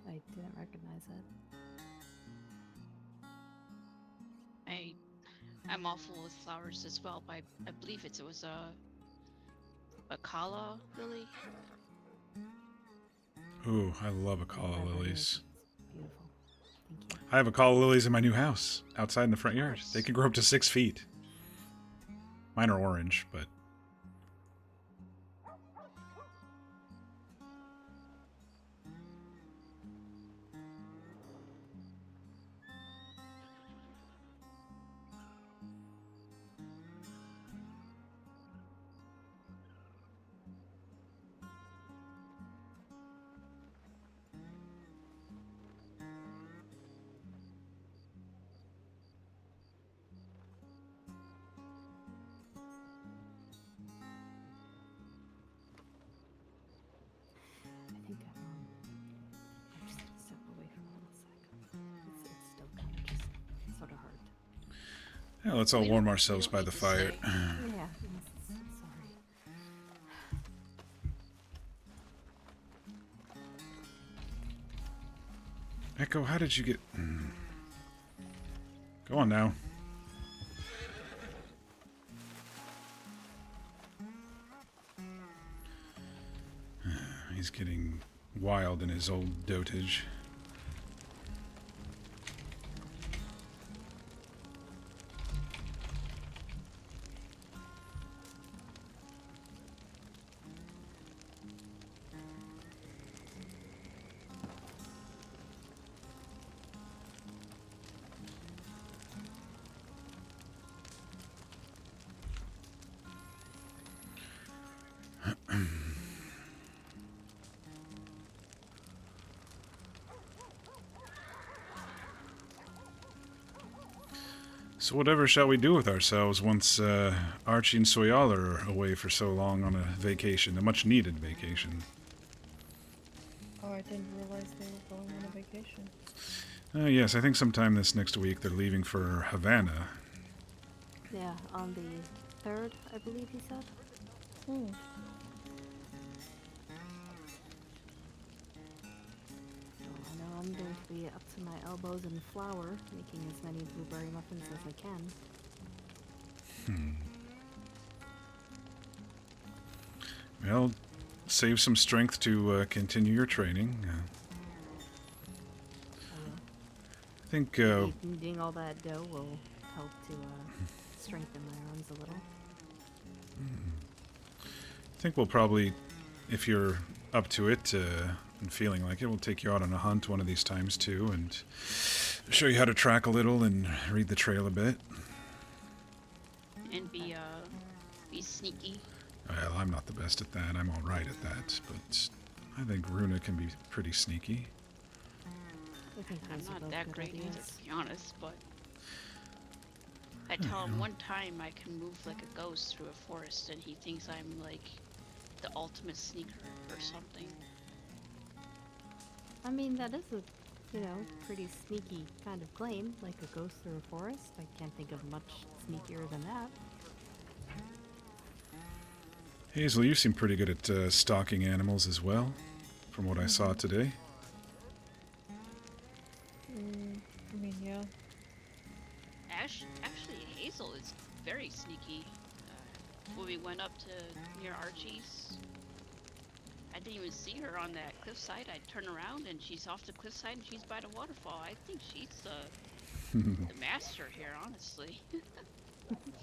I didn't recognize it. I'm awful with flowers as well, but I believe it was a calla lily. Ooh, I love Acala lilies. Beautiful. Thank you. I have Acala lilies in my new house, outside in the front yard. They can grow up to 6 feet. Mine are orange, but... I think I'm just gonna step away from it a sec. It's still kind of just sort of hard. Yeah, let's all We warm don't- ourselves we by don't the need to fire. stay. Yeah, sorry. Echo, how did you get... Go on now. He's getting wild in his old dotage. So whatever shall we do with ourselves once Archie and Soyal are away for so long on a vacation, a much-needed vacation? Oh, I didn't realize they were going on a vacation. Yes, I think sometime this next week they're leaving for Havana. Yeah, on the 3rd, I believe he said. Hmm. I know I'm going to be up to my elbows in flour, making as many blueberry muffins as I can. Well, save some strength to continue your training. I think... Eating all that dough will help to strengthen my arms a little. I think we'll probably, if you're up to it and feeling like it, we'll take you out on a hunt one of these times too, and show you how to track a little and read the trail a bit. And be sneaky. Well, I'm not the best at that. I'm alright at that, but I think Runa can be pretty sneaky. I think I'm those are not both that good great either, ideas. to be honest, but I tell him one time I can move like a ghost through a forest and he thinks I'm like the ultimate sneaker or something. I mean, that is a, pretty sneaky kind of claim, like a ghost through a forest. I can't think of much sneakier than that. Hazel, you seem pretty good at stalking animals as well, from what I saw today. I mean, yeah. Actually, Hazel is very sneaky. When we went up to near Archie's, I didn't even see her on that cliffside. I turn around and she's off the cliffside and she's by the waterfall. I think she's the master here, honestly.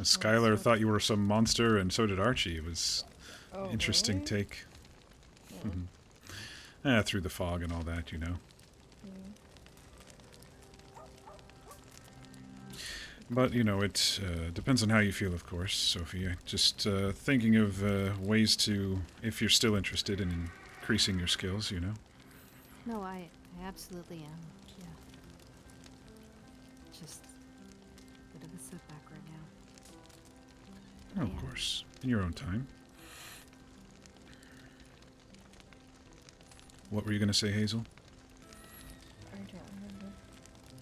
Skylar thought you were some monster, and so did Archie. It was an interesting really? take. Through the fog and all that, you know. But, you know, it depends on how you feel, of course, Sophie. Just thinking of ways to, if you're still interested in increasing your skills, you know. No, I absolutely am. Yeah. Just a bit of a setback right now. Oh, of course. In your own time. What were you going to say, Hazel? I don't remember.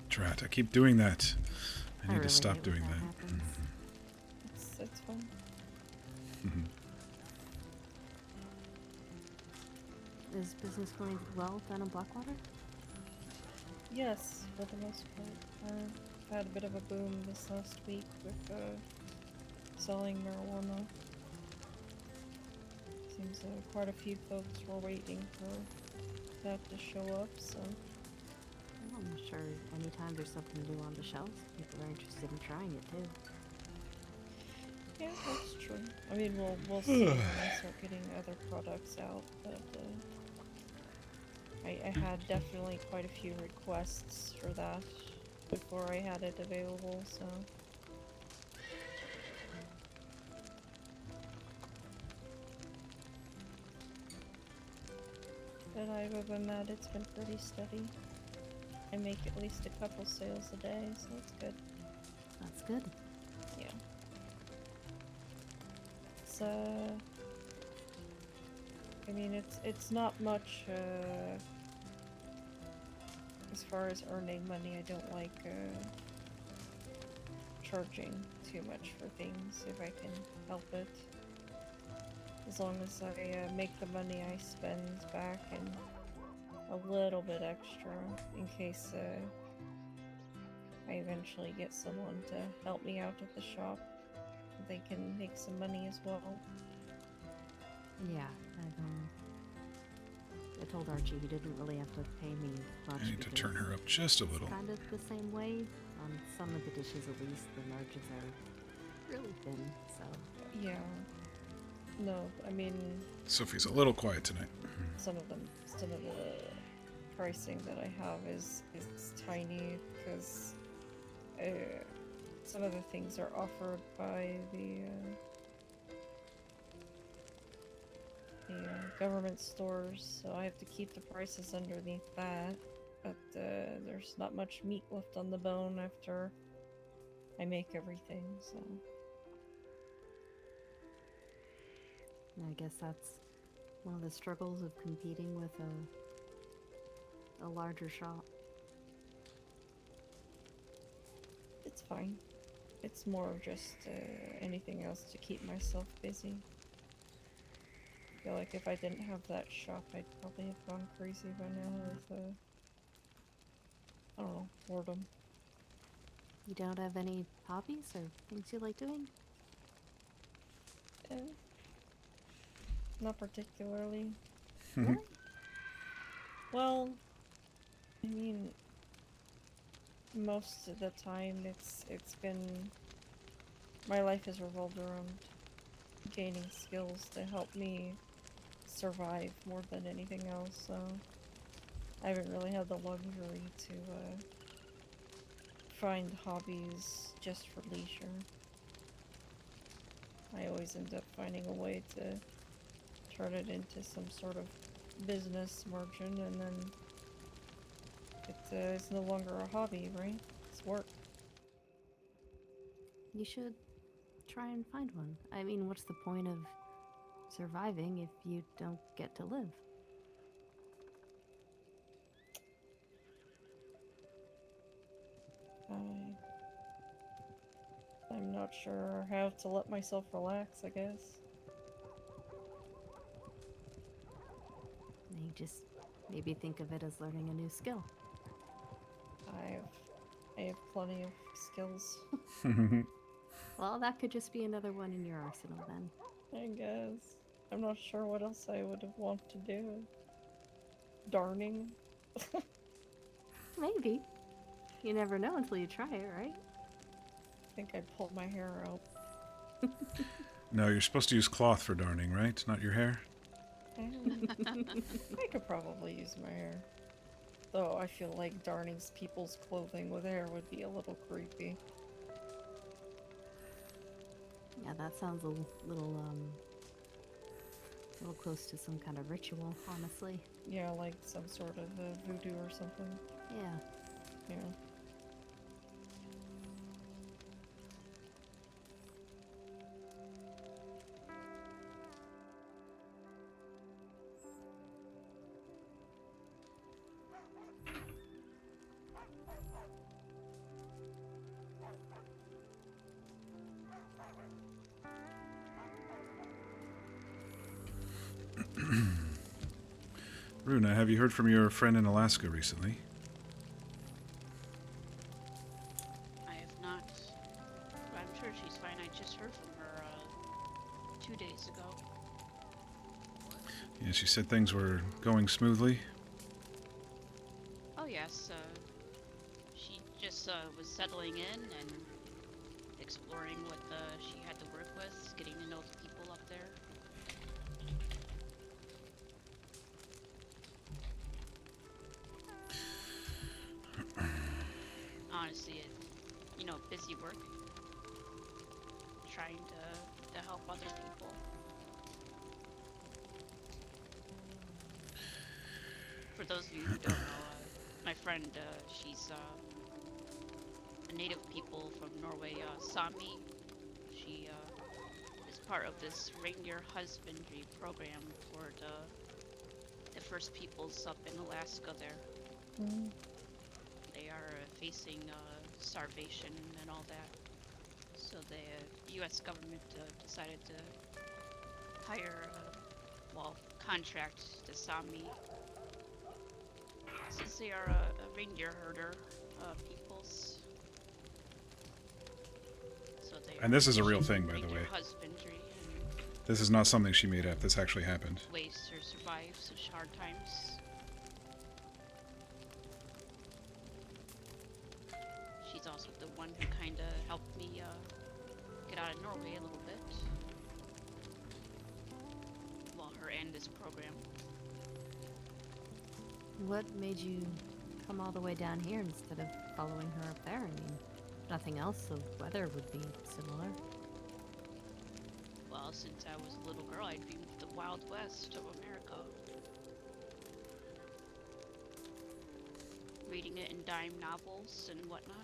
Drat, I keep doing that. I need really to stop hate when doing that that. happens. It's fine. Is business going well down in Blackwater? Yes, for the most part. I've had a bit of a boom this last week with selling marijuana. Seems quite a few folks were waiting for that to show up, so. Well, I'm sure anytime there's something new on the shelves, people are interested in trying it too. Yeah, that's true. I mean, we'll see when I start getting other products out, but I had definitely quite a few requests for that before I had it available, so. But other than that, it's been pretty steady. I make at least a couple sales a day, so that's good. That's good. Yeah. It's I mean, it's not much as far as earning money. I don't like charging too much for things if I can help it. As long as I make the money I spend back and a little bit extra in case I eventually get someone to help me out at the shop. They can make some money as well. Yeah, I told Archie he didn't really have to pay me much. I need to because turn her up just a it's little. kind of the same way. On some of the dishes, at least, the margins are really thin, so. Yeah. No, I mean, Sophie's a little quiet tonight. some of the pricing that I have is tiny because some of the things are offered by the government stores, so I have to keep the prices underneath that. But there's not much meat left on the bone after I make everything, so. I guess that's one of the struggles of competing with a larger shop. It's fine. It's more of just anything else to keep myself busy. I feel like if I didn't have that shop, I'd probably have gone crazy by now with, I don't know, boredom. You don't have any hobbies or things you like doing? Not particularly. Really? Well, I mean, most of the time it's been, my life has revolved around gaining skills to help me survive more than anything else, so I haven't really had the luxury to find hobbies just for leisure. I always end up finding a way to turn it into some sort of business margin, and then it's no longer a hobby, right? It's work. You should try and find one. I mean, what's the point of surviving if you don't get to live? I'm not sure how to let myself relax, I guess. You just maybe think of it as learning a new skill. I have plenty of skills. Well, that could just be another one in your arsenal then. I guess. I'm not sure what else I would have wanted to do. Darning? Maybe. You never know until you try it, right? I think I pulled my hair out. No, you're supposed to use cloth for darning, right? Not your hair? I could probably use my hair. Though I feel like darning people's clothing with hair would be a little creepy. Yeah, that sounds a little close to some kind of ritual, honestly. Yeah, like some sort of voodoo or something. Yeah. Yeah. Runa, have you heard from your friend in Alaska recently? I have not. But I'm sure she's fine. I just heard from her 2 days ago. Yeah, she said things were going smoothly. Oh yes, she just was settling in and exploring what she had to work with, getting to know the people up there. Honestly, busy work. Trying to help other people. For those of you who don't know, my friend, she's a native people from Norway, Sami. She is part of this reindeer husbandry program for the First Peoples up in Alaska there. Mm. They are facing starvation and all that. So the U.S. government decided to hire, contract the Sami. Since they are a reindeer herder peoples. So they And this is a real thing, by the reindeer way. Husbandry This is not something she made up. This actually happened. and ways to survive such hard times. She's also the one who kind of helped me get out of Norway a little bit. Well, her and this program. What made you come all the way down here instead of following her up there? I mean, nothing else, the weather would be similar. Well, since I was a little girl, I dreamed of the Wild West of America. Reading it in dime novels and whatnot.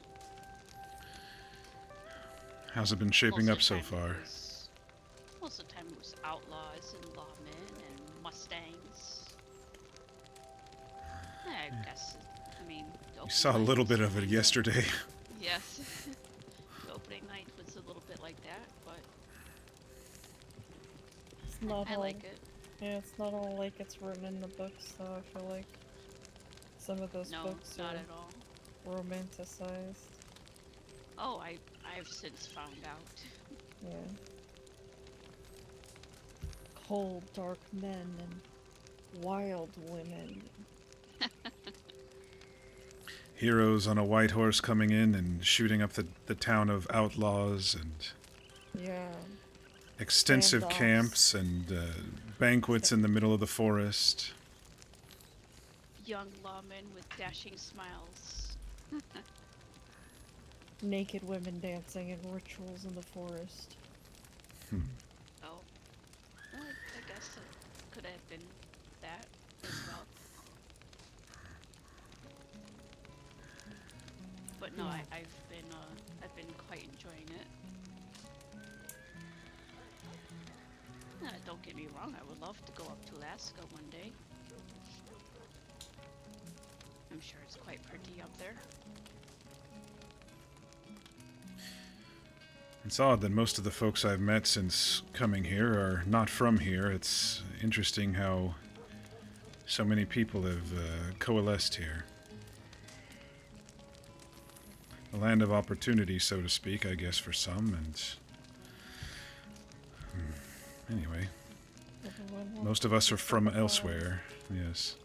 How's it been shaping Most up of the so time far? Most of the time it was outlaws and lawmen and mustangs. I guess, I mean... You saw a little bit of it yesterday. Yes. The opening night was a little bit like that, but... It's not I all, like it. Yeah, it's not all like it's written in the books, though. I feel like some of those No, books not are at all. romanticized. Oh, I've since found out. Yeah. Cold, dark men and wild women. Heroes on a white horse coming in and shooting up the town of outlaws, and Yeah. extensive Standoffs. camps and banquets in the middle of the forest. Young lawmen with dashing smiles. Naked women dancing in rituals in the forest. Oh, would have been that as well. But no, Yeah. I've been quite enjoying it. Don't get me wrong, I would love to go up to Alaska one day. I'm sure it's quite pretty up there. It's odd that most of the folks I've met since coming here are not from here. It's interesting how so many people have coalesced here. A land of opportunity, so to speak, I guess, for some, and... Anyway, most of us are from elsewhere, yes.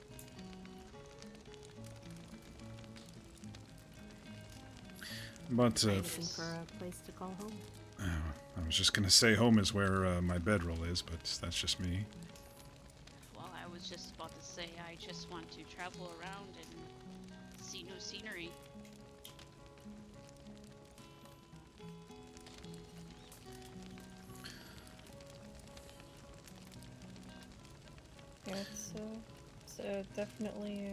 But, Are you looking for a place to call home? I was just gonna say home is where my bedroll is, but that's just me. Well, I was just about to say I just want to travel around and see new scenery. Yeah, it's definitely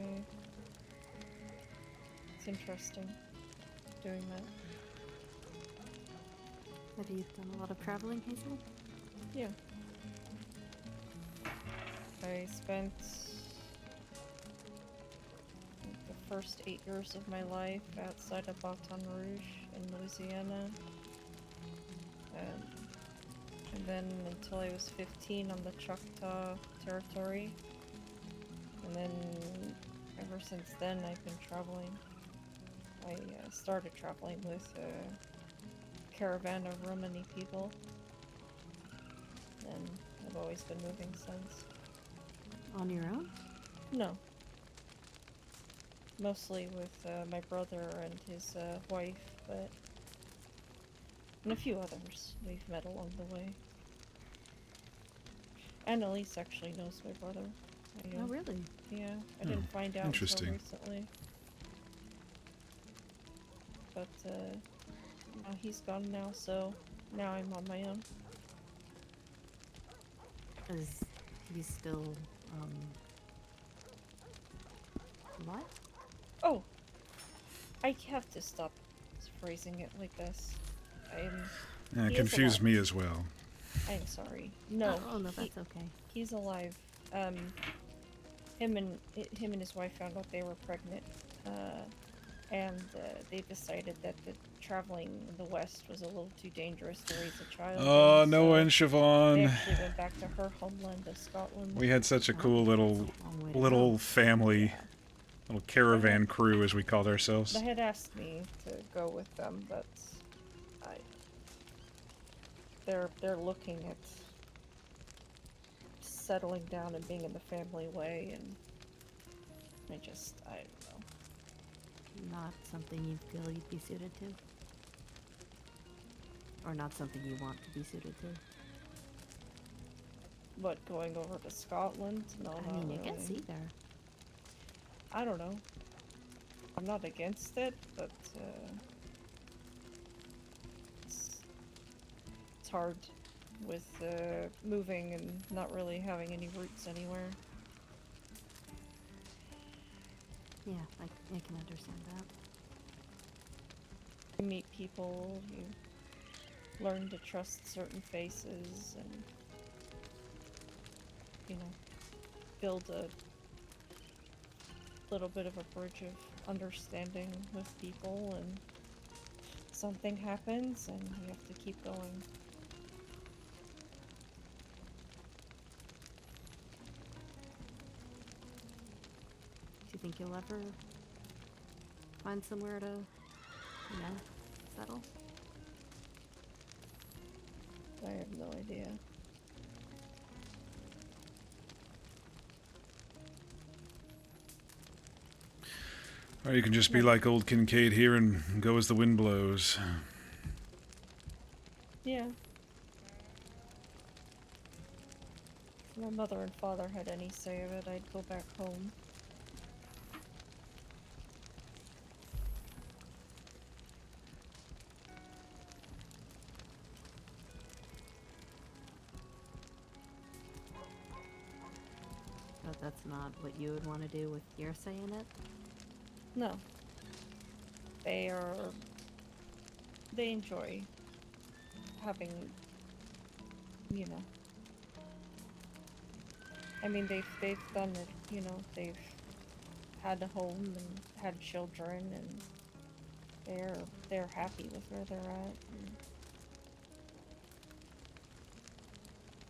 it's interesting doing that. Have you done a lot of traveling, Hazel? Yeah. I spent the first 8 years of my life outside of Baton Rouge in Louisiana. And then until I was 15 on the Choctaw Territory. And then ever since then I've been traveling. I started traveling with a caravan of Romani people. And I've always been moving since. On your own? No. Mostly with my brother and his wife, but... and a few others we've met along the way. Annalise actually knows my brother. Oh, really? Yeah, I didn't find out until interesting. recently. But, now he's gone now, so now I'm on my own. Is he still, alive? Oh! I have to stop phrasing it like this. Yeah, He is confused alive. me as well. I'm sorry. No. Oh, no, that's okay. He's alive. Him and his wife found out they were pregnant, and they decided that the traveling in the West was a little too dangerous to raise a child. Oh, and Noah so and they Siobhan. actually went back to her homeland of Scotland. We had such a Oh, cool that's a little long way to little go. family, little caravan crew, as we called ourselves. They had asked me to go with them, but they're looking at settling down and being in the family way, and I don't know. Not something you feel you'd be suited to? Or not something you want to be suited to? But going over to Scotland? No, I not mean, I guess really. either. I don't know. I'm not against it, but it's hard with moving and not really having any roots anywhere. Yeah, I can understand that. You meet people, you learn to trust certain faces, and build a little bit of a bridge of understanding with people, and something happens and you have to keep going. Do you think you'll ever find somewhere to, settle? I have no idea. Or you can just be like old Kincaid here and go as the wind blows. Yeah. If my mother and father had any say of it, I'd go back home. that's not what you would want to do with your say in it? No. They enjoy having, you know. I mean, they've done it, you know, they've had a home and had children, and they're happy with where they're at. And,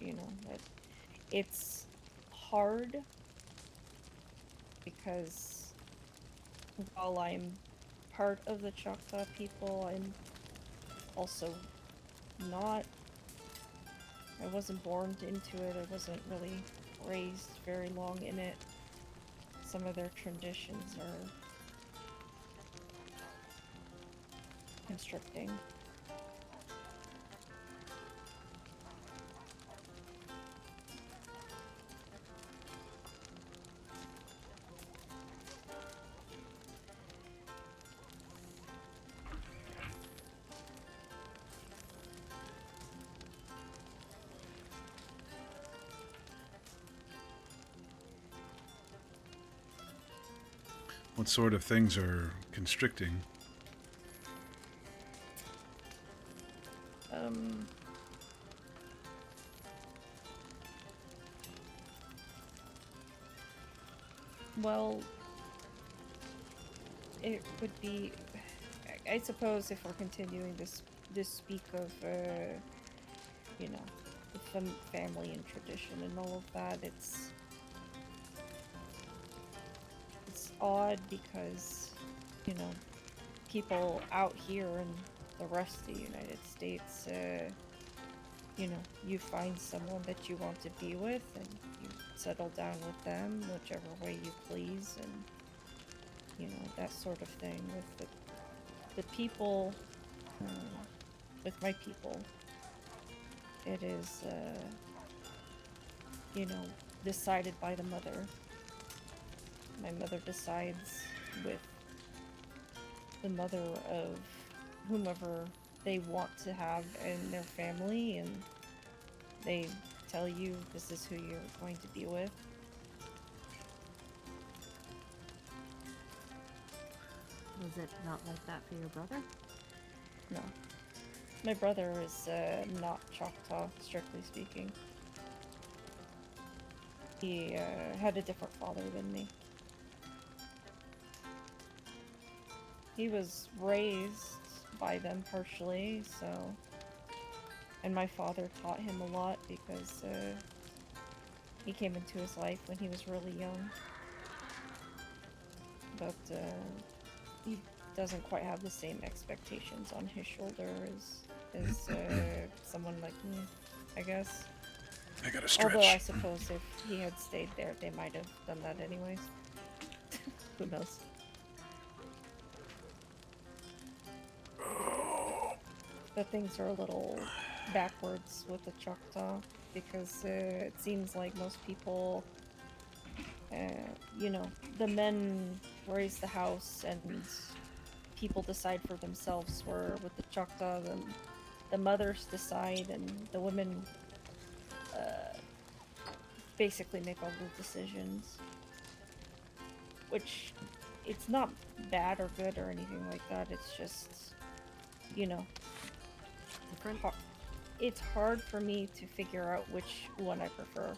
you know, it's hard because while I'm part of the Choctaw people, I'm also not. I wasn't born into it. I wasn't really raised very long in it. Some of their traditions are constricting. What sort of things are constricting? Well, it would be, I suppose, if we're continuing this speak of, you know, the family and tradition and all of that, it's odd because, you know, people out here in the rest of the United States, you know, you find someone that you want to be with and you settle down with them whichever way you please, and, you know, that sort of thing. With the people, with my people, it is, you know, decided by the mother. My mother decides with the mother of whomever they want to have in their family, and they tell you this is who you're going to be with. Was it not like that for your brother? No. My brother is not Choctaw, strictly speaking. He had a different father than me. He was raised by them partially, so... And my father taught him a lot because he came into his life when he was really young. But he doesn't quite have the same expectations on his shoulder as someone like me, I guess. I gotta stretch. Although I suppose if he had stayed there, they might have done that anyways. Who knows? But things are a little backwards with the Choctaw because it seems like most people, you know, the men raise the house and people decide for themselves, where with the Choctaw, the mothers decide and the women basically make all the decisions. Which, it's not bad or good or anything like that, it's just, you know, Different? it's hard for me to figure out which one I prefer.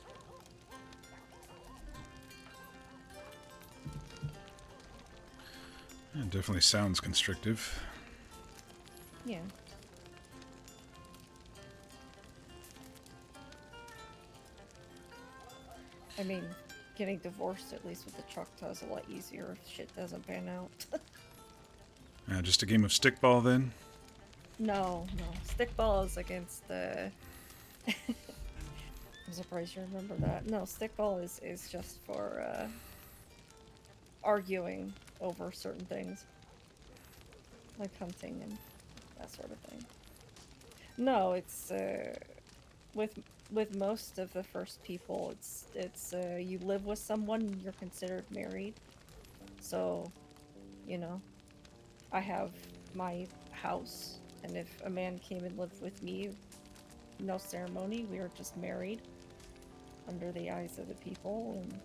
It definitely sounds constrictive. Yeah. I mean, getting divorced, at least with the Choctaw, is a lot easier if shit doesn't pan out. Just a game of stickball then? No. Stickball is against the... I'm surprised you remember that. No, stickball is just for arguing over certain things. Like hunting and that sort of thing. No, it's with most of the first people, it's you live with someone, you're considered married. So, you know, I have my house, and if a man came and lived with me, no ceremony, we were just married under the eyes of the people, and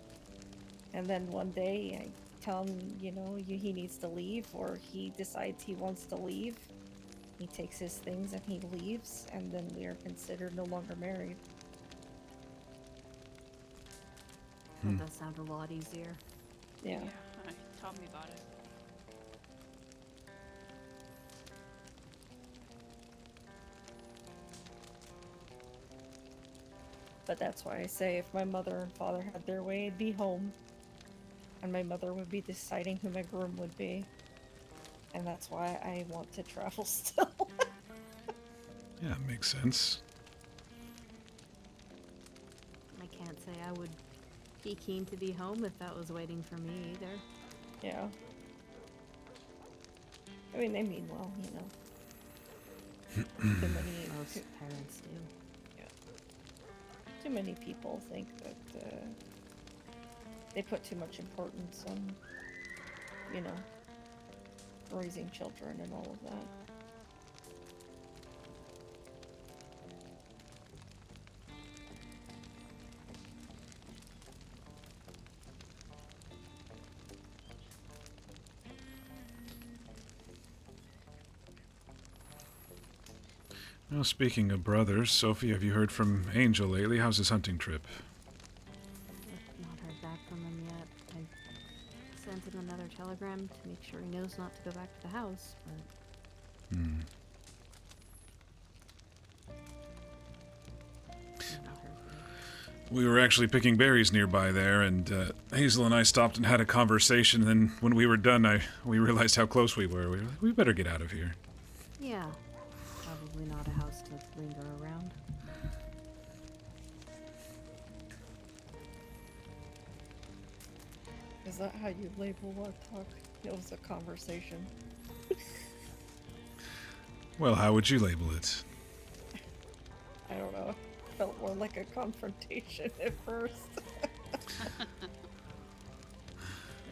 And then one day I tell him, you know, he needs to leave, or he decides he wants to leave. He takes his things and he leaves, and then we are considered no longer married. That does sound a lot easier. Yeah. Tell me about it. But that's why I say if my mother and father had their way, it'd be home. And my mother would be deciding who my groom would be. And that's why I want to travel still. Yeah, makes sense. I can't say I would be keen to be home if that was waiting for me either. Yeah. I mean, they mean well, you know. Too many, Most parents do. too many people think that they put too much importance on, you know, raising children and all of that. Well, speaking of brothers, Sophie, have you heard from Angel lately? How's his hunting trip? I've not heard back from him yet. I sent him another telegram to make sure he knows not to go back to the house, but I've not heard from him. We were actually picking berries nearby there, and Hazel and I stopped and had a conversation. And then when we were done, we realized how close we were. We were like, we better get out of here. Yeah, probably not a house to linger around. Is that how you label our talk? It was a conversation. Well, how would you label it? I don't know. Felt more like a confrontation at first. Did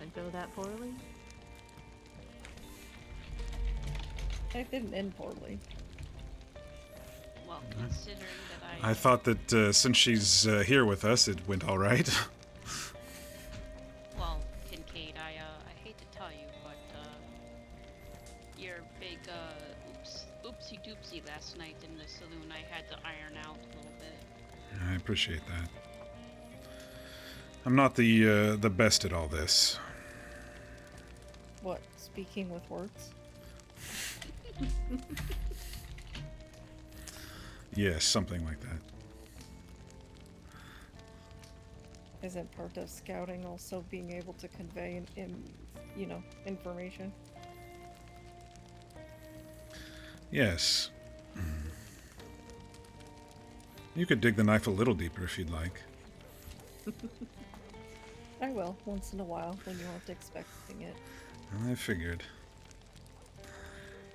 it go that poorly? It didn't end poorly. Well, considering that I thought that since she's here with us, it went all right. Well, Kincaid, I hate to tell you, but your big oopsie doopsie last night in the saloon, I had to iron out a little bit. I appreciate that. I'm not the best at all this. What? Speaking with words? Yes, something like that. Isn't part of scouting also being able to convey you know, information? Yes. You could dig the knife a little deeper if you'd like. I will, once in a while, when you aren't expecting it. I figured.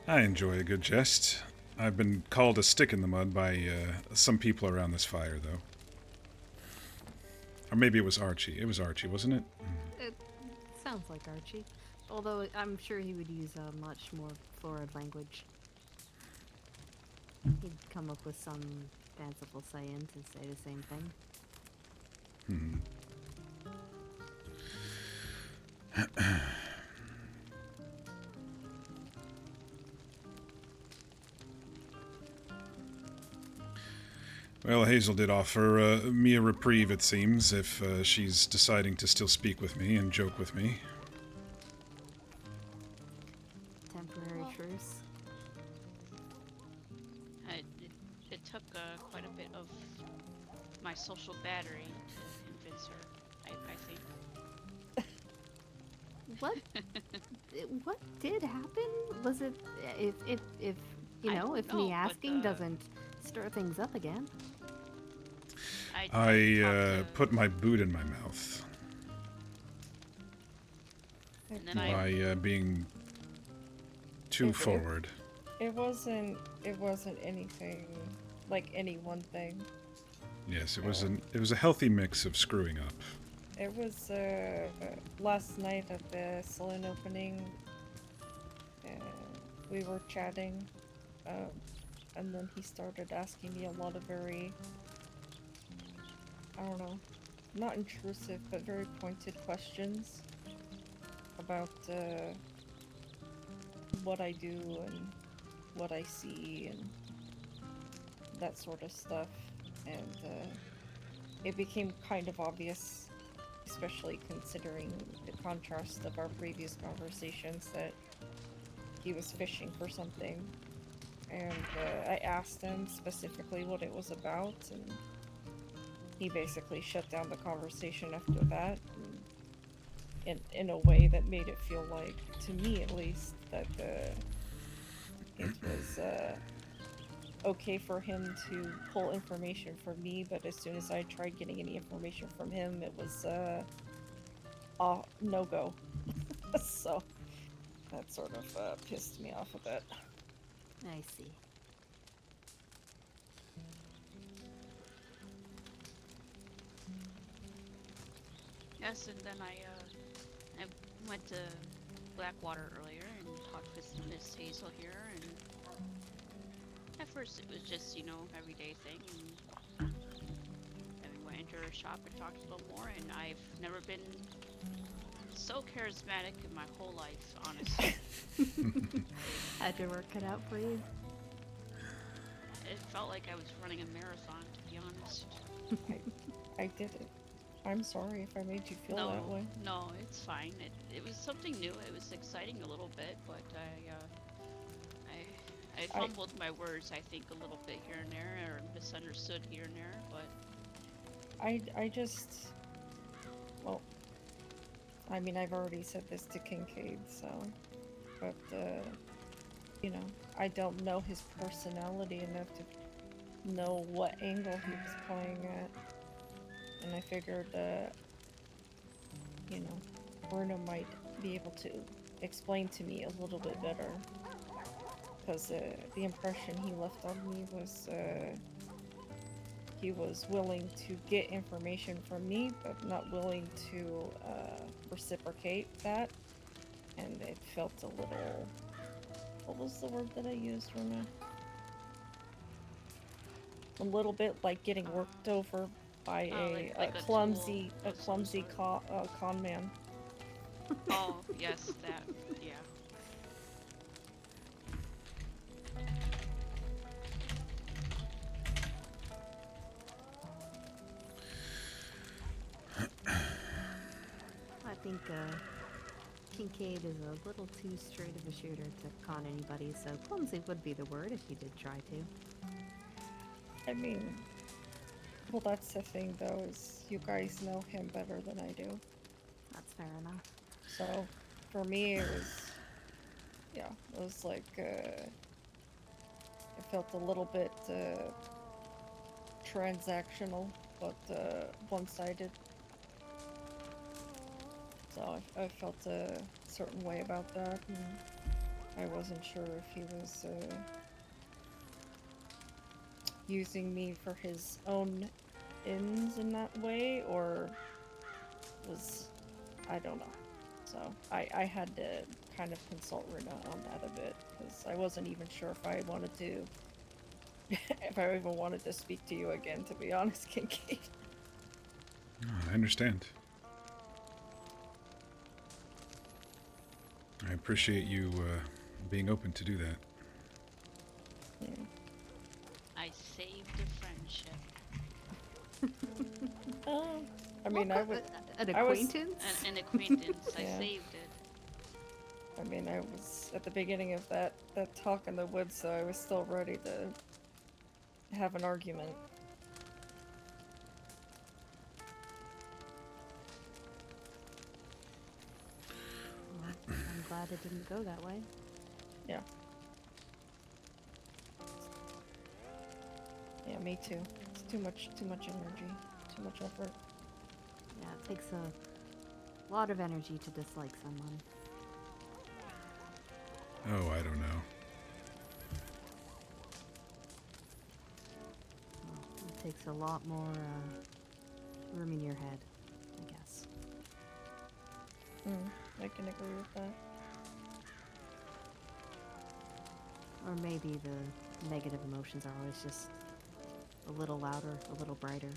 I enjoy a good jest. I've been called a stick in the mud by some people around this fire, though. Or maybe it was Archie. It was Archie, wasn't it? It sounds like Archie. Although I'm sure he would use a much more florid language. He'd come up with some fanciful saying to say the same thing. Well, Hazel did offer me a reprieve, it seems, if she's deciding to still speak with me and joke with me. Temporary truce. It took quite a bit of my social battery to convince her, I think. What? What did happen? Was it if you I know, don't if know, me but, asking doesn't stir things up again? I put my boot in my mouth And then by being too forward. It wasn't anything like any one thing. Yes, it was a healthy mix of screwing up. It was last night at the saloon opening. We were chatting, and then he started asking me a lot of very, I don't know, not intrusive, but very pointed questions about what I do and what I see and that sort of stuff. And it became kind of obvious, especially considering the contrast of our previous conversations, that he was fishing for something. And I asked him specifically what it was about, and he basically shut down the conversation after that, in a way that made it feel like, to me at least, that it was okay for him to pull information from me, but as soon as I tried getting any information from him, it was no go. So that sort of pissed me off a bit. I see. Yes, and then I went to Blackwater earlier and talked with Miss Hazel here, and at first it was just, you know, everyday thing, and then we went into her shop and talked a little more, and I've never been so charismatic in my whole life, honestly. Had your work cut out for you? It felt like I was running a marathon, to be honest. I did it. I'm sorry if I made you feel that way. No, it's fine. It was something new. It was exciting a little bit, but I fumbled my words, I think, a little bit here and there, or misunderstood here and there, but... I just... Well, I mean, I've already said this to Kincaid, so... But, you know, I don't know his personality enough to know what angle he was playing at. And I figured, you know, Bruno might be able to explain to me a little bit better. Because the impression he left on me was he was willing to get information from me, but not willing to reciprocate that. And it felt a little... What was the word that I used, Runa? A little bit like getting worked over by a clumsy con man. Oh, yes, that, yeah. I think Kincaid is a little too straight of a shooter to con anybody, so clumsy would be the word if he did try to. I mean, well, that's the thing, though, is you guys know him better than I do. That's fair enough. So, for me, it was, yeah, it was like, it felt a little bit transactional, but one-sided. So I felt a certain way about that, and I wasn't sure if he was using me for his own ends in that way, or was, I don't know. So I had to kind of consult Runa on that a bit, because I wasn't even sure if I wanted to, if I even wanted to speak to you again, to be honest, Kincaid. I understand. I appreciate you being open to do that. Yeah. I saved a friendship. I mean, I would... An acquaintance? An acquaintance. I Yeah. saved it. I mean, I was at the beginning of that talk in the woods, so I was still ready to have an argument. Well, I'm glad it didn't go that way. Yeah. Yeah, me too. It's too much energy, too much effort. Yeah, it takes a lot of energy to dislike someone. Oh, I don't know. Well, it takes a lot more room in your head, I guess. I can agree with that. Or maybe the negative emotions are always just a little louder, a little brighter.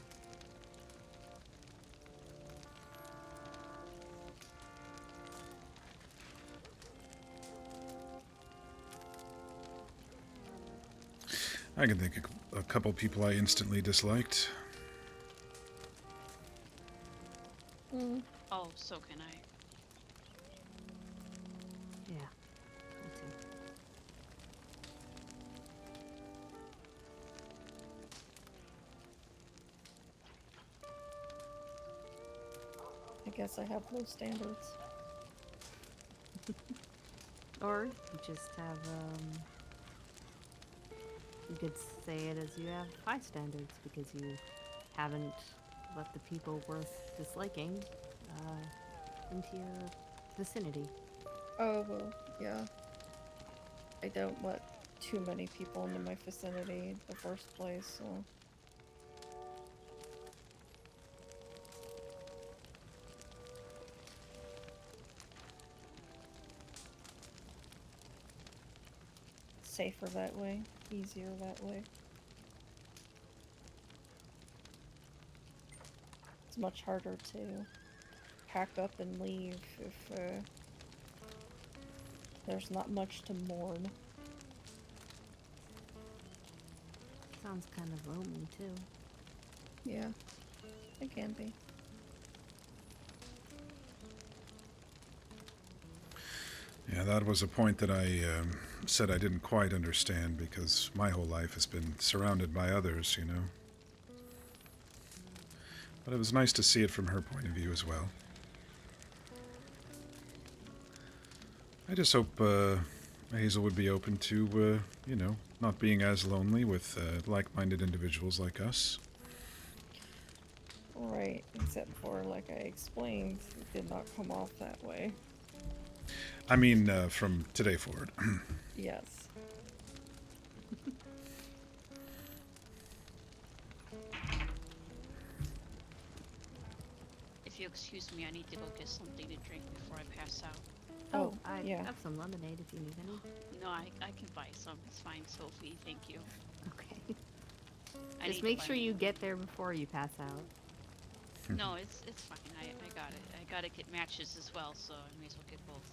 I can think of a couple people I instantly disliked. Oh, so can I. Yeah, me too. I guess I have low standards. Or you just have, you could say it as you have high standards because you haven't let the people worth disliking into your vicinity. Oh, well, yeah. I don't let too many people into my vicinity in the first place, so... Safer that way, easier that way. It's much harder to pack up and leave if there's not much to mourn. Sounds kind of lonely too. Yeah, it can be. Yeah, that was a point that I said I didn't quite understand because my whole life has been surrounded by others, you know. But it was nice to see it from her point of view as well. I just hope Hazel would be open to, you know, not being as lonely with like-minded individuals like us. Right, except for, like I explained, it did not come off that way. I mean, from today forward. Yes. If you excuse me, I need to go get something to drink before I pass out. Oh, I yeah. have some lemonade if you need any. No, I can buy some. It's fine, Sophie. Thank you. Okay. I Just need to make buy sure more. you get there before you pass out. No, it's fine. I got it. I gotta get matches as well, so I may as well get both.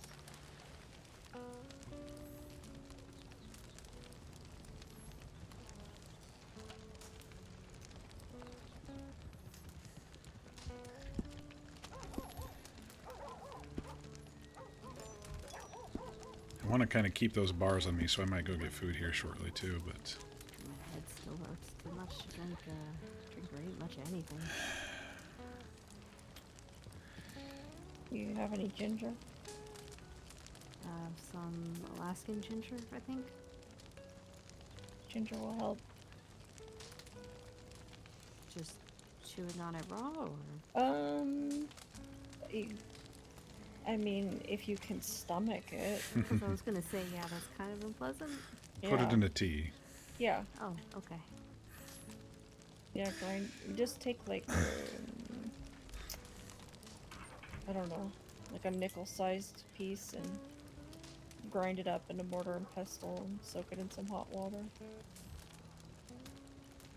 I want to kind of keep those bars on me, so I might go get food here shortly too, but... My head still hurts too much to drink or eat much of anything. You have any ginger? Some Alaskan ginger, I think. Ginger will help. Just chewing on it raw, or I mean, if you can stomach it. because I was gonna say, yeah, that's kind of unpleasant. Put it in a tea. Yeah. Oh, okay. Yeah, grind. Just take like, I don't know, like a nickel-sized piece and grind it up in a mortar and pestle and soak it in some hot water.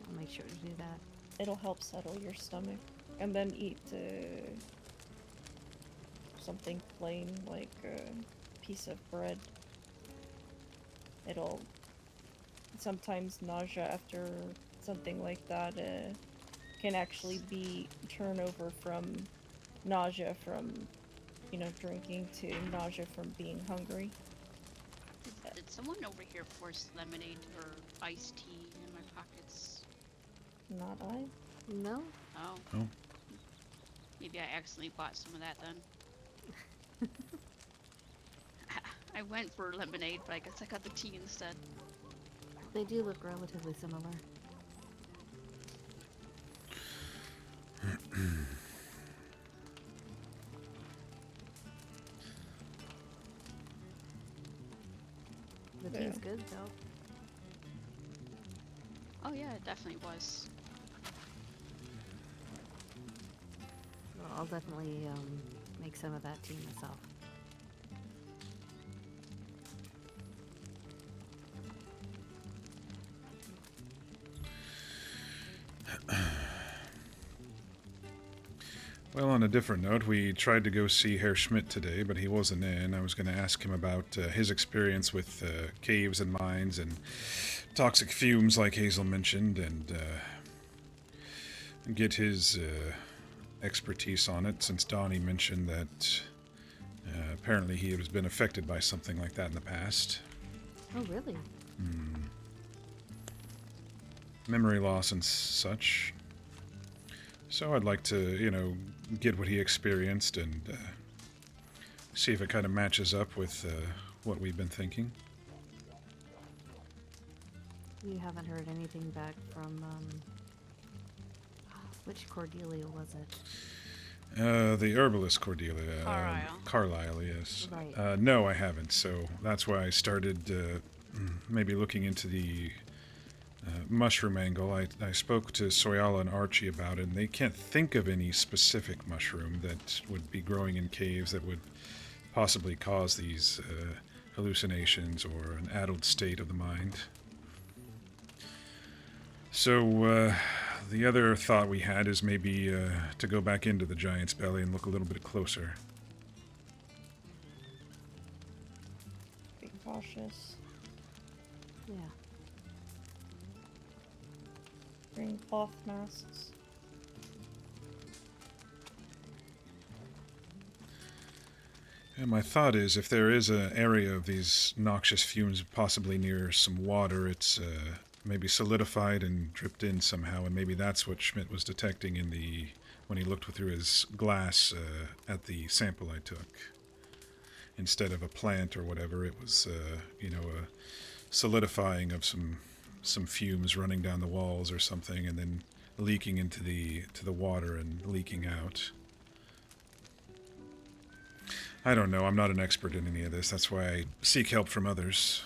I'll make sure to do that. It'll help settle your stomach. And then eat something plain, like a piece of bread. It'll... Sometimes nausea after something like that can actually be turnover from nausea from, you know, drinking to nausea from being hungry. Did someone over here force lemonade or iced tea in my pockets? Not I. No? Oh. Oh. Maybe I accidentally bought some of that then. I went for lemonade, but I guess I got the tea instead. They do look relatively similar. The tea's good, though. Oh yeah, it definitely was. Well, I'll definitely make some of that tea myself. Well, on a different note, we tried to go see Herr Schmidt today, but he wasn't in. I was going to ask him about his experience with caves and mines and toxic fumes, like Hazel mentioned, and get his expertise on it, since Donnie mentioned that apparently he has been affected by something like that in the past. Oh, really? Memory loss and such. So I'd like to, get what he experienced and see if it kind of matches up with what we've been thinking. You haven't heard anything back from, which Cordelia was it? The herbalist Cordelia. Carlisle. Carlisle, yes. Right. No, I haven't, so that's why I started maybe looking into the mushroom angle. I spoke to Soyala and Archie about it, and they can't think of any specific mushroom that would be growing in caves that would possibly cause these hallucinations or an addled state of the mind. So the other thought we had is maybe to go back into the giant's belly and look a little bit closer. Be cautious. Yeah. Bring cloth masks. And my thought is, if there is an area of these noxious fumes possibly near some water, it's maybe solidified and dripped in somehow, and maybe that's what Schmidt was detecting when he looked through his glass at the sample I took. Instead of a plant or whatever, it was a solidifying of some fumes running down the walls or something, and then leaking into the water and leaking out. I don't know. I'm not an expert in any of this. That's why I seek help from others.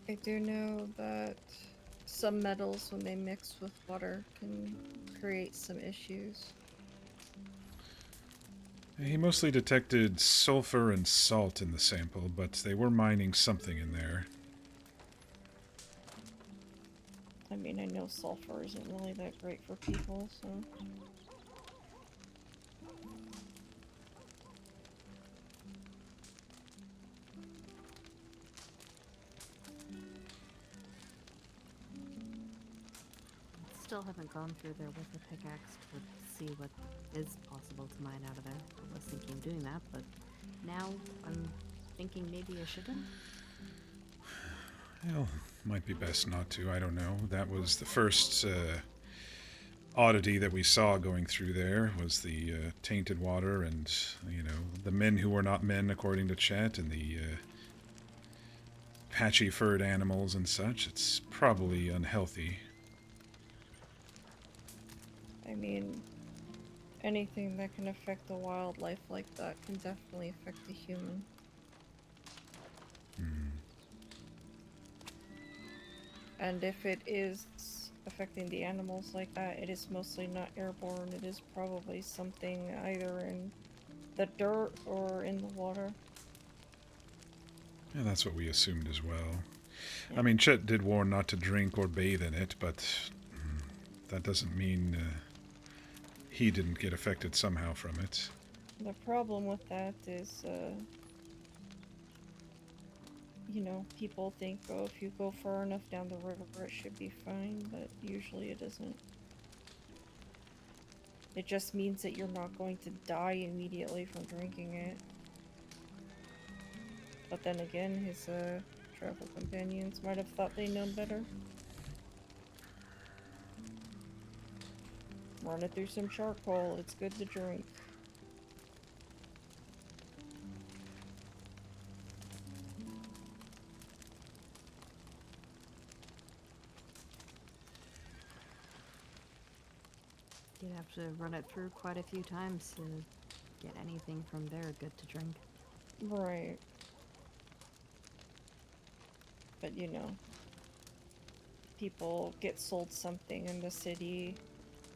I do know that some metals, when they mix with water, can create some issues. He mostly detected sulfur and salt in the sample, but they were mining something in there. I mean, I know sulfur isn't really that great for people, so... Still haven't gone through there with a pickaxe to see what is possible to mine out of there. I was thinking of doing that, but now I'm thinking maybe I shouldn't. Well, might be best not to. I don't know. That was the first oddity that we saw going through there, was the tainted water and, the men who were not men, according to Chet, and the patchy-furred animals and such. It's probably unhealthy. I mean, anything that can affect the wildlife like that can definitely affect the human. And if it is affecting the animals like that, it is mostly not airborne. It is probably something either in the dirt or in the water. Yeah, that's what we assumed as well. Yeah. I mean, Chet did warn not to drink or bathe in it, but that doesn't mean he didn't get affected somehow from it. The problem with that is, people think, oh, if you go far enough down the river, it should be fine, but usually it isn't. It just means that you're not going to die immediately from drinking it. But then again, his travel companions might have thought they'd known better. Run it through some charcoal, it's good to drink. You'd have to run it through quite a few times to get anything from there good to drink. Right. But people get sold something in the city,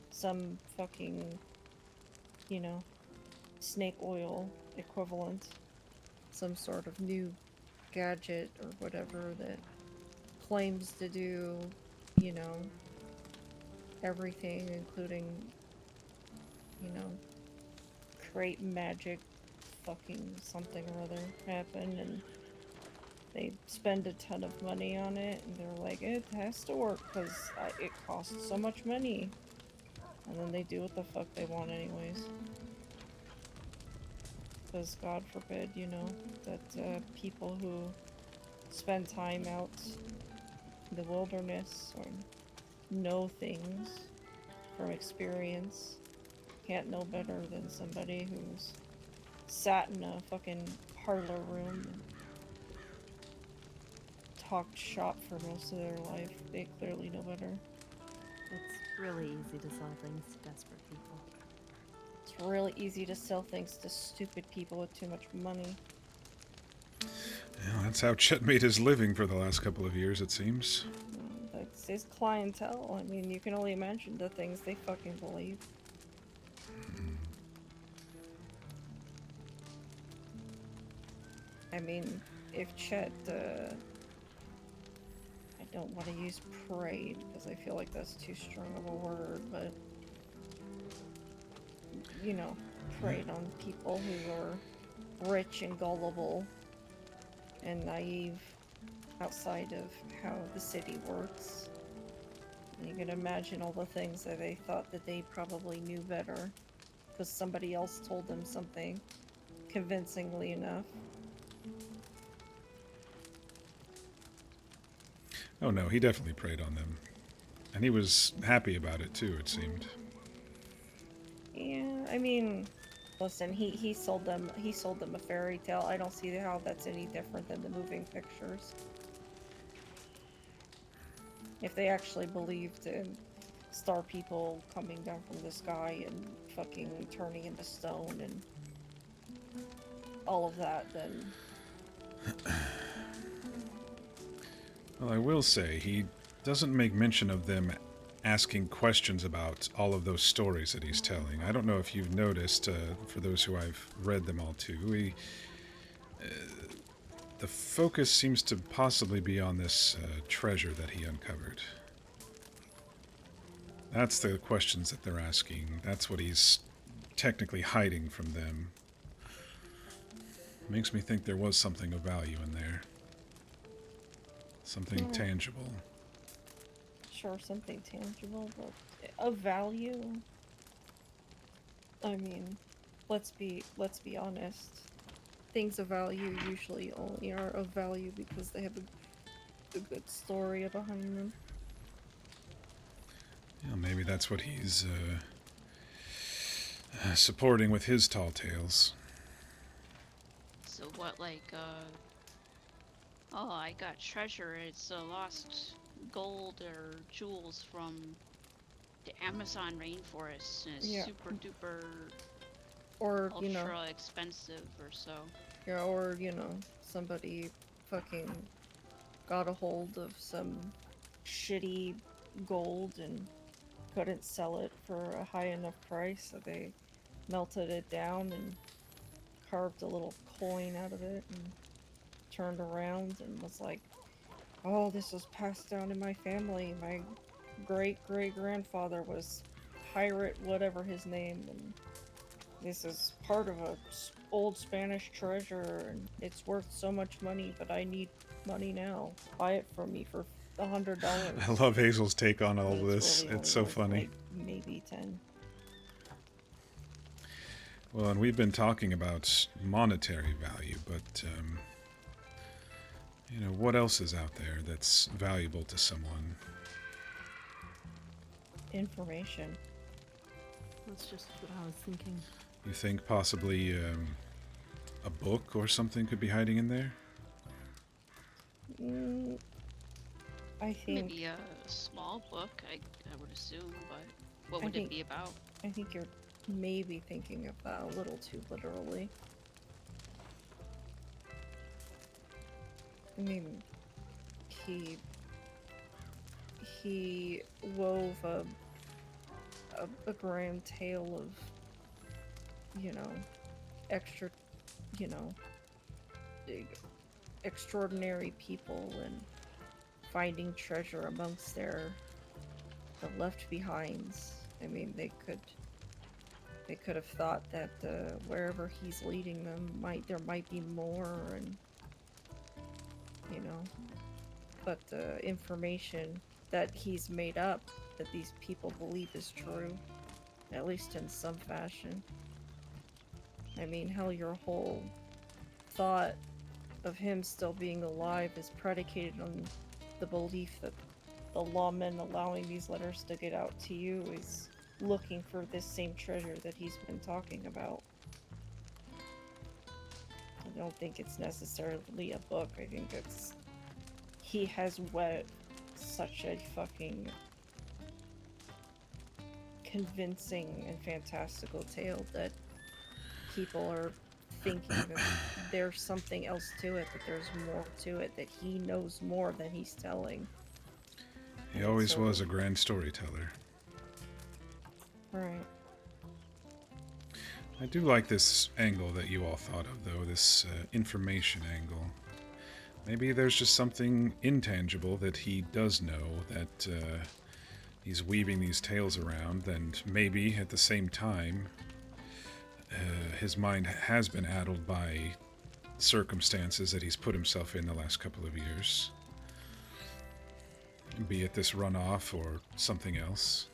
some fucking, snake oil equivalent, some sort of new gadget or whatever that claims to do, everything, including you know, create magic fucking something or other happen, and they spend a ton of money on it, and they're like, it has to work because it costs so much money. And then they do what the fuck they want anyways. Because God forbid, you know, that people who spend time out in the wilderness or know things from experience can't know better than somebody who's sat in a fucking parlor room and talked shop for most of their life. They clearly know better. It's really easy to sell things to desperate people. It's really easy to sell things to stupid people with too much money. Yeah, that's how Chet made his living for the last couple of years, it seems. That's his clientele. I mean, you can only imagine the things they fucking believe. I mean, if Chet, I don't want to use preyed because I feel like that's too strong of a word, but you know, preyed on people who are rich and gullible and naive outside of how the city works. And you can imagine all the things that they thought that they probably knew better because somebody else told them something convincingly enough. Oh no, he definitely preyed on them. And he was happy about it too, it seemed. Yeah, I mean, listen, he sold them a fairy tale. I don't see how that's any different than the moving pictures. If they actually believed in star people coming down from the sky and fucking turning into stone and all of that, then Well, I will say, he doesn't make mention of them asking questions about all of those stories that he's telling. I don't know if you've noticed, for those who I've read them all to, the focus seems to possibly be on this treasure that he uncovered. That's the questions that they're asking. That's what he's technically hiding from them. Makes me think there was something of value in there. Something tangible. sure, something tangible, but of value. I mean, let's be honest. Things of value usually only are of value because they have a good story behind them. Yeah, maybe that's what he's supporting with his tall tales. So what, like, oh, I got treasure. It's lost gold or jewels from the Amazon rainforest, and it's Yeah. super duper Or, ultra you know, expensive or so. yeah, or, you know, somebody fucking got a hold of some shitty gold and couldn't sell it for a high enough price, so they melted it down and carved a little coin out of it and turned around and was like, oh, this was passed down in my family. My great-great-grandfather was pirate whatever his name, and this is part of a old Spanish treasure, and it's worth so much money, but I need money now. Buy it from me for $100. I love Hazel's take on all But of this. really It's only so worth, funny. like, maybe 10. Well, and we've been talking about monetary value, but, you know, what else is out there that's valuable to someone? Information. That's just what I was thinking. You think possibly a book or something could be hiding in there? I think Maybe a small book, I would assume, but what I would it think- be about? I think you're maybe thinking of that a little too literally. I mean, he wove a grand tale of, you know, big, extraordinary people and finding treasure amongst the left behinds. I mean, they could They could have thought that wherever he's leading them, there might be more, and you know. But the information that he's made up, that these people believe is true, at least in some fashion. I mean, hell, your whole thought of him still being alive is predicated on the belief that the lawman allowing these letters to get out to you is looking for this same treasure that he's been talking about. I don't think it's necessarily a book. I think it's... he has wet such a fucking convincing and fantastical tale that people are thinking that there's something else to it, that there's more to it, that he knows more than he's telling. He always was a grand storyteller. Right. I do like this angle that you all thought of, though, this information angle. Maybe there's just something intangible that he does know, that he's weaving these tales around, and maybe at the same time his mind has been addled by circumstances that he's put himself in the last couple of years. Be it this runoff or something else.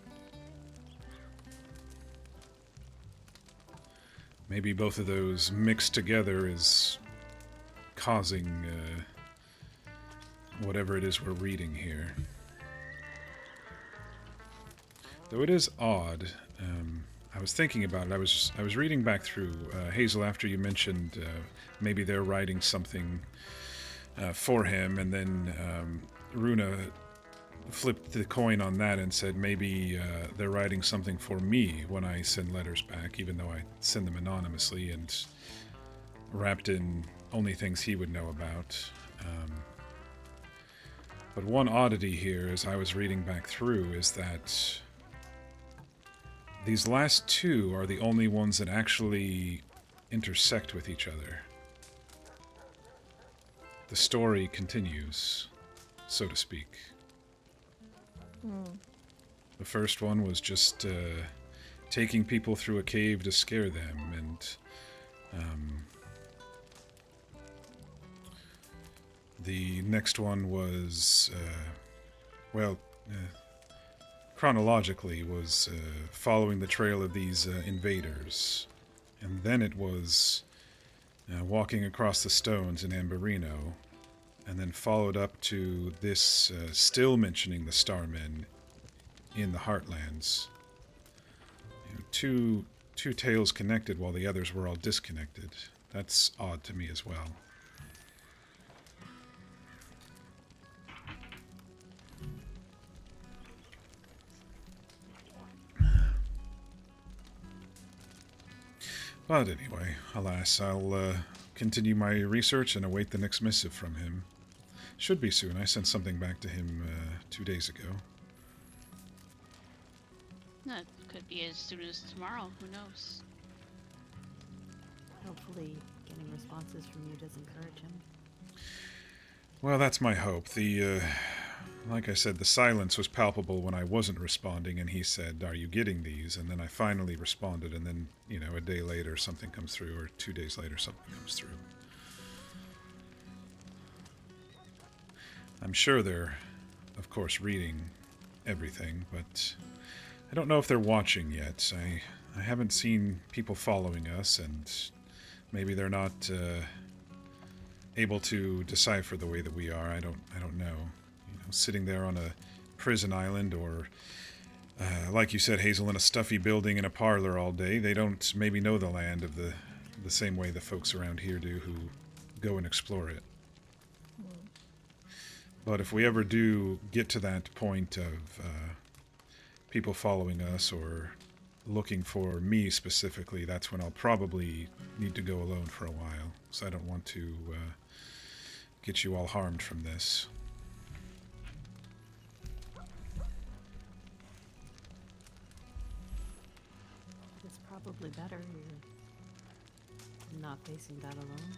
Maybe both of those mixed together is causing whatever it is we're reading here. Though it is odd, I was thinking about it. I was reading back through Hazel after you mentioned maybe they're writing something for him, and then Runa flipped the coin on that and said maybe they're writing something for me when I send letters back, even though I send them anonymously and wrapped in only things he would know about. But one oddity here, as I was reading back through, is that these last two are the only ones that actually intersect with each other. The story continues, so to speak. The first one was just taking people through a cave to scare them, and the next one was, chronologically, was following the trail of these invaders. And then it was walking across the stones in Amberino, and then followed up to this still mentioning the Starmen in the Heartlands. You know, two tales connected while the others were all disconnected. That's odd to me as well. But anyway, alas, I'll continue my research and await the next missive from him. Should be soon. I sent something back to him 2 days ago. That could be as soon as tomorrow. Who knows? Hopefully getting responses from you does encourage him. Well, that's my hope. Like I said, the silence was palpable when I wasn't responding, and he said, "Are you getting these?" And then I finally responded, and then, you know, a day later something comes through, or 2 days later something comes through. I'm sure they're, of course, reading everything, but I don't know if they're watching yet. I haven't seen people following us, and maybe they're not able to decipher the way that we are. I don't know. You know, sitting there on a prison island, or like you said, Hazel, in a stuffy building in a parlor all day, they don't maybe know the land of the same way the folks around here do who go and explore it. But if we ever do get to that point of people following us or looking for me specifically, that's when I'll probably need to go alone for a while, so I don't want to get you all harmed from this. It's probably better you're not facing that alone.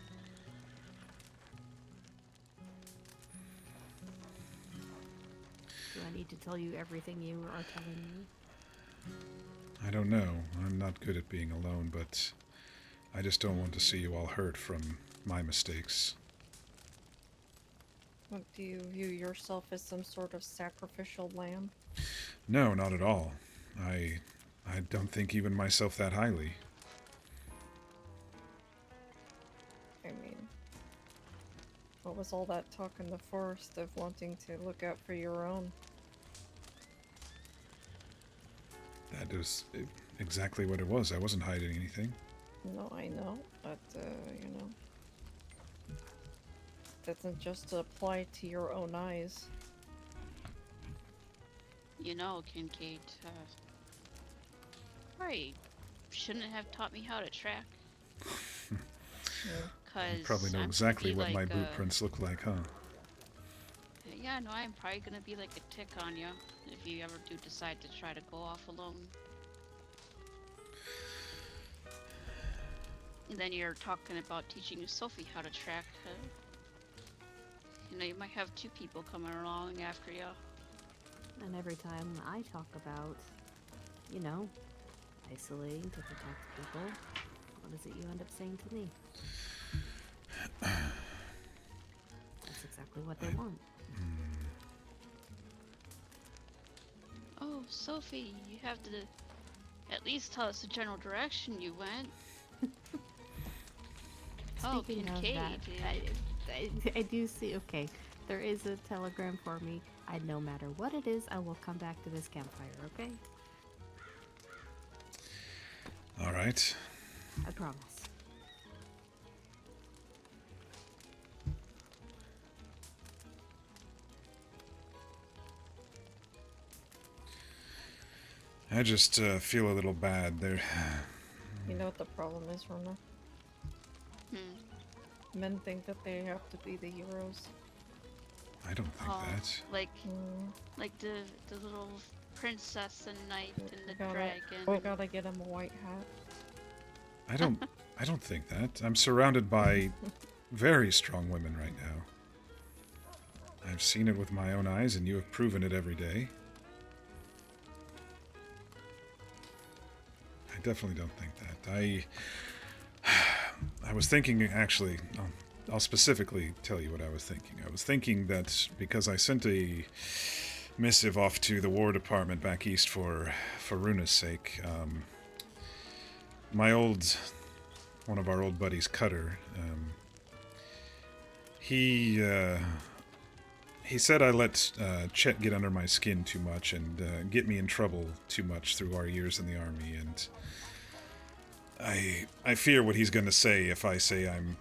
Do I need to tell you everything you are telling me? I don't know. I'm not good at being alone, but I just don't want to see you all hurt from my mistakes. What, do you view yourself as some sort of sacrificial lamb? No, not at all. I don't think even myself that highly. I mean, what was all that talk in the forest of wanting to look out for your own? That is exactly what it was. I wasn't hiding anything. No, I know, but, you know, doesn't just apply to your own eyes. You know, Kincaid, probably shouldn't have taught me how to track. You probably know exactly what my boot prints look like, huh? Yeah, no, I'm probably gonna be like a tick on you if you ever do decide to try to go off alone. And then you're talking about teaching Sophie how to track. You know, you might have two people coming along after you. And every time I talk about, you know, isolating to protect people, what is it you end up saying to me? That's exactly what they want. Oh, Sophie, you have to at least tell us the general direction you went. Oh, Speaking of Kincaid. that, I do see, okay, there is a telegram for me. No matter what it is, I will come back to this campfire, okay? All right. I promise. I just feel a little bad there. You know what the problem is, Rona? Men think that they have to be the heroes. I don't think that. Like the little princess and knight and the We dragon. gotta get him a white hat. I don't think that. I'm surrounded by very strong women right now. I've seen it with my own eyes, and you have proven it every day. I definitely don't think that. I was thinking, actually, I'll specifically tell you what I was thinking. I was thinking that because I sent a missive off to the War Department back east for Runa's sake, one of our old buddies, Cutter, he said I let Chet get under my skin too much and get me in trouble too much through our years in the army, and I fear what he's going to say if I say I'm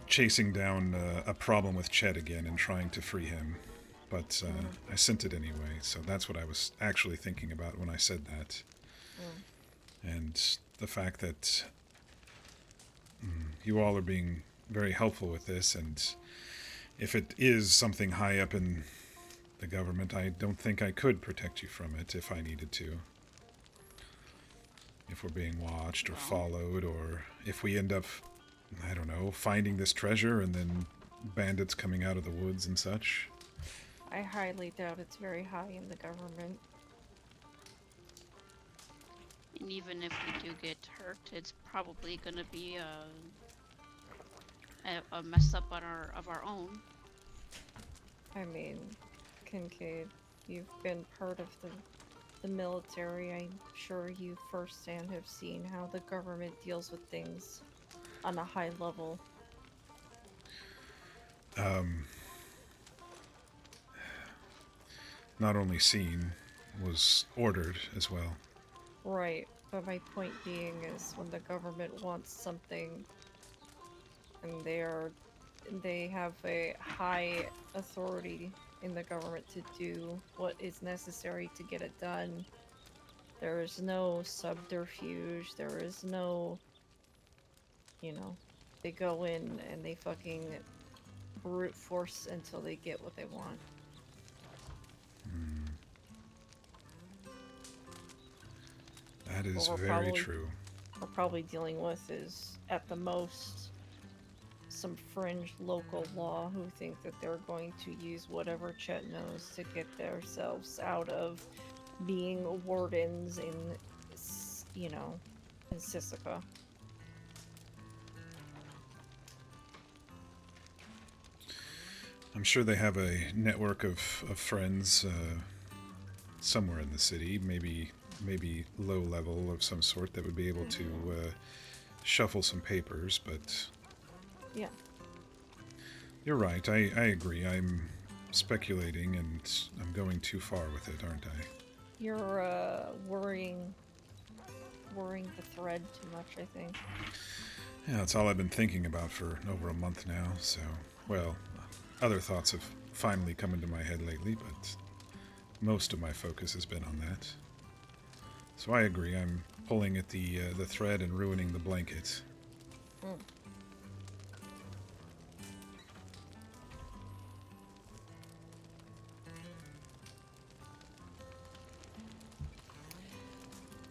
chasing down a problem with Chet again and trying to free him. But I sent it anyway, so that's what I was actually thinking about when I said that. And the fact that you all are being very helpful with this, and if it is something high up in the government, I don't think I could protect you from it if I needed to. If we're being watched or followed, or if we end up, I don't know, finding this treasure and then bandits coming out of the woods and such. I highly doubt it's very high in the government. And even if we do get hurt, it's probably gonna be a mess up of our own. I mean, Kincaid, you've been part of the military. I'm sure you firsthand have seen how the government deals with things on a high level. Not only seen, was ordered as well. Right, but my point being is when the government wants something and they have a high authority in the government to do what is necessary to get it done, there is no subterfuge, there is no, you know, they go in and they fucking brute force until they get what they want. That is What very true. We're probably dealing with is, at the most, some fringe local law who think that they're going to use whatever Chet knows to get themselves out of being wardens in you know, in Sisika. I'm sure they have a network of friends somewhere in the city, maybe low level of some sort that would be able to shuffle some papers, but Yeah. you're right. I agree. I'm speculating and I'm going too far with it, aren't I? You're worrying the thread too much, I think. Yeah, that's all I've been thinking about for over a month now, so, well, other thoughts have finally come into my head lately, but most of my focus has been on that. So I agree, I'm pulling at the thread and ruining the blanket. Mm.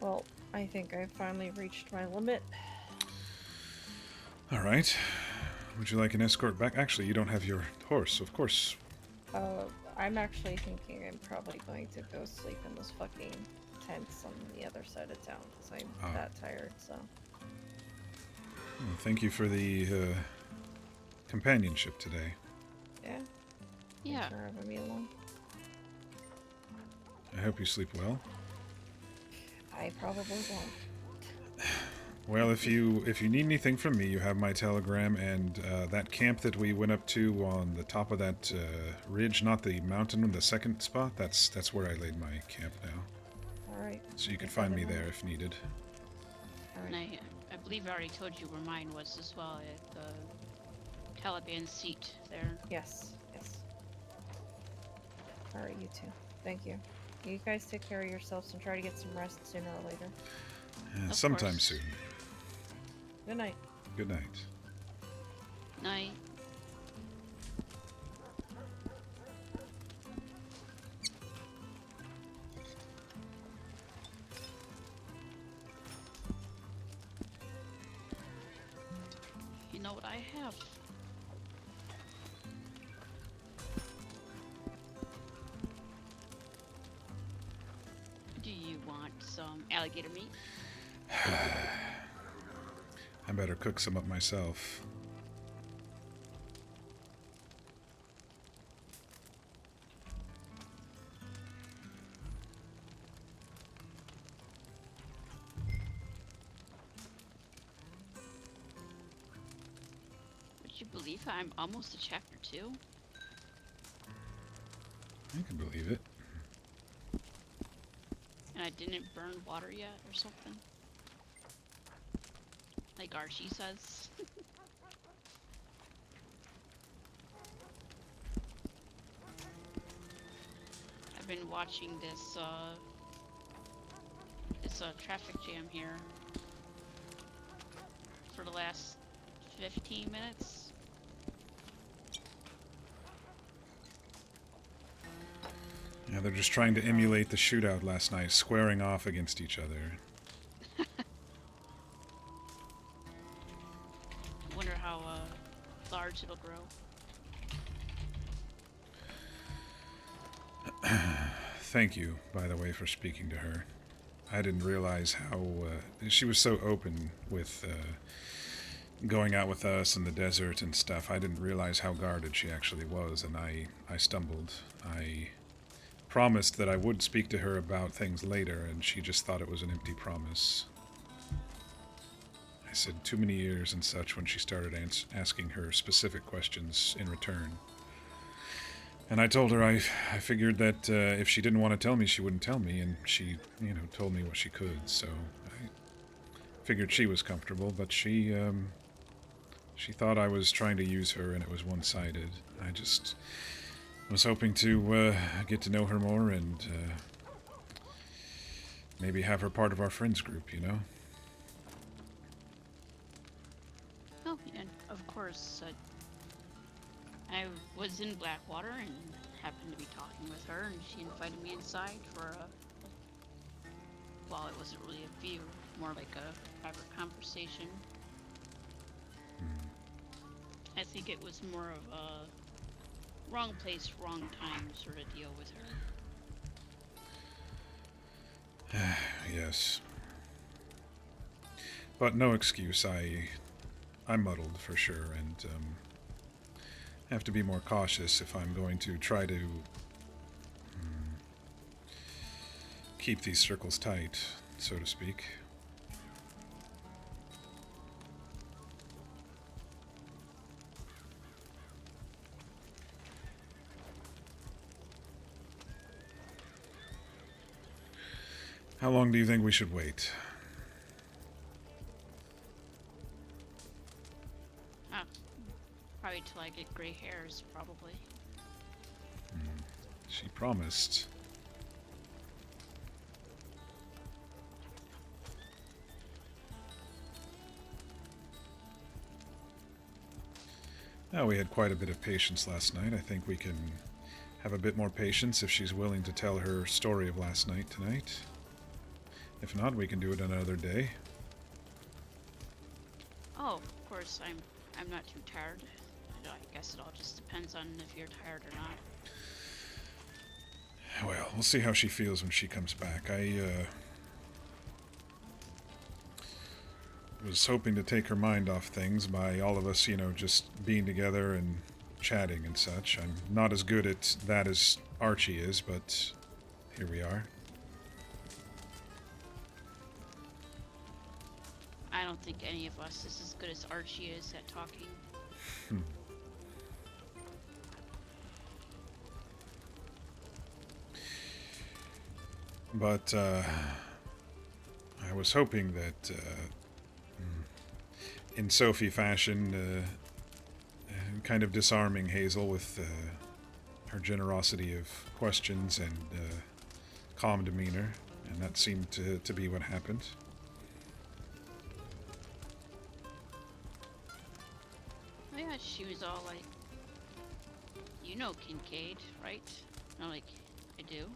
Well, I think I've finally reached my limit. Alright. Would you like an escort back? Actually, you don't have your horse, of course. I'm actually thinking I'm probably going to go sleep in those fucking tents on the other side of town, because I'm that tired, so. Well, thank you for the companionship today. Yeah? Yeah. Thanks for having me along. I hope you sleep well. I probably won't. Well, if you need anything from me, you have my telegram, and that camp that we went up to on the top of that ridge, not the mountain, the second spot, that's where I laid my camp now. Alright. So you can find me there if needed. And I believe I already told you where mine was as well, at the Taliban seat there. Yes, yes. Alright, you too. Thank you. You guys take care of yourselves and try to get some rest sooner or later. Sometime course. soon. Good night. Good night. Night. You know what I have? Do you want some alligator meat? I better cook some up myself. Would you believe I'm almost to chapter 2? I can believe it. And I didn't burn water yet or something? Like Archie says. I've been watching this traffic jam here for the last 15 minutes. Yeah, they're just trying to emulate the shootout last night, squaring off against each other. Wonder how large it'll grow. Thank you, by the way, for speaking to her. I didn't realize how she was so open with going out with us in the desert and stuff. I didn't realize how guarded she actually was, and I stumbled. I promised that I would speak to her about things later, and she just thought it was an empty promise. I said too many years and such when she started asking her specific questions in return. And I told her I figured that if she didn't want to tell me, she wouldn't tell me, and she, told me what she could, so I figured she was comfortable, but she thought I was trying to use her, and it was one-sided. I just was hoping to get to know her more and maybe have her part of our friends group, Oh, and of course, I was in Blackwater and happened to be talking with her, and she invited me inside for well, it wasn't really a view, more like a private conversation. I think it was more of a wrong place, wrong time sort of deal with her. Yes. But no excuse. I'm muddled for sure, and have to be more cautious if I'm going to try to keep these circles tight, so to speak. How long do you think we should wait? Probably till I get gray hairs, probably. She promised. Well, we had quite a bit of patience last night. I think we can have a bit more patience if she's willing to tell her story of last night tonight. If not, we can do it another day. Oh, of course, I'm not too tired. I guess it all just depends on if you're tired or not. Well, we'll see how she feels when she comes back. I was hoping to take her mind off things by all of us, just being together and chatting and such. I'm not as good at that as Archie is, but here we are. I don't think any of us is as good as Archie is at talking. But I was hoping that, in Sophie fashion, kind of disarming Hazel with her generosity of questions and calm demeanor, and that seemed to be what happened. Oh yeah, she was all like, "You know Kincaid, right?" And I'm like, "I do."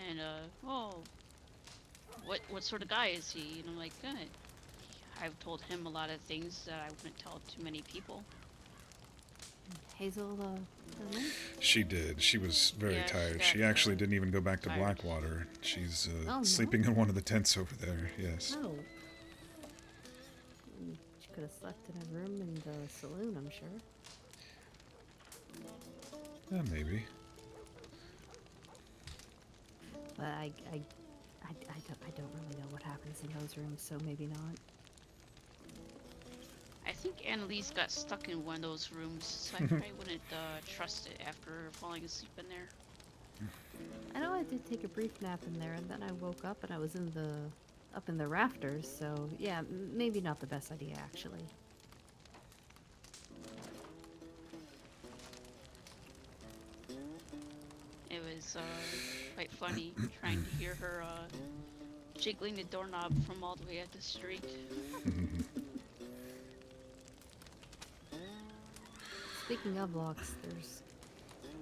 And oh, what sort of guy is he? And I'm like, I've told him a lot of things that I wouldn't tell too many people. Hazel, her name? She did. She was very Yeah, tired. she She got, actually didn't even go back to tired. Blackwater. She's Oh, no? sleeping in one of the tents over there, yes. Oh. She could have slept in a room in the saloon, I'm sure. Maybe. But I don't really know what happens in those rooms, so maybe not. I think Annalise got stuck in one of those rooms, so I probably wouldn't trust it after falling asleep in there. I know I did take a brief nap in there, and then I woke up and I was up in the rafters, so yeah, maybe not the best idea, actually. It was quite funny trying to hear her jiggling the doorknob from all the way up the street. Speaking of locks, there's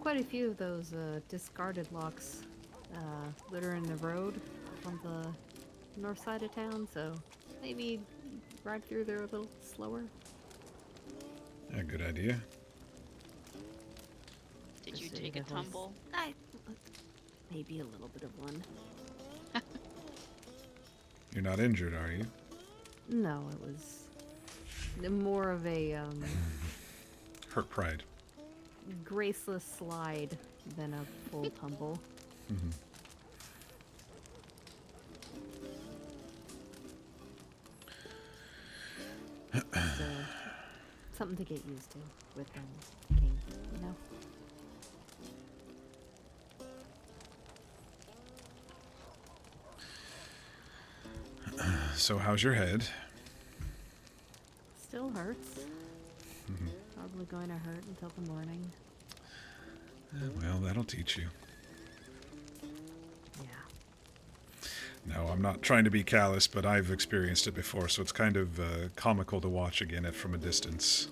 quite a few of those discarded locks littering the road on the north side of town, so maybe drive through there a little slower. A good idea. Did you Just so take a that was- tumble? Maybe a little bit of one. You're not injured, are you? No, it was more of a Hurt pride. graceless slide than a full tumble. So, something to get used to with King, you know? So how's your head? Still hurts. Probably going to hurt until the morning. Well, that'll teach you. Yeah. No, I'm not trying to be callous, but I've experienced it before, so it's kind of comical to watch again it from a distance.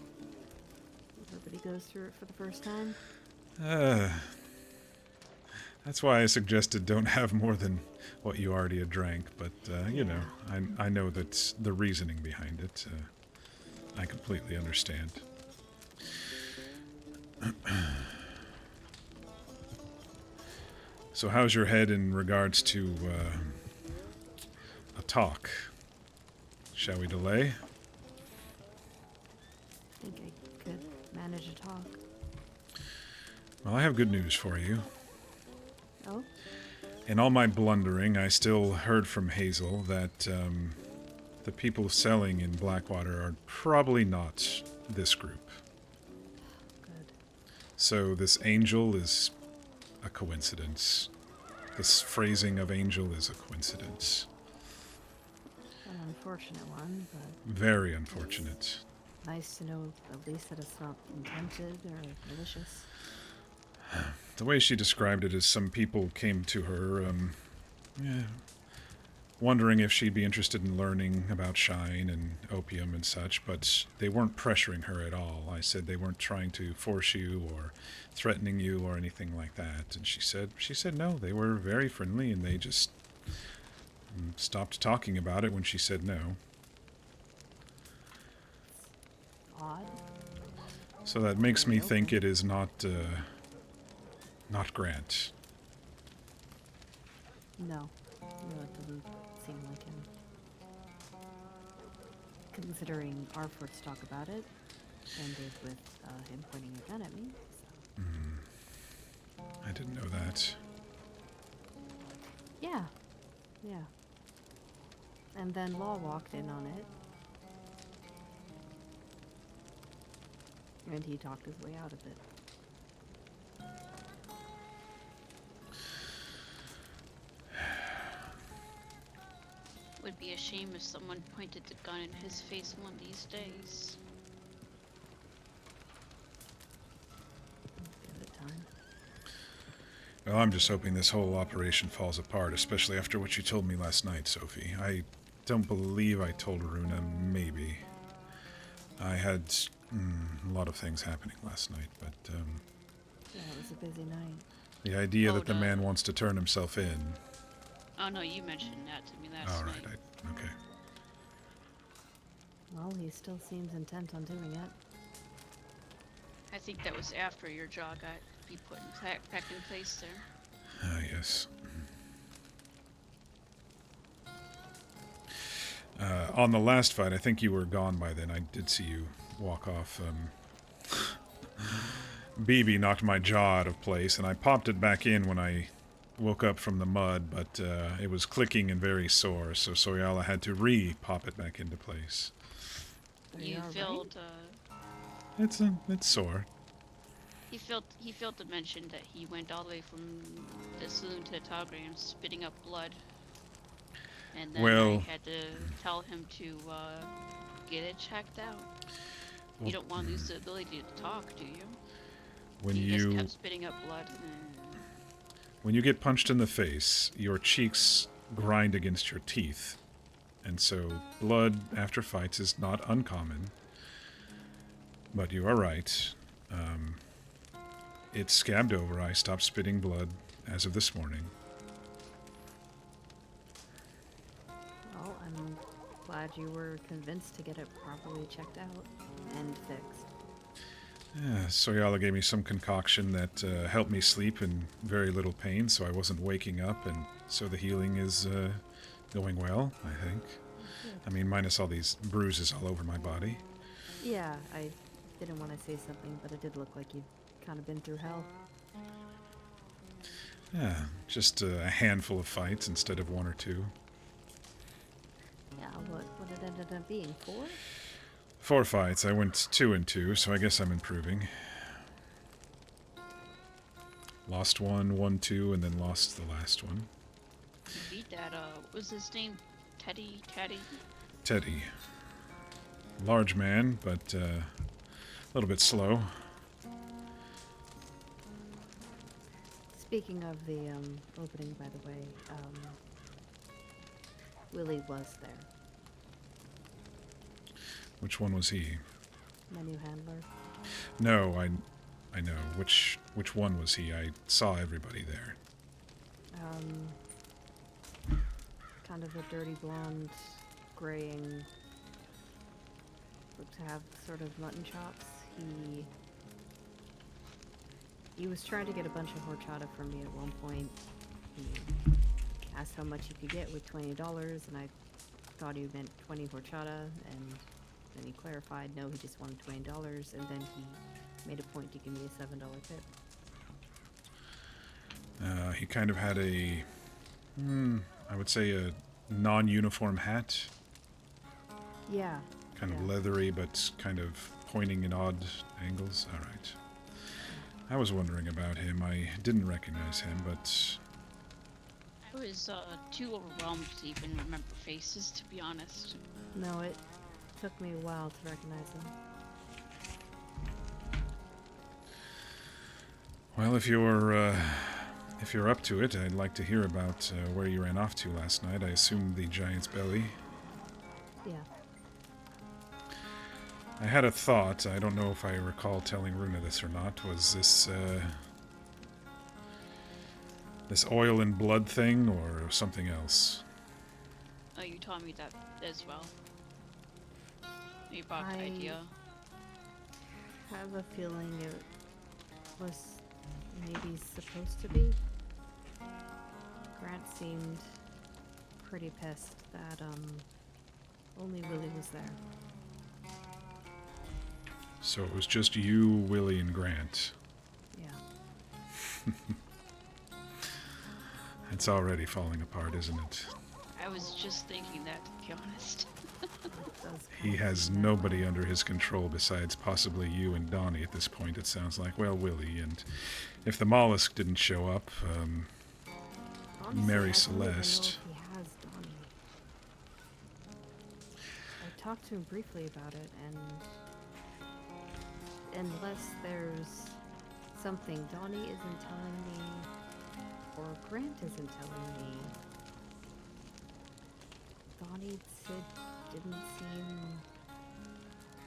Everybody goes through it for the first time. That's why I suggested don't have more than what you already had drank, but, you know, I know that's the reasoning behind it. I completely understand. So how's your head in regards to talk. Shall we delay? I think I could manage to talk. Well, I have good news for you. Oh? In all my blundering, I still heard from Hazel that the people selling in Blackwater are probably not this group. Good. So this angel is a coincidence. This phrasing of angel is a coincidence. An unfortunate one, but Very unfortunate. nice to know at least that it's not intended or malicious. The way she described it is some people came to her, wondering if she'd be interested in learning about shine and opium and such, but they weren't pressuring her at all. I said they weren't trying to force you or threatening you or anything like that. And she said no, they were very friendly and they just stopped talking about it when she said no. Odd. So that makes me think it is not Grant. No, it doesn't seem like him. Considering our first talk about it ended with him pointing a gun at me. So. I didn't know that. Yeah. And then Law walked in on it. And he talked his way out of it. Would be a shame if someone pointed the gun in his face one of these days. Give it time. Well, I'm just hoping this whole operation falls apart, especially after what you told me last night, Sophie. I don't believe I told Runa, maybe. I had a lot of things happening last night, but Yeah, it was a busy night. the idea that the Hold man on. wants to turn himself in... Oh no, you mentioned that to me last All night. right, okay. Well, he still seems intent on doing it. I think that was after your jaw got be put back in place there. Ah, yes. On the last fight, I think you were gone by then. I did see you walk off. BB knocked my jaw out of place, and I popped it back in when I woke up from the mud, but it was clicking and very sore, so Soyala had to re-pop it back into place. Are You all failed. It's sore. He failed to mention that he went all the way from the saloon to the telegram, spitting up blood. And then Well- I had to tell him to get it checked out. Well, You don't want to lose the ability to talk, do you? When He just you kept spitting up blood. when you get punched in the face, your cheeks grind against your teeth, and so blood after fights is not uncommon. But you are right. It scabbed over. I stopped spitting blood as of this morning. Well, I'm glad you were convinced to get it properly checked out and fixed. Yeah, Soyala gave me some concoction that helped me sleep in very little pain, so I wasn't waking up, and so the healing is going well, I think. I mean, minus all these bruises all over my body. Yeah, I didn't want to say something, but it did look like you've kind of been through hell. Yeah, just a handful of fights instead of one or two. Yeah, what it ended up being, 4? 4 fights. I went 2 and 2, so I guess I'm improving. Lost one, won 2, and then lost the last one. You beat that, what was his name? Teddy? Teddy. Large man, but a little bit slow. Speaking of the opening, by the way, Willie was there. Which one was he? My new handler. No, I know. Which one was he? I saw everybody there. Kind of a dirty blonde, graying, looked to have sort of mutton chops. He was trying to get a bunch of horchata from me at one point. He asked how much he could get with $20, and I thought he meant 20 horchata, and then he clarified, no, he just wanted $20, and then he made a point to give me a $7 tip. He kind of had a, I would say a non-uniform hat. Yeah. Kind of leathery, but kind of pointing in odd angles. All right. I was wondering about him. I didn't recognize him, but... I was too overwhelmed to even remember faces, to be honest. No, it took me a while to recognize him. Well, if you're up to it, I'd like to hear about where you ran off to last night. I assume the Giant's Belly. Yeah. I had a thought. I don't know if I recall telling Runa this or not. Was this this oil and blood thing, or something else? Oh, you taught me that as well. You brought the idea. I have a feeling it was maybe supposed to be. Grant seemed pretty pissed that only Willie was there. So it was just you, Willie, and Grant. Yeah. It's already falling apart, isn't it? I was just thinking that, to be honest. He has nobody under his control besides possibly you and Donnie at this point, it sounds like. Well, Willie, and if the mollusk didn't show up, Honestly, Mary I Celeste. don't even know if he has Donnie. I talked to him briefly about it, and unless there's something Donnie isn't telling me, or Grant isn't telling me, Donnie didn't seem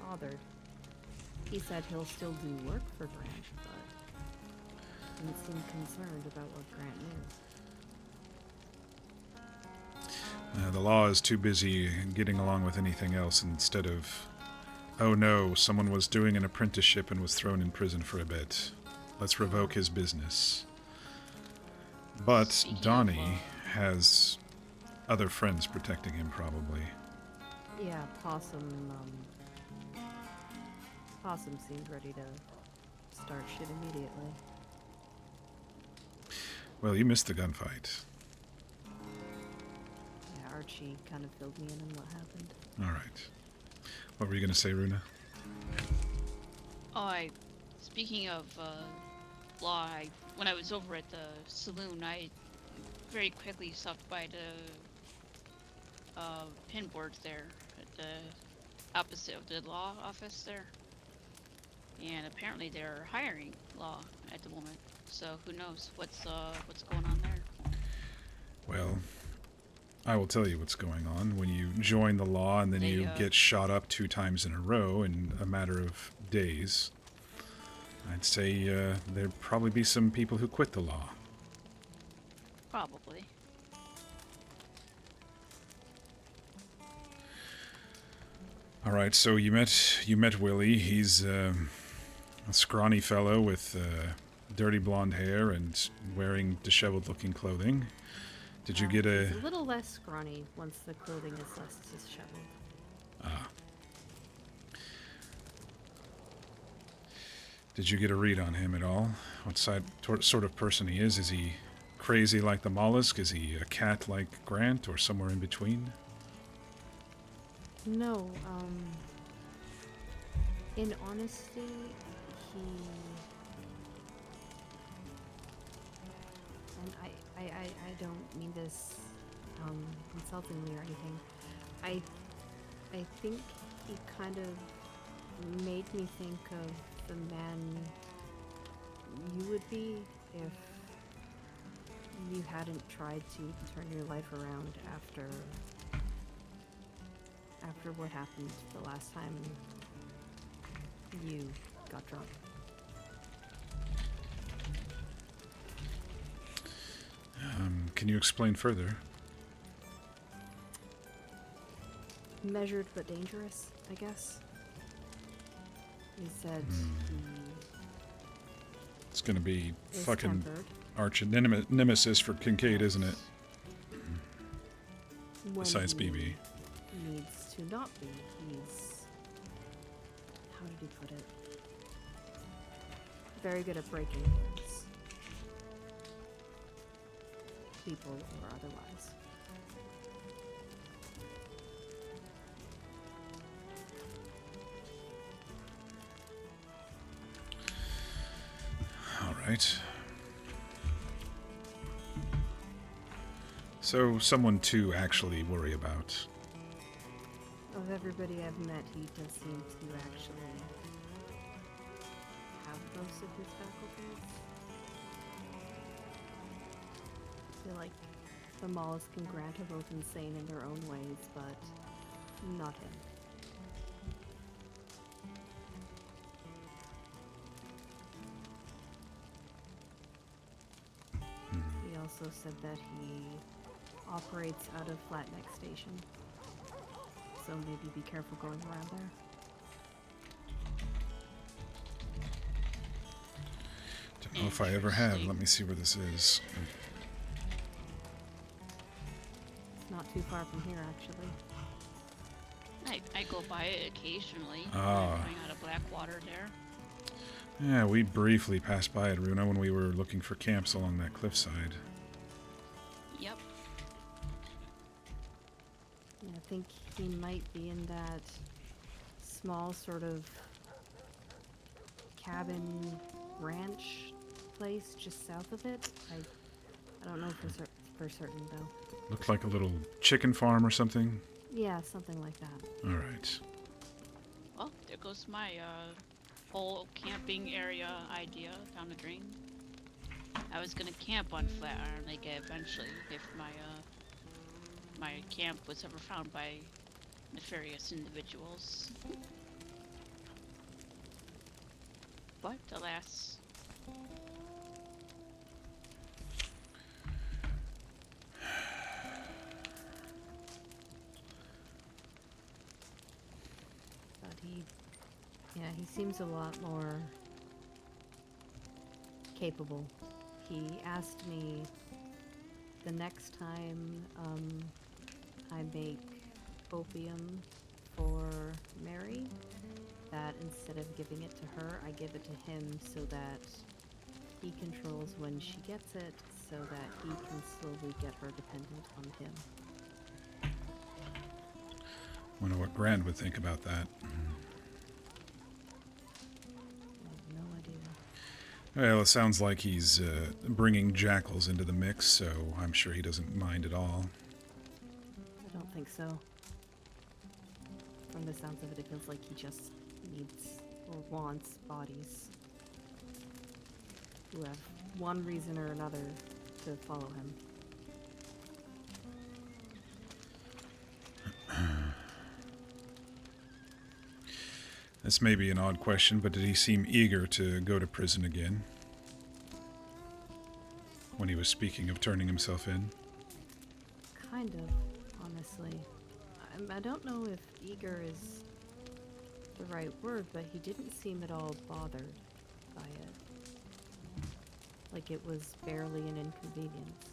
bothered. He said he'll still do work for Grant, but didn't seem concerned about what Grant knew. The law is too busy getting along with anything else instead of, oh no, someone was doing an apprenticeship and was thrown in prison for a bit. Let's revoke his business. But Donnie has other friends protecting him, probably. Yeah, Possum seemed ready to start shit immediately. Well, you missed the gunfight. Yeah, Archie kind of filled me in on what happened. All right. What were you going to say, Runa? Oh, speaking of law, when I was over at the saloon, I very quickly stopped by the pin boards there at the opposite of the law office there. And apparently they're hiring law at the moment. So who knows what's going on there. Well, I will tell you what's going on. When you join the law and then you get shot up 2 times in a row in a matter of days, I'd say there'd probably be some people who quit the law. Probably. All right, so you met Willie. He's a scrawny fellow with dirty blonde hair and wearing disheveled-looking clothing. Did you get He's a little less scrawny once the clothing is less disheveled. Ah. Did you get a read on him at all? What sort of person he is? Is he crazy like the mollusk? Is he a cat like Grant, or somewhere in between? No, in honesty, and I don't mean this insultingly or anything. I think he kind of made me think of the man you would be if you hadn't tried to turn your life around after what happened the last time you got drunk. Can you explain further? Measured but dangerous, I guess. He said It's gonna be is fucking tempered. arch nemesis for Kincaid, isn't it? When Besides he BB. needs to not be. He's... how did he put it? Very good at breaking things. People or otherwise. All right. So, someone to actually worry about. Of everybody I've met, he does seem to actually have most of his faculties. I feel like the Mollusk and Grant are both insane in their own ways, but not him. He also said that he operates out of Flatneck Station, so maybe be careful going around there. Don't know if I ever have. Let me see where this is. It's not too far from here, actually. I go by it occasionally. Ah. Coming out of Blackwater there. Yeah, we briefly passed by it, Runa, when we were looking for camps along that cliffside. Yep. Yeah, I think he might be in that small sort of cabin ranch place just south of it. I don't know for certain though. Looked like a little chicken farm or something. Yeah, something like that. All right. Well, there goes my whole camping area idea down the drain. I was gonna camp on Flatiron Lake eventually if my camp was ever found by nefarious individuals. But alas. But he seems a lot more capable. He asked me the next time I make opium for Mary, that instead of giving it to her, I give it to him so that he controls when she gets it, so that he can slowly get her dependent on him. Wonder what Grant would think about that. I have no idea. Well, it sounds like he's bringing jackals into the mix, so I'm sure he doesn't mind at all. I don't think so. From the sounds of it, it feels like he just needs or wants bodies who have one reason or another to follow him. This may be an odd question, but did he seem eager to go to prison again? When he was speaking of turning himself in? Kind of, honestly. I don't know if eager is the right word, but he didn't seem at all bothered by it. Like it was barely an inconvenience.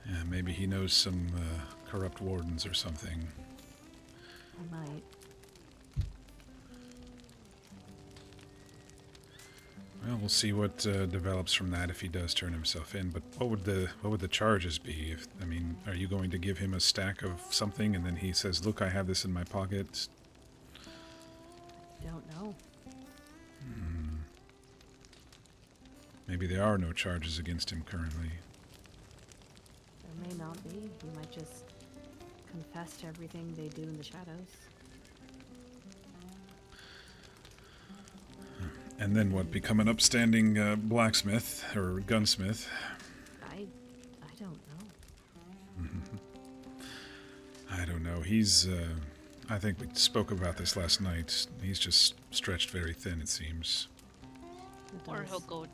Yeah, maybe he knows some corrupt wardens or something. I might. Well, we'll see what develops from that if he does turn himself in. But what would the charges be? I mean, are you going to give him a stack of something and then he says, "Look, I have this in my pocket"? Don't know. Maybe there are no charges against him currently. There may not be. He might just confess to everything they do in the shadows. And then what? Become an upstanding blacksmith or gunsmith? I don't know. I don't know. He's, I think we spoke about this last night. He's just stretched very thin, it seems. It Or does. he'll go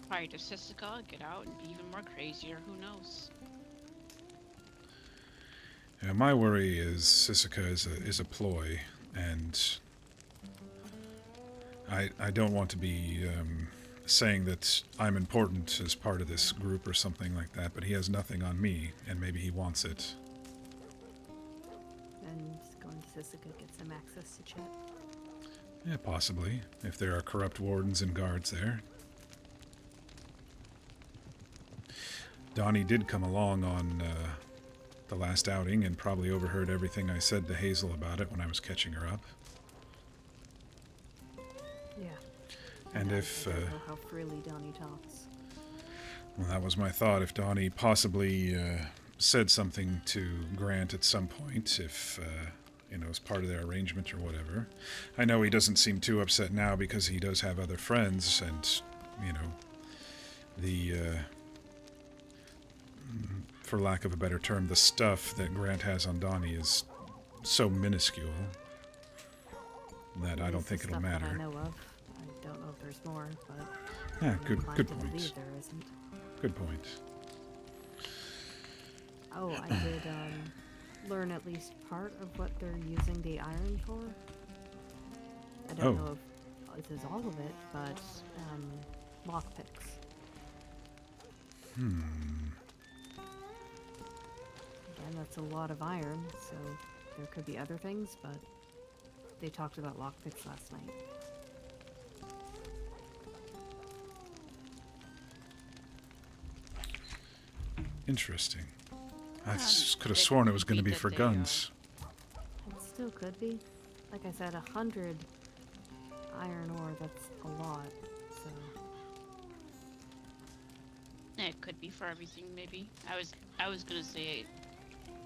probably to Sisika, get out, and be even more crazier. Who knows? Yeah, my worry is Sisika is a ploy, and I don't want to be saying that I'm important as part of this group or something like that, but he has nothing on me, and maybe he wants it. and going to Sisika get some access to Chet? Yeah, possibly, if there are corrupt wardens and guards there. Donnie did come along on the last outing and probably overheard everything I said to Hazel about it when I was catching her up. Yeah. And I if... don't know how freely Donnie talks. Well, that was my thought. If Donnie possibly said something to Grant at some point, if, as part of their arrangement or whatever. I know he doesn't seem too upset now because he does have other friends and, the, for lack of a better term, the stuff that Grant has on Donnie is so minuscule that I don't think it'll matter. That I know of. I don't know if there's more, but... Yeah, good to point. believe there isn't. Good point. Oh, I did learn at least part of what they're using the iron for. I don't know if this is all of it, but lockpicks. Again, that's a lot of iron, so there could be other things, but they talked about lockpicks last night. Interesting. I could have sworn it was going to be for guns. It still could be. Like I said, 100 iron ore, that's a lot, so... It could be for everything, maybe. I was gonna say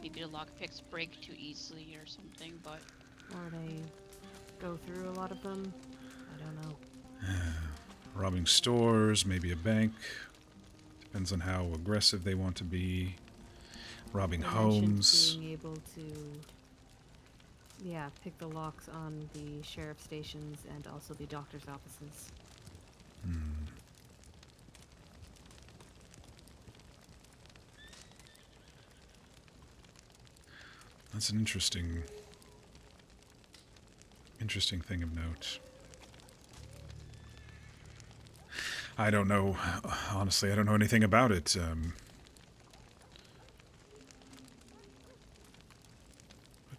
maybe the lockpicks break too easily or something, but... Or they go through a lot of them. I don't know. Robbing stores, maybe a bank. Depends on how aggressive they want to be. Robbing homes. Being able to, pick the locks on the sheriff stations and also the doctor's offices. That's an interesting thing of note. I don't know, honestly, I don't know anything about it.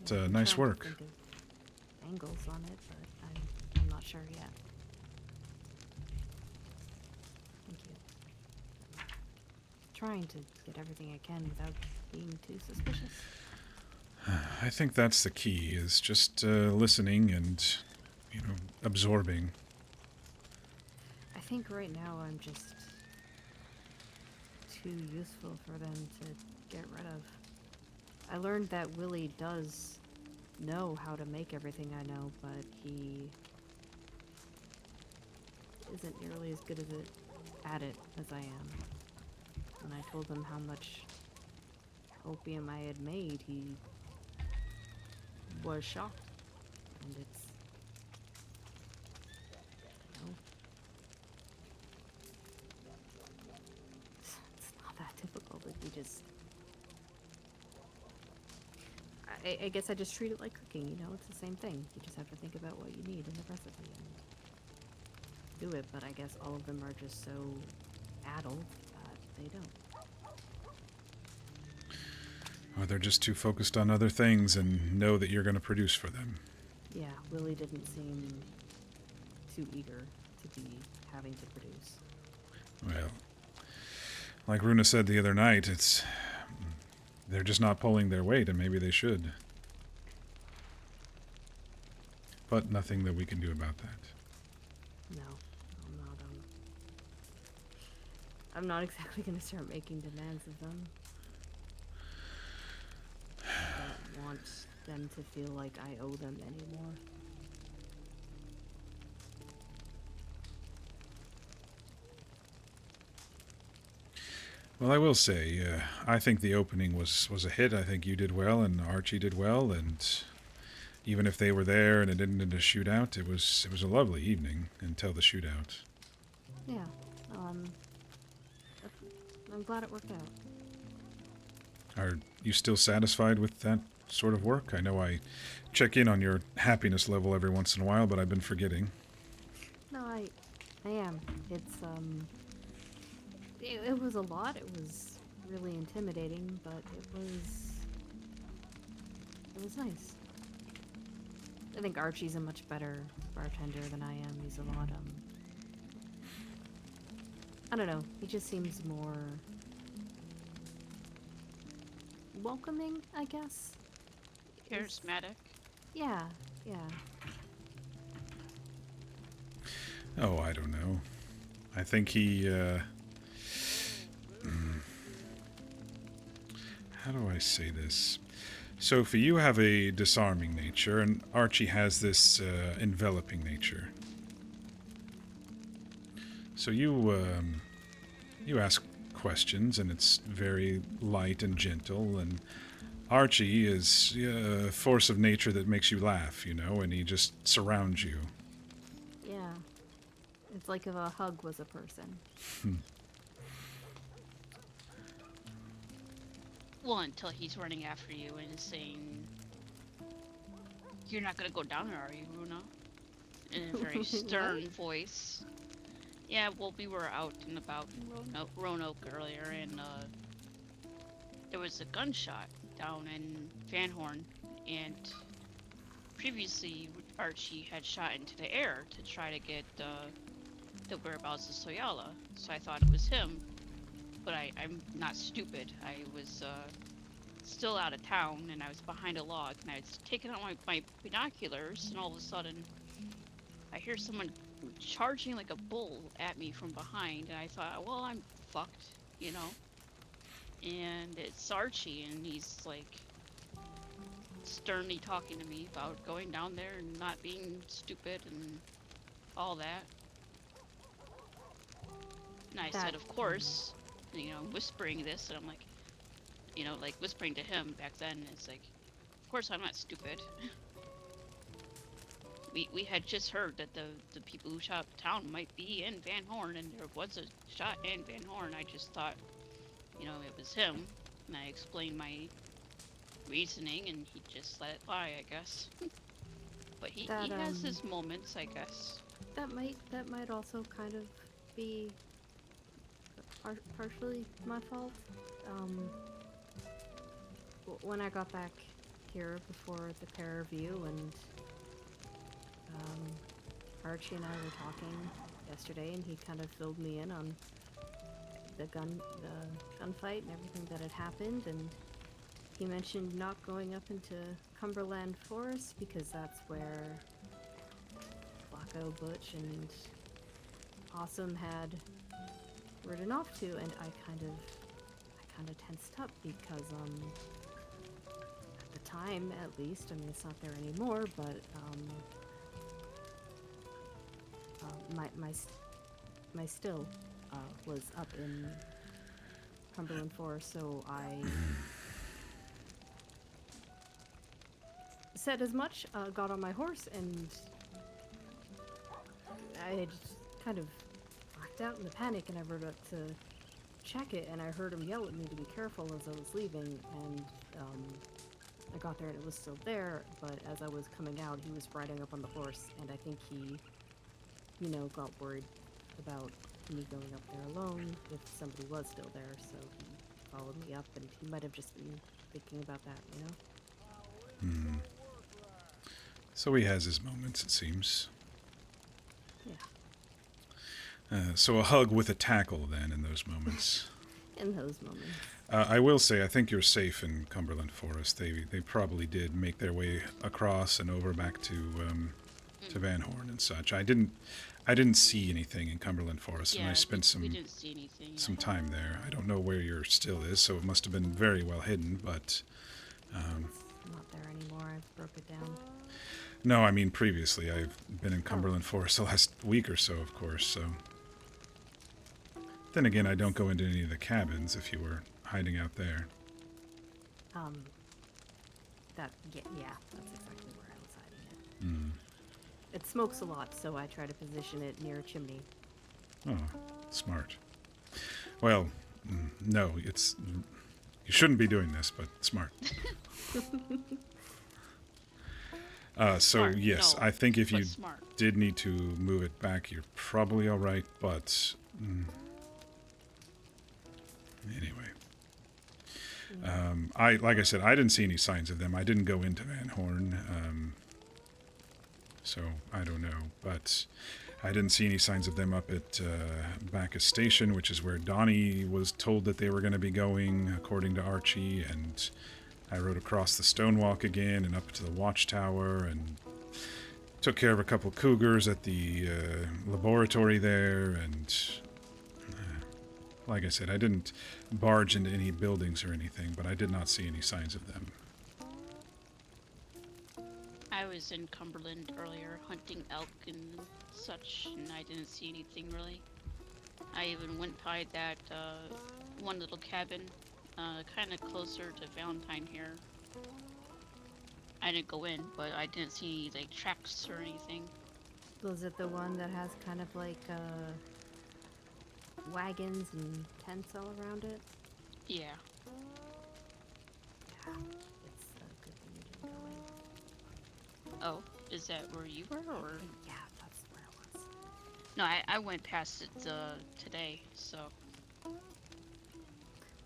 But nice work. Think of angles on it, but I'm not sure yet. Thank you. Trying to get everything I can without being too suspicious. I think that's the key, is just listening and, absorbing. I think right now I'm just too useful for them to get rid of. I learned that Willie does know how to make everything I know, but he isn't nearly as good at it as I am. When I told him how much opium I had made, he was shocked. And it's, it's not that difficult. You just, I guess I just treat it like cooking, it's the same thing. You just have to think about what you need in the recipe and do it, but I guess all of them are just so addled that they don't. Or they're just too focused on other things and know that you're going to produce for them. Yeah, Willie didn't seem too eager to be having to produce. Well, like Runa said the other night, they're just not pulling their weight, and maybe they should. But nothing that we can do about that. No, I'm not exactly going to start making demands of them. I don't want them to feel like I owe them anymore. Well, I will say, I think the opening was a hit. I think you did well, and Archie did well, and even if they were there and it didn't end a shootout, it was a lovely evening until the shootout. Yeah, I'm glad it worked out. Are you still satisfied with that sort of work? I know I check in on your happiness level every once in a while, but I've been forgetting. No, I am. It's, it was a lot. It was really intimidating, but it was nice. I think Archie's a much better bartender than I am. He's a lot, I don't know. He just seems more welcoming, I guess. Charismatic. Yeah, yeah. Oh, I don't know. I think he, how do I say this? Sophie, you have a disarming nature, and Archie has this enveloping nature. So you ask questions, and it's very light and gentle, and Archie is a force of nature that makes you laugh, you know, and he just surrounds you. Yeah. It's like if a hug was a person. Well, until he's running after you and is saying, "You're not gonna go down there, are you, Runa?" In a very stern voice. Yeah, well, we were out and about in Roanoke earlier, and there was a gunshot down in Van Horn, and previously Archie had shot into the air to try to get the whereabouts of Soyala, so I thought it was him, but I'm not stupid. I was still out of town, and I was behind a log, and I was taking out my binoculars, and all of a sudden I hear someone charging like a bull at me from behind, and I thought, well, I'm fucked, you know? And it's Archie, and he's like sternly talking to me about going down there and not being stupid and all that. And I said, of course, you know, whispering this, and I'm like, you know, like whispering to him back then, it's like, of course I'm not stupid. We had just heard that the people who shot up town might be in Van Horn, and there was a shot in Van Horn. I just thought, you know, it was him, and I explained my reasoning, and he just let it lie, I guess. But he has his moments, I guess. That might also kind of be partially my fault. When I got back here before the pair of you, and Archie and I were talking yesterday, and he kind of filled me in on the gunfight and everything that had happened, and he mentioned not going up into Cumberland Forest because that's where Flacco, Butch, and Awesome had ridden off to, and I kind of tensed up because at the time, at least, I mean, it's not there anymore, but my still was up in Cumberland Forest, so I said as much, got on my horse, and I had just kind of blacked out in the panic, and I rode up to check it, and I heard him yell at me to be careful as I was leaving, and I got there and it was still there, but as I was coming out, he was riding up on the horse, and I think he, you know, got worried about me going up there alone if somebody was still there, so he followed me up, and he might have just been thinking about that, you know? So he has his moments, it seems. Yeah. So a hug with a tackle, then, in those moments. In those moments. I will say, I think you're safe in Cumberland Forest. They probably did make their way across and over back to Van Horn and such. I didn't see anything inUmberland Forest, and I spent some time there. I don't know where your still is, so it must have been very well hidden, but... It's not there anymore. I've broke it down. No, I mean previously. I've been in Cumberland Forest the last week or so, of course, so... Then again, I don't go into any of the cabins if you were hiding out there. Yeah, that's exactly where I was hiding it. It smokes a lot, so I try to position it near a chimney. Oh, smart. Well, no, it's... You shouldn't be doing this, but smart. So, Smart, yes, no, I think if but you smart. did need to move it back, you're probably all right, but... Anyway. Like I said, I didn't see any signs of them. I didn't go into Van Horn. so I don't know. But I didn't see any signs of them up at Bacchus Station, which is where Donnie was told that they were going to be going, according to Archie, and I rode across the Stonewalk again and up to the Watchtower and took care of a couple cougars at the laboratory there, and like I said, I didn't barge into any buildings or anything, but I did not see any signs of them. I was in Cumberland earlier hunting elk and such, and I didn't see anything really. I even went by that one little cabin, kind of closer to Valentine here. I didn't go in, but I didn't see like tracks or anything. Was it the one that has kind of like wagons and tents all around it? Yeah. Yeah, it's a good thing you didn't go in. Oh, is that where you were, or? Yeah, that's where it was. No, I went past it today, so.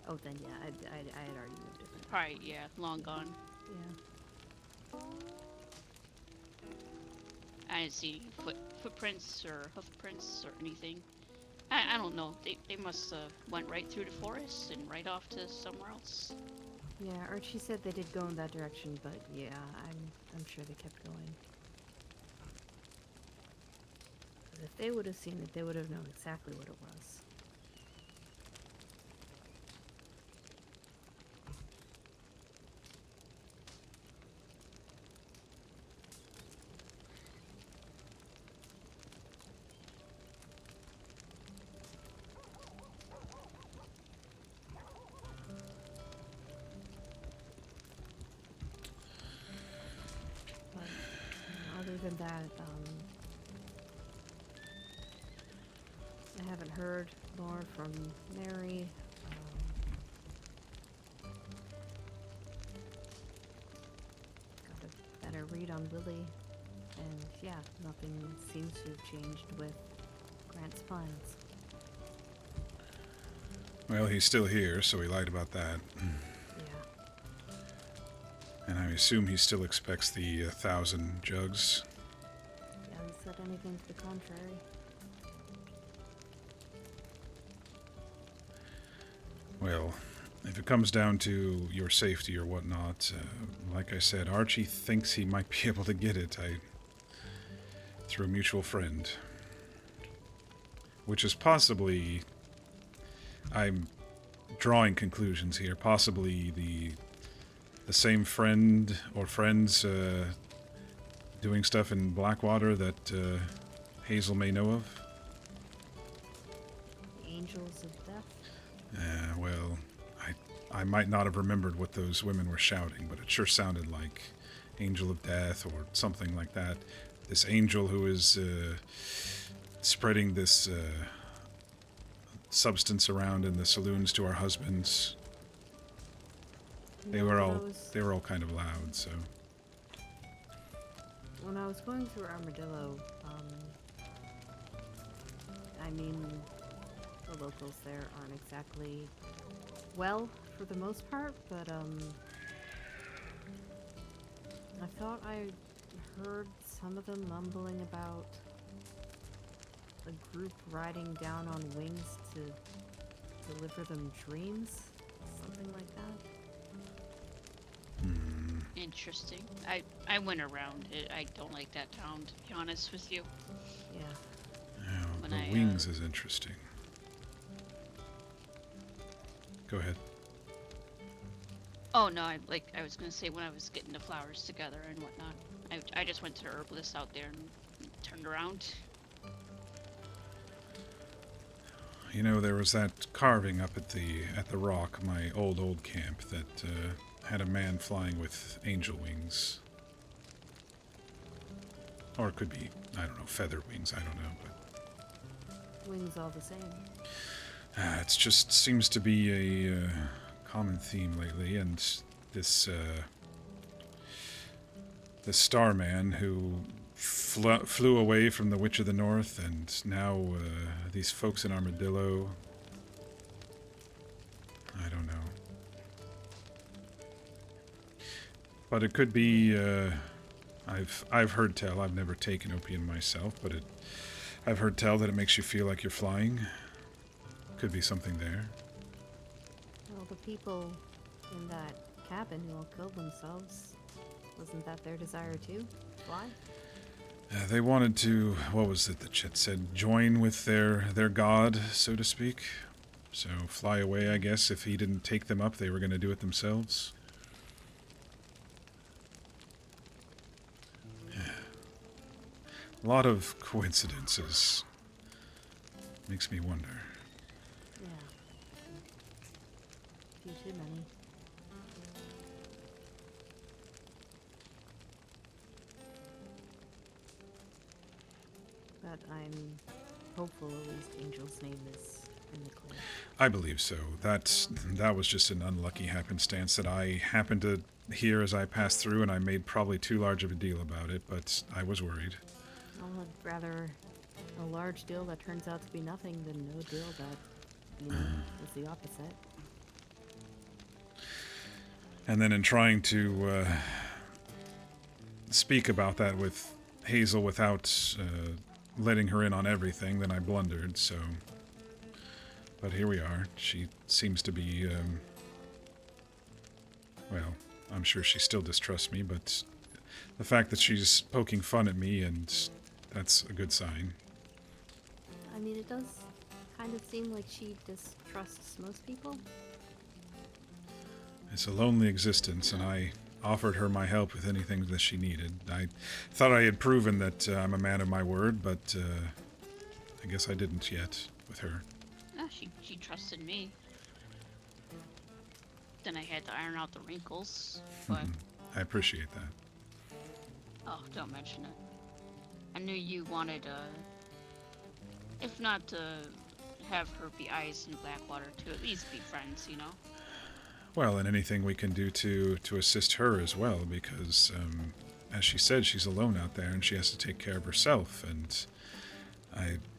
Oh, then yeah, I had already moved it. Probably, yeah, long gone. Yeah. I didn't see footprints or hoofprints or anything. I don't know. They must went right through the forest and right off to somewhere else. Yeah, Archie said they did go in that direction, but yeah, I'm sure they kept going. 'Cause if they would have seen it, they would have known exactly what it was. Other than that, I haven't heard more from Mary. Got a better read on Willie, and yeah, nothing seems to have changed with Grant's plans. Well, he's still here, so he lied about that. Yeah. And I assume he still expects the 1,000 jugs. He hasn't said anything to the contrary. Well, if it comes down to your safety or whatnot, like I said, Archie thinks he might be able to get it through a mutual friend. Which is possibly, I'm drawing conclusions here, possibly the same friend or friends doing stuff in Blackwater that Hazel may know of. The Angels of Death? Well, I might not have remembered what those women were shouting, but it sure sounded like Angel of Death or something like that. This angel who is spreading this substance around in the saloons to our husbands. They were all kind of loud, so. When I was going through Armadillo, I mean, the locals there aren't exactly well for the most part, but I thought I heard some of them mumbling about a group riding down on wings to deliver them dreams, something like that. Interesting. I went around it. I don't like that town, to be honest with you. Yeah. Yeah, When the I, wings is interesting. Go ahead. Oh no, I was gonna say when I was getting the flowers together and whatnot. I just went to the herbalist out there and turned around. You know, there was that carving up at the rock, my old camp, that had a man flying with angel wings. Or it could be, I don't know, feather wings, I don't know, but Wings all the same. it just seems to be a common theme lately, and this Starman who flew away from the Witch of the North, and now these folks in Armadillo. I don't know. But it could be I've heard tell. I've never taken opium myself, but I've heard tell that it makes you feel like you're flying. Could be something there. Well, the people in that cabin who all killed themselves, wasn't that their desire too? Fly? They wanted to, what was it that Chet said, join with their god, so to speak. So fly away, I guess. If he didn't take them up, they were going to do it themselves. A lot of coincidences. Makes me wonder. Yeah. A few too many. But I'm hopeful at least Angel's name is in the clear. I believe so. That was just an unlucky happenstance that I happened to hear as I passed through, and I made probably too large of a deal about it, but I was worried. Well, I'd rather a large deal that turns out to be nothing than no deal that, you know, is the opposite. And then in trying to speak about that with Hazel without letting her in on everything, then I blundered, so... But here we are. She seems to be, well, I'm sure she still distrusts me, but the fact that she's poking fun at me, and that's a good sign. I mean, it does kind of seem like she distrusts most people. It's a lonely existence, and I offered her my help with anything that she needed. I thought I had proven that I'm a man of my word, but I guess I didn't yet with her. She trusted me. Then I had to iron out the wrinkles, but... I appreciate that. Oh, don't mention it. I knew you wanted, if not to have her be Ice and Blackwater, to at least be friends, you know? Well, and anything we can do to assist her as well, because, as she said, she's alone out there, and she has to take care of herself, and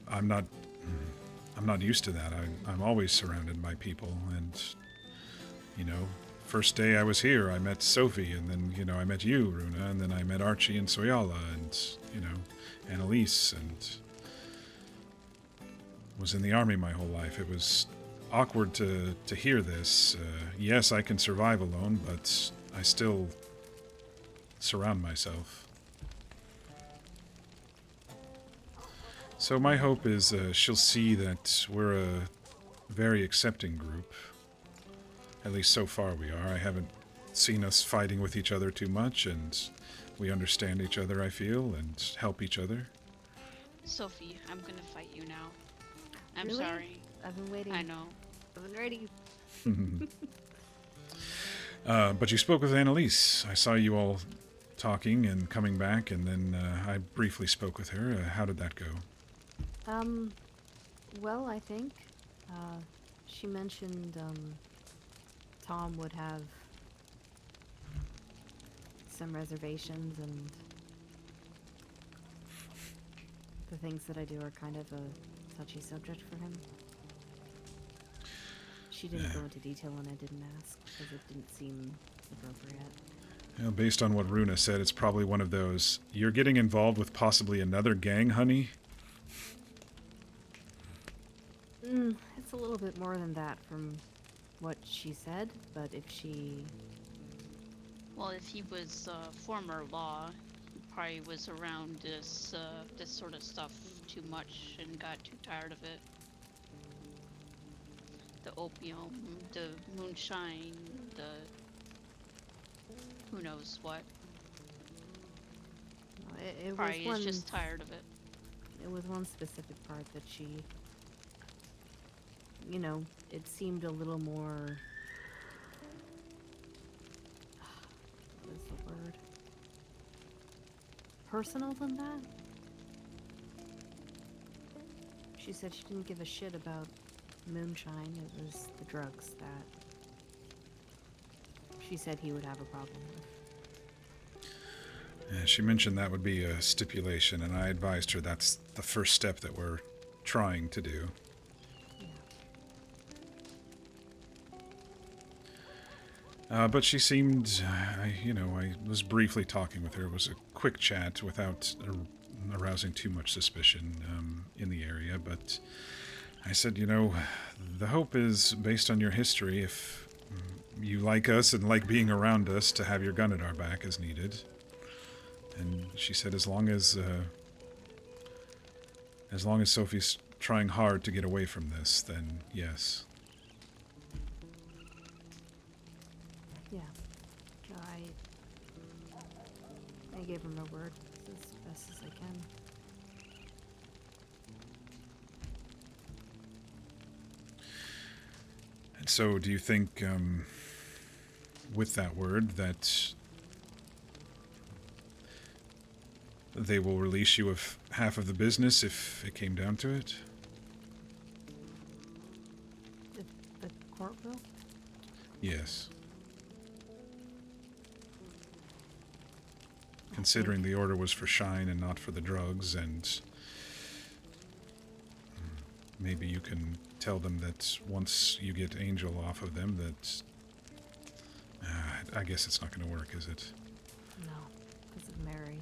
I'm not used to that. I'm always surrounded by people, and, you know, first day I was here, I met Sophie, and then, you know, I met you, Runa, and then I met Archie and Soyala, and, you know, Annalise, and was in the army my whole life. It was awkward to hear this. Yes, I can survive alone, but I still surround myself. So my hope is she'll see that we're a very accepting group. At least so far we are. I haven't seen us fighting with each other too much, and we understand each other, I feel, and help each other. Sophie, I'm gonna fight you now. I'm Really? sorry. I've been waiting. I know. I've been ready. But you spoke with Annalise. I saw you all talking and coming back, and then I briefly spoke with her. How did that go? Well, I think, she mentioned, Tom would have some reservations, and the things that I do are kind of a touchy subject for him. She didn't go into detail, and I didn't ask, because it didn't seem appropriate. You know, based on what Runa said, it's probably one of those, you're getting involved with possibly another gang, honey? It's a little bit more than that from what she said, but if she... Well, if he was former law, he probably was around this sort of stuff too much and got too tired of it. The opium, the moonshine, the who knows what. It Probably was one, is just tired of it. It was one specific part that she, you know, it seemed a little more, what is the word? Personal than that? She said she didn't give a shit about moonshine, it was the drugs that she said he would have a problem with. Yeah, she mentioned that would be a stipulation, and I advised her that's the first step that we're trying to do. But she seemed, I was briefly talking with her. It was a quick chat without arousing too much suspicion in the area. But I said, the hope is based on your history. If you like us and like being around us, to have your gun at our back as needed. And she said, as long as Sophie's trying hard to get away from this, then yes. Yeah. No, I gave her my word as best as I can. And so, do you think, with that word, that they will release you of half of the business if it came down to it? The court will? Yes. Considering the order was for Shine and not for the drugs, and maybe you can tell them that once you get Angel off of them, that I guess it's not going to work, is it? No, because of Mary.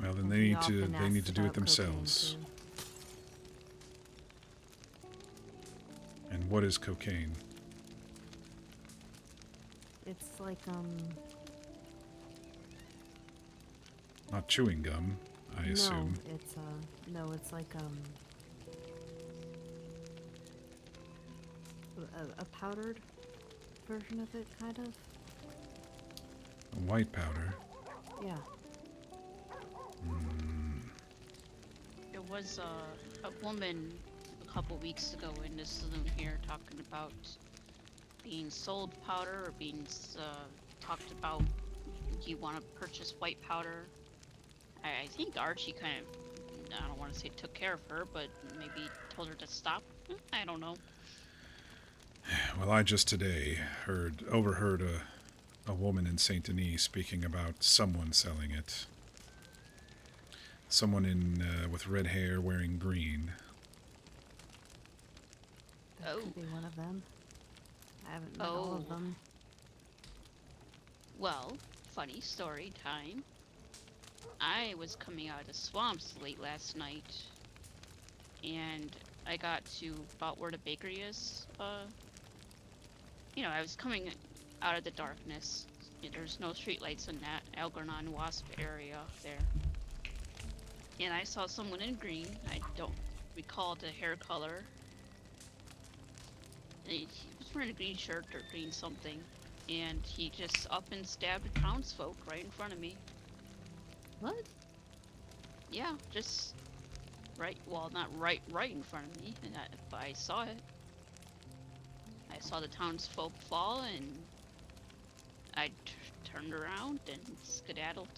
Well, then And they he need to often asks do it about cocaine, themselves. too. And what is cocaine? It's like, Not chewing gum, I assume. No, it's, it's like, a powdered version of it, kind of. A white powder. Yeah. There was a woman a couple weeks ago in this saloon here talking about being sold powder or being talked about. You want to purchase white powder? I think Archie kind of, I don't want to say took care of her, but maybe told her to stop. I don't know. Well, I just today overheard a woman in Saint Denis speaking about someone selling it. Someone with red hair wearing green. That could be one of them. I haven't met all of them. Well, funny story time. I was coming out of the swamps late last night, and I got to about where the bakery is. I was coming out of the darkness. There's no streetlights in that Algernon Wasp area there. And I saw someone in green. I don't recall the hair color. He was wearing a green shirt or green something. And he just up and stabbed the townsfolk right in front of me. What? Yeah, just not right in front of me, but I saw it. I saw the townsfolk fall, and I turned around and skedaddled.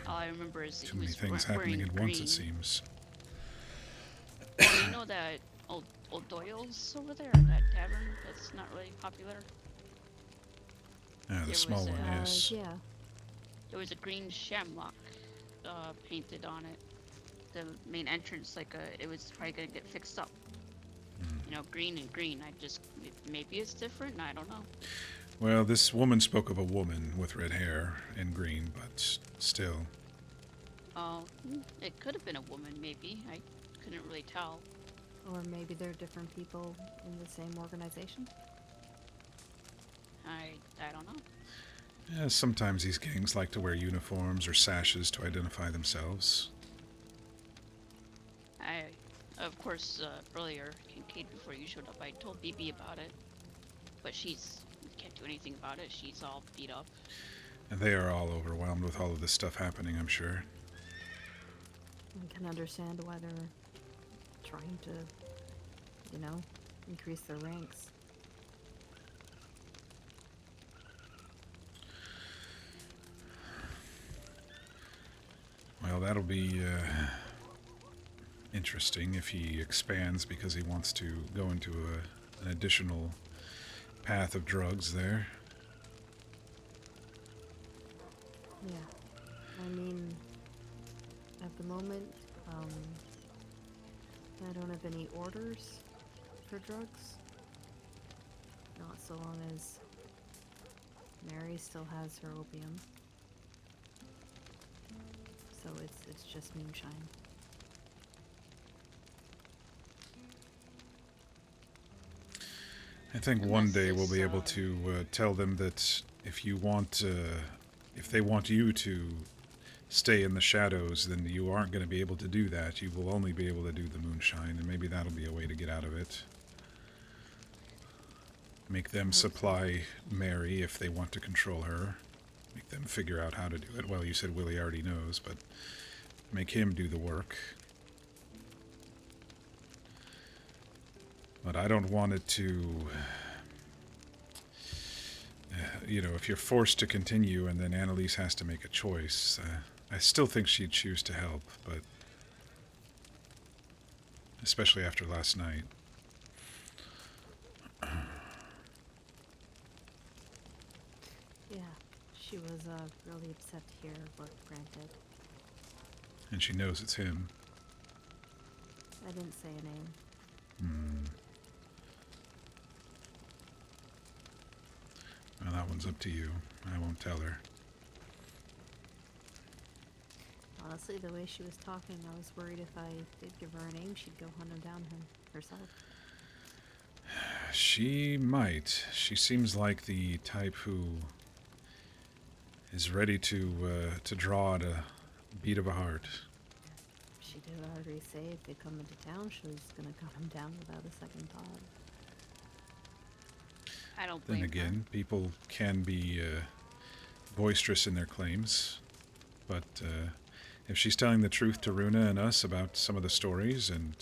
All I remember is Too many things happening at once, it seems. You know that old Doyle's over there, that tavern that's not really popular? Ah, the small one, yes. Yeah. There was a green shamrock painted on it. The main entrance, it was probably gonna get fixed up. Green and green. Maybe it's different. I don't know. Well, this woman spoke of a woman with red hair and green, but still. Oh, it could have been a woman, maybe. I couldn't really tell. Or maybe they're different people in the same organization? I don't know. Yeah, sometimes these gangs like to wear uniforms or sashes to identify themselves. Of course, earlier, Kincaid, before you showed up, I told BB about it. But can't do anything about it. She's all beat up. And they are all overwhelmed with all of this stuff happening, I'm sure. I can understand why they're trying to, increase their ranks. Well, that'll be interesting if he expands because he wants to go into an additional path of drugs there. Yeah. I mean, At the moment, I don't have any orders for drugs. Not so long as Mary still has her opium. So it's just moonshine. I think one Unless day we'll be it's, able to tell them that if they want you to stay in the shadows, then you aren't going to be able to do that. You will only be able to do the moonshine, and maybe that'll be a way to get out of it. Make them supply Mary if they want to control her. Make them figure out how to do it. Well, you said Willie already knows, but make him do the work. But I don't want it to... if you're forced to continue and then Annalise has to make a choice, I still think she'd choose to help, but... especially after last night. Yeah, she was really upset to hear work granted. And she knows it's him. I didn't say a name. Well, that one's up to you. I won't tell her. Honestly, the way she was talking, I was worried if I did give her a name, she'd go hunt him down herself. She might. She seems like the type who is ready to draw at a beat of a heart. She did already say if they come into town, she was gonna cut him down without a second thought. I don't blame Then again, people can be boisterous in their claims, but if she's telling the truth to Runa and us about some of the stories, and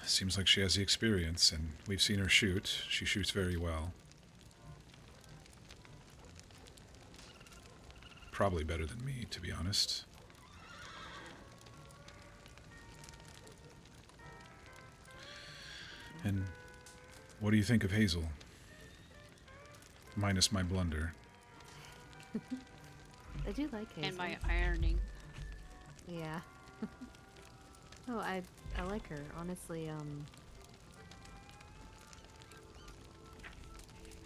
seems like she has the experience, and we've seen her shoot. She shoots very well. Probably better than me, to be honest. And what do you think of Hazel? Minus my blunder. I do like Hazel. And my ironing. Yeah. Oh, I like her. Honestly, I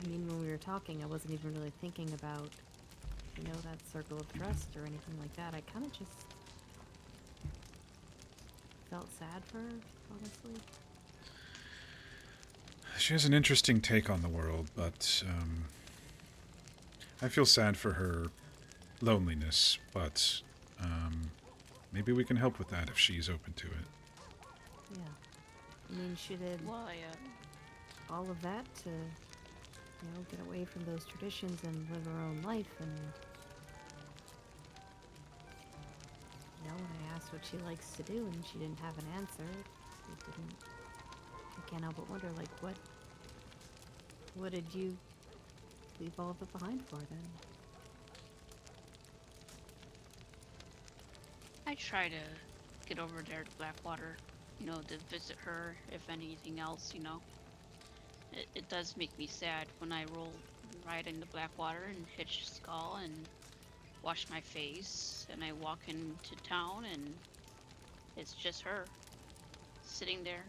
mean, when we were talking, I wasn't even really thinking about, that circle of trust or anything like that. I kind of just felt sad for her, honestly. She has an interesting take on the world, but I feel sad for her loneliness, but maybe we can help with that if she's open to it. Yeah. I mean, she did all of that to, get away from those traditions and live her own life, and, when I asked what she likes to do and she didn't have an answer, I can't help but wonder, what did you leave all of it behind for, then? I try to get over there to Blackwater, to visit her, if anything else, It does make me sad when I roll right into Blackwater and hitch Skull and wash my face, and I walk into town and it's just her sitting there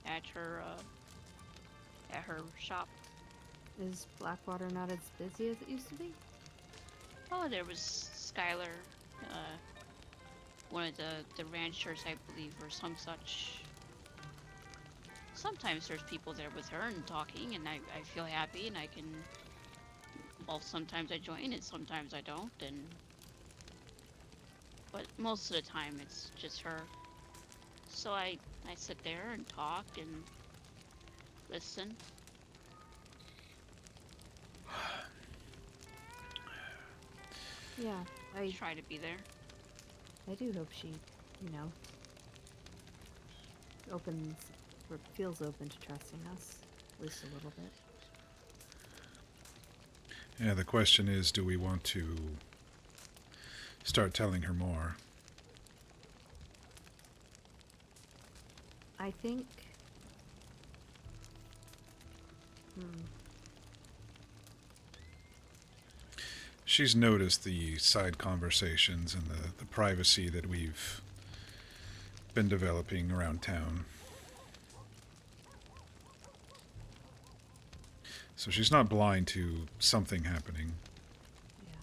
at her shop. Is Blackwater not as busy as it used to be? Oh, there was Skylar, one of the ranchers, I believe, or some such. Sometimes there's people there with her and talking, and I feel happy, and I can... Well, sometimes I join, and sometimes I don't, but most of the time it's just her. So I sit there and talk and listen. Yeah, I try to be there. I do hope she, opens, or feels open to trusting us, at least a little bit. Yeah, the question is, do we want to start telling her more? I think... she's noticed the side conversations and the privacy that we've been developing around town. So she's not blind to something happening. Yeah.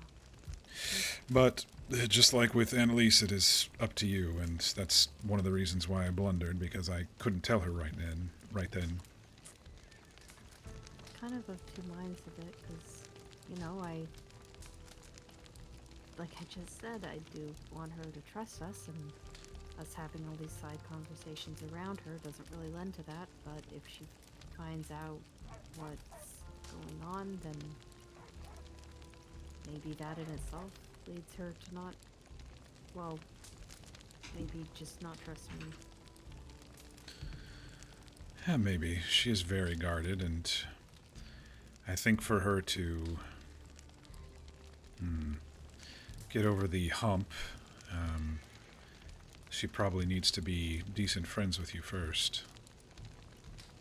But just like with Annalise, it is up to you, and that's one of the reasons why I blundered, because I couldn't tell her right then. Kind of two minds of it, because, you know, like I just said, I do want her to trust us, and us having all these side conversations around her doesn't really lend to that, but if she finds out what's going on, then maybe that in itself leads her to not, well, maybe just not trust me. Yeah, maybe. She is very guarded, and I think for her to get over the hump, she probably needs to be decent friends with you first.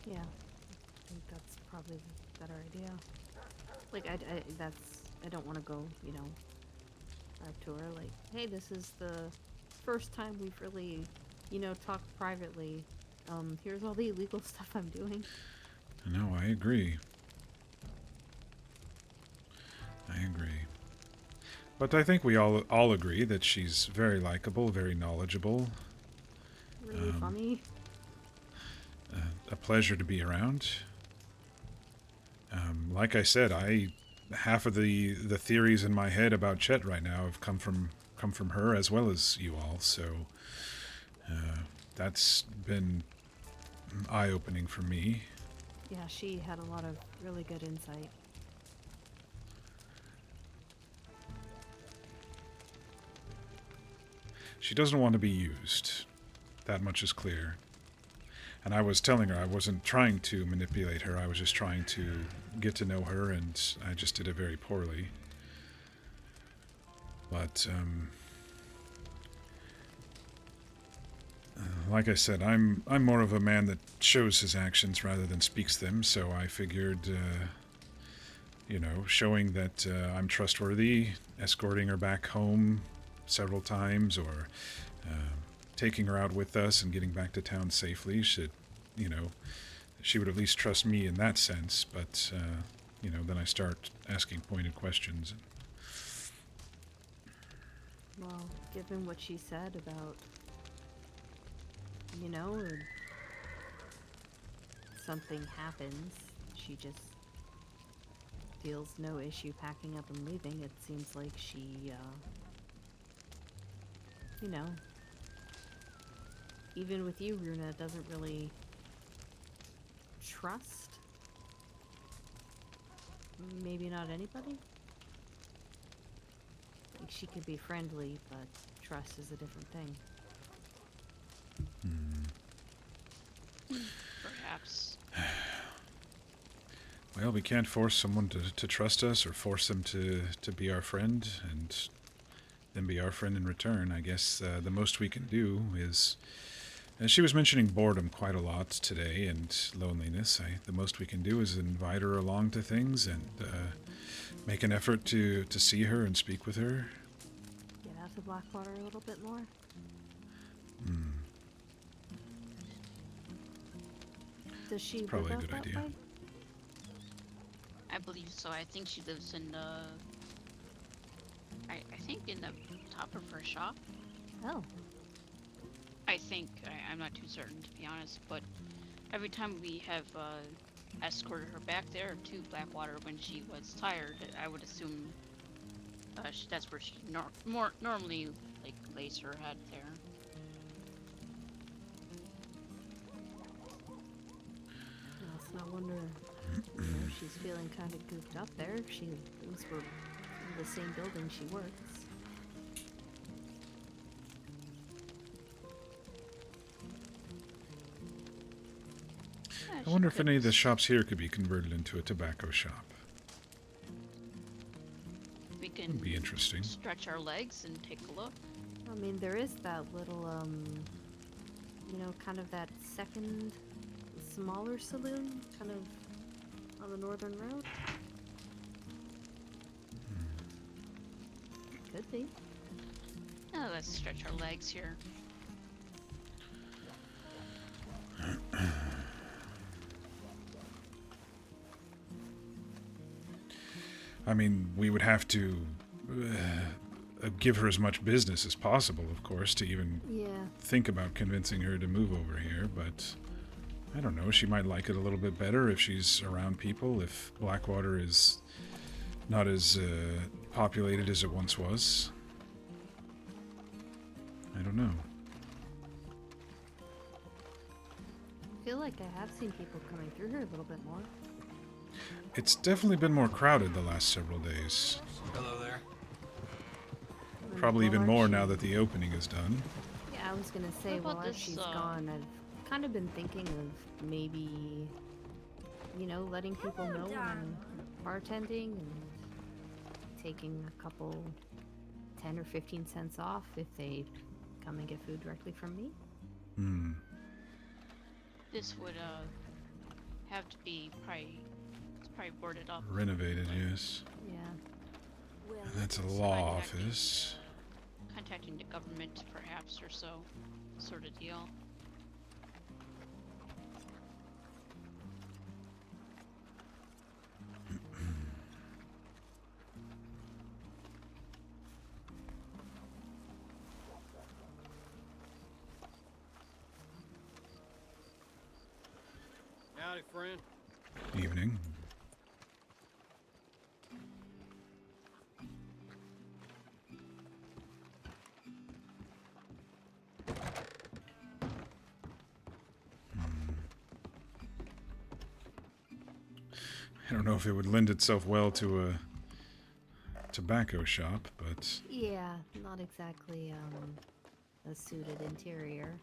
Yeah, I think that's probably the better idea. Like, I don't want to go, you know, back to her, like, hey, this is the first time we've really, you know, talked privately. Here's all the illegal stuff I'm doing. No, I agree. But I think we all agree that she's very likable, very knowledgeable. Really funny. A pleasure to be around. Like I said, half of the theories in my head about Chet right now have come from her as well as you all. So that's been eye-opening for me. Yeah, she had a lot of really good insight. She doesn't want to be used. That much is clear. And I was telling her I wasn't trying to manipulate her, I was just trying to get to know her, and I just did it very poorly. But, like I said, I'm more of a man that shows his actions rather than speaks them, so I figured, you know, showing that I'm trustworthy, escorting her back home several times, or taking her out with us and getting back to town safely should, you know, she would at least trust me in that sense. But, you know, then I start asking pointed questions. Well, given what she said about, you know, something happens, she just feels no issue packing up and leaving. It seems like she, you know, even with you, Runa, doesn't really trust. Maybe not anybody. Like, she could be friendly, but trust is a different thing. Perhaps. Well, we can't force someone to trust us or force them to be our friend and then be our friend in return. I guess the most we can do is... she was mentioning boredom quite a lot today and loneliness. The most we can do is invite her along to things and make an effort to see her and speak with her. Get out to Blackwater a little bit more. Does she live Probably a out good that idea. way? I believe so. I think she lives in the... I think in the top of her shop. Oh. I think. I'm not too certain, to be honest, but every time we have escorted her back there to Blackwater when she was tired, I would assume that's where she normally like lays her head there. Well, it's no wonder, you know, she's feeling kind of goofed up there. She thinks we're in the same building she works. Yeah, I she wonder if could any of the shops here could be converted into a tobacco shop. We can Would be interesting. stretch our legs and take a look. I mean, there is that little, you know, kind of that second, smaller saloon, kind of on the northern road. see. Oh, let's stretch our legs here. I mean, we would have to give her as much business as possible, of course, to even think about convincing her to move over here, but I don't know, she might like it a little bit better if she's around people, if Blackwater is not as populated as it once was. I don't know. I feel like I have seen people coming through here a little bit more. It's definitely been more crowded the last several days. Hello there. Probably even more now that the opening is done. Yeah, I was gonna say, What about while Archie's gone, I've kind of been thinking of maybe, you know, letting people know when I'm bartending and taking a couple 10 or 15 cents off if they come and get food directly from me. Hmm. This would have to be probably boarded up. Renovated, yes. Yeah. And that's a law office. Contacting the government, perhaps, or so, sort of deal. Howdy, friend. Evening. I don't know if it would lend itself well to a tobacco shop, but... Yeah, not exactly, a suited interior.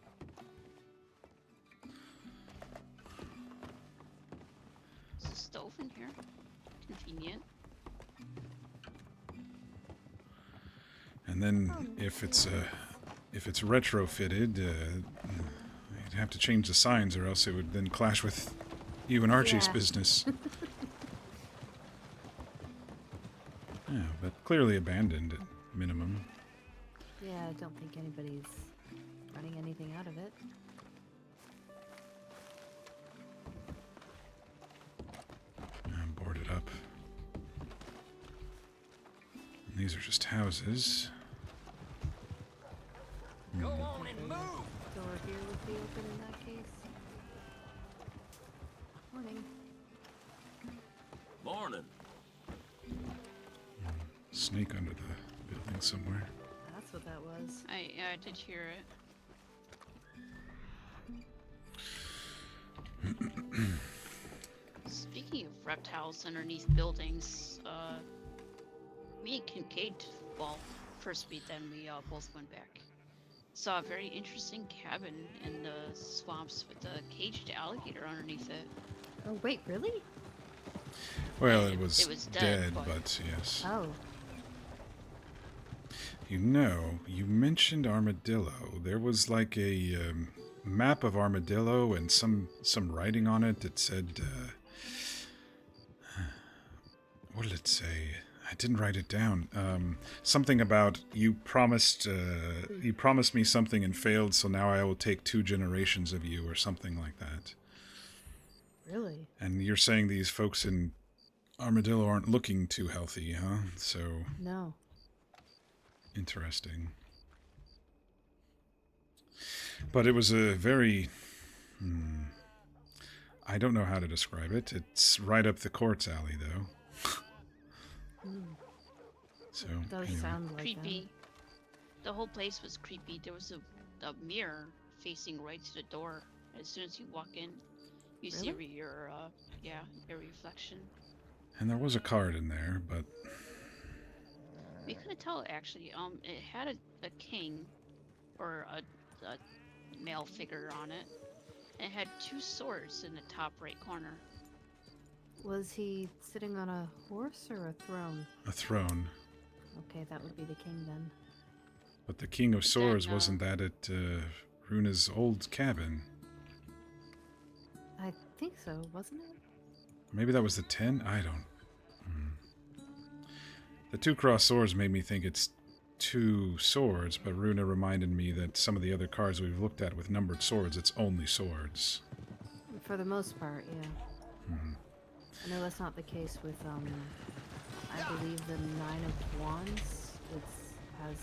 There's a stove in here. Convenient. And then if it's retrofitted, you'd have to change the signs, or else it would then clash with you and Archie's business. Yeah, but clearly abandoned at minimum. Yeah, I don't think anybody's running anything out of it. I'm boarded up. And these are just houses. Go on and move! Door here would be open in that case. Morning. Morning. Snake under the building somewhere. That's what that was. I did hear it. Speaking of reptiles underneath buildings, me and Kincaid, well, first we both went back. Saw a very interesting cabin in the swamps with a caged alligator underneath it. Oh wait, really? Well, it was dead, but yes. Oh. You know, you mentioned armadillo. There was like a map of armadillo and some writing on it that said, what did it say? I didn't write it down. Something about you promised me something and failed, so now I will take 2 generations of you, or something like that. Really? And you're saying these folks in Armadillo aren't looking too healthy, huh? So... No. Interesting. But it was a very... I don't know how to describe it. It's right up the courts alley, though. So, It does anyway. sound like Creepy. The whole place was creepy. There was a mirror facing right to the door. As soon as you walk in, you see your reflection. And there was a card in there, but... We couldn't tell actually. It had a king, or a male figure on it. And it had 2 swords in the top right corner. Was he sitting on a horse or a throne? A throne. Okay, that would be the king then. But the King of Swords, wasn't that at Runa's old cabin? I think so, wasn't it? Maybe that was the 10? I don't... The 2 crossed swords made me think it's 2 swords, but Runa reminded me that some of the other cards we've looked at with numbered swords, it's only swords. For the most part, yeah. I know that's not the case with, I believe the 9 of Wands has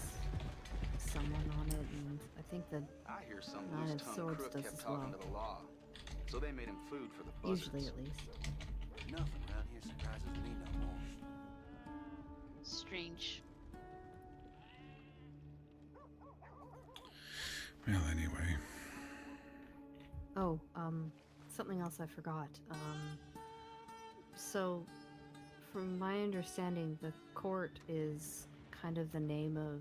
someone on it, and I think the I hear some 9 of loose-tongued Swords crook does kept as talking well. to the law, so they made him food for the buzzards. Usually, at least. Nothing around here surprises me no more. Strange. Well, anyway. Oh, something else I forgot. So, from my understanding, the court is kind of the name of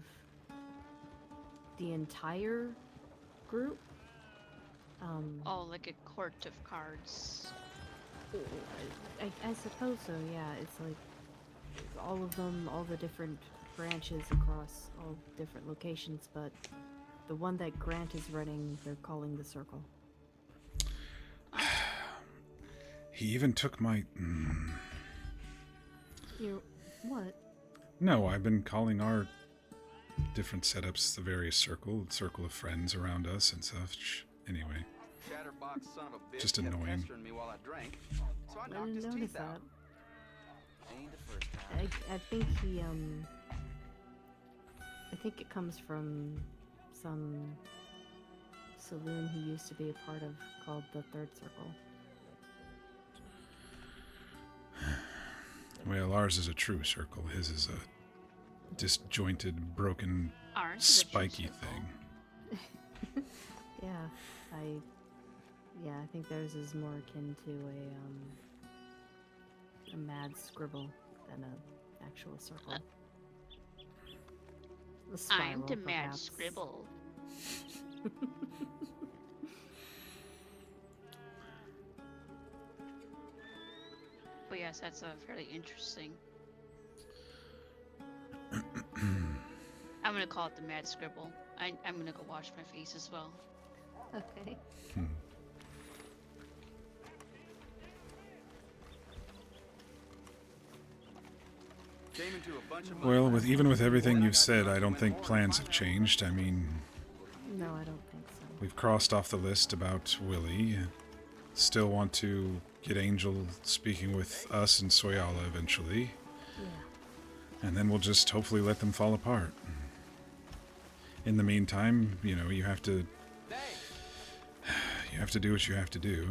the entire group. Oh, like a court of cards. I suppose so, yeah. It's like all of them, all the different branches across all different locations, but the one that Grant is running, they're calling the Circle. He even took my... You what? No, I've been calling our different setups the various circle of friends around us and such. Anyway. Chatterbox son of a bitch Just kept annoying. pestering me while I drank, so I I knocked his didn't notice teeth out. that. Ain't the first time. I think he, I think it comes from some saloon he used to be a part of called the Third Circle. Well, ours is a true circle. His is a disjointed, broken, Ours is a true spiky circle. thing. Yeah, I think theirs is more akin to a mad scribble than a actual circle. A I'm spiral, the mad perhaps. scribble. But yes, that's fairly interesting. I'm gonna call it the mad scribble. I'm gonna go wash my face as well. Okay. Came into a bunch of Well, even with everything you've said, I don't think plans have changed. I mean, No, I don't think so. we've crossed off the list about Willie. Still want to get Angel speaking with us and Soyala eventually. Yeah. And then we'll just hopefully let them fall apart. In the meantime, you know, you have to do what you have to do.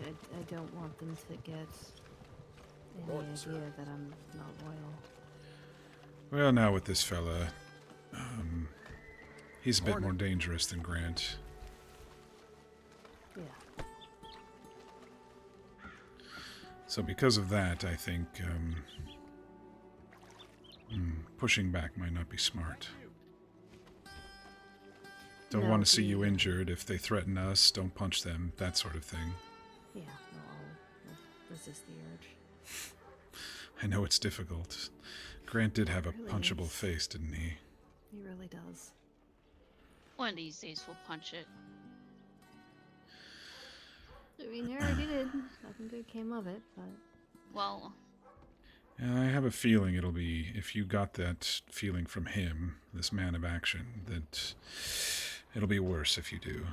Yeah, I don't want them to get any idea that I'm not loyal. Well, now with this fella, he's a bit more dangerous than Grant. Yeah. So because of that, I think pushing back might not be smart. Don't No, want to see you he- injured. If they threaten us, don't punch them, that sort of thing. Yeah, no, I'll resist the urge. I know it's difficult. Grant did have a Really punchable is. face, didn't he? He really does. One of these days we'll punch it. I mean, he already did. Nothing good came of it, but... Well, Yeah, I have a feeling it'll be, if you got that feeling from him, this man of action, that it'll be worse if you do.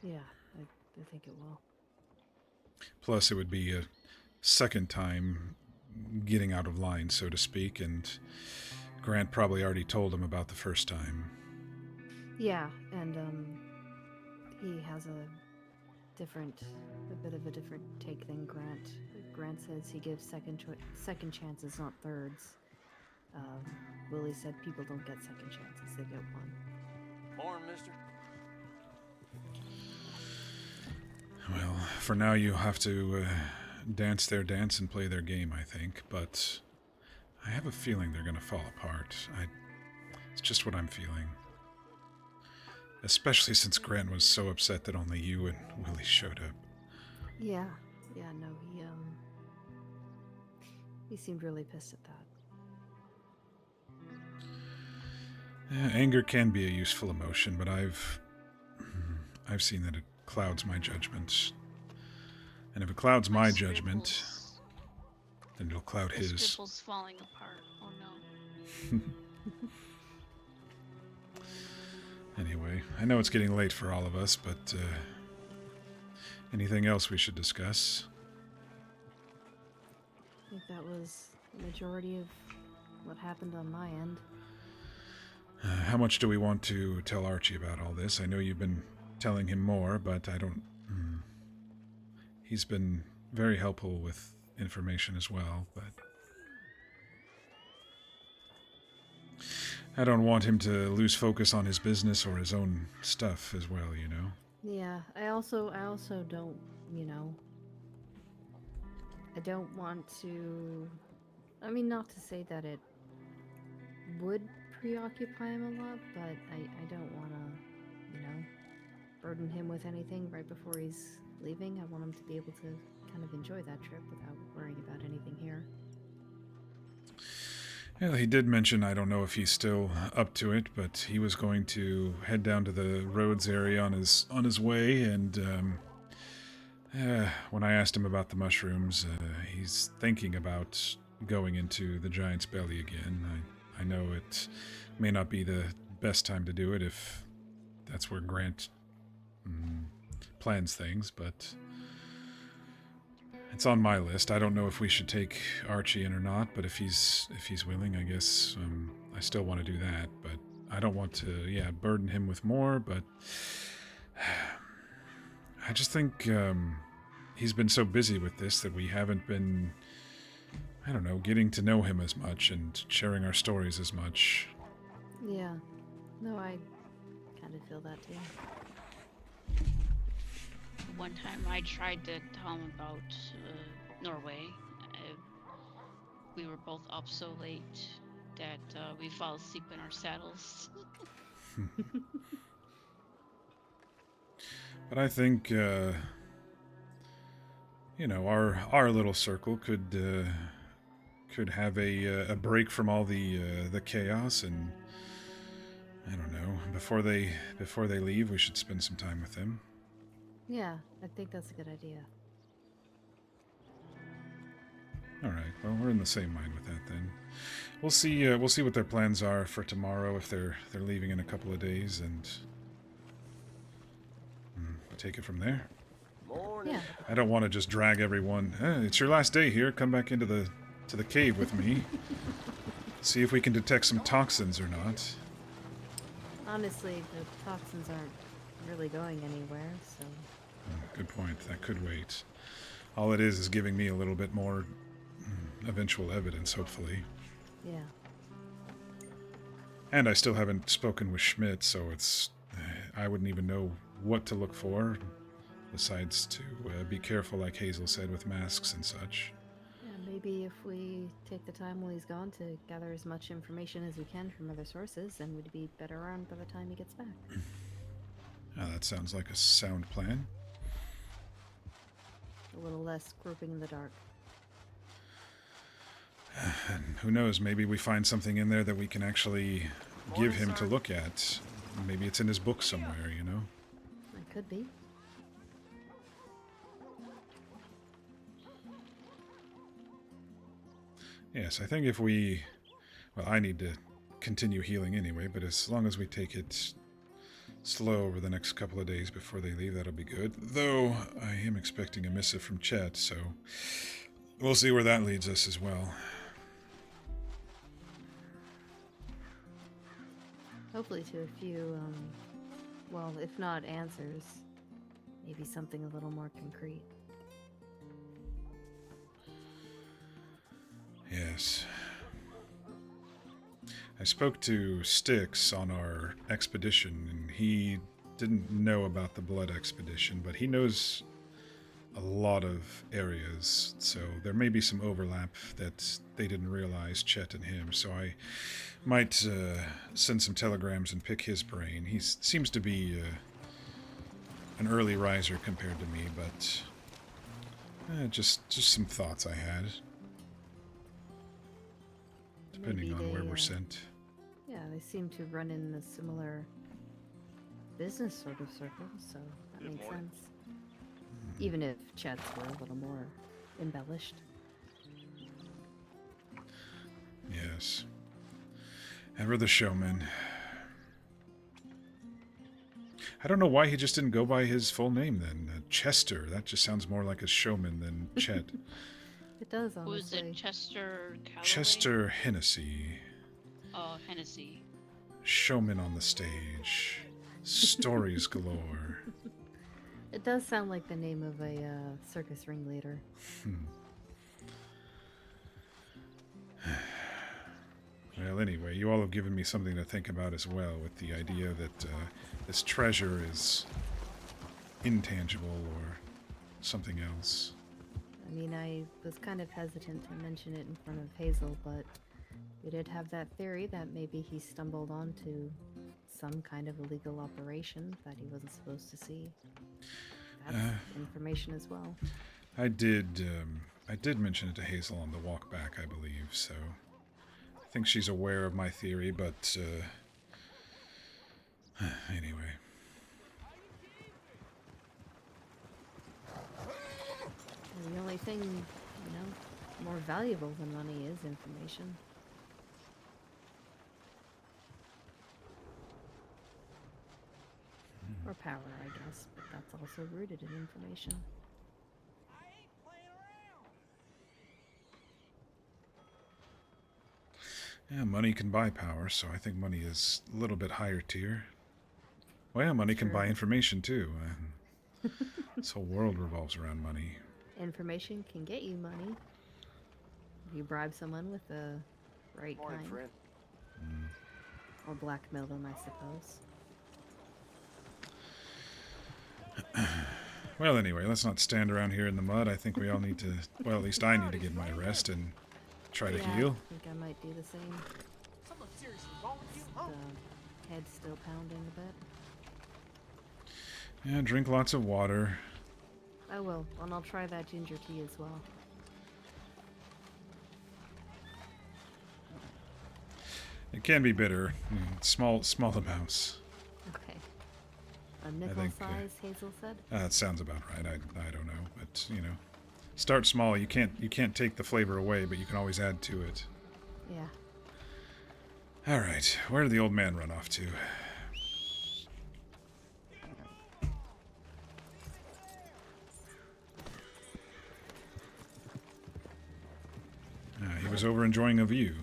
Yeah, I think it will. Plus, it would be a second time getting out of line, so to speak, and Grant probably already told him about the first time. Yeah, and he has a bit of a different take than Grant. Grant says he gives second chances, not thirds. Willie said people don't get second chances; they get one. Morning, mister. Well, for now you have to dance their dance and play their game, I think, but I have a feeling they're going to fall apart. It's just what I'm feeling. Especially since Grant was so upset that only you and Willie showed up. Yeah, no, he seemed really pissed at that. Anger can be a useful emotion, but I've seen that it clouds my judgment. And if it clouds my judgment, then it'll cloud the his. scribble's falling apart. Oh no. Anyway, I know it's getting late for all of us, but anything else we should discuss? I think that was the majority of what happened on my end. How much do we want to tell Archie about all this? I know you've been telling him more, but I don't... He's been very helpful with information as well, but... I don't want him to lose focus on his business or his own stuff as well, you know? Yeah, I also don't, you know... I don't want to... I mean, not to say that it would preoccupy him a lot, but I don't want to, you know, burden him with anything right before he's leaving. I want him to be able to kind of enjoy that trip without worrying about anything here. Well, he did mention, I don't know if he's still up to it, but he was going to head down to the roads area on his way, and when I asked him about the mushrooms, he's thinking about going into the giant's belly again. I know it may not be the best time to do it if that's where Grant plans things, but it's on my list. I don't know if we should take Archie in or not, but if he's willing, I guess I still want to do that. But I don't want to, burden him with more. But I just think he's been so busy with this that we haven't been, I don't know, getting to know him as much and sharing our stories as much. Yeah. No, I kind of feel that too. One time I tried to tell him about Norway. We were both up so late that we fell asleep in our saddles. But I think, you know, our little circle could have a break from all the chaos, and I don't know, before they leave, we should spend some time with them. Yeah, I think that's a good idea. All right. Well, we're in the same mind with that then. We'll see what their plans are for tomorrow if they're leaving in a couple of days, and take it from there. Yeah. I don't want to just drag everyone. It's your last day here. Come back into the cave with me. See if we can detect some toxins or not. Honestly, the toxins aren't really going anywhere, so... Good point. That could wait. All it is giving me a little bit more eventual evidence, hopefully. Yeah. And I still haven't spoken with Schmidt, so it's... I wouldn't even know what to look for, besides to be careful, like Hazel said, with masks and such. Yeah, maybe if we take the time while he's gone to gather as much information as we can from other sources, then we'd be better armed by the time he gets back. That sounds like a sound plan. A little less groping in the dark. And who knows, maybe we find something in there that we can actually give him to look at. Maybe it's in his book somewhere, you know? It could be. Yes, I think if we... Well, I need to continue healing anyway, but as long as we take it slow over the next couple of days before they leave, that'll be good. Though, I am expecting a missive from Chet, so we'll see where that leads us as well. Hopefully to a few, well, if not answers, maybe something a little more concrete. Yes. I spoke to Styx on our expedition, and he didn't know about the Blood Expedition, but he knows a lot of areas, so there may be some overlap that they didn't realize, Chet and him, so I might send some telegrams and pick his brain. He seems to be an early riser compared to me, but just some thoughts I had. Depending on where we're sent. Yeah, they seem to run in a similar business sort of circle, so that makes sense. Even if Chet's were a little more embellished. Yes. Ever the showman. I don't know why he just didn't go by his full name then. Chester. That just sounds more like a showman than Chet. It does, Who is honestly. it? Chester Calloway? Chester Hennessy. Oh, Hennessy. Showman on the stage. Stories galore. It does sound like the name of a circus ringleader. Well, anyway, you all have given me something to think about as well, with the idea that this treasure is intangible or something else. I mean, I was kind of hesitant to mention it in front of Hazel, but we did have that theory that maybe he stumbled onto some kind of illegal operation that he wasn't supposed to see. That's information as well. I did mention it to Hazel on the walk back, I believe, so I think she's aware of my theory, but anyway. And the only thing, you know, more valuable than money is information. Or power, I guess, but that's also rooted in information. Yeah, money can buy power, so I think money is a little bit higher tier. Well, yeah, money can buy information too. This whole world revolves around money. Information can get you money. If you bribe someone with the right Morning, kind. friend. Or blackmail them, I suppose. Well, anyway, let's not stand around here in the mud. I think we all need to, well, at least I need to get my rest and try to heal. I think I might do the same. The head's still pounding a bit. Yeah, drink lots of water. I will, and I'll try that ginger tea as well. It can be bitter. Small amounts. Okay. A nickel think, size, Hazel said? That sounds about right. I don't know, but you know, start small. You can't take the flavor away, but you can always add to it. Yeah. All right, where did the old man run off to? He was over enjoying a view.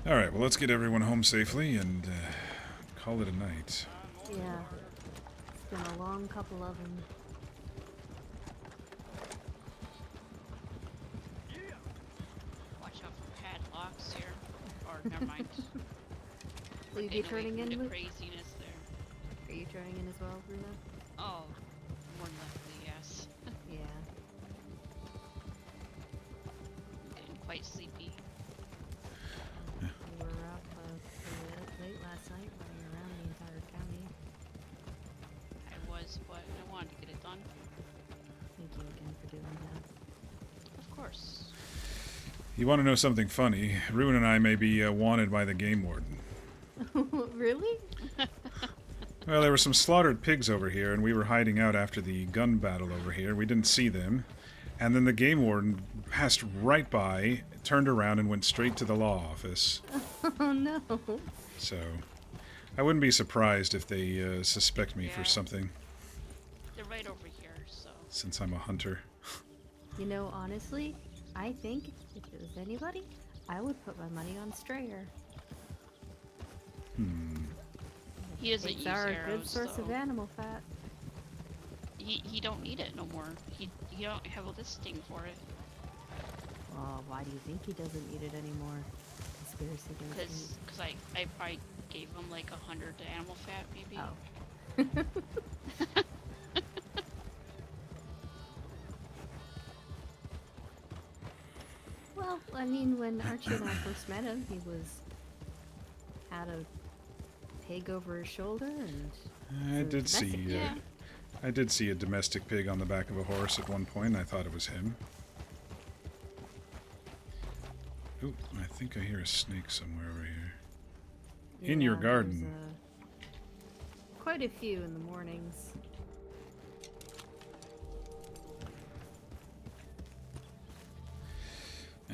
All right, well, let's get everyone home safely and call it a night. Yeah. It's been a long couple of them. Watch out for padlocks here. Or never mind. Will you be Getting away turning from in the with? craziness there. Are you turning in as well, Bruno? Oh, more than likely, yes. Yeah. Getting quite sleepy. We were up pretty late last night running around the entire county. I was, but I wanted to get it done. Thank you again for doing that. Of course. You want to know something funny? Ruin and I may be wanted by the game warden. Really? Well, there were some slaughtered pigs over here, and we were hiding out after the gun battle over here. We didn't see them. And then the game warden passed right by, turned around, and went straight to the law office. Oh, no. So, I wouldn't be surprised if they suspect me for something, They're right over here, so. since I'm a hunter. You know, honestly, I think if it was anybody, I would put my money on Strayer. He doesn't Pigs use are a arrows, good source of though. animal fat. He don't need it no more. He don't have a listing for it. Oh, why do you think he doesn't need it anymore? Conspiracy theory. Cause I probably gave him like 100 animal fat, maybe. Oh. Well, I mean, when Archie and I first met him, he had a pig over his shoulder, and I some did see, domestic pig. I did see a domestic pig on the back of a horse at one point, and I thought it was him. Ooh, I think I hear a snake somewhere over here. In your Yeah, garden. there's, quite a few in the mornings.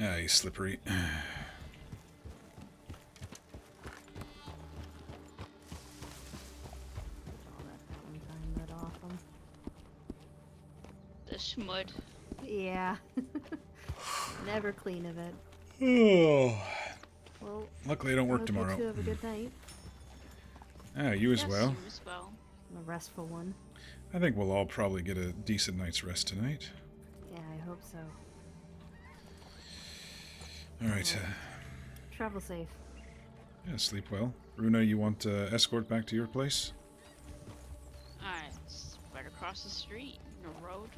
Ah, he's slippery. All that Valentine lit off him. The schmud. Yeah. Never clean of it. Oh. Well, Luckily, I don't work hope tomorrow. You two have a good night. Ah, you as Yes, well. you as well. A restful one. I think we'll all probably get a decent night's rest tonight. Yeah, I hope so. All right. Travel safe. Yeah, sleep well. Runa, you want escort back to your place? Alright, it's right across the street. No road.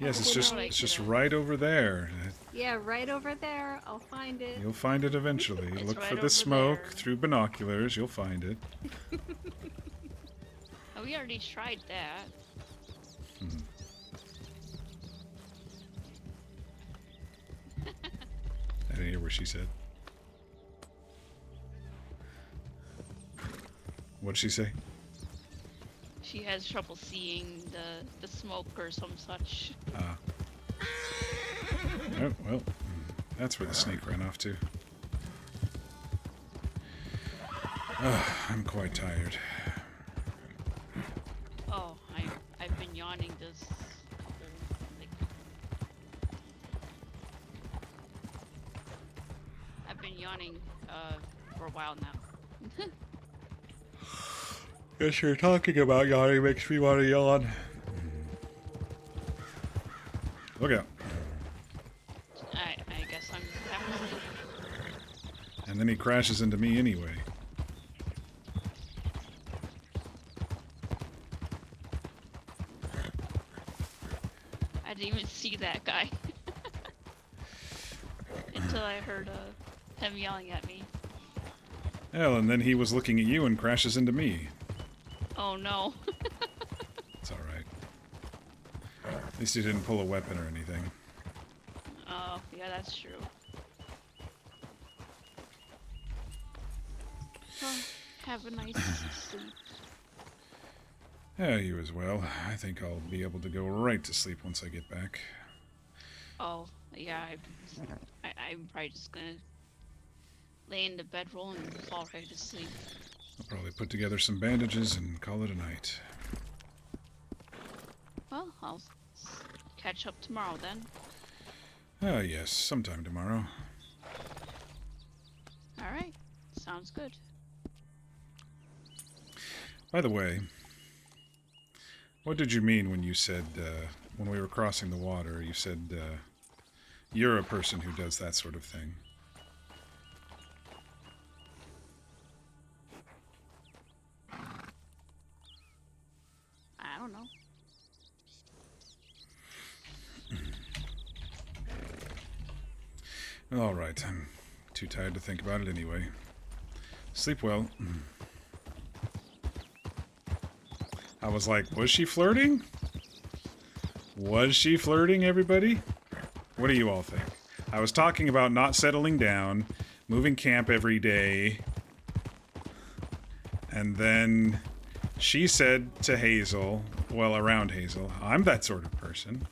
Yes, it's just right over there. Yeah, right over there. I'll find it. You'll find it eventually. It's Look right for the over smoke there. through binoculars. You'll find it. Oh, we already tried that. Mhm. I didn't hear what she said. What did she say? She has trouble seeing the smoke or some such. Ah. Oh, well, that's where the snake ran off to. I'm quite tired. Oh, I've been yawning this like I've been yawning for a while now. Yes, you're talking about yawning makes me want to yawn. Look out. I guess I'm having to. And then he crashes into me anyway. I didn't even see that guy until I heard him yelling at me. Hell, and then he was looking at you and crashes into me. Oh no. It's alright. At least he didn't pull a weapon or anything. Oh, yeah, that's true. Well, have a nice sleep. Yeah, you as well. I think I'll be able to go right to sleep once I get back. Oh, yeah, I'm probably just gonna lay in the bedroll and fall right to sleep. I'll probably put together some bandages and call it a night. Well, I'll catch up tomorrow then. Ah, yes, sometime tomorrow. Alright, sounds good. By the way, what did you mean when you said, when we were crossing the water, you said, you're a person who does that sort of thing? I don't know. All right, I'm too tired to think about it anyway. Sleep well. I was like, was she flirting? Was she flirting, everybody? What do you all think? I was talking about not settling down, moving camp every day, and then she said to Hazel, well, around Hazel, I'm that sort of person.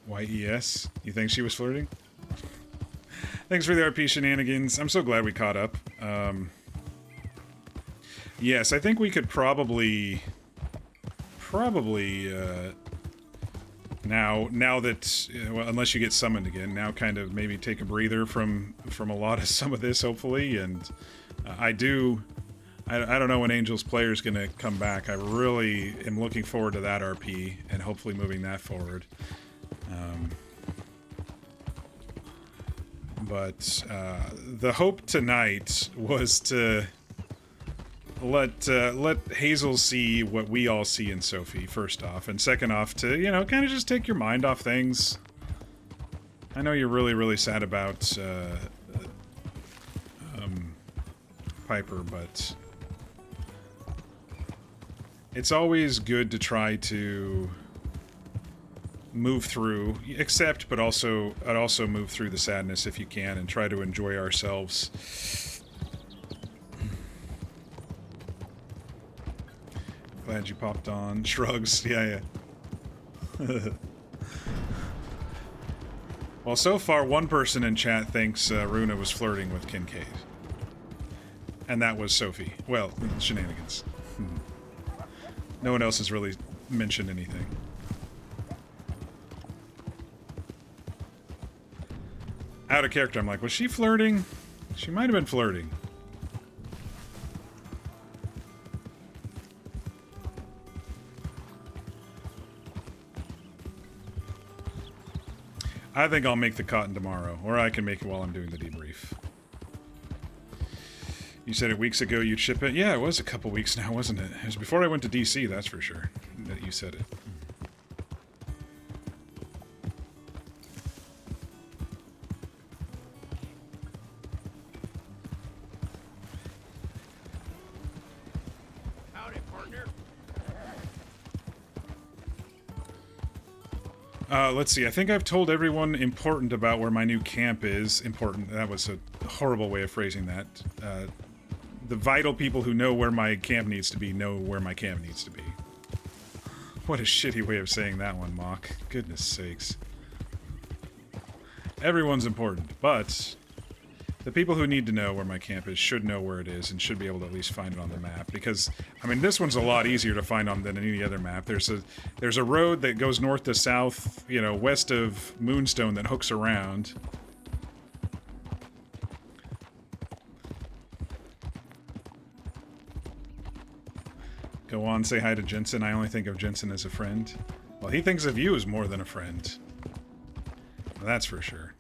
YES? You think she was flirting? Thanks for the RP shenanigans. I'm so glad we caught up. Yes, I think we could probably now that well, unless you get summoned again, now kind of maybe take a breather from a lot of some of this, hopefully. And I don't know when Angel's player is going to come back. I really am looking forward to that RP and hopefully moving that forward. But the hope tonight was to let Hazel see what we all see in Sophie, first off, and second off to, you know, kind of just take your mind off things. I know you're really, really sad about Piper, but it's always good to try to move through, accept, but also move through the sadness if you can, and try to enjoy ourselves. Glad you popped on. Shrugs. Yeah. Well, so far, one person in chat thinks Runa was flirting with Kincaid. And that was Sophie. Well, shenanigans. No one else has really mentioned anything. Out of character, I'm like, was she flirting? She might have been flirting. I think I'll make the cotton tomorrow, or I can make it while I'm doing the debrief. You said it weeks ago you'd ship it? Yeah, it was a couple weeks now, wasn't it? It was before I went to DC, that's for sure, that you said it. Howdy, partner. Let's see. I think I've told everyone important about where my new camp is. Important. That was a horrible way of phrasing that. The vital people who know where my camp needs to be know where my camp needs to be. What a shitty way of saying that one, Mock. Goodness sakes. Everyone's important, but the people who need to know where my camp is should know where it is and should be able to at least find it on the map. Because, I mean, this one's a lot easier to find on than any other map. There's a road that goes north to south, you know, west of Moonstone that hooks around. Go on, say hi to Jensen. I only think of Jensen as a friend. Well, he thinks of you as more than a friend. That's for sure.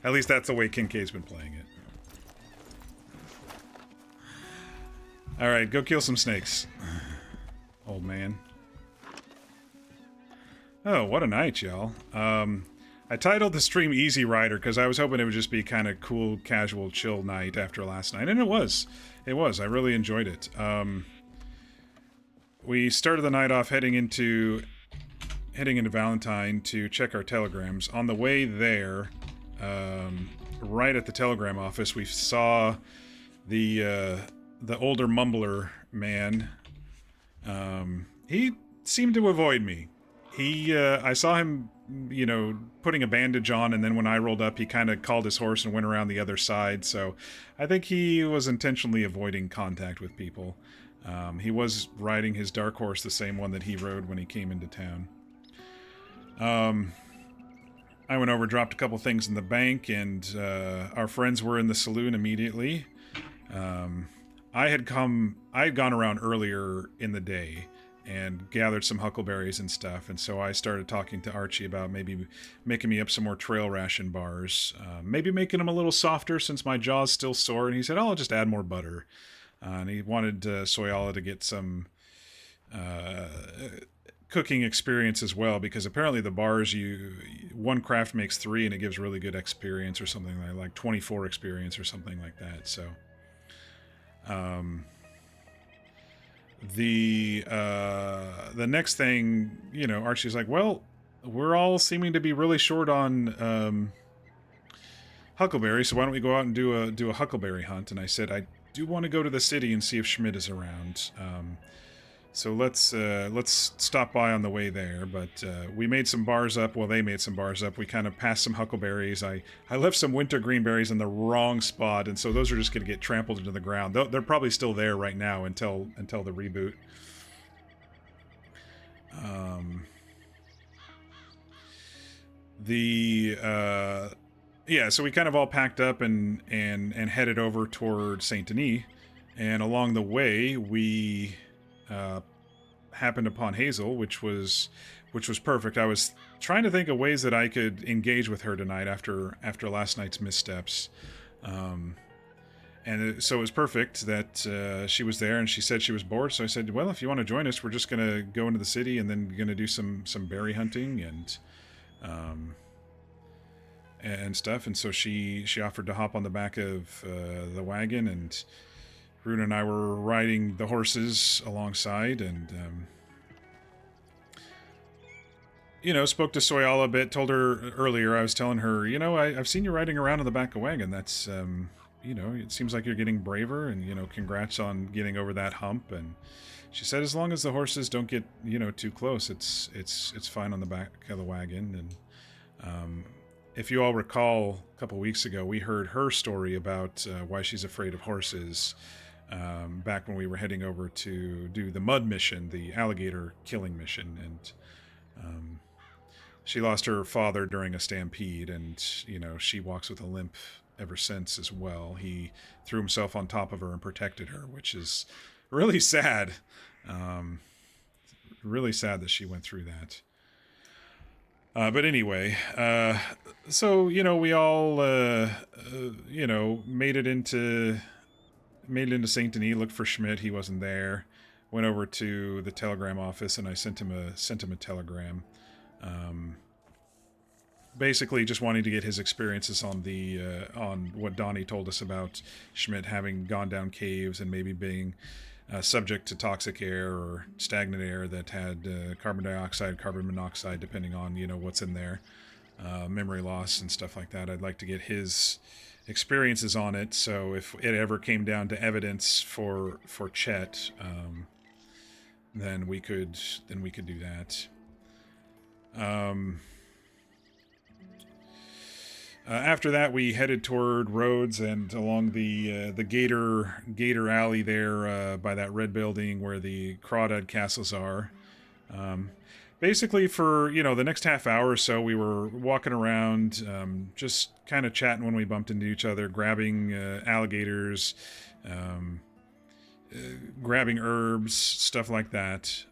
At least that's the way Kincaid's been playing it. Alright, go kill some snakes. Old man. Oh, what a night, y'all. I titled the stream Easy Rider because I was hoping it would just be kind of cool, casual, chill night after last night. And it was. It was. I really enjoyed it. We started the night off heading into Valentine to check our telegrams. On the way there, right at the telegram office, we saw the older mumbler man. He seemed to avoid me. I saw him, you know, putting a bandage on, and then when I rolled up, he kind of called his horse and went around the other side, so I think he was intentionally avoiding contact with people. He was riding his dark horse, the same one that he rode when he came into town. I went over, dropped a couple things in the bank, and our friends were in the saloon immediately. I had gone around earlier in the day and gathered some huckleberries and stuff, and so I started talking to Archie about maybe making me up some more trail ration bars, maybe making them a little softer since my jaw's still sore, and he said, oh, I'll just add more butter. And he wanted Soyala to get some cooking experience as well, because apparently the bars, one craft makes 3 and it gives really good experience or something like 24 experience or something like that, so... The next thing, you know, Archie's like, well, we're all seeming to be really short on huckleberry, so why don't we go out and do a huckleberry hunt? And I said, I do want to go to the city and see if Schmidt is around. So let's stop by on the way there. But we made some bars up. Well, they made some bars up. We kind of passed some huckleberries. I left some winter greenberries in the wrong spot, and so those are just going to get trampled into the ground. They're probably still there right now until the reboot. Yeah, so we kind of all packed up and headed over toward Saint Denis, and along the way we happened upon Hazel, which was perfect. I was trying to think of ways that I could engage with her tonight after last night's missteps, so it was perfect that she was there, and she said she was bored. So I said, well, if you want to join us, we're just gonna go into the city and then gonna do some berry hunting and stuff. And so she offered to hop on the back of the wagon, and Runa and I were riding the horses alongside, and you know, spoke to Soyala a bit. Told her earlier, I was telling her, you know, I've seen you riding around on the back of a wagon. That's you know, it seems like you're getting braver, and, you know, congrats on getting over that hump. And she said, as long as the horses don't get, you know, too close, it's fine on the back of the wagon. And if you all recall, a couple weeks ago, we heard her story about why she's afraid of horses. Back when we were heading over to do the mud mission, the alligator killing mission, and she lost her father during a stampede, and, you know, she walks with a limp ever since as well. He threw himself on top of her and protected her, which is really sad. Really sad that she went through that. But anyway, so, you know, we all, you know, made it into Saint Denis, looked for Schmidt. He wasn't there. Went over to the telegram office, and I sent him a telegram. Basically just wanting to get his experiences on on what Donnie told us about Schmidt having gone down caves and maybe being subject to toxic air or stagnant air that had carbon dioxide, carbon monoxide, depending on, you know, what's in there, memory loss and stuff like that. I'd like to get his experiences on it, so if it ever came down to evidence for Chet, then we could do that. After that, we headed toward Rhodes and along the Gator Alley there by that red building where the Crawdad castles are. Basically, for, you know, the next half hour or so, we were walking around, just kind of chatting when we bumped into each other, grabbing alligators, grabbing herbs, stuff like that.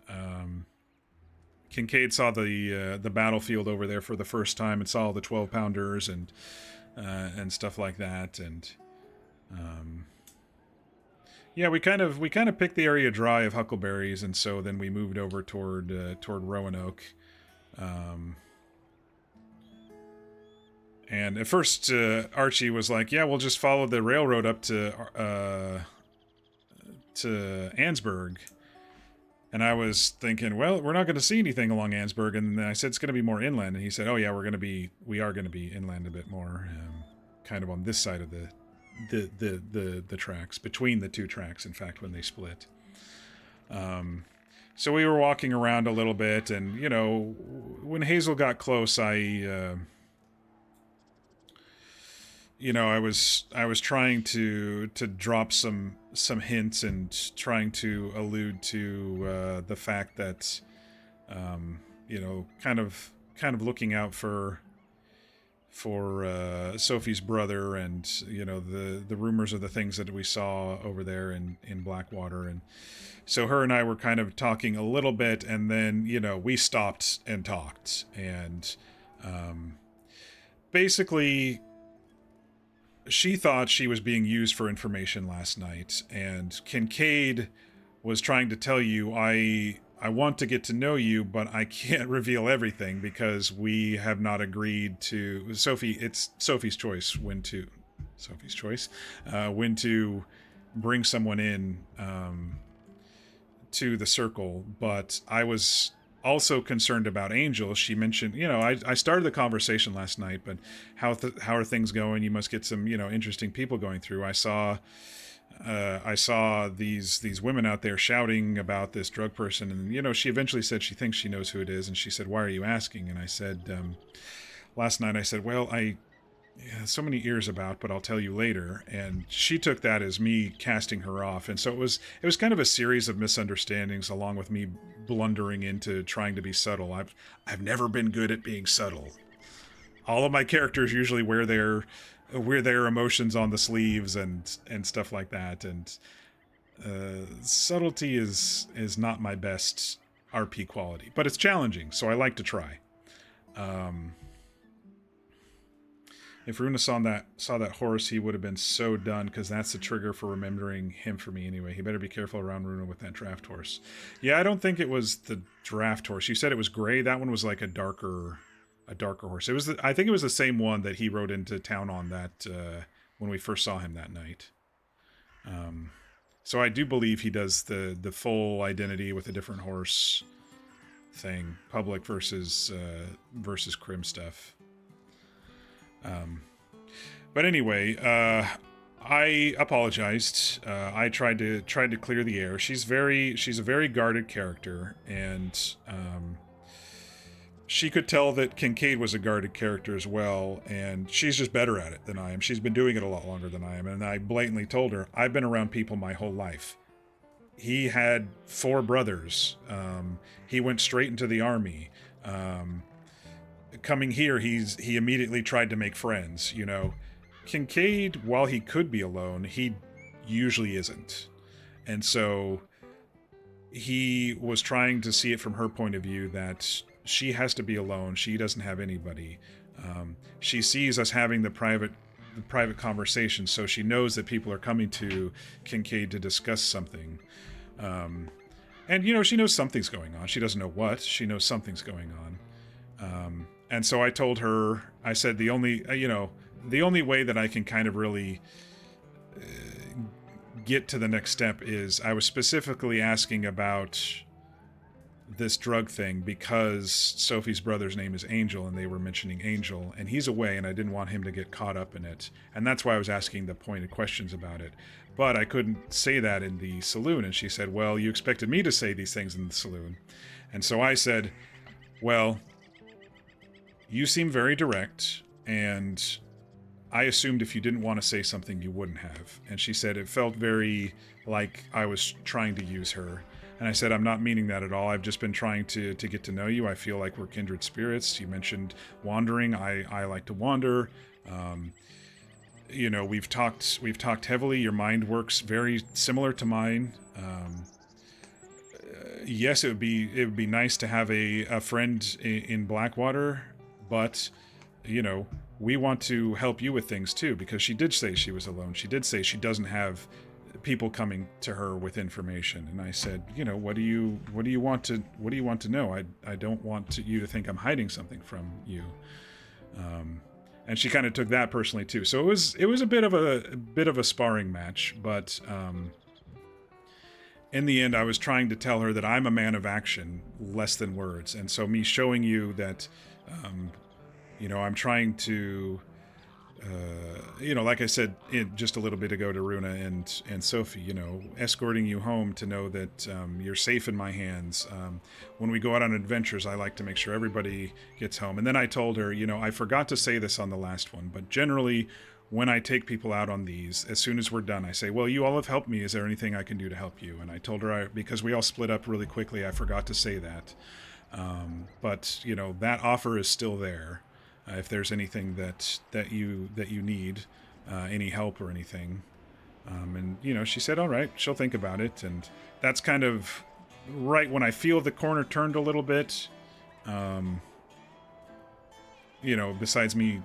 Kincaid saw the battlefield over there for the first time and saw all the 12-pounders and stuff like that. And yeah, we kind of picked the area dry of huckleberries, and so then we moved over toward Roanoke. And at first, Archie was like, "Yeah, we'll just follow the railroad up to Ansburg." And I was thinking, well, we're not going to see anything along Ansburg. And then I said, it's going to be more inland. And he said, oh yeah, we are going to be inland a bit more, kind of on this side of the tracks, between the two tracks, in fact, when they split. So we were walking around a little bit, and, you know, when Hazel got close, you know, I was trying to drop some hints and trying to allude to the fact that, you know, kind of looking out for Sophie's brother, and, you know, the rumors of the things that we saw over there in Blackwater. And so her and I were kind of talking a little bit, and then, you know, we stopped and talked, and basically she thought she was being used for information last night, and Kincaid was trying to tell you, I want to get to know you, but I can't reveal everything because we have not agreed to... Sophie, it's Sophie's choice when to bring someone in to the circle, but I was also concerned about Angel. She mentioned, you know, I started the conversation last night, but how are things going? You must get some, you know, interesting people going through. I saw these women out there shouting about this drug person, and, you know, she eventually said she thinks she knows who it is, and she said, why are you asking? And I said, last night I said, well, so many ears about, but I'll tell you later. And she took that as me casting her off. And so it was kind of a series of misunderstandings, along with me blundering into trying to be subtle. I've never been good at being subtle. All of my characters usually wear their emotions on the sleeves and stuff like that. And subtlety is not my best RP quality, but it's challenging, so I like to try. If Runa saw that horse, he would have been so done, because that's the trigger for remembering him for me anyway. He better be careful around Runa with that draft horse. Yeah, I don't think it was the draft horse. You said it was gray. That one was like a darker horse. I think it was the same one that he rode into town on that when we first saw him that night. So I do believe he does the full identity with a different horse thing, public versus Crim stuff. But anyway, I apologized. I tried to clear the air. She's a very guarded character, and she could tell that Kincaid was a guarded character as well, and she's just better at it than I am. She's been doing it a lot longer than I am, and I blatantly told her, I've been around people my whole life. He had 4 brothers. He went straight into the army. Coming here, he immediately tried to make friends, you know. Kincaid, while he could be alone, he usually isn't. And so he was trying to see it from her point of view that she has to be alone. She doesn't have anybody. She sees us having the private conversation, so she knows that people are coming to Kincaid to discuss something. And, you know, she knows something's going on. She doesn't know what. She knows something's going on. And so I told her, I said, the only way that I can kind of really get to the next step is I was specifically asking about this drug thing because Sophie's brother's name is Angel, and they were mentioning Angel, and he's away, and I didn't want him to get caught up in it. And that's why I was asking the pointed questions about it. But I couldn't say that in the saloon. And she said, well, you expected me to say these things in the saloon. And so I said, well, you seem very direct, and I assumed if you didn't want to say something, you wouldn't have. And she said it felt very like I was trying to use her. And I said, I'm not meaning that at all. I've just been trying to get to know you. I feel like we're kindred spirits. You mentioned wandering. I like to wander. You know, we've talked heavily. Your mind works very similar to mine. Yes, it would be nice to have a friend in Blackwater, but, you know, we want to help you with things too, because she did say she was alone. She did say she doesn't have people coming to her with information. And I said, you know, what do you want to know? I don't want you to think I'm hiding something from you. And she kind of took that personally too. So it was a bit of a sparring match, but in the end, I was trying to tell her that I'm a man of action, less than words. And so me showing you that, you know, I'm trying to, you know, like I said just a little bit ago to Runa and Sophie, you know, escorting you home to know that you're safe in my hands. When we go out on adventures, I like to make sure everybody gets home. And then I told her, you know, I forgot to say this on the last one, but generally when I take people out on these, as soon as we're done, I say, well, you all have helped me. Is there anything I can do to help you? And I told her, because we all split up really quickly, I forgot to say that. But, you know, that offer is still there. If there's anything that you need, any help or anything. And, you know, she said, all right, she'll think about it. And that's kind of right when I feel the corner turned a little bit. You know, besides me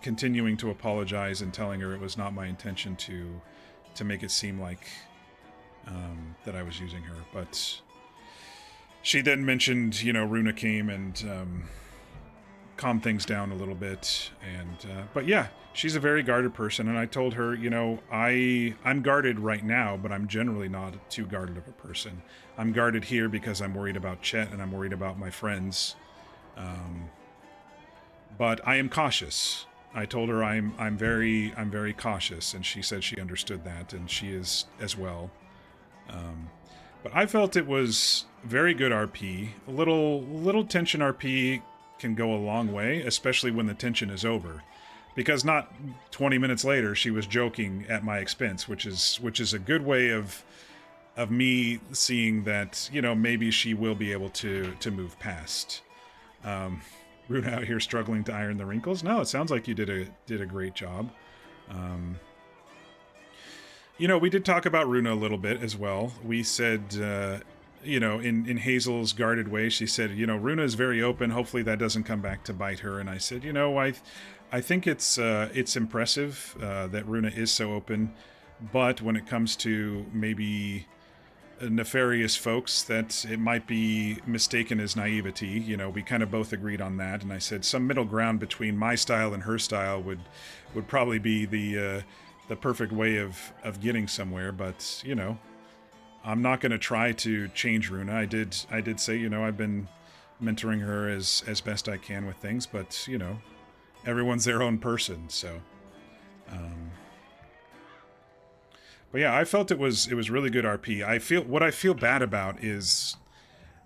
continuing to apologize and telling her it was not my intention to make it seem like that I was using her. But she then mentioned, you know, Runa came and calm things down a little bit. And but yeah, she's a very guarded person, and I told her, you know, I'm guarded right now, but I'm generally not too guarded of a person. I'm guarded here because I'm worried about Chet and I'm worried about my friends, but I am cautious. I told her I'm very cautious, and she said she understood that, and she is as well. But I felt it was very good RP. A little tension RP can go a long way, especially when the tension is over, because not 20 minutes later she was joking at my expense, which is a good way of me seeing that, you know, maybe she will be able to move past. Runa out here struggling to iron the wrinkles. No, it sounds like you did a great job. You know, we did talk about Runa a little bit as well. We said, you know, in Hazel's guarded way, she said, you know, Runa is very open. Hopefully that doesn't come back to bite her. And I said, you know, I think it's impressive that Runa is so open, but when it comes to maybe nefarious folks, that it might be mistaken as naivety. You know, we kind of both agreed on that. And I said some middle ground between my style and her style would probably be the perfect way of getting somewhere. But, you know, I'm not going to try to change Runa. I did say, you know, I've been mentoring her as best I can with things, but, you know, everyone's their own person. So, But yeah, I felt it was really good RP. What I feel bad about is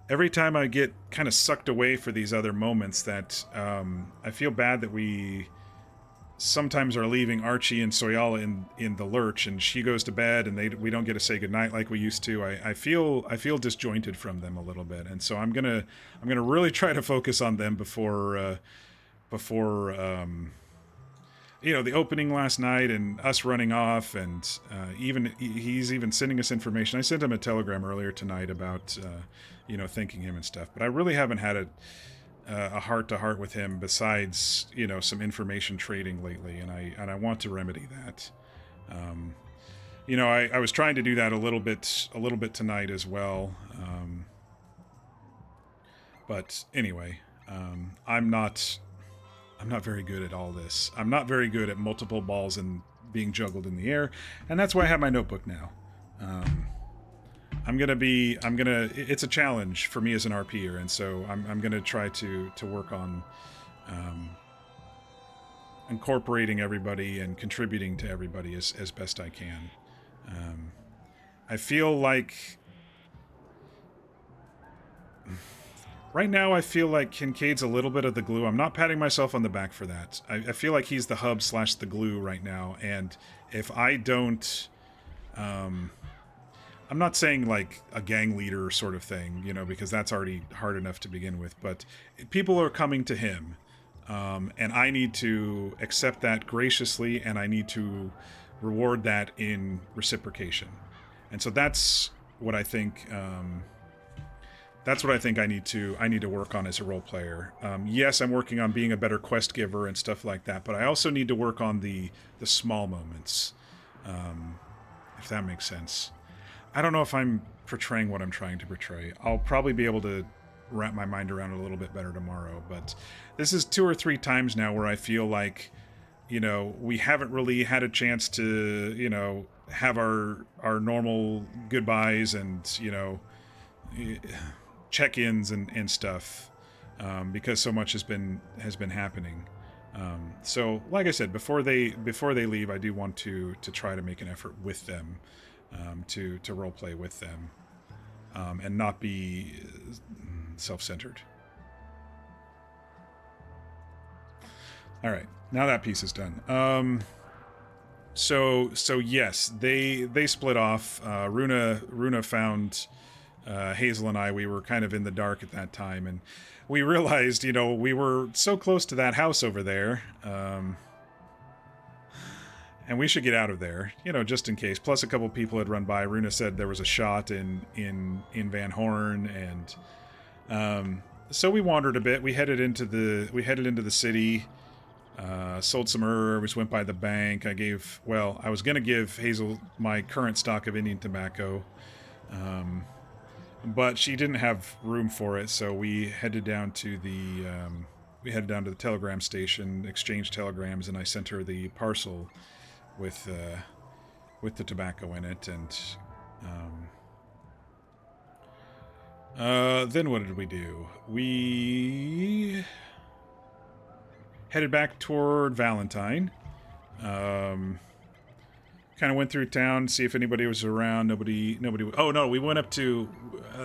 every time I get kind of sucked away for these other moments that I feel bad that we sometimes are leaving Archie and Soyala in the lurch, and she goes to bed and we don't get to say goodnight like we used to. I feel disjointed from them a little bit, and so I'm gonna really try to focus on them before the opening last night and us running off, and he's even sending us information. I sent him a telegram earlier tonight about thanking him and stuff, but I really haven't had a heart-to-heart with him besides some information trading lately, and I want to remedy that. I was trying to do that a little bit tonight as well, but anyway, I'm not very good at all this. I'm not very good at multiple balls and being juggled in the air, and that's why I have my notebook now. It's a challenge for me as an RPer, and so I'm gonna try to work on incorporating everybody and contributing to everybody as best I can. I feel like right now Kincaid's a little bit of the glue. I'm not patting myself on the back for that. I feel like he's the hub / the glue right now, and if I don't I'm not saying like a gang leader sort of thing, because that's already hard enough to begin with, but people are coming to him, and I need to accept that graciously, and I need to reward that in reciprocation. And so that's what I think I need to work on as a role player. Yes, I'm working on being a better quest giver and stuff like that, but I also need to work on the small moments, if that makes sense. I don't know if I'm portraying what I'm trying to portray. I'll probably be able to wrap my mind around it a little bit better tomorrow, but this is 2 or 3 times now where I feel like, we haven't really had a chance to, have our normal goodbyes and, check-ins and stuff, because so much has been happening. So, like I said, before they leave, I do want to try to make an effort with them, to roleplay with them, and not be self-centered. All right, now that piece is done. So yes, they split off. Runa found Hazel and I. We were kind of in the dark at that time, and we realized, we were so close to that house over there, and we should get out of there, just in case. Plus, a couple people had run by. Runa said there was a shot in Van Horn, and so we wandered a bit. We headed into the city. Sold some herbs, went by the bank. I was going to give Hazel my current stock of Indian tobacco, but she didn't have room for it, so we headed down to the telegram station, exchanged telegrams, and I sent her the parcel with the tobacco in it, and then what did we do? We headed back toward Valentine. Kind of went through town, see if anybody was around. Nobody. Oh no, we went up to.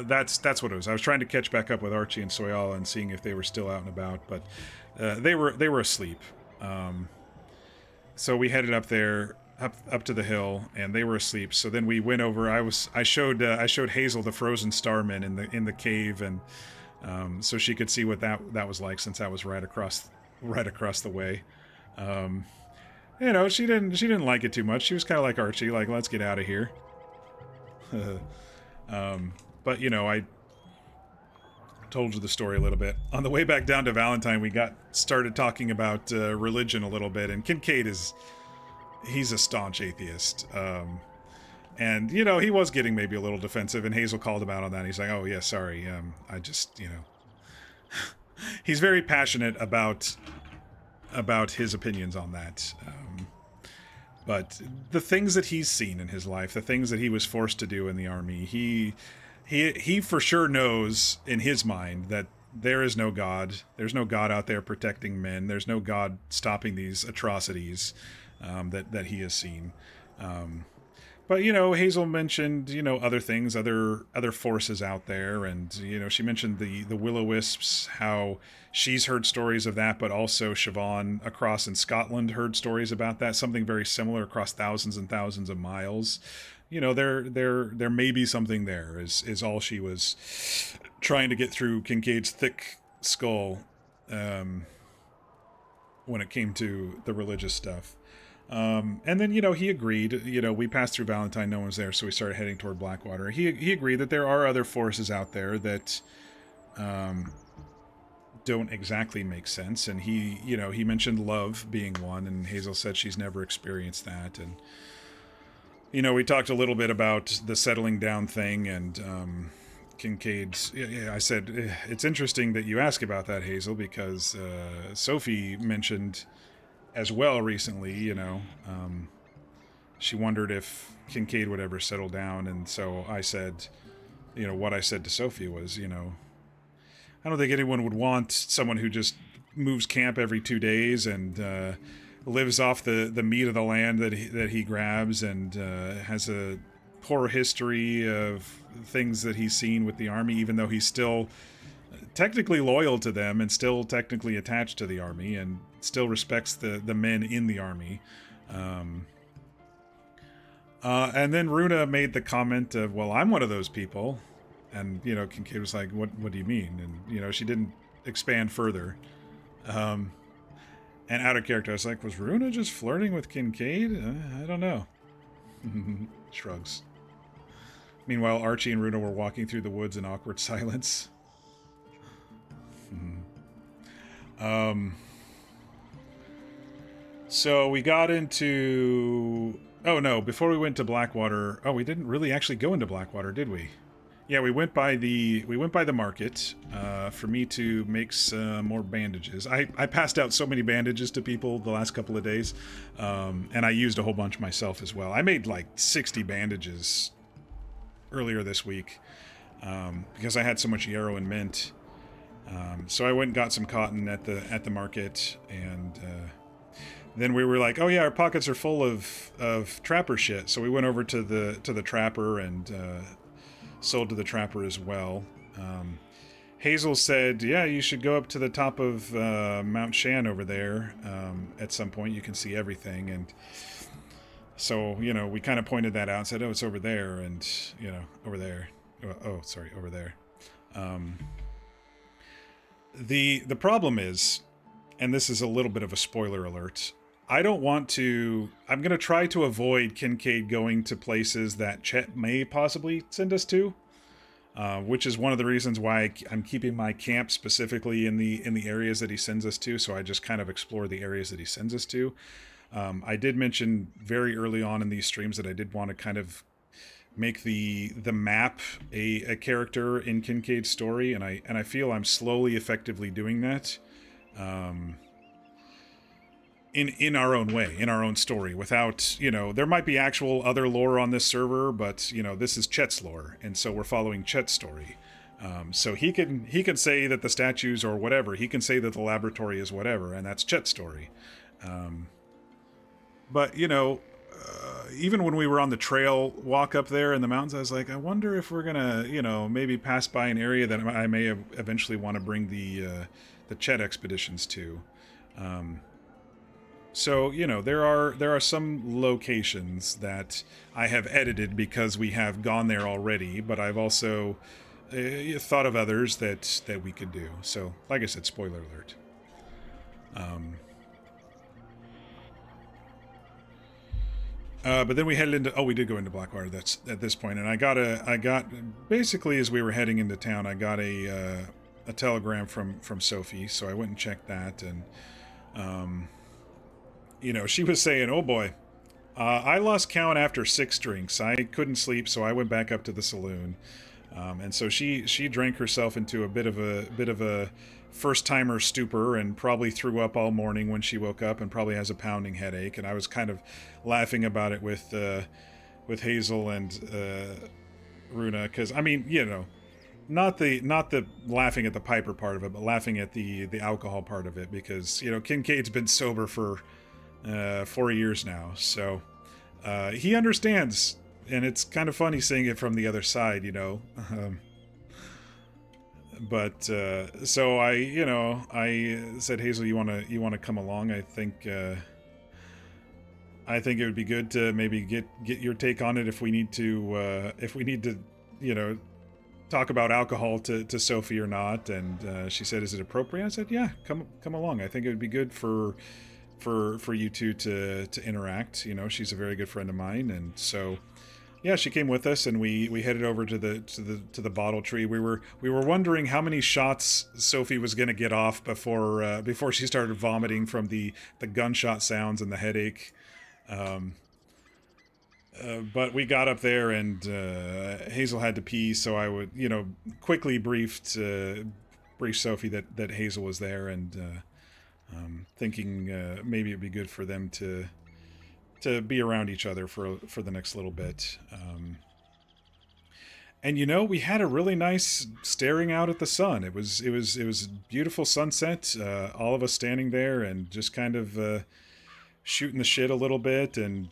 That's what it was. I was trying to catch back up with Archie and Soyala and seeing if they were still out and about, but they were asleep. So we headed up there, up to the hill, and they were asleep. So then we went over. I showed Hazel the frozen starman in the cave, and so she could see what that was like, since that was right across the way. She didn't like it too much. She was kind of like Archie, like, let's get out of here. But I told you the story a little bit. On the way back down to Valentine, we started talking about religion a little bit, and Kincaid he's a staunch atheist. And, he was getting maybe a little defensive, and Hazel called him out on that. He's like, oh, yeah, sorry. I just, he's very passionate about his opinions on that. But the things that he's seen in his life, the things that he was forced to do in the army, he for sure knows in his mind that there is no God. There's no God out there protecting men. There's no God stopping these atrocities that he has seen. But, Hazel mentioned, other things, other forces out there. And, she mentioned the will-o-wisps, how she's heard stories of that, but also Siobhan across in Scotland heard stories about that. Something very similar across thousands and thousands of miles. There may be something there, is all she was trying to get through Kincaid's thick skull when it came to the religious stuff. And then, he agreed, we passed through Valentine, no one was there, so we started heading toward Blackwater. He agreed that there are other forces out there that don't exactly make sense. And he mentioned love being one, and Hazel said she's never experienced that. And, we talked a little bit about the settling down thing, and Kincaid's... I said, it's interesting that you ask about that, Hazel, because Sophie mentioned as well recently, she wondered if Kincaid would ever settle down. And so I said, what I said to Sophie was, I don't think anyone would want someone who just moves camp every 2 days and lives off the meat of the land that he grabs, and has a poor history of things that he's seen with the army, even though he's still technically loyal to them and still technically attached to the army and still respects the men in the army. And then Runa made the comment of, well, I'm one of those people. And, Kincaid was like, what do you mean? And, she didn't expand further. And out of character, I was like, was Runa just flirting with Kincaid? I don't know. Shrugs. Meanwhile, Archie and Runa were walking through the woods in awkward silence. So we got into... Oh, no, before we went to Blackwater... Oh, we didn't really actually go into Blackwater, did we? Yeah, we went by the market for me to make some more bandages. I passed out so many bandages to people the last couple of days, and I used a whole bunch myself as well. I made like 60 bandages earlier this week because I had so much yarrow and mint. So I went and got some cotton at the market, and then we were like, oh yeah, our pockets are full of trapper shit. So we went over to the trapper and sold to the trapper as well. Hazel said, yeah, you should go up to the top of Mount Shan over there. At some point you can see everything. And so, we kind of pointed that out and said, oh, it's over there. And, over there. Oh, sorry, over there. The problem is, and this is a little bit of a spoiler alert, I'm going to try to avoid Kincaid going to places that Chet may possibly send us to, which is one of the reasons why I'm keeping my camp specifically in the areas that he sends us to, so I just kind of explore the areas that he sends us to. I did mention very early on in these streams that I did want to kind of make the map a character in Kincaid's story, and I feel I'm slowly effectively doing that. In our own way, in our own story, without, there might be actual other lore on this server, but, this is Chet's lore, and so we're following Chet's story. So he can say that the statues or whatever, he can say that the laboratory is whatever, and that's Chet's story. But, even when we were on the trail walk up there in the mountains, I was like, I wonder if we're gonna, maybe pass by an area that I may eventually want to bring the Chet expeditions to. So, there are some locations that I have edited because we have gone there already, but I've also thought of others that we could do. So, like I said, spoiler alert. But then we headed into... Oh, we did go into Blackwater at this point, and I got basically, as we were heading into town, I got a telegram from Sophie, so I went and checked that, and... she was saying, oh boy, I lost count after 6 drinks. I couldn't sleep, so I went back up to the saloon. And so she drank herself into a bit of a first-timer stupor and probably threw up all morning when she woke up and probably has a pounding headache. And I was kind of laughing about it with Hazel and Runa, because, I mean, not the laughing at the Piper part of it, but laughing at the alcohol part of it, because, Kincaid's been sober for 4 years now, so he understands and it's kind of funny seeing it from the other side, you know. But so I said, Hazel, you wanna come along? I think it would be good to maybe get your take on it if we need to talk about alcohol to Sophie or not. And she said, is it appropriate? I said, yeah, come along. I think it would be good for you two to interact. You know, she's a very good friend of mine, and so yeah, she came with us, and we headed over to the bottle tree. We were wondering how many shots Sophie was going to get off before she started vomiting from the gunshot sounds and the headache. But we got up there, and Hazel had to pee, so I would quickly brief Sophie that Hazel was there, and thinking maybe it'd be good for them to be around each other for the next little bit. And we had a really nice staring out at the sun. It was beautiful sunset. All of us standing there and just kind of shooting the shit a little bit and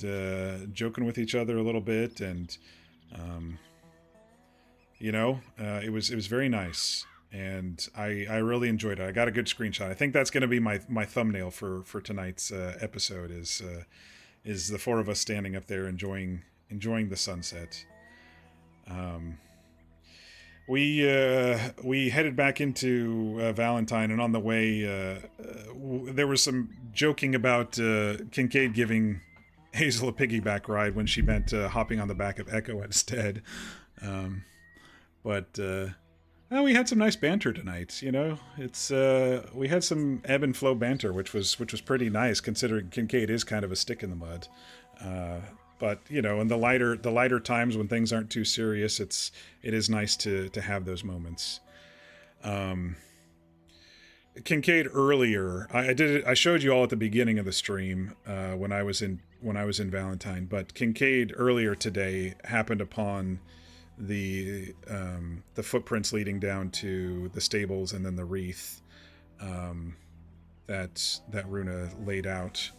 joking with each other a little bit, and it was very nice. And I really enjoyed it. I got a good screenshot. I think that's going to be my thumbnail for tonight's episode is the four of us standing up there enjoying the sunset. We headed back into Valentine, and on the way there was some joking about Kincaid giving Hazel a piggyback ride when she meant hopping on the back of Echo instead. But we had some nice banter tonight. It's we had some ebb and flow banter, which was pretty nice considering Kincaid is kind of a stick in the mud. But in the lighter times when things aren't too serious, it is nice to have those moments. Kincaid earlier, I showed you all at the beginning of the stream when I was in Valentine, but Kincaid earlier today happened upon the footprints leading down to the stables and then the wreath that Runa laid out.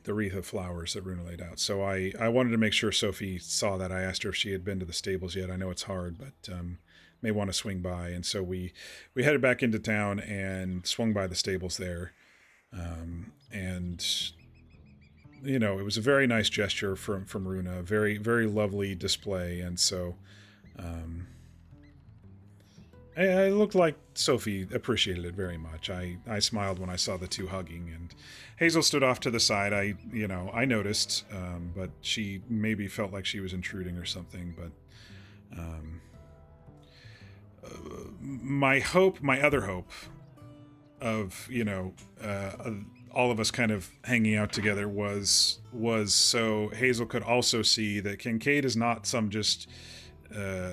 The wreath of flowers that Runa laid out. So I wanted to make sure Sophie saw that. I asked her if she had been to the stables yet. I know it's hard, but may want to swing by. And so we headed back into town and swung by the stables there. And it was a very nice gesture from Runa. Very, very lovely display. And so it looked like Sophie appreciated it very much. I smiled when I saw the two hugging, and Hazel stood off to the side. I noticed, but she maybe felt like she was intruding or something. But my other hope of all of us kind of hanging out together was so Hazel could also see that Kincaid is not some just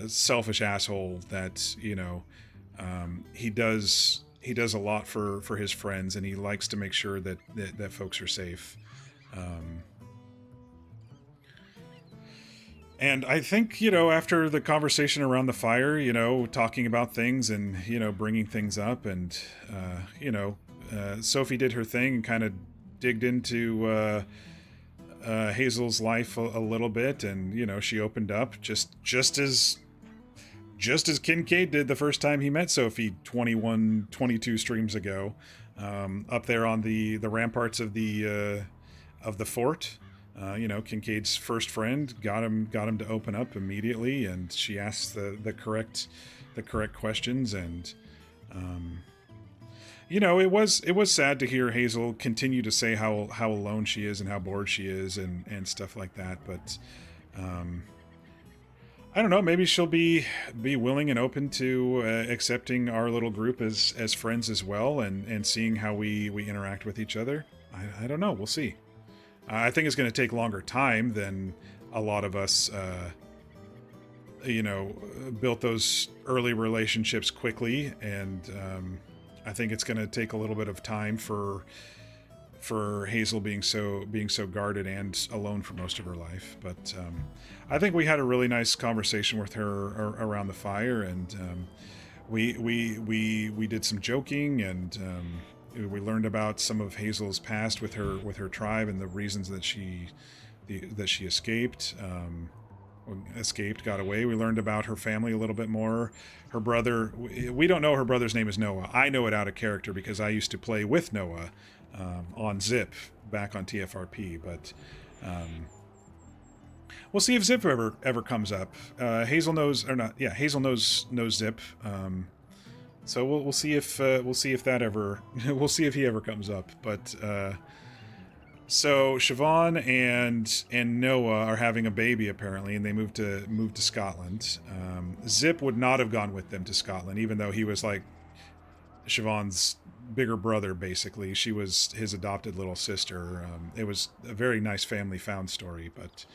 selfish asshole that he does a lot for his friends, and he likes to make sure that folks are safe. And I think after the conversation around the fire, talking about things and bringing things up, and Sophie did her thing and kind of digged into Hazel's life a little bit, and she opened up just as Kincaid did the first time he met Sophie 22 streams ago, up there on the ramparts of the fort. Kincaid's first friend got him to open up immediately, and she asked the correct questions, and it was sad to hear Hazel continue to say how alone she is and how bored she is and stuff like that. But I don't know. Maybe she'll be willing and open to accepting our little group as friends as well, and seeing how we interact with each other. I don't know. We'll see. I think it's going to take longer time than a lot of us, built those early relationships quickly, and I think it's going to take a little bit of time for Hazel being so guarded and alone for most of her life. But I think we had a really nice conversation with her around the fire, and we did some joking, and we learned about some of Hazel's past with her tribe and the reasons that she that she escaped, got away. We learned about her family a little bit more. Her brother, we don't know her brother's name is Noah. I know it out of character because I used to play with Noah on Zip back on TFRP, but we'll see if Zip ever comes up. Hazel knows, or not? Yeah, Hazel knows Zip. So we'll see if that ever we'll see if he ever comes up. But so Siobhan and Noah are having a baby apparently, and they moved to Scotland. Zip would not have gone with them to Scotland, even though he was like Siobhan's bigger brother. Basically, she was his adopted little sister. It was a very nice family found story, but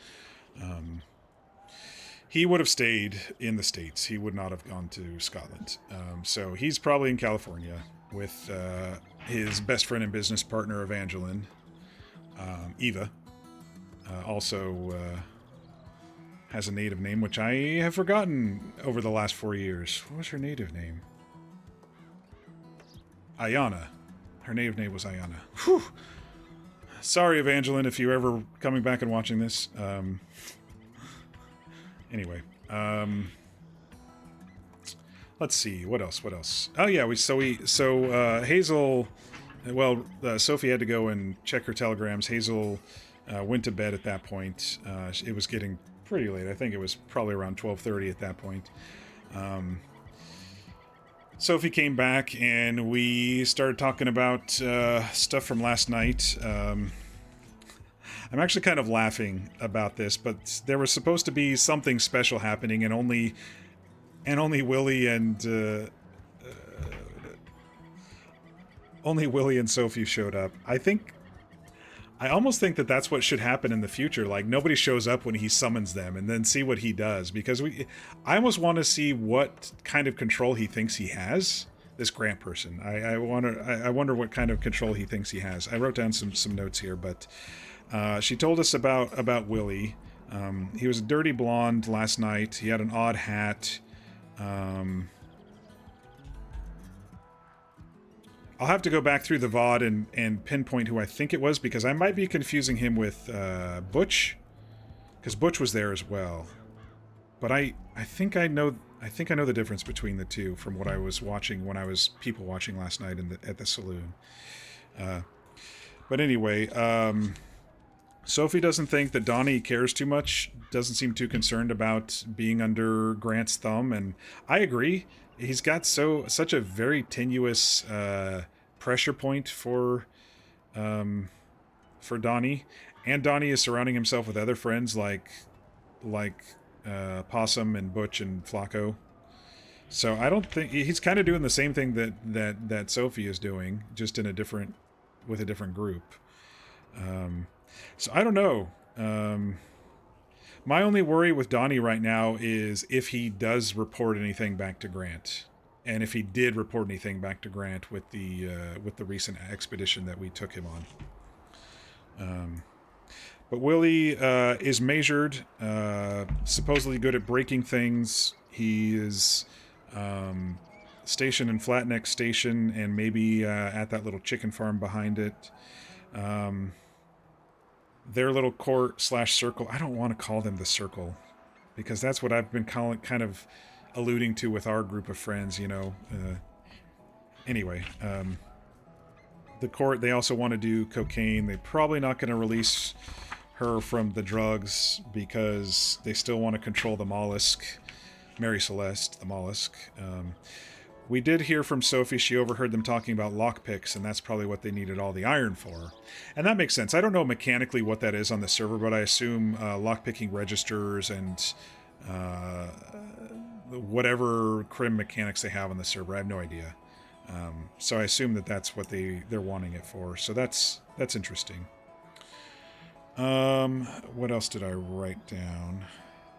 he would have stayed in the States. He would not have gone to Scotland. So he's probably in California with his best friend and business partner Evangeline. Eva also has a native name, which I have forgotten over the last 4 years. What was her native name? Ayana. Her native name was Ayana. Whew. Sorry, Evangeline, if you're ever coming back and watching this. Anyway. Let's see. What else? Oh, yeah. So Hazel... Well, Sophie had to go and check her telegrams. Hazel went to bed at that point. It was getting pretty late. I think it was probably around 12:30 at that point. Sophie came back and we started talking about stuff from last night. I'm actually kind of laughing about this, but there was supposed to be something special happening, and only Willie and Sophie showed up. I almost think that that's what should happen in the future. Like, nobody shows up when he summons them, and then see what he does. Because I almost want to see what kind of control he thinks he has. This Grant person. I wonder what kind of control he thinks he has. I wrote down some notes here, but she told us about Willie. He was a dirty blonde last night. He had an odd hat. I'll have to go back through the VOD and pinpoint who I think it was, because I might be confusing him with Butch, because Butch was there as well. But I think I know the difference between the two from what I was watching when I was people watching last night at the saloon. But anyway, Sophie doesn't think that Donnie cares too much, doesn't seem too concerned about being under Grant's thumb, and I agree. He's got such a very tenuous pressure point for Donnie, and Donnie is surrounding himself with other friends like Possum and Butch and Flacco. So I don't think he's kind of doing the same thing that Sophie is doing, just with a different group. So I don't know. My only worry with Donnie right now is if he does report anything back to Grant, and if he did report anything back to Grant with the recent expedition that we took him on. But Willie is measured, supposedly good at breaking things. He is stationed in Flatneck Station and maybe at that little chicken farm behind it. Their little court/circle. I don't want to call them the circle, because that's what I've been kind of alluding to with our group of friends, you know. Anyway, the court, they also want to do cocaine. They're probably not going to release her from the drugs because they still want to control the mollusk, Mary Celeste, the mollusk. We did hear from Sophie, she overheard them talking about lockpicks, and that's probably what they needed all the iron for. And that makes sense. I don't know mechanically what that is on the server, but I assume lockpicking registers and whatever crim mechanics they have on the server. I have no idea. So I assume that's what they're wanting it for. So that's interesting. What else did I write down?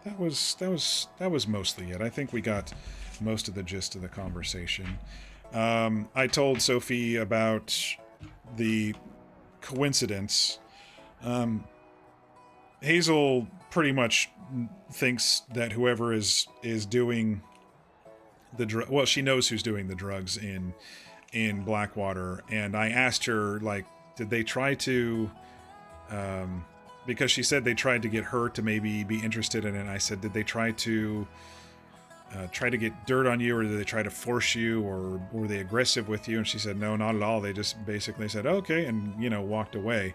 That was mostly it. I think we got most of the gist of the conversation. I told Sophie about the coincidence. Hazel pretty much thinks that whoever is doing the well, she knows who's doing the drugs in Blackwater, and I asked her, like, did they try to because she said they tried to get her to maybe be interested in it. And I said, did they try to get dirt on you, or did they try to force you, or were they aggressive with you? And she said, no, not at all. They just basically said, okay, and, you know, walked away.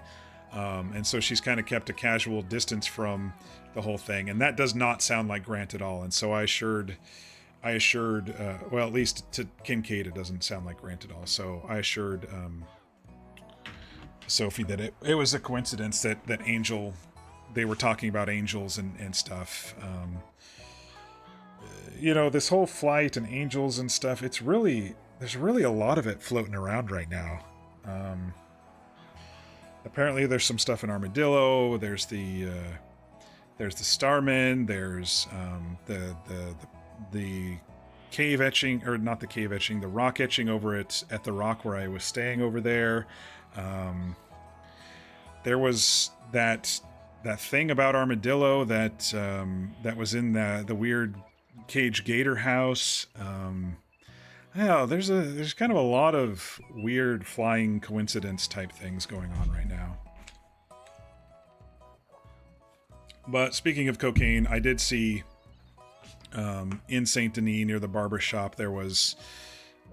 And so she's kind of kept a casual distance from the whole thing. And that does not sound like Grant at all. And so I assured, well, at least to Kincaid, it doesn't sound like Grant at all. So I assured Sophie that it was a coincidence that Angel, they were talking about angels and stuff. You know, this whole flight and angels and stuff, there's really a lot of it floating around right now. Apparently there's some stuff in Armadillo, there's the Starman, there's the cave etching, or not the cave etching, the rock etching over at the rock where I was staying over there. There was that thing about Armadillo that was in the weird Cage Gator house. Yeah, there's kind of a lot of weird flying coincidence type things going on right now. But speaking of cocaine, I did see in Saint Denis near the barber shop there was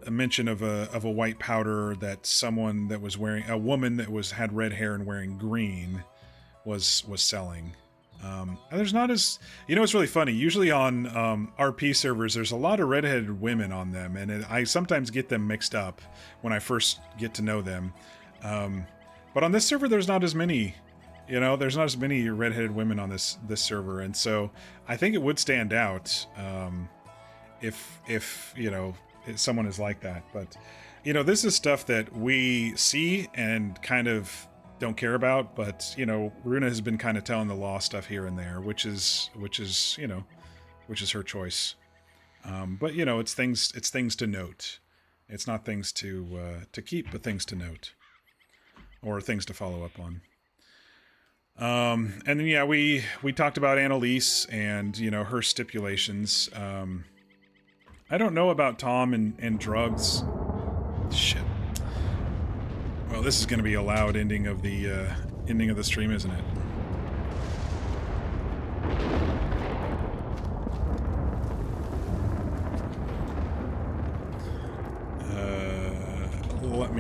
a mention of a white powder that someone that was wearing, a woman that had red hair and wearing green was selling. There's not as, you know, it's really funny. Usually on RP servers, there's a lot of redheaded women on them, and I sometimes get them mixed up when I first get to know them. But on this server, there's not as many. You know, there's not as many redheaded women on this server, and so I think it would stand out if you know, if someone is like that. But you know, this is stuff that we see and kind of don't care about, but you know, Runa has been kind of telling the law stuff here and there, which is you know, which is her choice. But you know, it's things to note. It's not things to keep, but things to note, or things to follow up on. And then yeah, we talked about Annalise and, you know, her stipulations. I don't know about Tom and drugs. Shit. Well, this is going to be a loud ending of the stream, isn't it? Let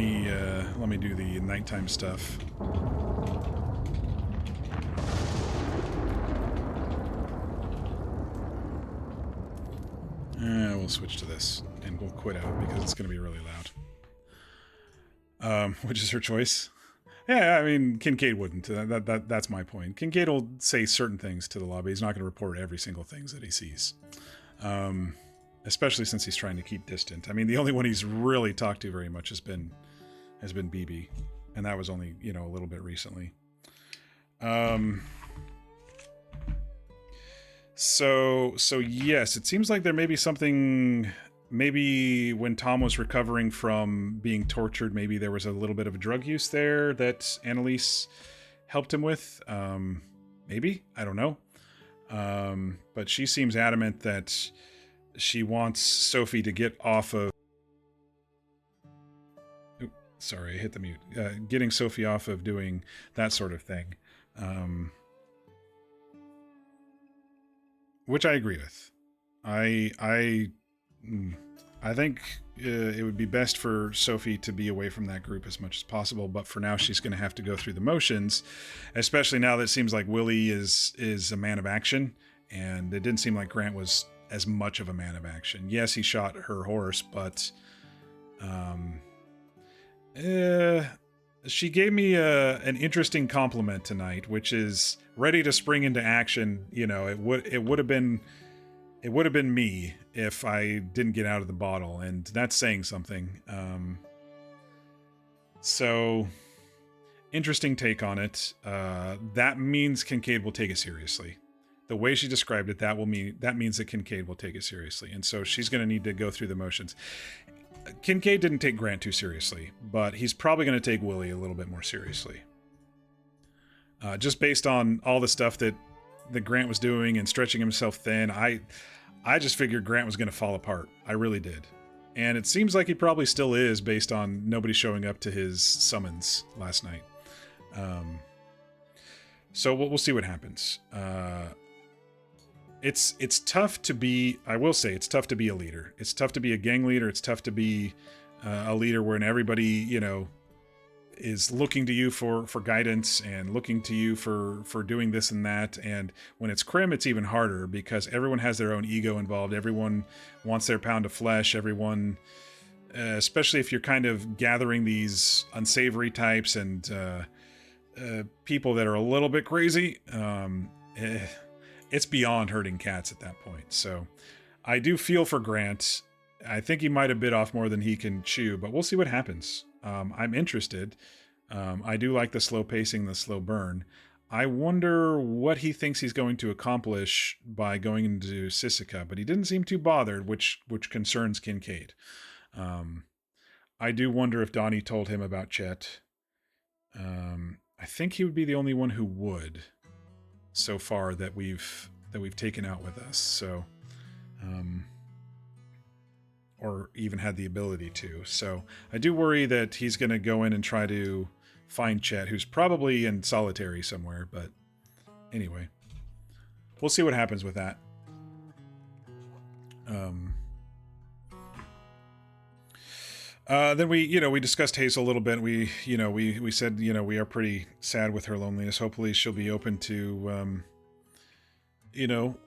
me do the nighttime stuff. We'll switch to this, and we'll quit out because it's going to be really loud. Which is her choice. Yeah, I mean, Kincaid wouldn't. That's my point. Kincaid will say certain things to the lobby. He's not going to report every single thing that he sees. Especially since he's trying to keep distant. I mean, the only one he's really talked to very much has been BB, and that was only, you know, a little bit recently. So yes, it seems like there may be something. Maybe when Tom was recovering from being tortured, maybe there was a little bit of drug use there that Annalise helped him with. Maybe, I don't know. But she seems adamant that she wants Sophie to get off of. Oops, sorry, I hit the mute. Getting Sophie off of doing that sort of thing. Which I agree with. I think it would be best for Sophie to be away from that group as much as possible, but for now she's going to have to go through the motions, especially now that it seems like Willie is a man of action, and it didn't seem like Grant was as much of a man of action. Yes, he shot her horse, but she gave me an interesting compliment tonight, which is ready to spring into action. You know, it would have been me if I didn't get out of the bottle, and that's saying something. So interesting take on it. That means Kincaid will take it seriously. The way she described it, that means that Kincaid will take it seriously, and so she's going to need to go through the motions. Kincaid didn't take Grant too seriously, but he's probably going to take Willie a little bit more seriously. Just based on all the stuff that Grant was doing and stretching himself thin, I just figured Grant was going to fall apart. I really did. And it seems like he probably still is based on nobody showing up to his summons last night. So we'll see what happens. It's tough to be. I will say it's tough to be a leader. It's tough to be a gang leader. It's tough to be a leader when everybody, you know, is looking to you for guidance and looking to you for doing this and that. And when it's Crim, it's even harder because everyone has their own ego involved. Everyone wants their pound of flesh. Everyone, especially if you're kind of gathering these unsavory types and people that are a little bit crazy, it's beyond herding cats at that point. So I do feel for Grant. I think he might have bit off more than he can chew, but we'll see what happens. I'm interested. I do like the slow pacing, the slow burn. I wonder what he thinks he's going to accomplish by going into Sisika, but he didn't seem too bothered, which concerns Kincaid. I do wonder if Donnie told him about Chet. I think he would be the only one who would so far that we've taken out with us. So, or even had the ability to. So I do worry that he's going to go in and try to find Chet, who's probably in solitary somewhere. But anyway, we'll see what happens with that. Then we discussed Hazel a little bit. We said, we are pretty sad with her loneliness. Hopefully she'll be open to,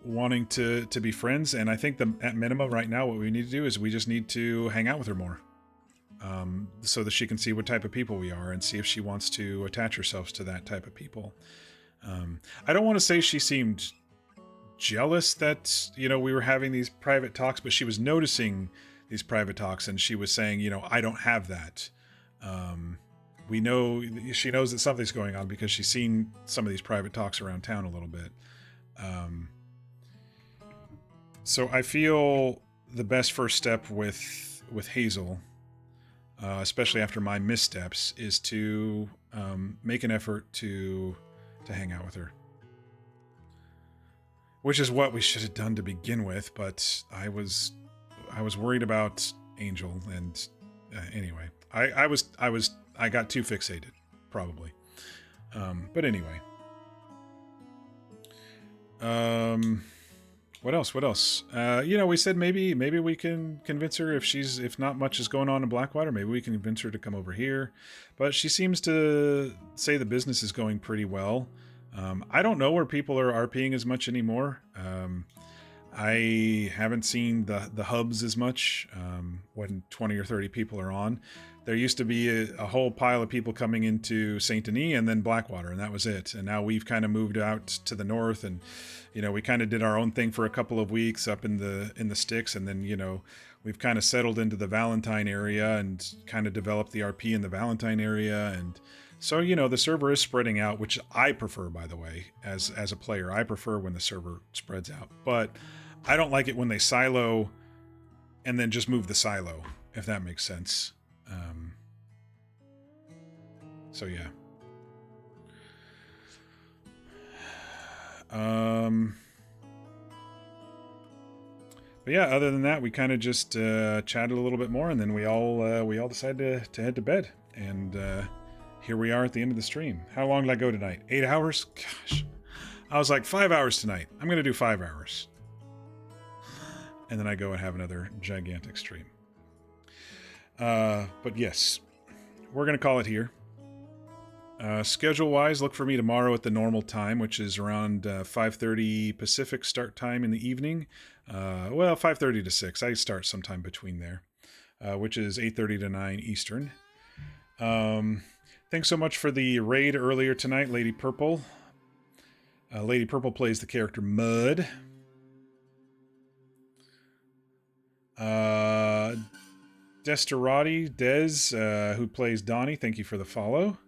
wanting to be friends. And I think at minimum right now, what we need to do is we just need to hang out with her more. So that she can see what type of people we are and see if she wants to attach herself to that type of people. I don't want to say she seemed jealous that, we were having these private talks, but she was noticing these private talks and she was saying, I don't have that. We know, she knows that something's going on because she's seen some of these private talks around town a little bit. So I feel the best first step with Hazel, especially after my missteps, is to make an effort to hang out with her. Which is what we should have done to begin with, but I was worried about Angel, and anyway, I got too fixated, probably. But anyway. What else? We said maybe we can convince her if not much is going on in Blackwater, maybe we can convince her to come over here. But she seems to say the business is going pretty well. I don't know where people are RPing as much anymore. I haven't seen the hubs as much when 20 or 30 people are on. There used to be a whole pile of people coming into St. Denis and then Blackwater, and that was it. And now we've kind of moved out to the north, and we kind of did our own thing for a couple of weeks up in the sticks, and then we've kind of settled into the Valentine area and kind of developed the RP in the Valentine area, and so the server is spreading out, which I prefer, by the way, as a player. I prefer when the server spreads out, but I don't like it when they silo and then just move the silo, if that makes sense. So yeah. But yeah, other than that, we kind of just chatted a little bit more, and then we all decided to head to bed. And here we are at the end of the stream. How long did I go tonight? 8 hours? Gosh. I was like 5 hours tonight. I'm going to do 5 hours. And then I go and have another gigantic stream. But yes, we're going to call it here. Schedule-wise, look for me tomorrow at the normal time, which is around 5:30 Pacific start time in the evening. 5:30 to 6. I start sometime between there, which is 8:30 to 9 Eastern. Thanks so much for the raid earlier tonight, Lady Purple. Lady Purple plays the character Mud. Desperati, who plays Donnie, thank you for the follow.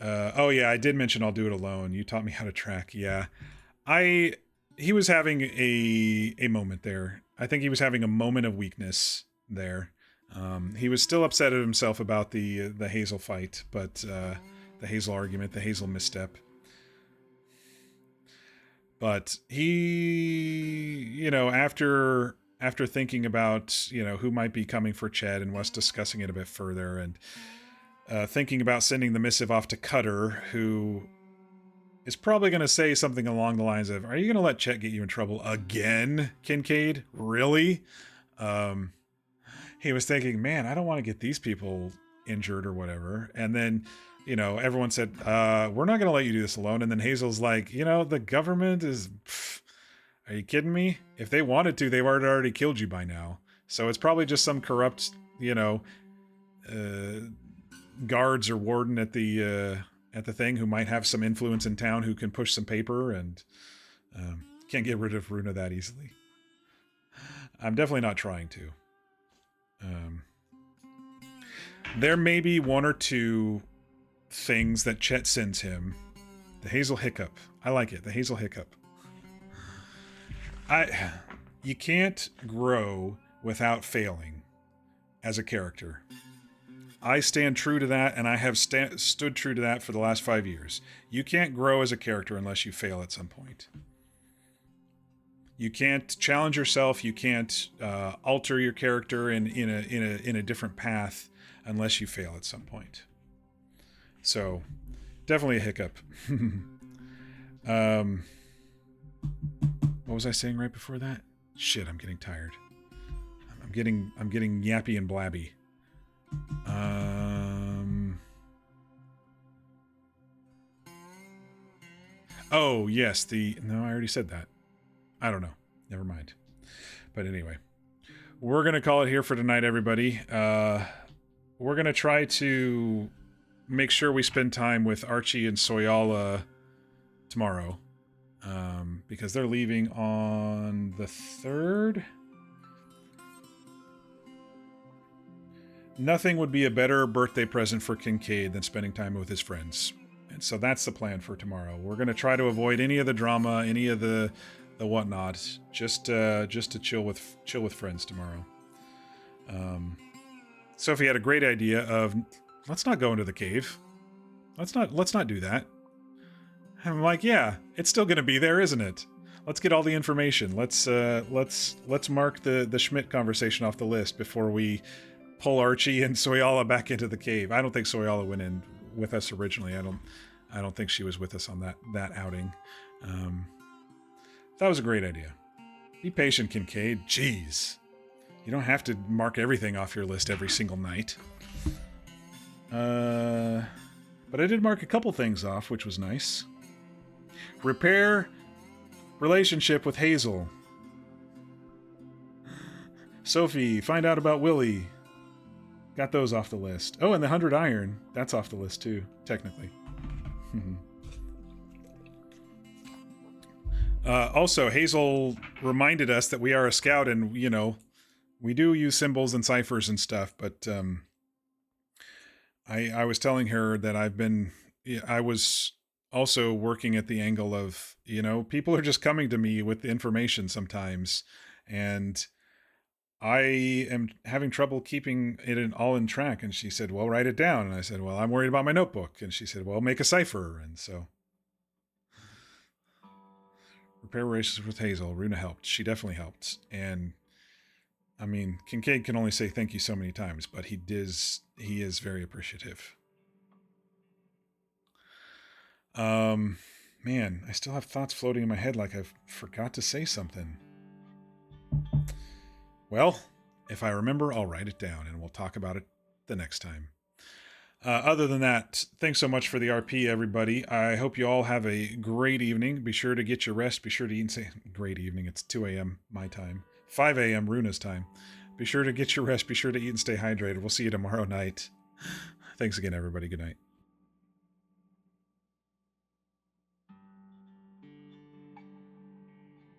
Oh yeah, I did mention I'll do it alone. You taught me how to track. Yeah. He was having a moment there. I think he was having a moment of weakness there. He was still upset at himself about the Hazel fight, but the Hazel argument, the Hazel misstep. But he, after thinking about, who might be coming for Chet and was discussing it a bit further, and thinking about sending the missive off to Cutter, who is probably going to say something along the lines of, "Are you going to let Chet get you in trouble again, Kincaid? Really?" He was thinking, man, I don't want to get these people injured or whatever. And then, everyone said, we're not going to let you do this alone. And then Hazel's like, the government is... Are you kidding me? If they wanted to, they would have already killed you by now. So it's probably just some corrupt, guards or warden at the thing who might have some influence in town who can push some paper, and can't get rid of Runa that easily. I'm definitely not trying to. There may be one or two things that Chet sends him. The Hazel Hiccup. I like it. The Hazel Hiccup. You can't grow without failing as a character. I stand true to that, and I have stood true to that for the last 5 years. You can't grow as a character unless you fail at some point. You can't challenge yourself. You can't alter your character in a different path unless you fail at some point. So, definitely a hiccup. What was I saying right before that? Shit, I'm getting tired. I'm getting yappy and blabby. Oh, yes, no, I already said that. I don't know. Never mind. But anyway, we're going to call it here for tonight, everybody. We're going to try to make sure we spend time with Archie and Soyala tomorrow. Because they're leaving on the 3rd. Nothing would be a better birthday present for Kincaid than spending time with his friends. And so that's the plan for tomorrow. We're going to try to avoid any of the drama, any of the whatnot. Just to chill with friends tomorrow. Sophie had a great idea of, let's not go into the cave. Let's not do that. I'm like, yeah, it's still going to be there, isn't it? Let's get all the information. Let's mark the Schmidt conversation off the list before we pull Archie and Soyala back into the cave. I don't think Soyala went in with us originally. I don't think she was with us on that outing. That was a great idea. Be patient, Kincaid. Jeez. You don't have to mark everything off your list every single night. But I did mark a couple things off, which was nice. Repair relationship with Hazel. Sophie, find out about Willie. Got those off the list. Oh, and the 100 iron. That's off the list too, technically. Also, Hazel reminded us that we are a scout, and, we do use symbols and ciphers and stuff, but I was telling her that I was also working at the angle of, people are just coming to me with information sometimes, and I am having trouble keeping it all in track. And she said, well, write it down. And I said, well, I'm worried about my notebook. And she said, well, make a cipher. And so, repair relations with Hazel. Runa helped. She definitely helped. And I mean, Kincaid can only say thank you so many times, but he is very appreciative. Man, I still have thoughts floating in my head like I forgot to say something. Well, if I remember, I'll write it down and we'll talk about it the next time. Other than that, thanks so much for the RP, everybody. I hope you all have a great evening. Be sure to get your rest. Be sure to eat and say, great evening. It's 2 a.m. my time. 5 a.m. Runa's time. Be sure to get your rest. Be sure to eat and stay hydrated. We'll see you tomorrow night. Thanks again, everybody. Good night.